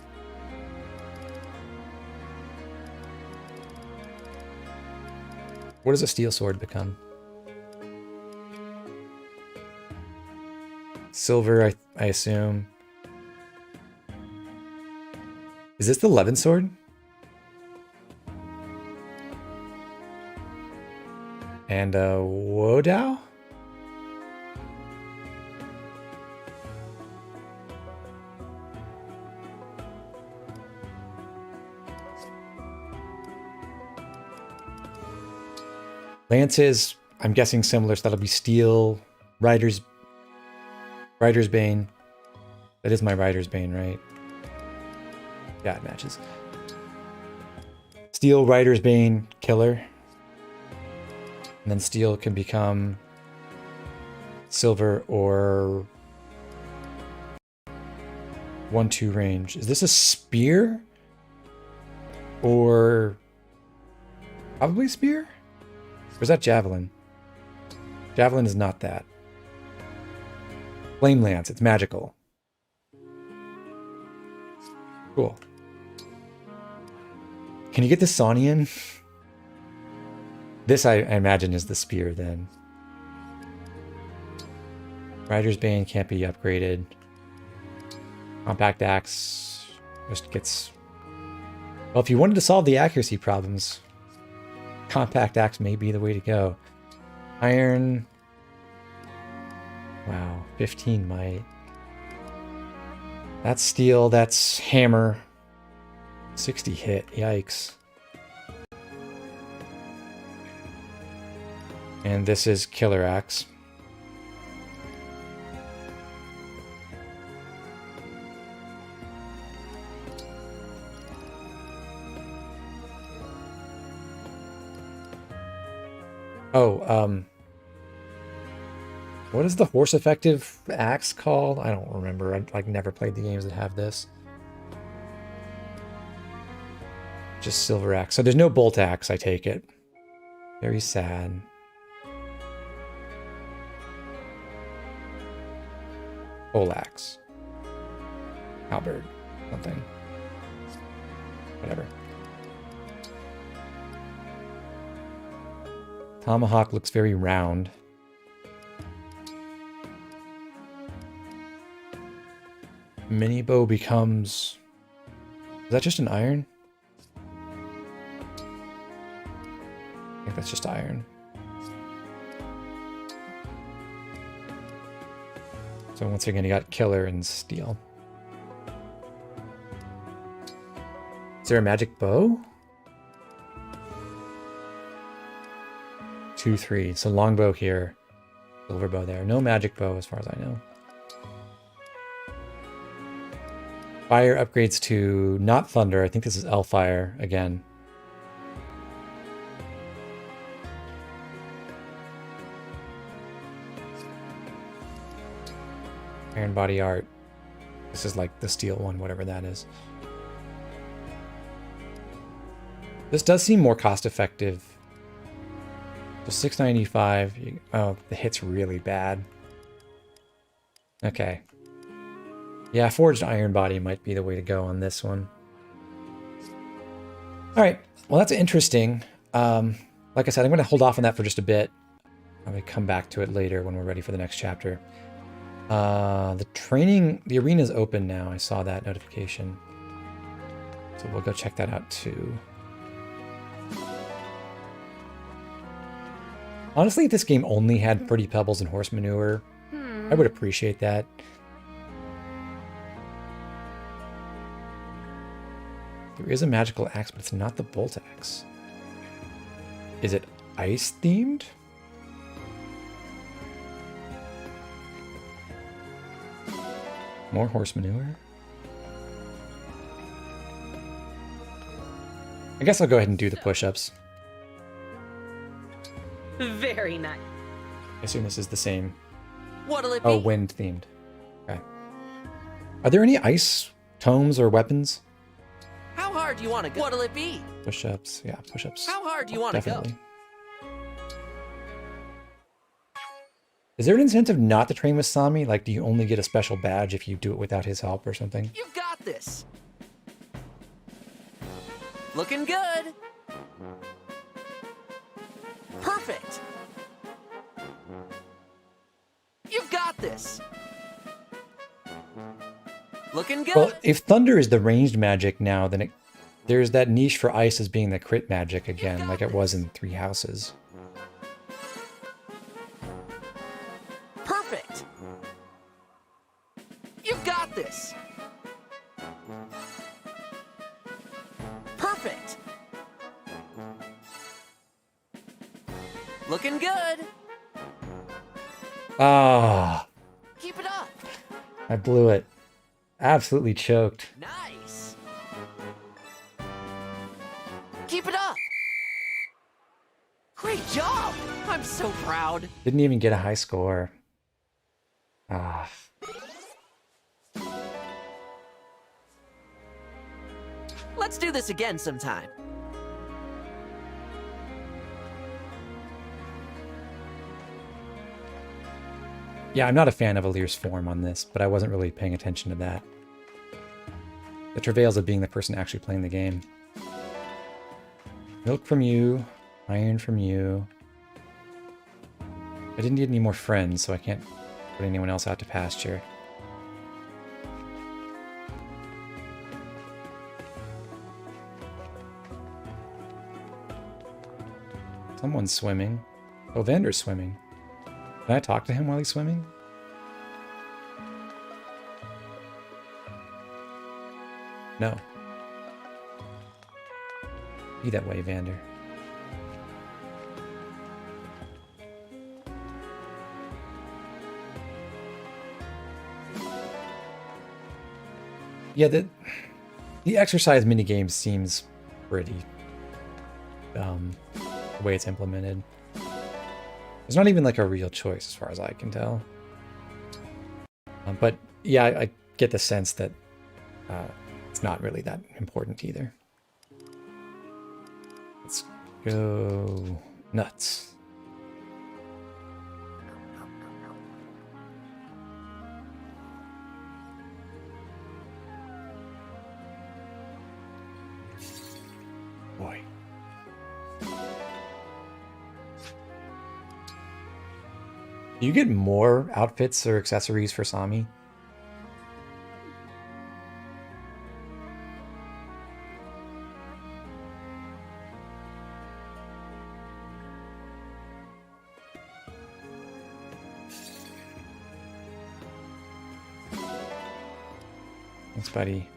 What does a steel sword become? Silver, I assume. Is this the Levin sword? And Wodao? Lances, I'm guessing similar, so that'll be steel. Rider's Bane. That is my Rider's Bane, right? Yeah, it matches. Steel, Rider's Bane, killer. And then steel can become silver or 1-2 range. Is this a spear? Or probably spear? Or is that javelin? Javelin is not that. Flame Lance, it's magical. Cool. Can you get the Sonian? This, I imagine, is the spear, then. Rider's Bane can't be upgraded. Compact Axe just gets... Well, if you wanted to solve the accuracy problems, Compact Axe may be the way to go. Iron... Wow, 15 might. That's steel, that's hammer. 60 hit, yikes. And this is Killer Axe. Oh, what is the horse effective axe called? I don't remember. I've like never played the games that have this. Just silver axe. So there's no bolt axe, I take it. Very sad. Pole axe. Halberd. Something. Whatever. Tomahawk looks very round. Mini bow becomes... Is that just an iron? I think that's just iron. So once again, you got killer and steel. Is there a magic bow? 2, 3. So longbow here. Silver bow there. No magic bow as far as I know. Fire upgrades to not thunder. I think this is Elfire again. Iron body art. This is like the steel one, whatever that is. This does seem more cost effective. So 695. Oh, the hit's really bad. Okay. Yeah, forged iron body might be the way to go on this one. All right. Well, that's interesting. Like I said, I'm going to hold off on that for just a bit. I'm going to come back to it later when we're ready for the next chapter. The arena's open now. I saw that notification. So we'll go check that out too. Honestly, if this game only had pretty pebbles and horse manure, I would appreciate that. There is a magical axe, but it's not the bolt axe. Is it ice themed? More horse manure? I guess I'll go ahead and do the push-ups. Very nice. I assume this is the same. What'll it be? Oh, wind themed. Okay. Are there any ice tomes or weapons? How hard do you want to go? What'll it be? Push-ups. Yeah, push-ups. How hard do you want to go? Definitely. Is there an incentive not to train with Sami? Like, do you only get a special badge if you do it without his help or something? You've got this. Looking good. Perfect. You've got this. Looking good. Well, if thunder is the ranged magic now, then there's that niche for ice as being the crit magic again, like it was in Three Houses. Perfect. You've got this. Perfect. Looking good. Ah, Keep it up. I blew it. Absolutely choked. Nice. Keep it up. Great job. I'm so proud. Didn't even get a high score. Ah. Let's do this again sometime. Yeah, I'm not a fan of Alir's form on this, but I wasn't really paying attention to that. The travails of being the person actually playing the game. Milk from you, iron from you. I didn't need any more friends, so I can't put anyone else out to pasture. Someone's swimming. Oh, Vander's swimming. Can I talk to him while he's swimming? No. Be that way, Vander. Yeah, the exercise minigame seems pretty dumb, the way it's implemented. There's not even like a real choice as far as I can tell. But yeah, I get the sense that it's not really that important either. Let's go nuts. Boy. Do you get more outfits or accessories for Sami? Thanks, buddy.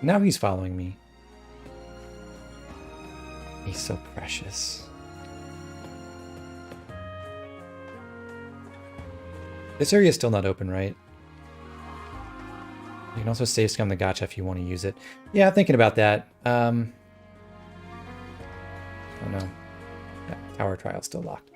Now he's following me. He's so precious. This area is still not open, right? You can also save scum the gacha if you want to use it. Yeah, thinking about that. Oh no. Yeah, tower trial still locked.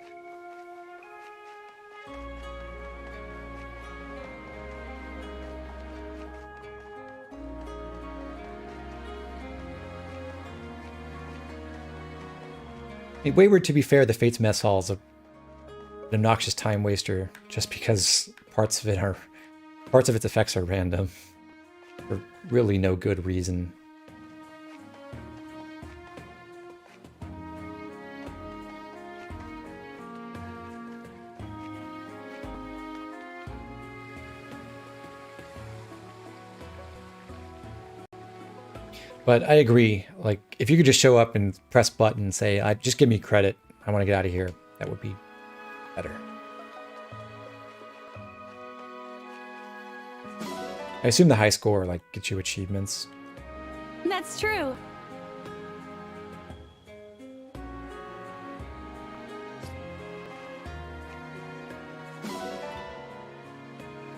Hey, Wayward, to be fair, the Fates Mess Hall is an obnoxious time waster just because parts of its effects are random for really no good reason. But I agree. Like, if you could just show up and press button and say, just give me credit. I want to get out of here. That would be better. I assume the high score, like, gets you achievements. That's true.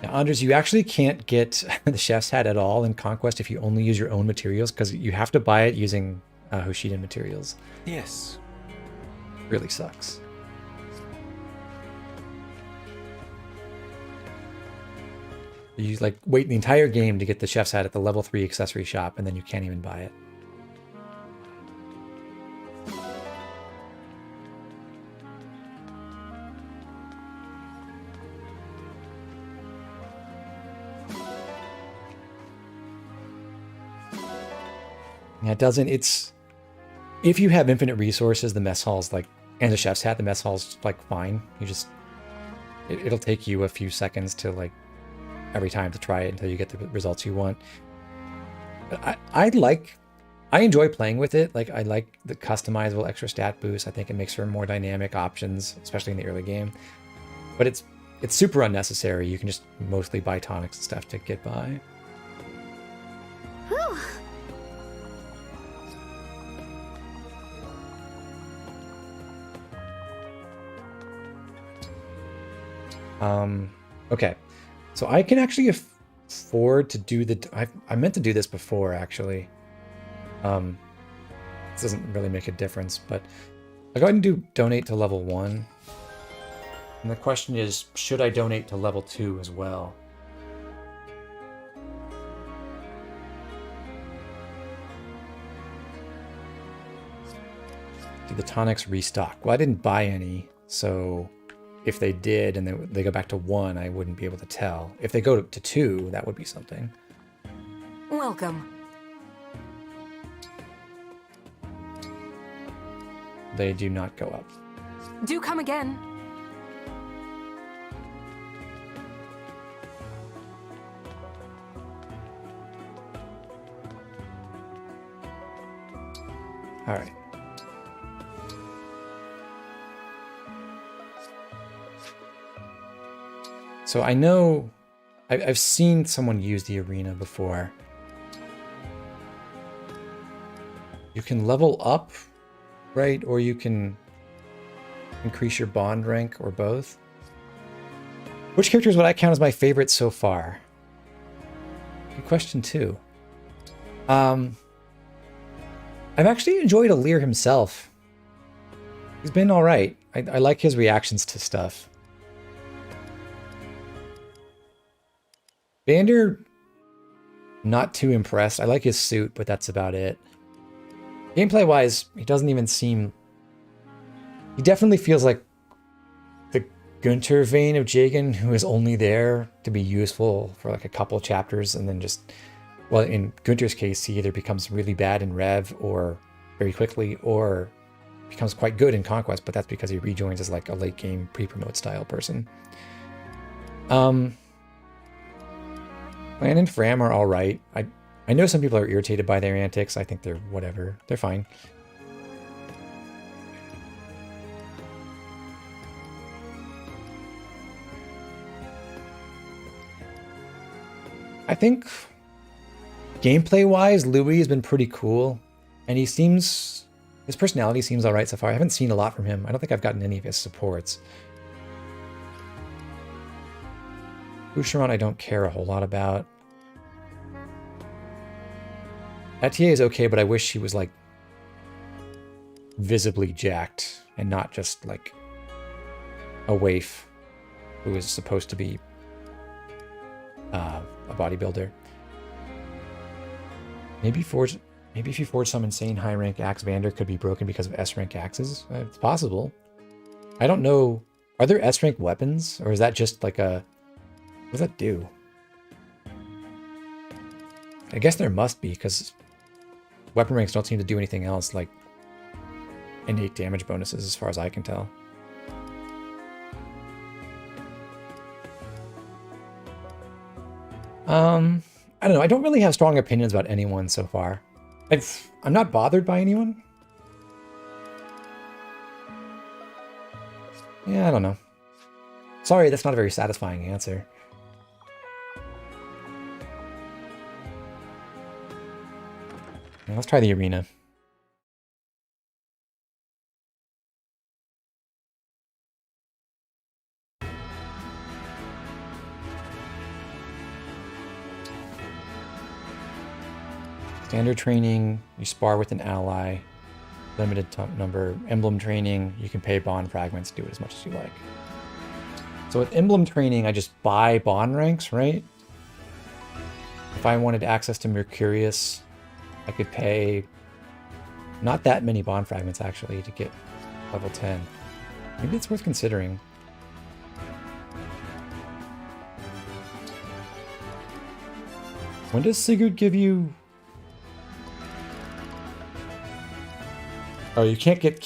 Now, Anders, you actually can't get the chef's hat at all in Conquest if you only use your own materials, because you have to buy it using Hoshiden materials. Yes. Really sucks. You like wait the entire game to get the chef's hat at the level 3 accessory shop, and then you can't even buy it. Yeah, it doesn't. It's if you have infinite resources, the mess hall's like, and the chef's hat, the mess hall's like fine. You just it'll take you a few seconds to like every time to try it until you get the results you want. But I enjoy playing with it. Like, I like the customizable extra stat boost. I think it makes for more dynamic options, especially in the early game. But it's super unnecessary. You can just mostly buy tonics and stuff to get by. Whew. Okay. So I can actually afford to do I meant to do this before, actually. This doesn't really make a difference, but I'll go ahead and do donate to level 1. And the question is, should I donate to level 2 as well? Did the tonics restock? Well, I didn't buy any, so if they did and they go back to 1, I wouldn't be able to tell. If they go to 2, that would be something. Welcome. They do not go up. Do come again. All right. So I know I've seen someone use the arena before. You can level up, right? Or you can increase your bond rank, or both. Which characters would I count as my favorite so far? Good question too. I've actually enjoyed Alir himself. He's been all right. I like his reactions to stuff. Vander, not too impressed. I like his suit, but that's about it. Gameplay-wise, he doesn't even seem... He definitely feels like the Gunter vein of Jagen, who is only there to be useful for like a couple chapters and then just... Well, in Gunter's case, he either becomes really bad in Rev or very quickly, or becomes quite good in Conquest, but that's because he rejoins as like a late-game pre-promote style person. Lan and Fram are all right. I know some people are irritated by their antics. I think they're whatever. They're fine. I think gameplay-wise, Louis has been pretty cool, and his personality seems all right so far. I haven't seen a lot from him. I don't think I've gotten any of his supports. Boucheron I don't care a whole lot about. Etier is okay, but I wish he was like visibly jacked and not just like a waif who is supposed to be a bodybuilder. Maybe if you forge some insane high rank axe, Vander could be broken because of S rank axes. It's possible. I don't know. Are there S rank weapons, or is that just like a... What does that do? I guess there must be, because weapon ranks don't seem to do anything else like innate damage bonuses as far as I can tell. I don't know. I don't really have strong opinions about anyone so far. I'm not bothered by anyone. Yeah, I don't know. Sorry, that's not a very satisfying answer. Let's try the arena. Standard training, you spar with an ally. Limited number. Emblem training, you can pay bond fragments, do it as much as you like. So with emblem training, I just buy bond ranks, right? If I wanted access to Mercurius, I could pay not that many bond fragments actually to get level 10. Maybe it's worth considering. When does Sigurd give you... Oh, you can't get...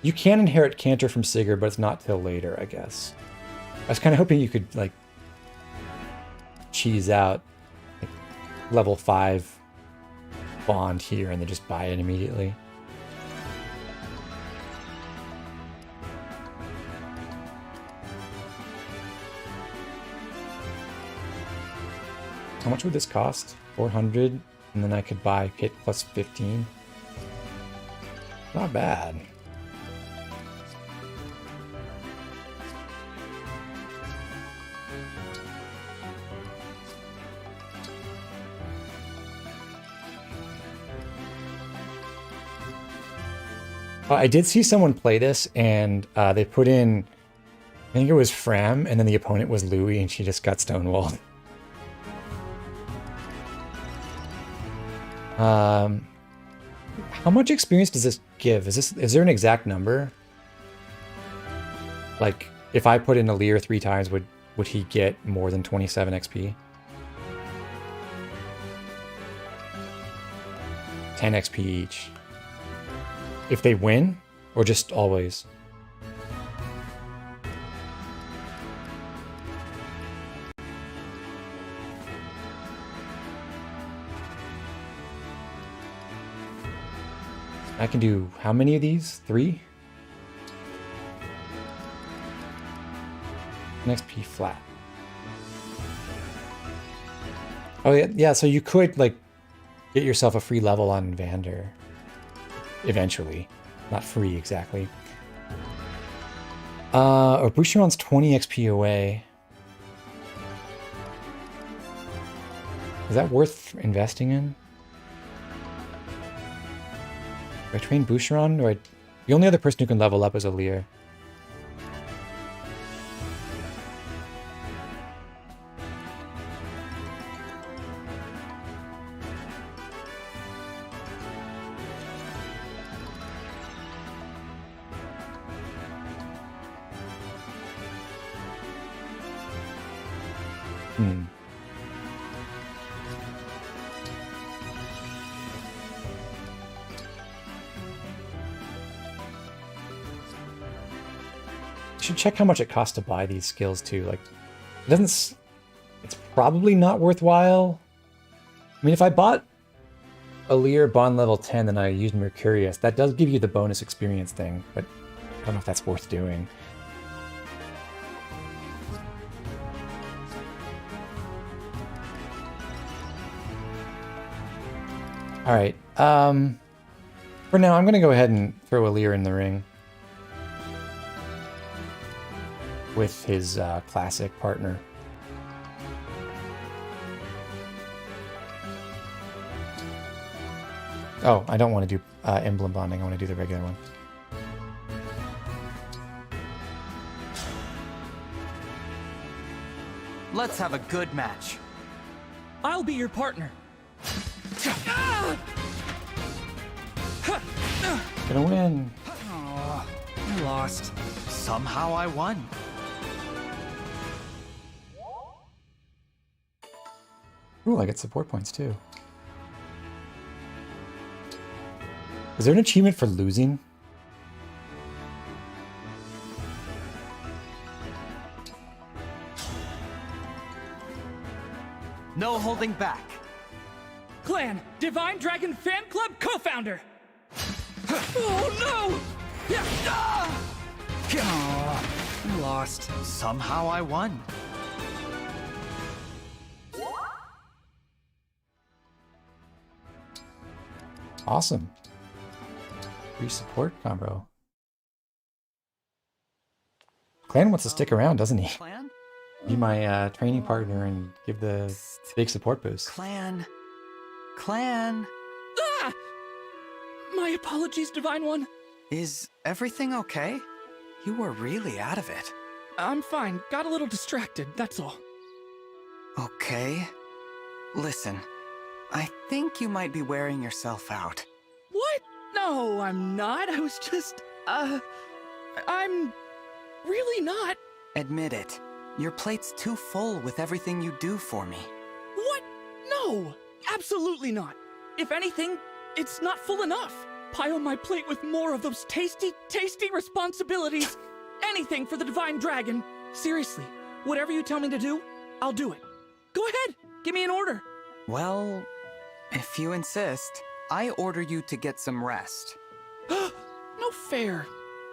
You can inherit Cantor from Sigurd, but it's not till later, I guess. I was kind of hoping you could, like, cheese out like, level 5 bond here and then just buy it immediately. How much would this cost? 400, and then I could buy Pit plus 15. Not bad. I did see someone play this, and they put in, I think it was Fram, and then the opponent was Louis, and she just got stonewalled. How much experience does this give? Is there an exact number? Like, if I put in a Lear 3 times, would he get more than 27 XP? 10 XP each. If they win, or just always? I can do how many of these? 3? XP flat. Oh yeah, so you could like get yourself a free level on Vander. Eventually. Not free exactly. Or Boucheron's 20 XP away. Is that worth investing in? Do I train Boucheron? Or the only other person who can level up is Alir. Should check how much it costs to buy these skills too. Like, it doesn't. It's probably not worthwhile. I mean, if I bought Alir bond level 10 and I used Mercurius, that does give you the bonus experience thing, but I don't know if that's worth doing. All right. For now, I'm gonna go ahead and throw Alir in the ring with his classic partner. Oh, I don't want to do emblem bonding. I want to do the regular one. Let's have a good match. I'll be your partner. Gonna win. Oh, I lost. Somehow I won. Ooh, I get support points too. Is there an achievement for losing? No holding back. Clan, Divine Dragon Fan Club co-founder. Oh no! Yeah. I lost. Somehow I won. Awesome. Free support combo. Clan wants to stick around, doesn't he? Clan? Be my training partner and give the big support boost. Clan. Ah! My apologies, Divine One. Is everything okay? You were really out of it. I'm fine. Got a little distracted, that's all. Okay. Listen, I think you might be wearing yourself out. What? No, I'm not. I was just, I'm really not. Admit it. Your plate's too full with everything you do for me. What? No, absolutely not. If anything, it's not full enough. Pile my plate with more of those tasty, tasty responsibilities. Anything for the Divine Dragon. Seriously, whatever you tell me to do, I'll do it. Go ahead, give me an order. Well, if you insist, I order you to get some rest. No fair.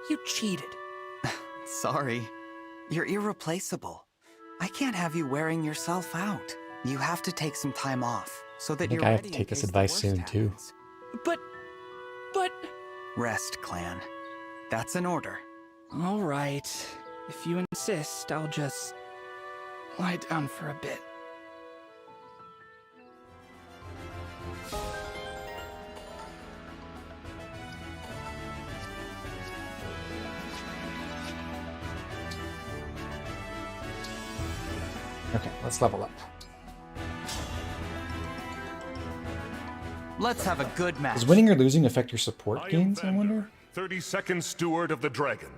You cheated. Sorry. You're irreplaceable. I can't have you wearing yourself out. You have to take some time off, so that you're ready. I think I have to take this advice soon, too. But... Rest, Clan. That's an order. All right. If you insist, I'll just lie down for a bit. Okay, let's level up. Let's have a good match. Does winning or losing affect your support gains, I wonder? 32nd Steward of the Dragon.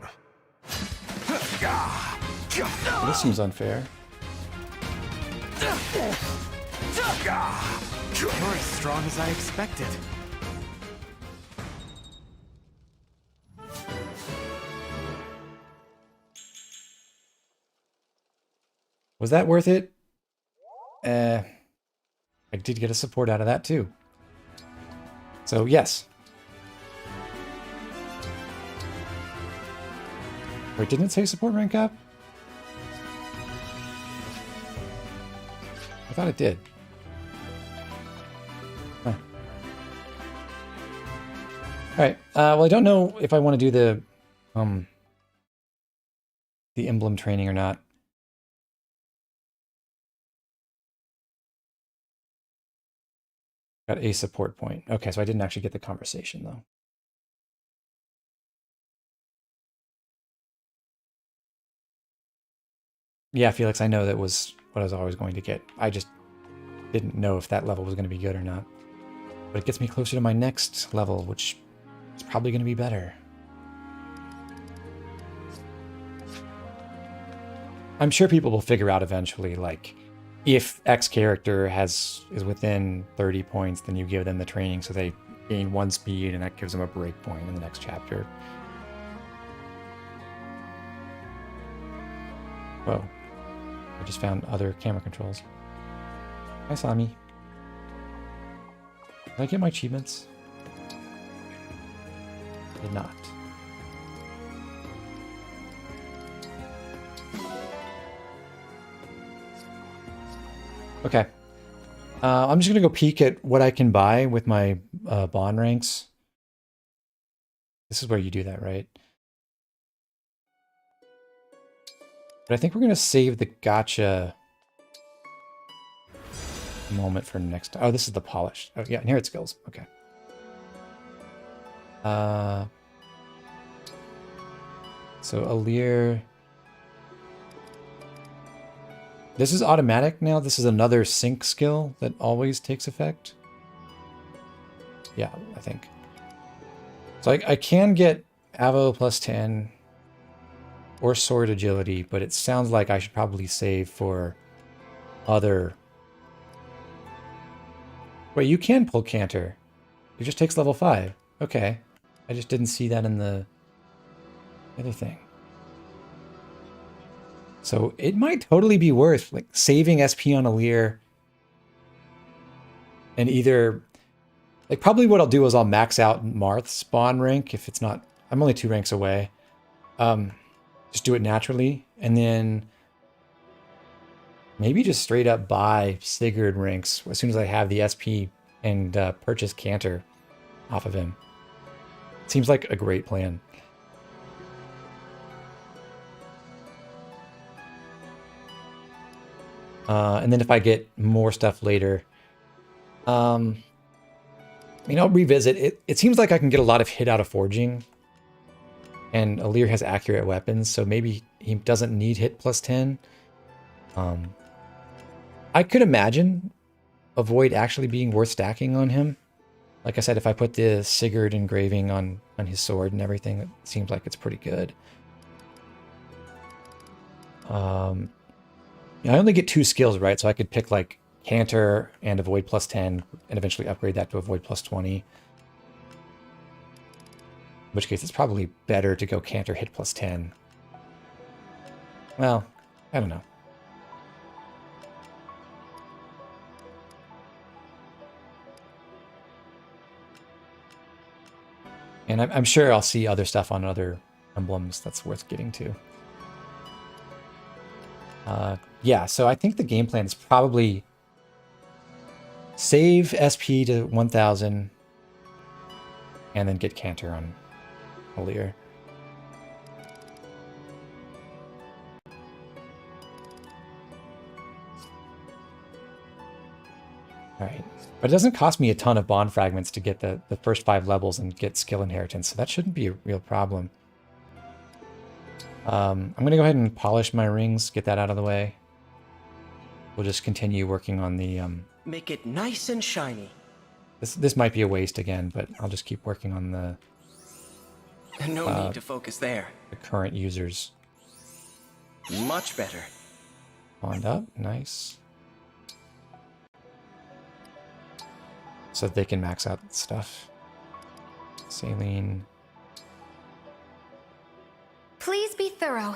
This seems unfair. You're as strong as I expected. Was that worth it? I did get a support out of that too. So yes. Wait, didn't it say support rank up? I thought it did. Huh. Alright, well I don't know if I want to do the emblem training or not. Got a support point. Okay, so I didn't actually get the conversation though. Yeah, Felix, I know that was what I was always going to get. I just didn't know if that level was going to be good or not. But it gets me closer to my next level, which is probably going to be better. I'm sure people will figure out eventually, like, if X character is within 30 points, then you give them the training so they gain 1 speed, and that gives them a break point in the next chapter. Whoa. I just found other camera controls. Hi, Sami. Did I get my achievements? I did not. Okay. I'm just going to go peek at what I can buy with my bond ranks. This is where you do that, right? But I think we're going to save the gotcha moment for next time. Oh, this is the polished. Oh, yeah, inherit skills. Okay. So Alir. This is automatic now. This is another sync skill that always takes effect. Yeah, I think. So I can get Avo plus 10 or sword agility, but it sounds like I should probably save for other... Wait, you can pull Canter. It just takes level 5. Okay. I just didn't see that in the other thing. So it might totally be worth like saving SP on Alir And either, like, probably what I'll do is I'll max out Marth's spawn rank if it's not, I'm only 2 ranks away. Just do it naturally, and then maybe just straight up buy Sigurd ranks as soon as I have the SP and purchase Cantor off of him. Seems like a great plan. And then if I get more stuff later, I mean, I'll revisit it. It seems like I can get a lot of hit out of forging, and Alir has accurate weapons, so maybe he doesn't need hit plus 10. I could imagine a Void actually being worth stacking on him. Like I said, if I put the Sigurd engraving on his sword and everything, it seems like it's pretty good. I only get 2 skills, right? So I could pick like Cantor and a Void plus 10 and eventually upgrade that to a Void plus 20. In which case it's probably better to go Cantor hit plus 10. Well, I don't know. And I'm sure I'll see other stuff on other emblems that's worth getting to. Yeah, so I think the game plan is probably save SP to 1000 and then get Cantor on Alir. Alright, but it doesn't cost me a ton of bond fragments to get the first 5 levels and get skill inheritance, so that shouldn't be a real problem. I'm going to go ahead and polish my rings, get that out of the way. We'll just continue working on the... Make it nice and shiny. This might be a waste again, but I'll just keep working on the... No need to focus there. The current users. Much better. Bond up, nice. So that they can max out stuff. Saline. Please be thorough.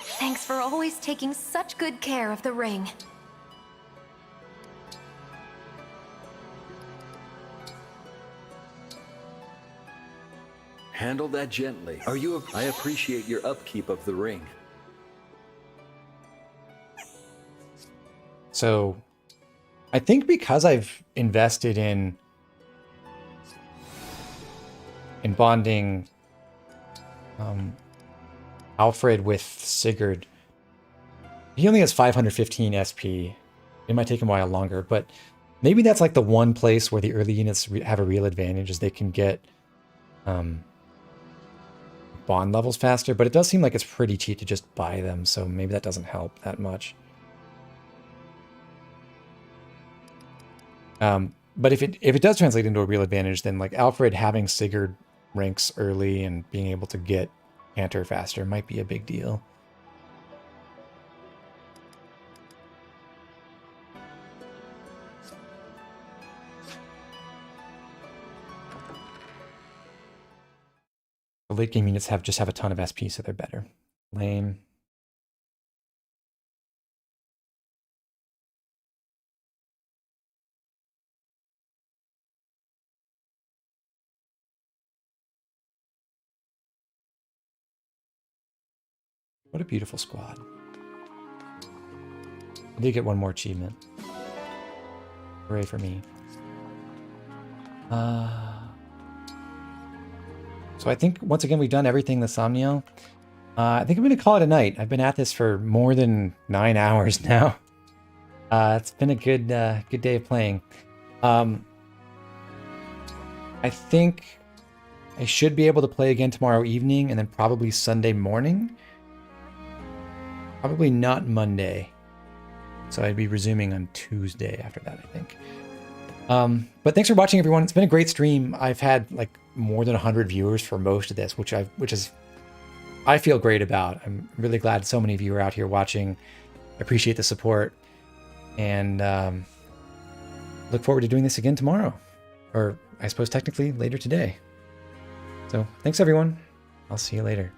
Thanks for always taking such good care of the ring. Handle that gently. I appreciate your upkeep of the ring. So, I think because I've invested in bonding Alfred with Sigurd, he only has 515 SP. It might take him a while longer, but maybe that's like the one place where the early units have a real advantage, is they can get bond levels faster, but it does seem like it's pretty cheap to just buy them, so maybe that doesn't help that much. But if it does translate into a real advantage, then like Alfred having Sigurd ranks early and being able to get Cantor faster might be a big deal. The late game units just have a ton of SP, so they're better. Lame. What a beautiful squad. I did get one more achievement. Hooray for me. So I think, once again, we've done everything the somnia. I think I'm going to call it a night. I've been at this for more than 9 hours now. It's been a good day of playing. I think I should be able to play again tomorrow evening and then probably Sunday morning. Probably not Monday. So I'd be resuming on Tuesday after that, I think. But thanks for watching, everyone. It's been a great stream. I've had like more than 100 viewers for most of this, which I feel great about. I'm really glad so many of you are out here watching. I appreciate the support, and look forward to doing this again tomorrow, or I suppose technically later today. So thanks, everyone. I'll see you later.